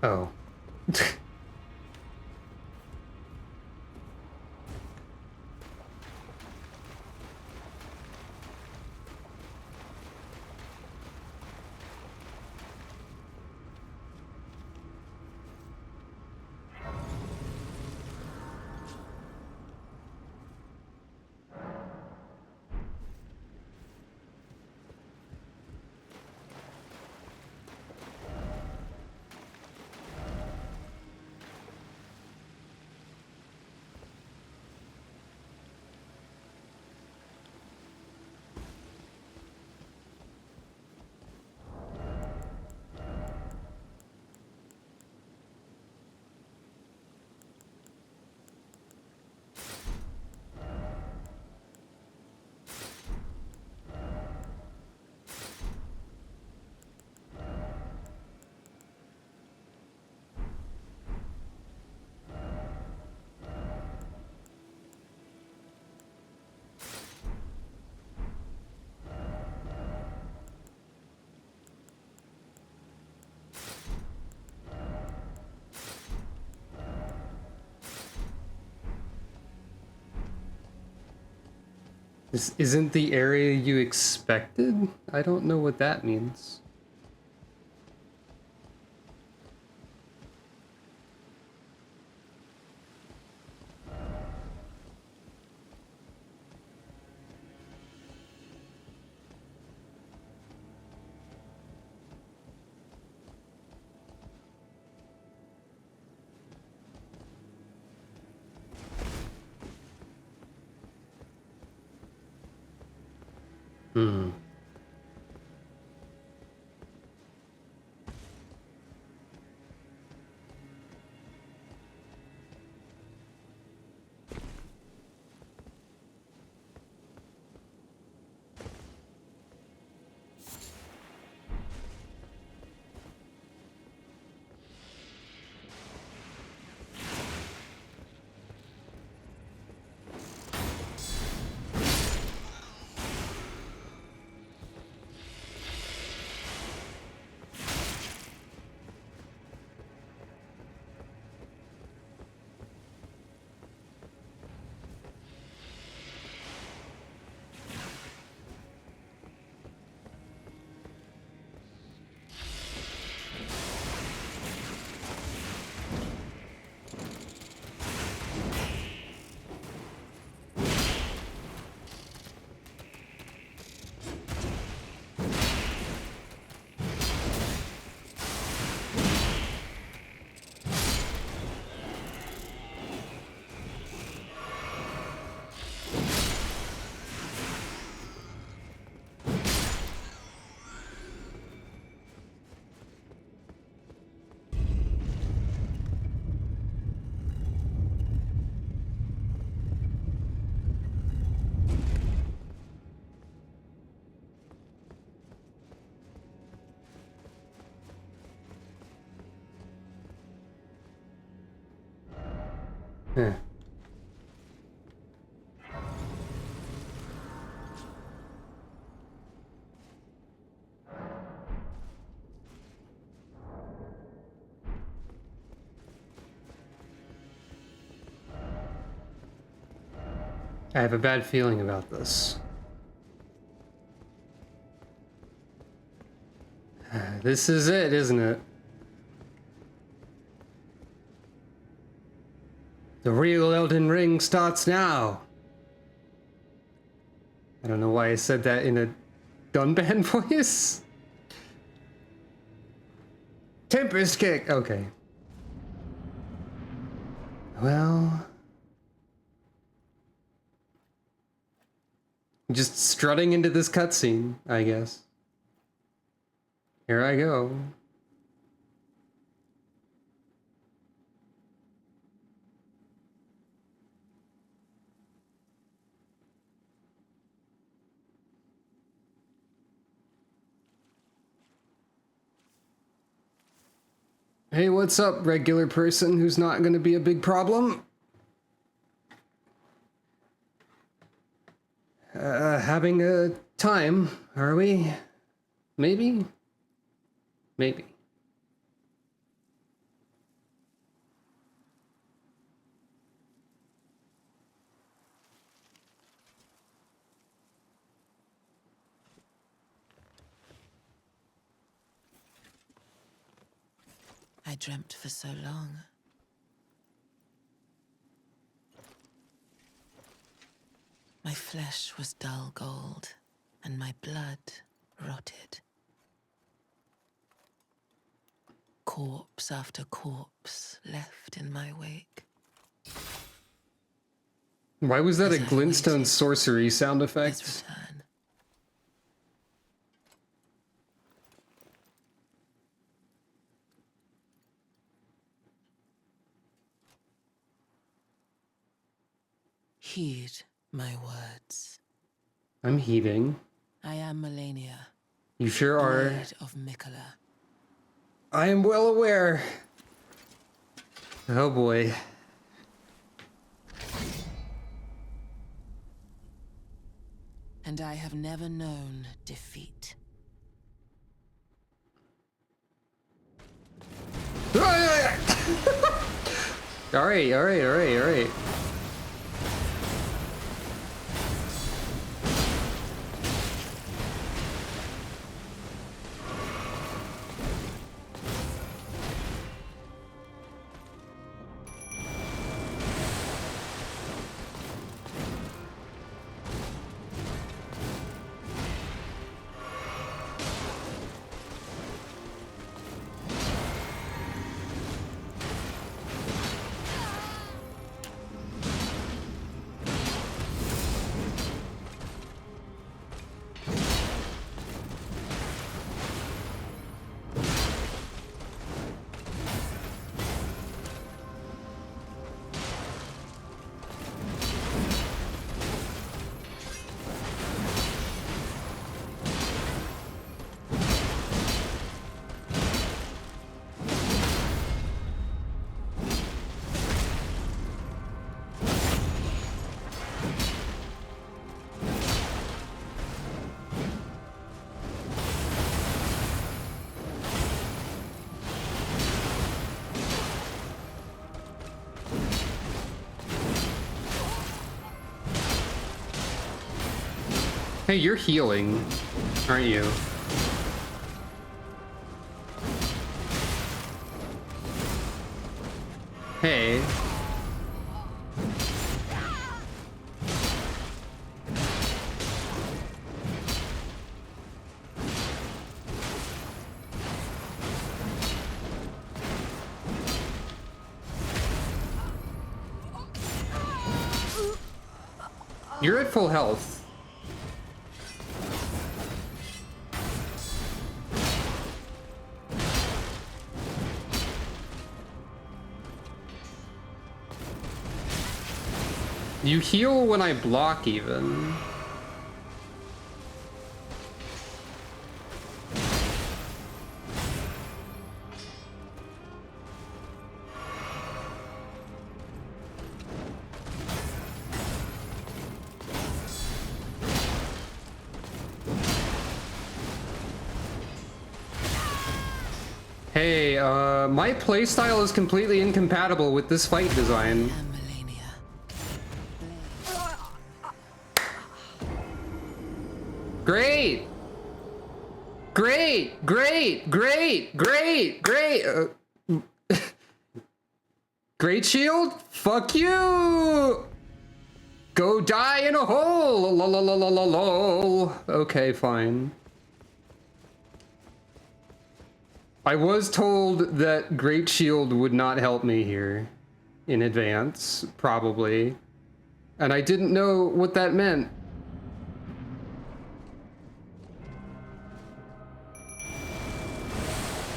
Oh. This isn't the area you expected? I don't know what that means. Hmm. Huh. I have a bad feeling about this. This is it, isn't it? The real Elden Ring starts now. I don't know why I said that in a gun band voice. Tempest kick. Okay. Well, just strutting into this cutscene, I guess. Here I go. Hey, what's up, regular person who's not gonna be a big problem? Having a time, are we? Maybe? Maybe. I dreamt for so long. My flesh was dull gold, and my blood rotted. Corpse after corpse left in my wake. Why was that a As I glintstone waited sorcery sound his effect? return. Heed my words. I'm heaving. I am Malenia, You sure are. Blade of Mikola. I am well aware. Oh boy. And I have never known defeat. Alright, alright, alright, alright. Hey, you're healing, aren't you? Hey. You're at full health. You heal when I block, even. Hey, my playstyle is completely incompatible with this fight design. I am Malenia. Great! Great! Great! Great! Great! Great! Great shield? Fuck you! Go die in a hole! Lol. Okay, fine. I was told that Great Shield would not help me here in advance, probably. And I didn't know what that meant.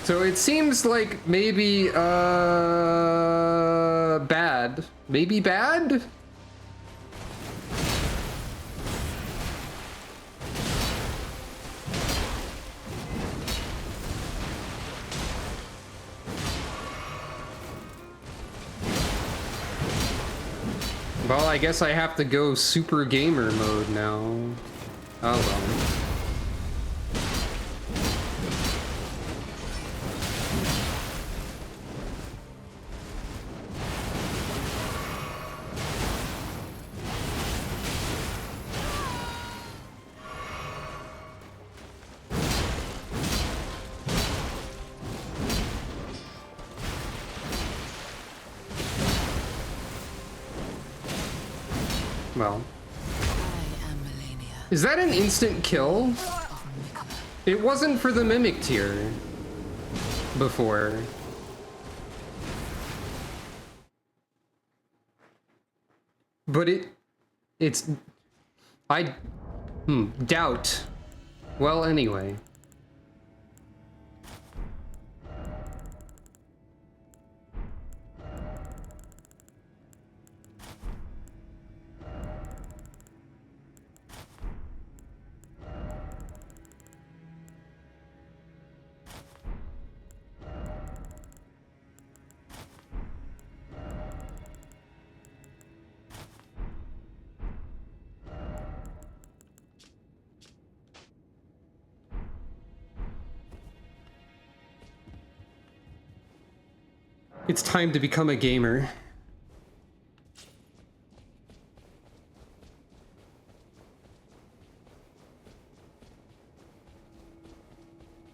So it seems like maybe, bad. Maybe bad? Well, I guess I have to go super gamer mode now. Oh well. Well. I am malenia Is that an instant kill? of Mikola. It wasn't for the Mimic tier before. But it's... I... doubt. Well, anyway. It's time to become a gamer.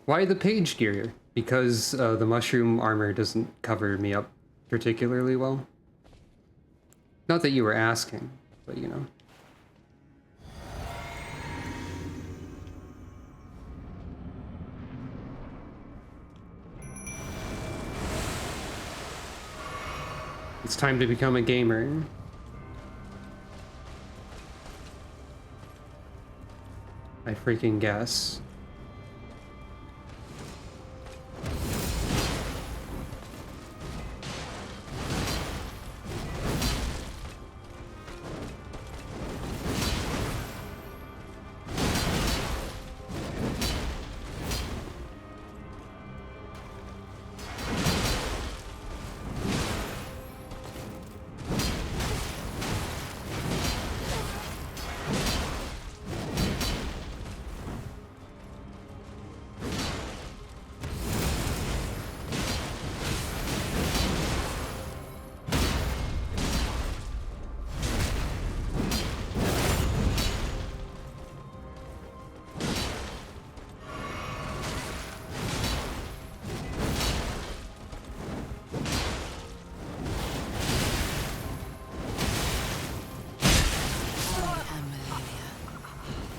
Why the page gear? Because the mushroom armor doesn't cover me up particularly well. Not that you were asking, but you know. It's time to become a gamer. I freaking guess.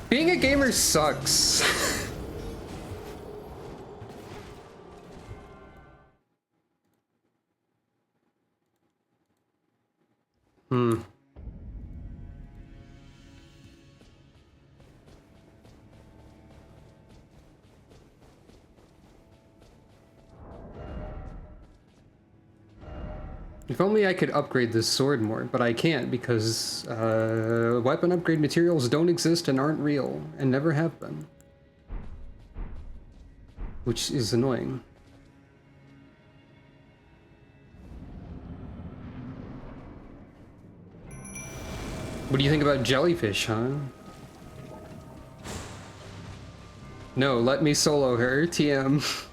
Being a gamer sucks. If only I could upgrade this sword more, but I can't because weapon upgrade materials don't exist and aren't real, and never have been. Which is annoying. What do you think about jellyfish, huh? No, let me solo her, TM.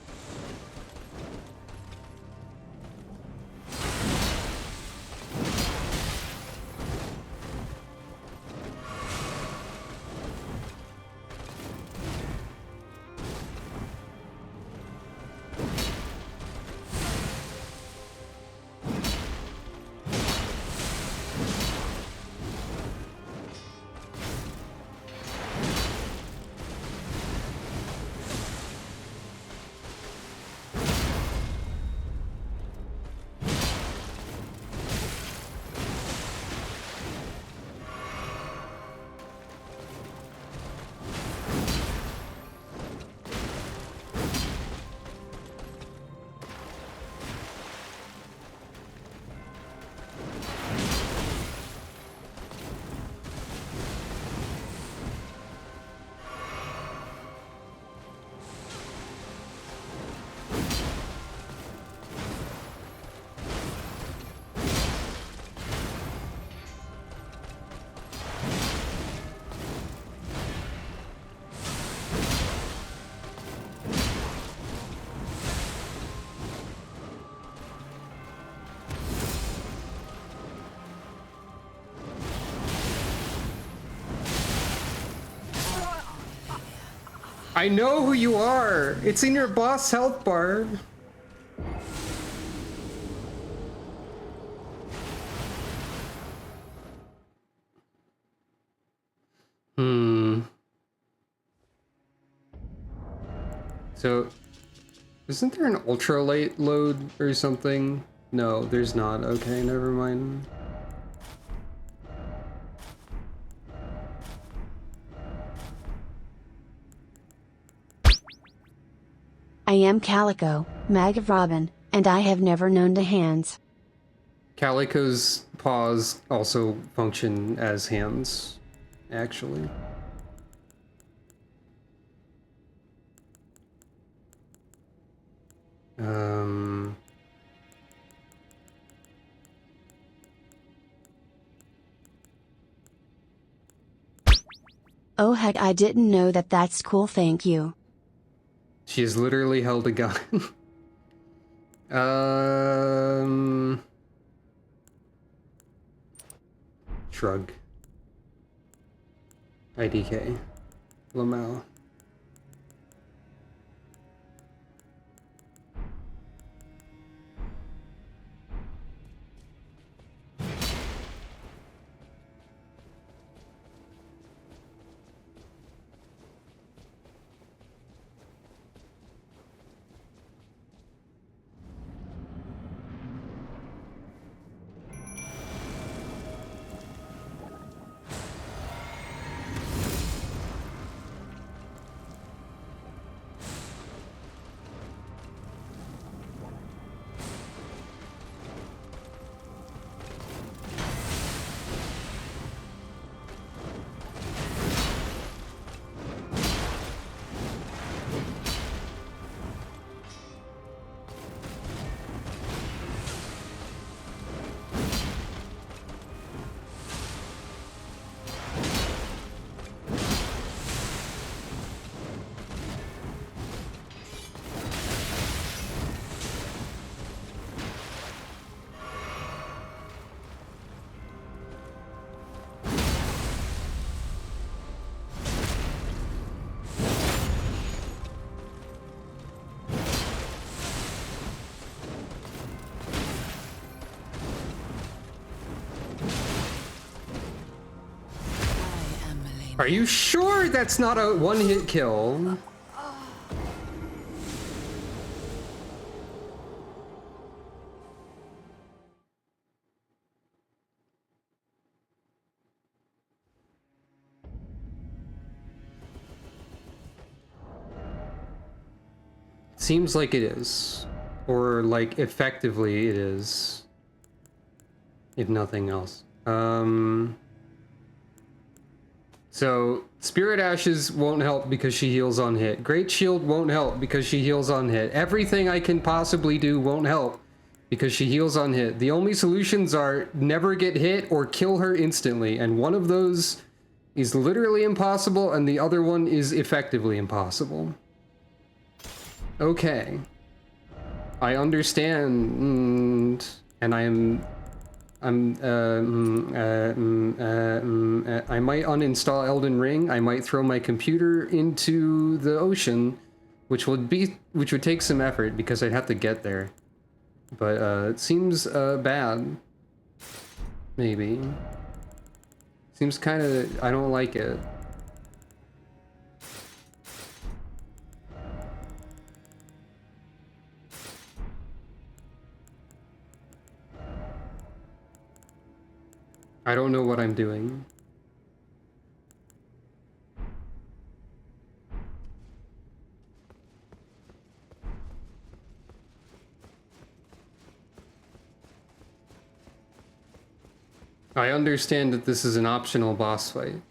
I know who you are! It's in your boss health bar! Hmm. So, isn't there an ultralight load or something? No, there's not. Okay, never mind. I am Calico, Mag of Robin, and I have never known to hands. Calico's paws also function as hands, actually. Um... Oh heck, I didn't know that. That's cool, thank you. She has literally held a gun. Shrug. IDK. Lamau. I am malenia. Are you sure that's not a one-hit kill? Seems like it is. Or, like, effectively it is. If nothing else. So, Spirit Ashes won't help because she heals on hit. Great Shield won't help because she heals on hit. Everything I can possibly do won't help because she heals on hit. The only solutions are never get hit or kill her instantly, and one of those is literally impossible and the other one is effectively impossible. Okay. I understand, and I might uninstall Elden Ring. I might throw my computer into the ocean, which would take some effort because I'd have to get there. But it seems bad. Maybe. Seems kind of, I don't like it. I don't know what I'm doing. I understand that this is an optional boss fight.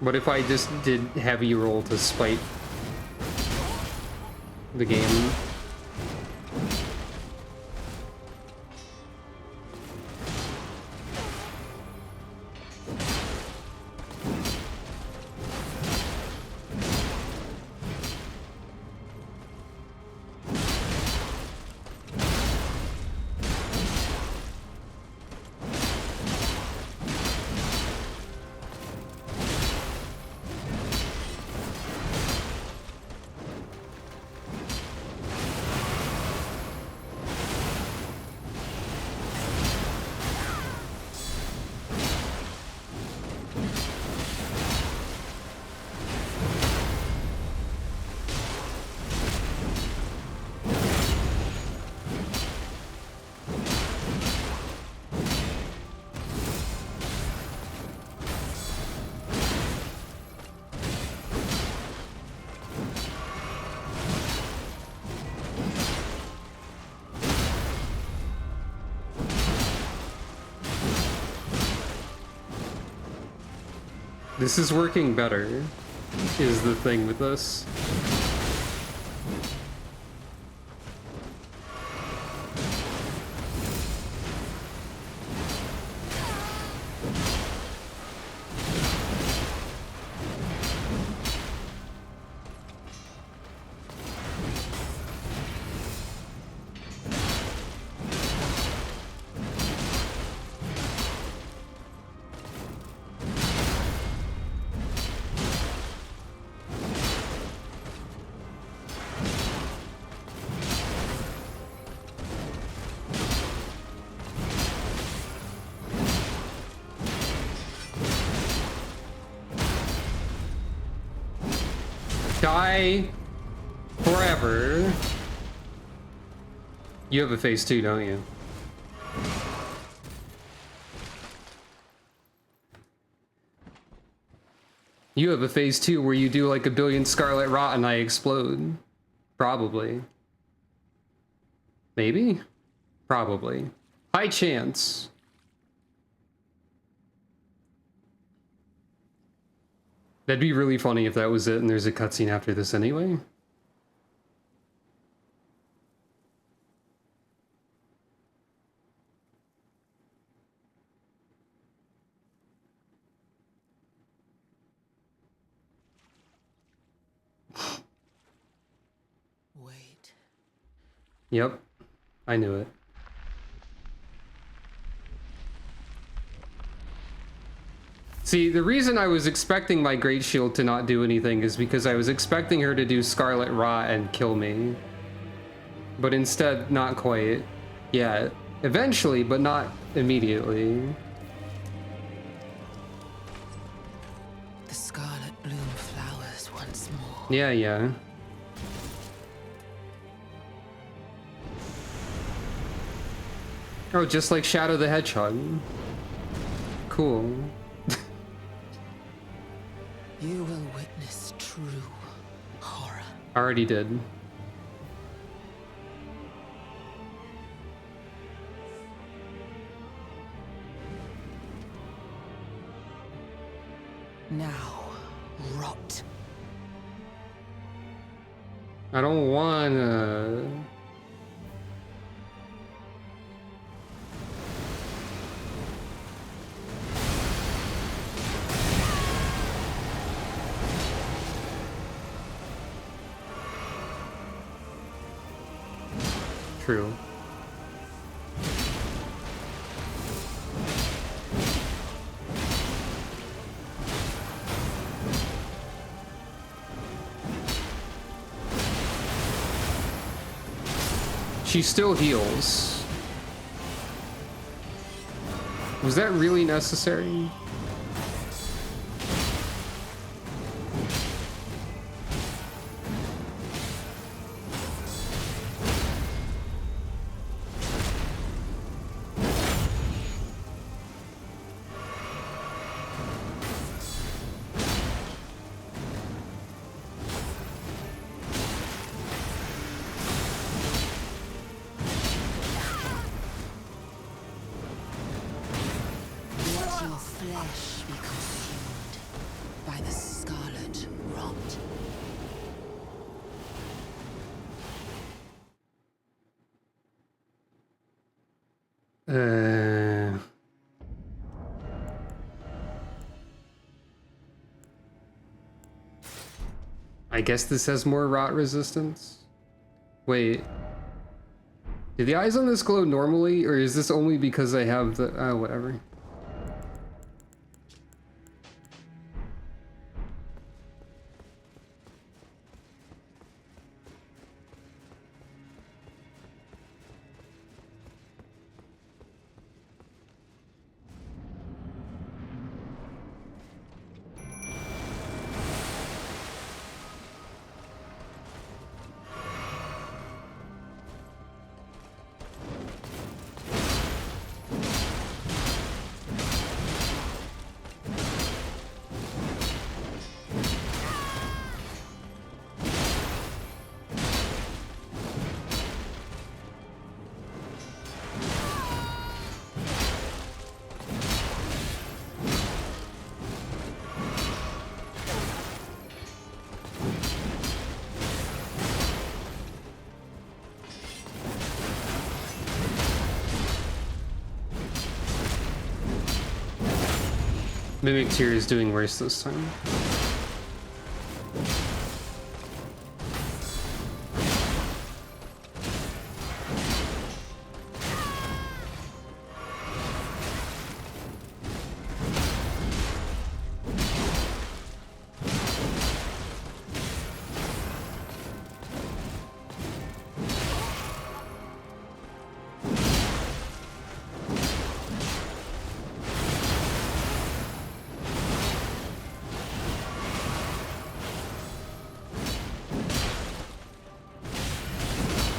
What if I just did heavy roll to spite the game? This is working better, is the thing with this. Die forever. You have a phase 2, don't you? You have a phase 2 where you do like a billion Scarlet Rot and I explode. Probably. Maybe? Probably. High chance. That'd be really funny if that was it and there's a cutscene after this anyway. Wait. Yep. I knew it. See, the reason I was expecting my Great Shield to not do anything is because I was expecting her to do Scarlet Rot and kill me. But instead, not quite. Yeah, eventually, but not immediately. The scarlet bloom flowers once more. Yeah, yeah. Oh, just like Shadow the Hedgehog. Cool. You will witness true horror. Already did. Now, rot. I don't wanna. True. She still heals. Was that really necessary? I guess this has more rot resistance. Wait. Do the eyes on this glow normally, or is this only because I have the... oh, whatever. Mimic tier is doing worse this time.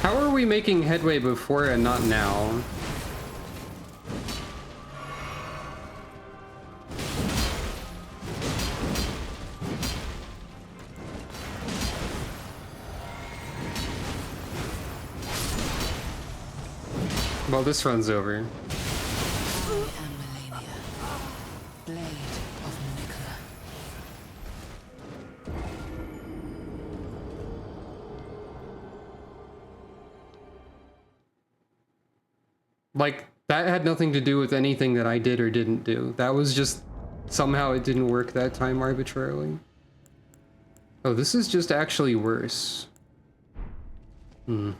How are we making headway before and not now? Well, this run's over. I am Malenia, blade of Nicola. Like, that had nothing to do with anything that I did or didn't do. That was just somehow it didn't work that time arbitrarily. Oh, this is just actually worse. Hmm.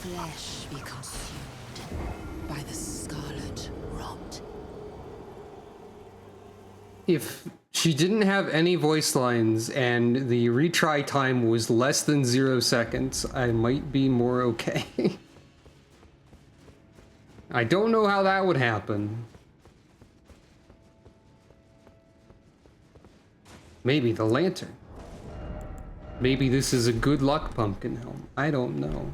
Flesh be consumed by the scarlet rot. If She didn't have any voice lines, and the retry time was less than 0 seconds. I might be more okay. I don't know how that would happen. Maybe the lantern. Maybe this is a good luck pumpkin helm. I don't know.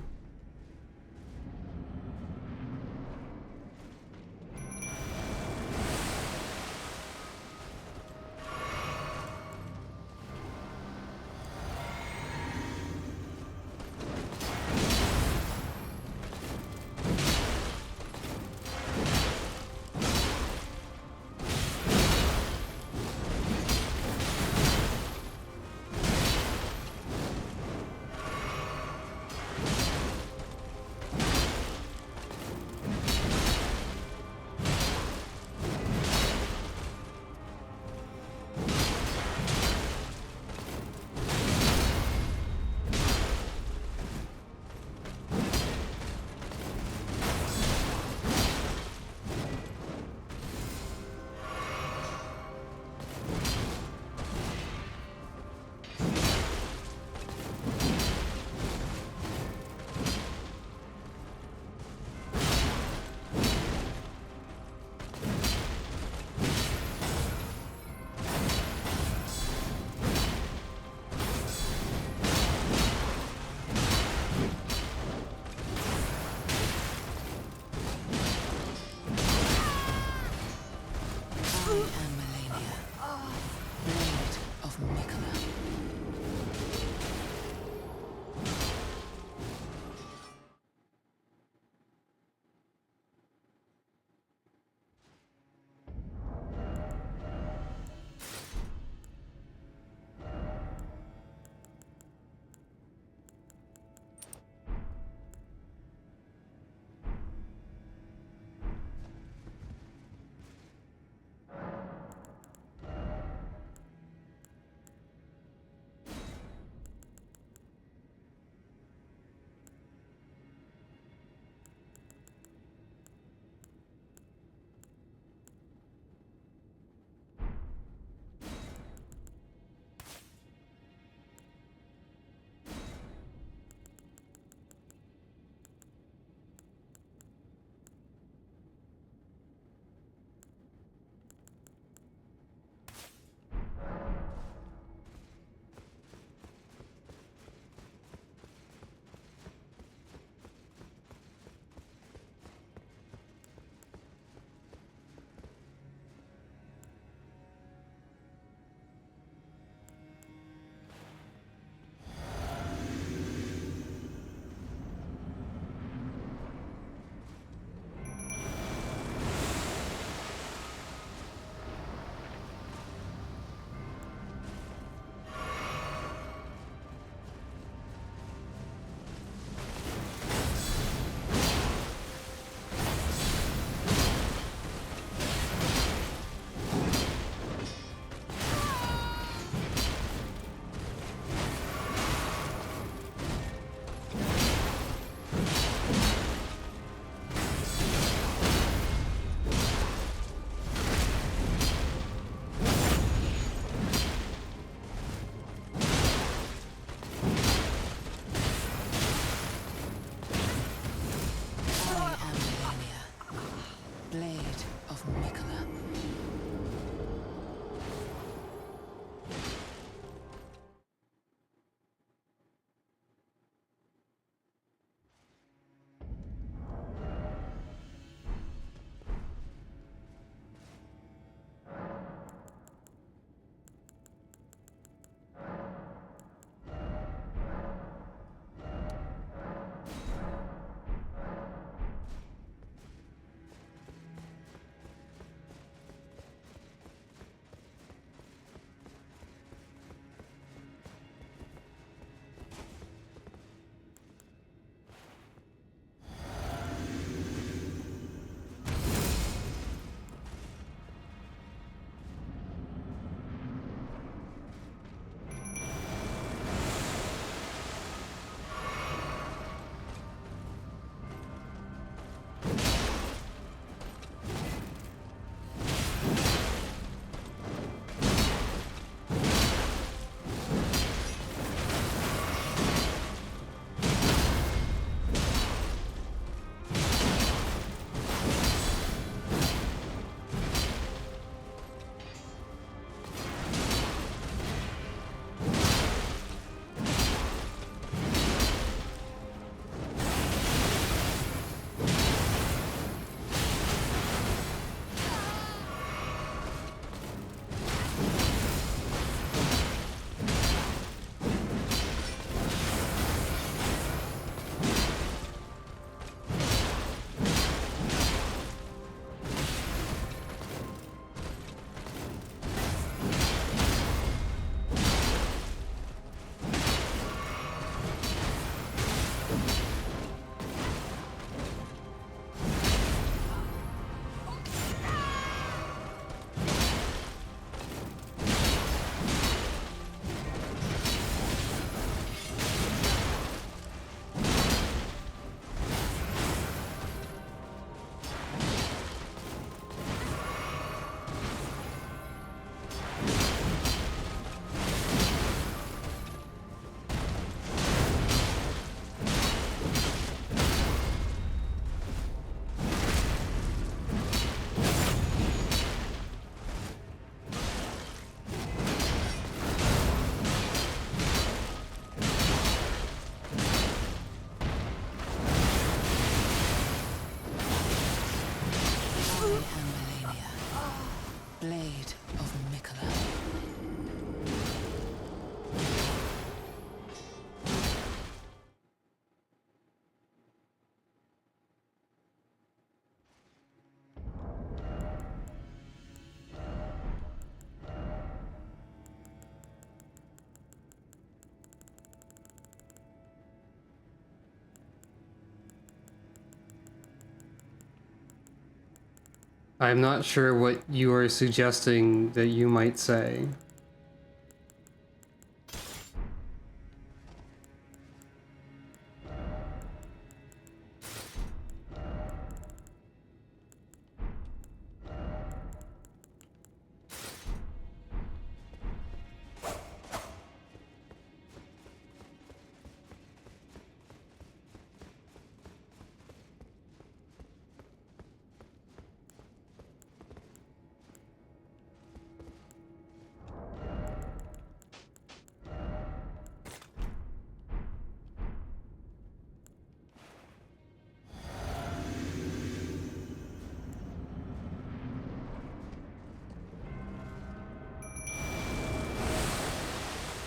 I'm not sure what you are suggesting that you might say.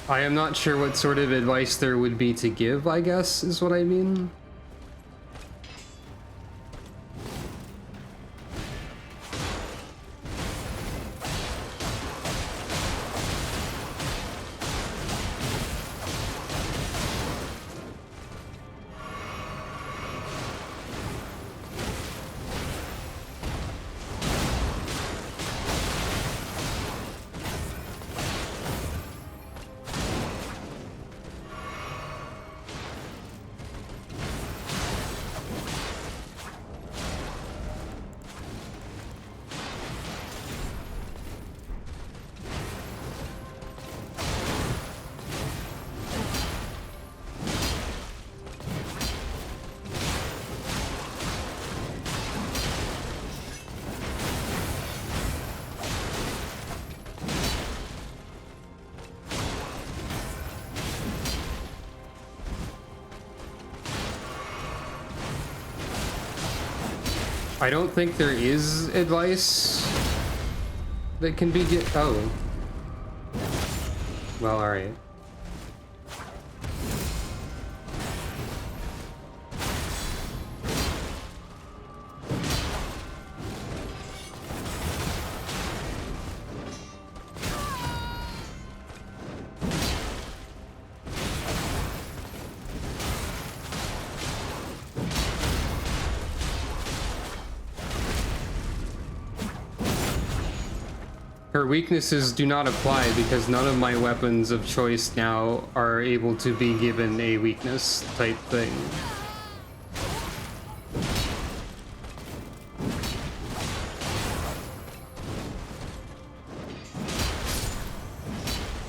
I am not sure what sort of advice there would be to give, I guess, is what I mean. I don't think there is advice that can be oh. Well, alright. Her weaknesses do not apply because none of my weapons of choice now are able to be given a weakness type thing.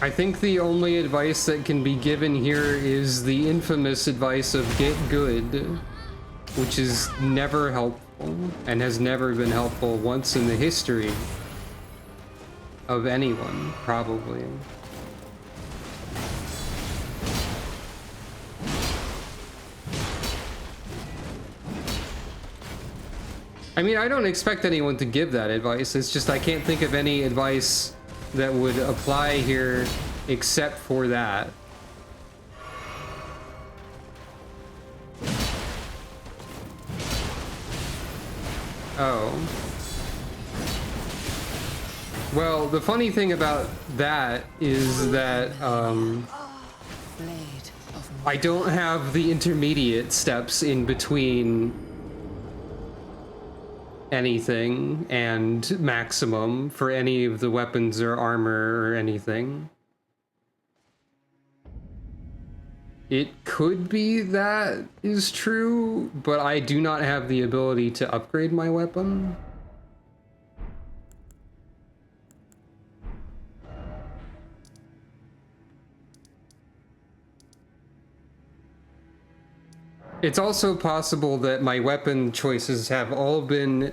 I think the only advice that can be given here is the infamous advice of get good, which is never helpful and has never been helpful once in the history of anyone, probably. I mean, I don't expect anyone to give that advice. It's just I can't think of any advice that would apply here except for that. Oh. Well, the funny thing about that is that I don't have the intermediate steps in between anything and maximum for any of the weapons or armor or anything. It could be that is true, but I do not have the ability to upgrade my weapon. It's also possible that my weapon choices have all been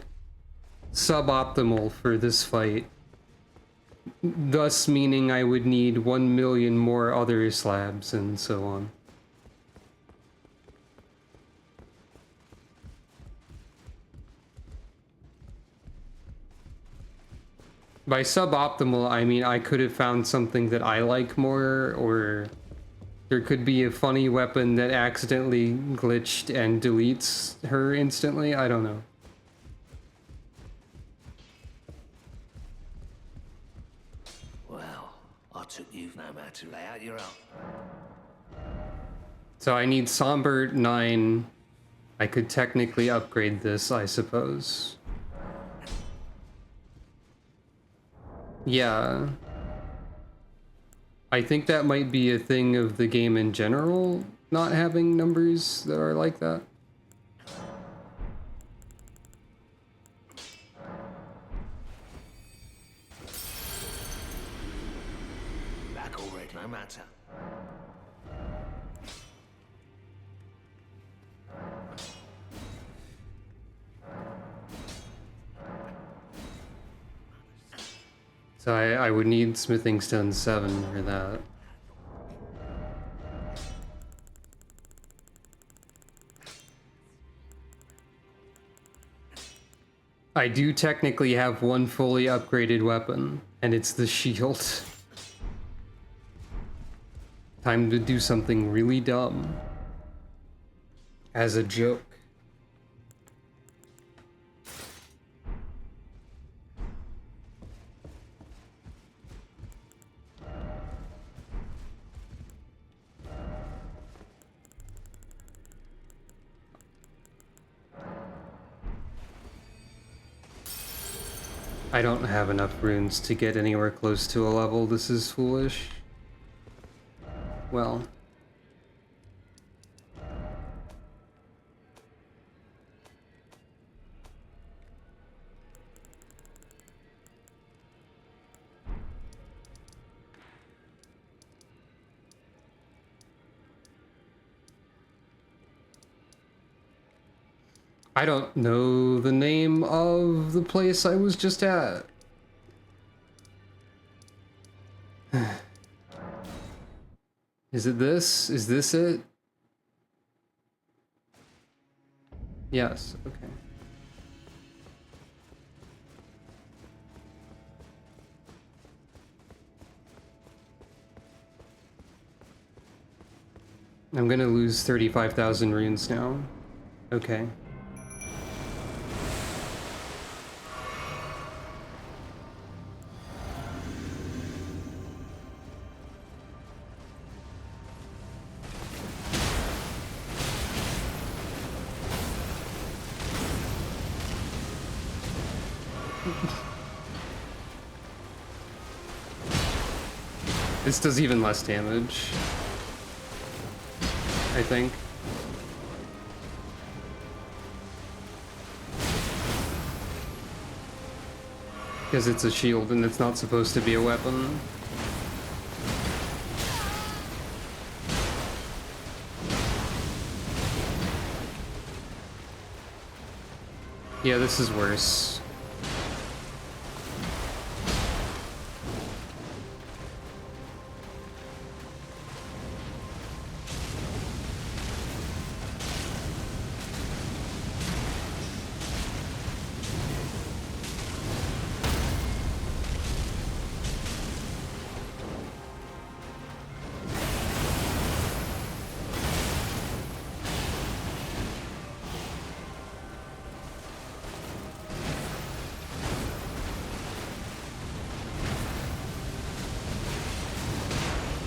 suboptimal for this fight, thus meaning I would need 1 million more other slabs and so on. By suboptimal, I mean I could have found something that I like more, or there could be a funny weapon that accidentally glitched and deletes her instantly. I don't know. Well, I took you no matter to lay out your own. So I need Somber 9. I could technically upgrade this, I suppose. Yeah. I think that might be a thing of the game in general, not having numbers that are like that. Back already, no matter. So I would need Smithing Stone 7 for that. I do technically have one fully upgraded weapon, and it's the shield. Time to do something really dumb. As a joke. I don't have enough runes to get anywhere close to a level. This is foolish. Well. I don't know the name of the place I was just at. Is it this? Is this it? Yes, okay. I'm gonna lose 35,000 runes now. Okay. This does even less damage, I think. Because it's a shield and it's not supposed to be a weapon. Yeah, this is worse.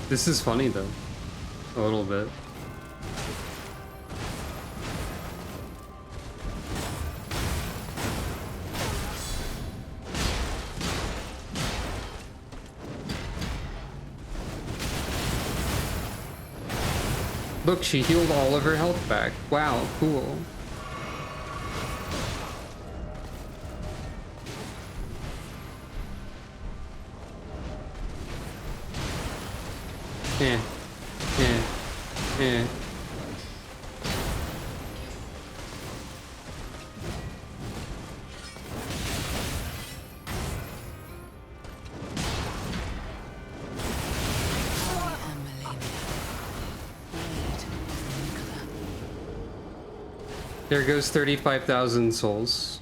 This is funny though, a little bit. Look, she healed all of her health back. Wow, cool. Yeah. Yeah. Yeah. I am malenia. Blade from Nicola. There goes 35,000 souls.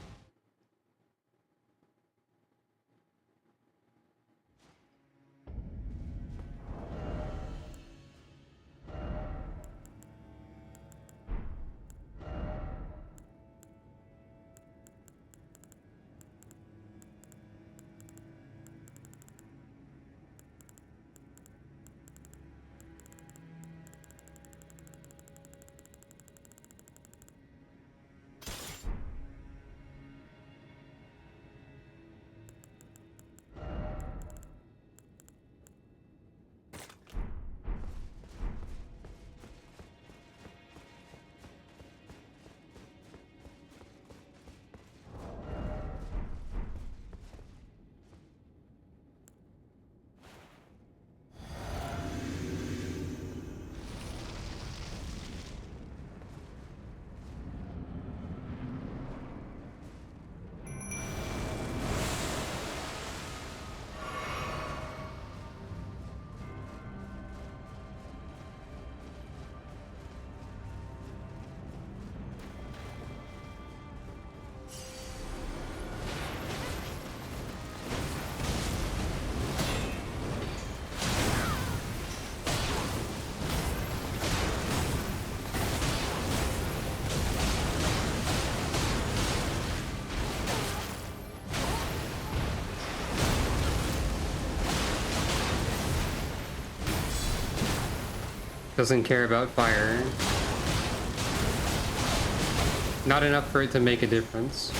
Doesn't care about fire. Not enough for it to make a difference.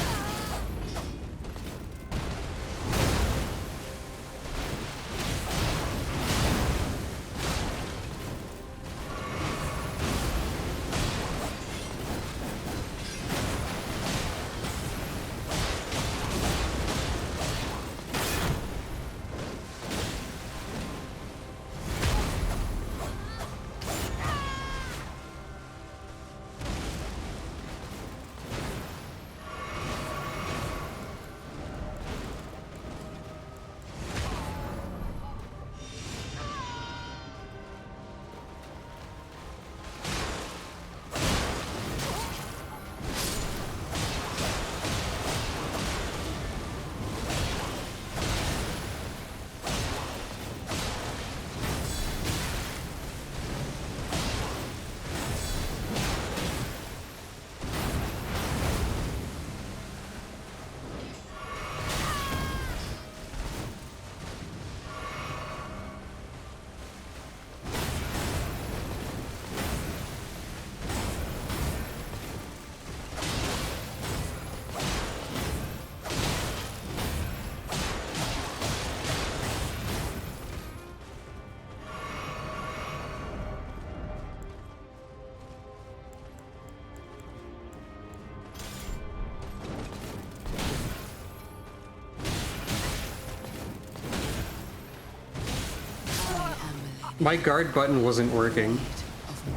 My guard button wasn't working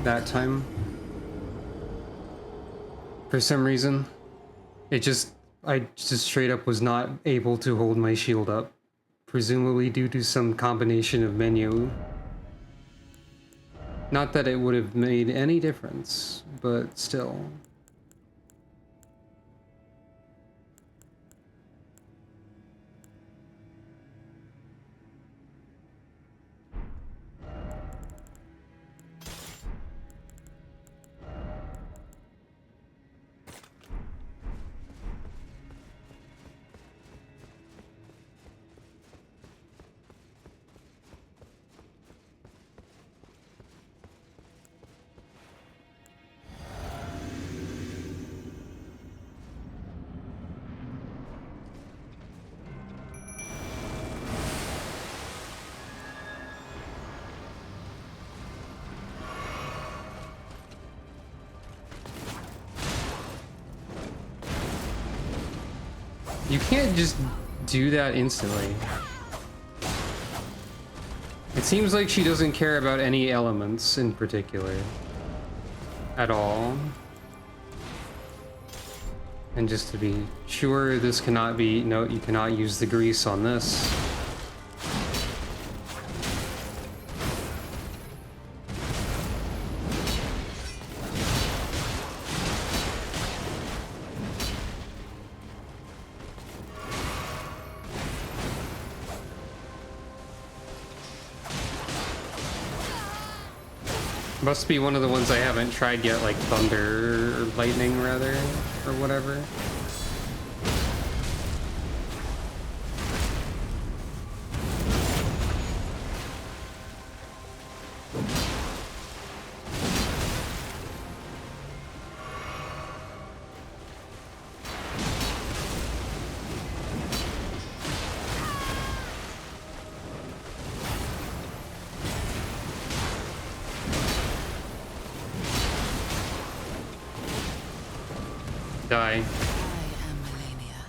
that time. For some reason. I just straight up was not able to hold my shield up. Presumably due to some combination of menu. Not that it would have made any difference, but still. You can't just do that instantly. It seems like she doesn't care about any elements in particular. At all. And just to be sure, this cannot be... No, you cannot use the grease on this. Must be one of the ones I haven't tried yet, like thunder or lightning rather, or whatever. Die. I am Malenia.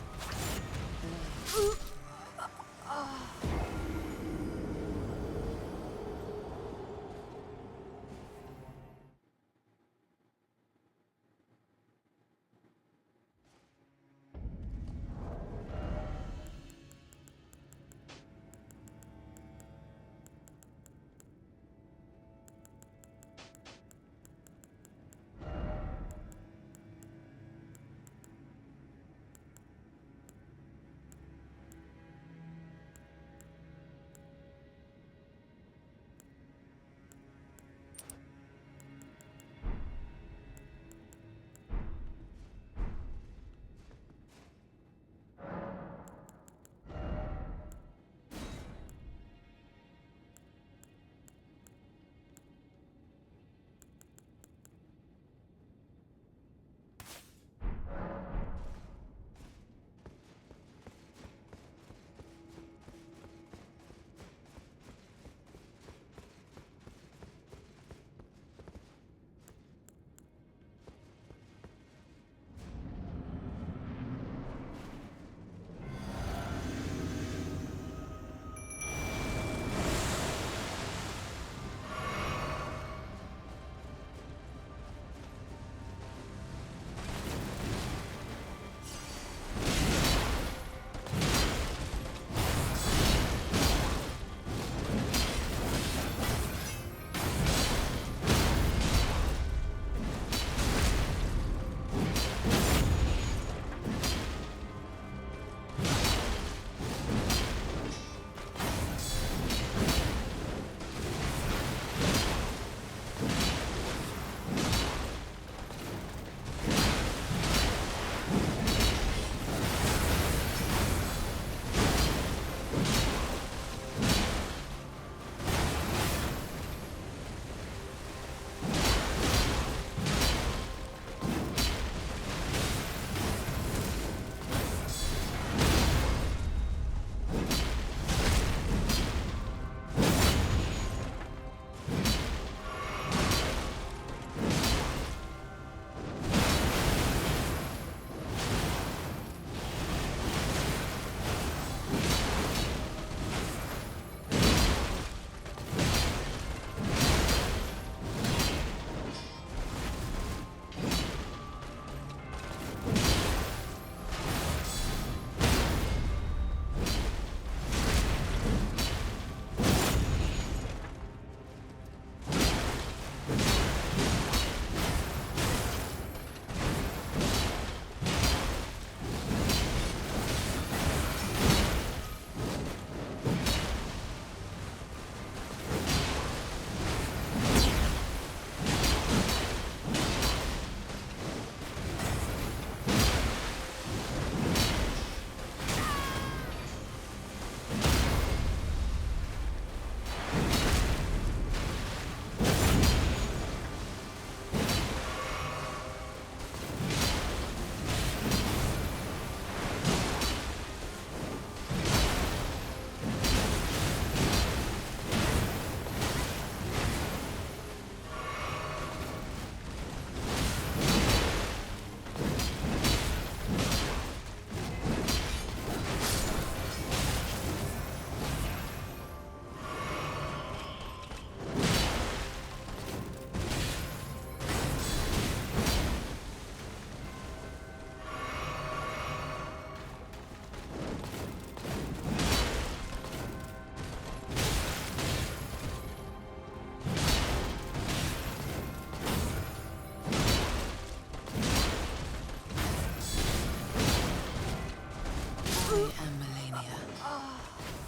am Malenia,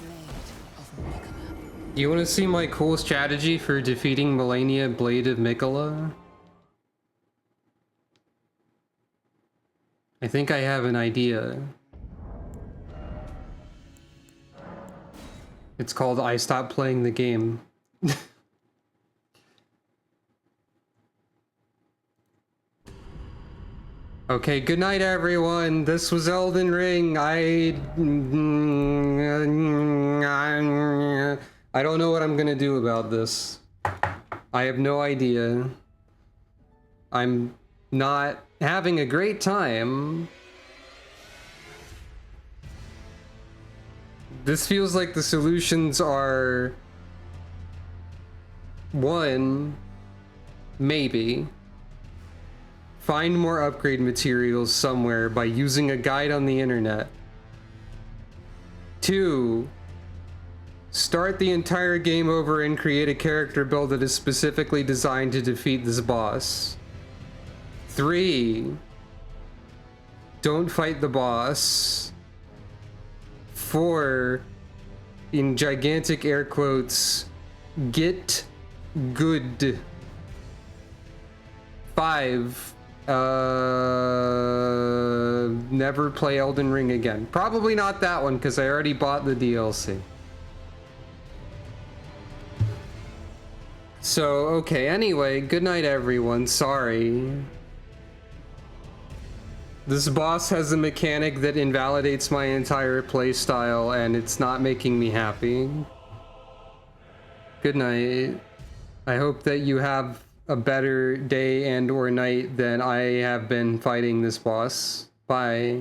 Blade of Mikola. You want to see my cool strategy for defeating Malenia, Blade of Mikola? I think I have an idea. It's called I Stopped Playing the Game. Okay, good night everyone. This was Elden Ring. I don't know what I'm gonna do about this. I have no idea. I'm not having a great time. This feels like the solutions are one, maybe find more upgrade materials somewhere by using a guide on the internet. 2, start the entire game over and create a character build that is specifically designed to defeat this boss. 3, don't fight the boss. 4, in gigantic air quotes, get good. 5, never play Elden Ring again. Probably not that one because I already bought the DLC. So, okay, anyway, good night everyone. Sorry. This boss has a mechanic that invalidates my entire playstyle and it's not making me happy. Good night. I hope that you have a better day and or night than I have been fighting this boss. Bye.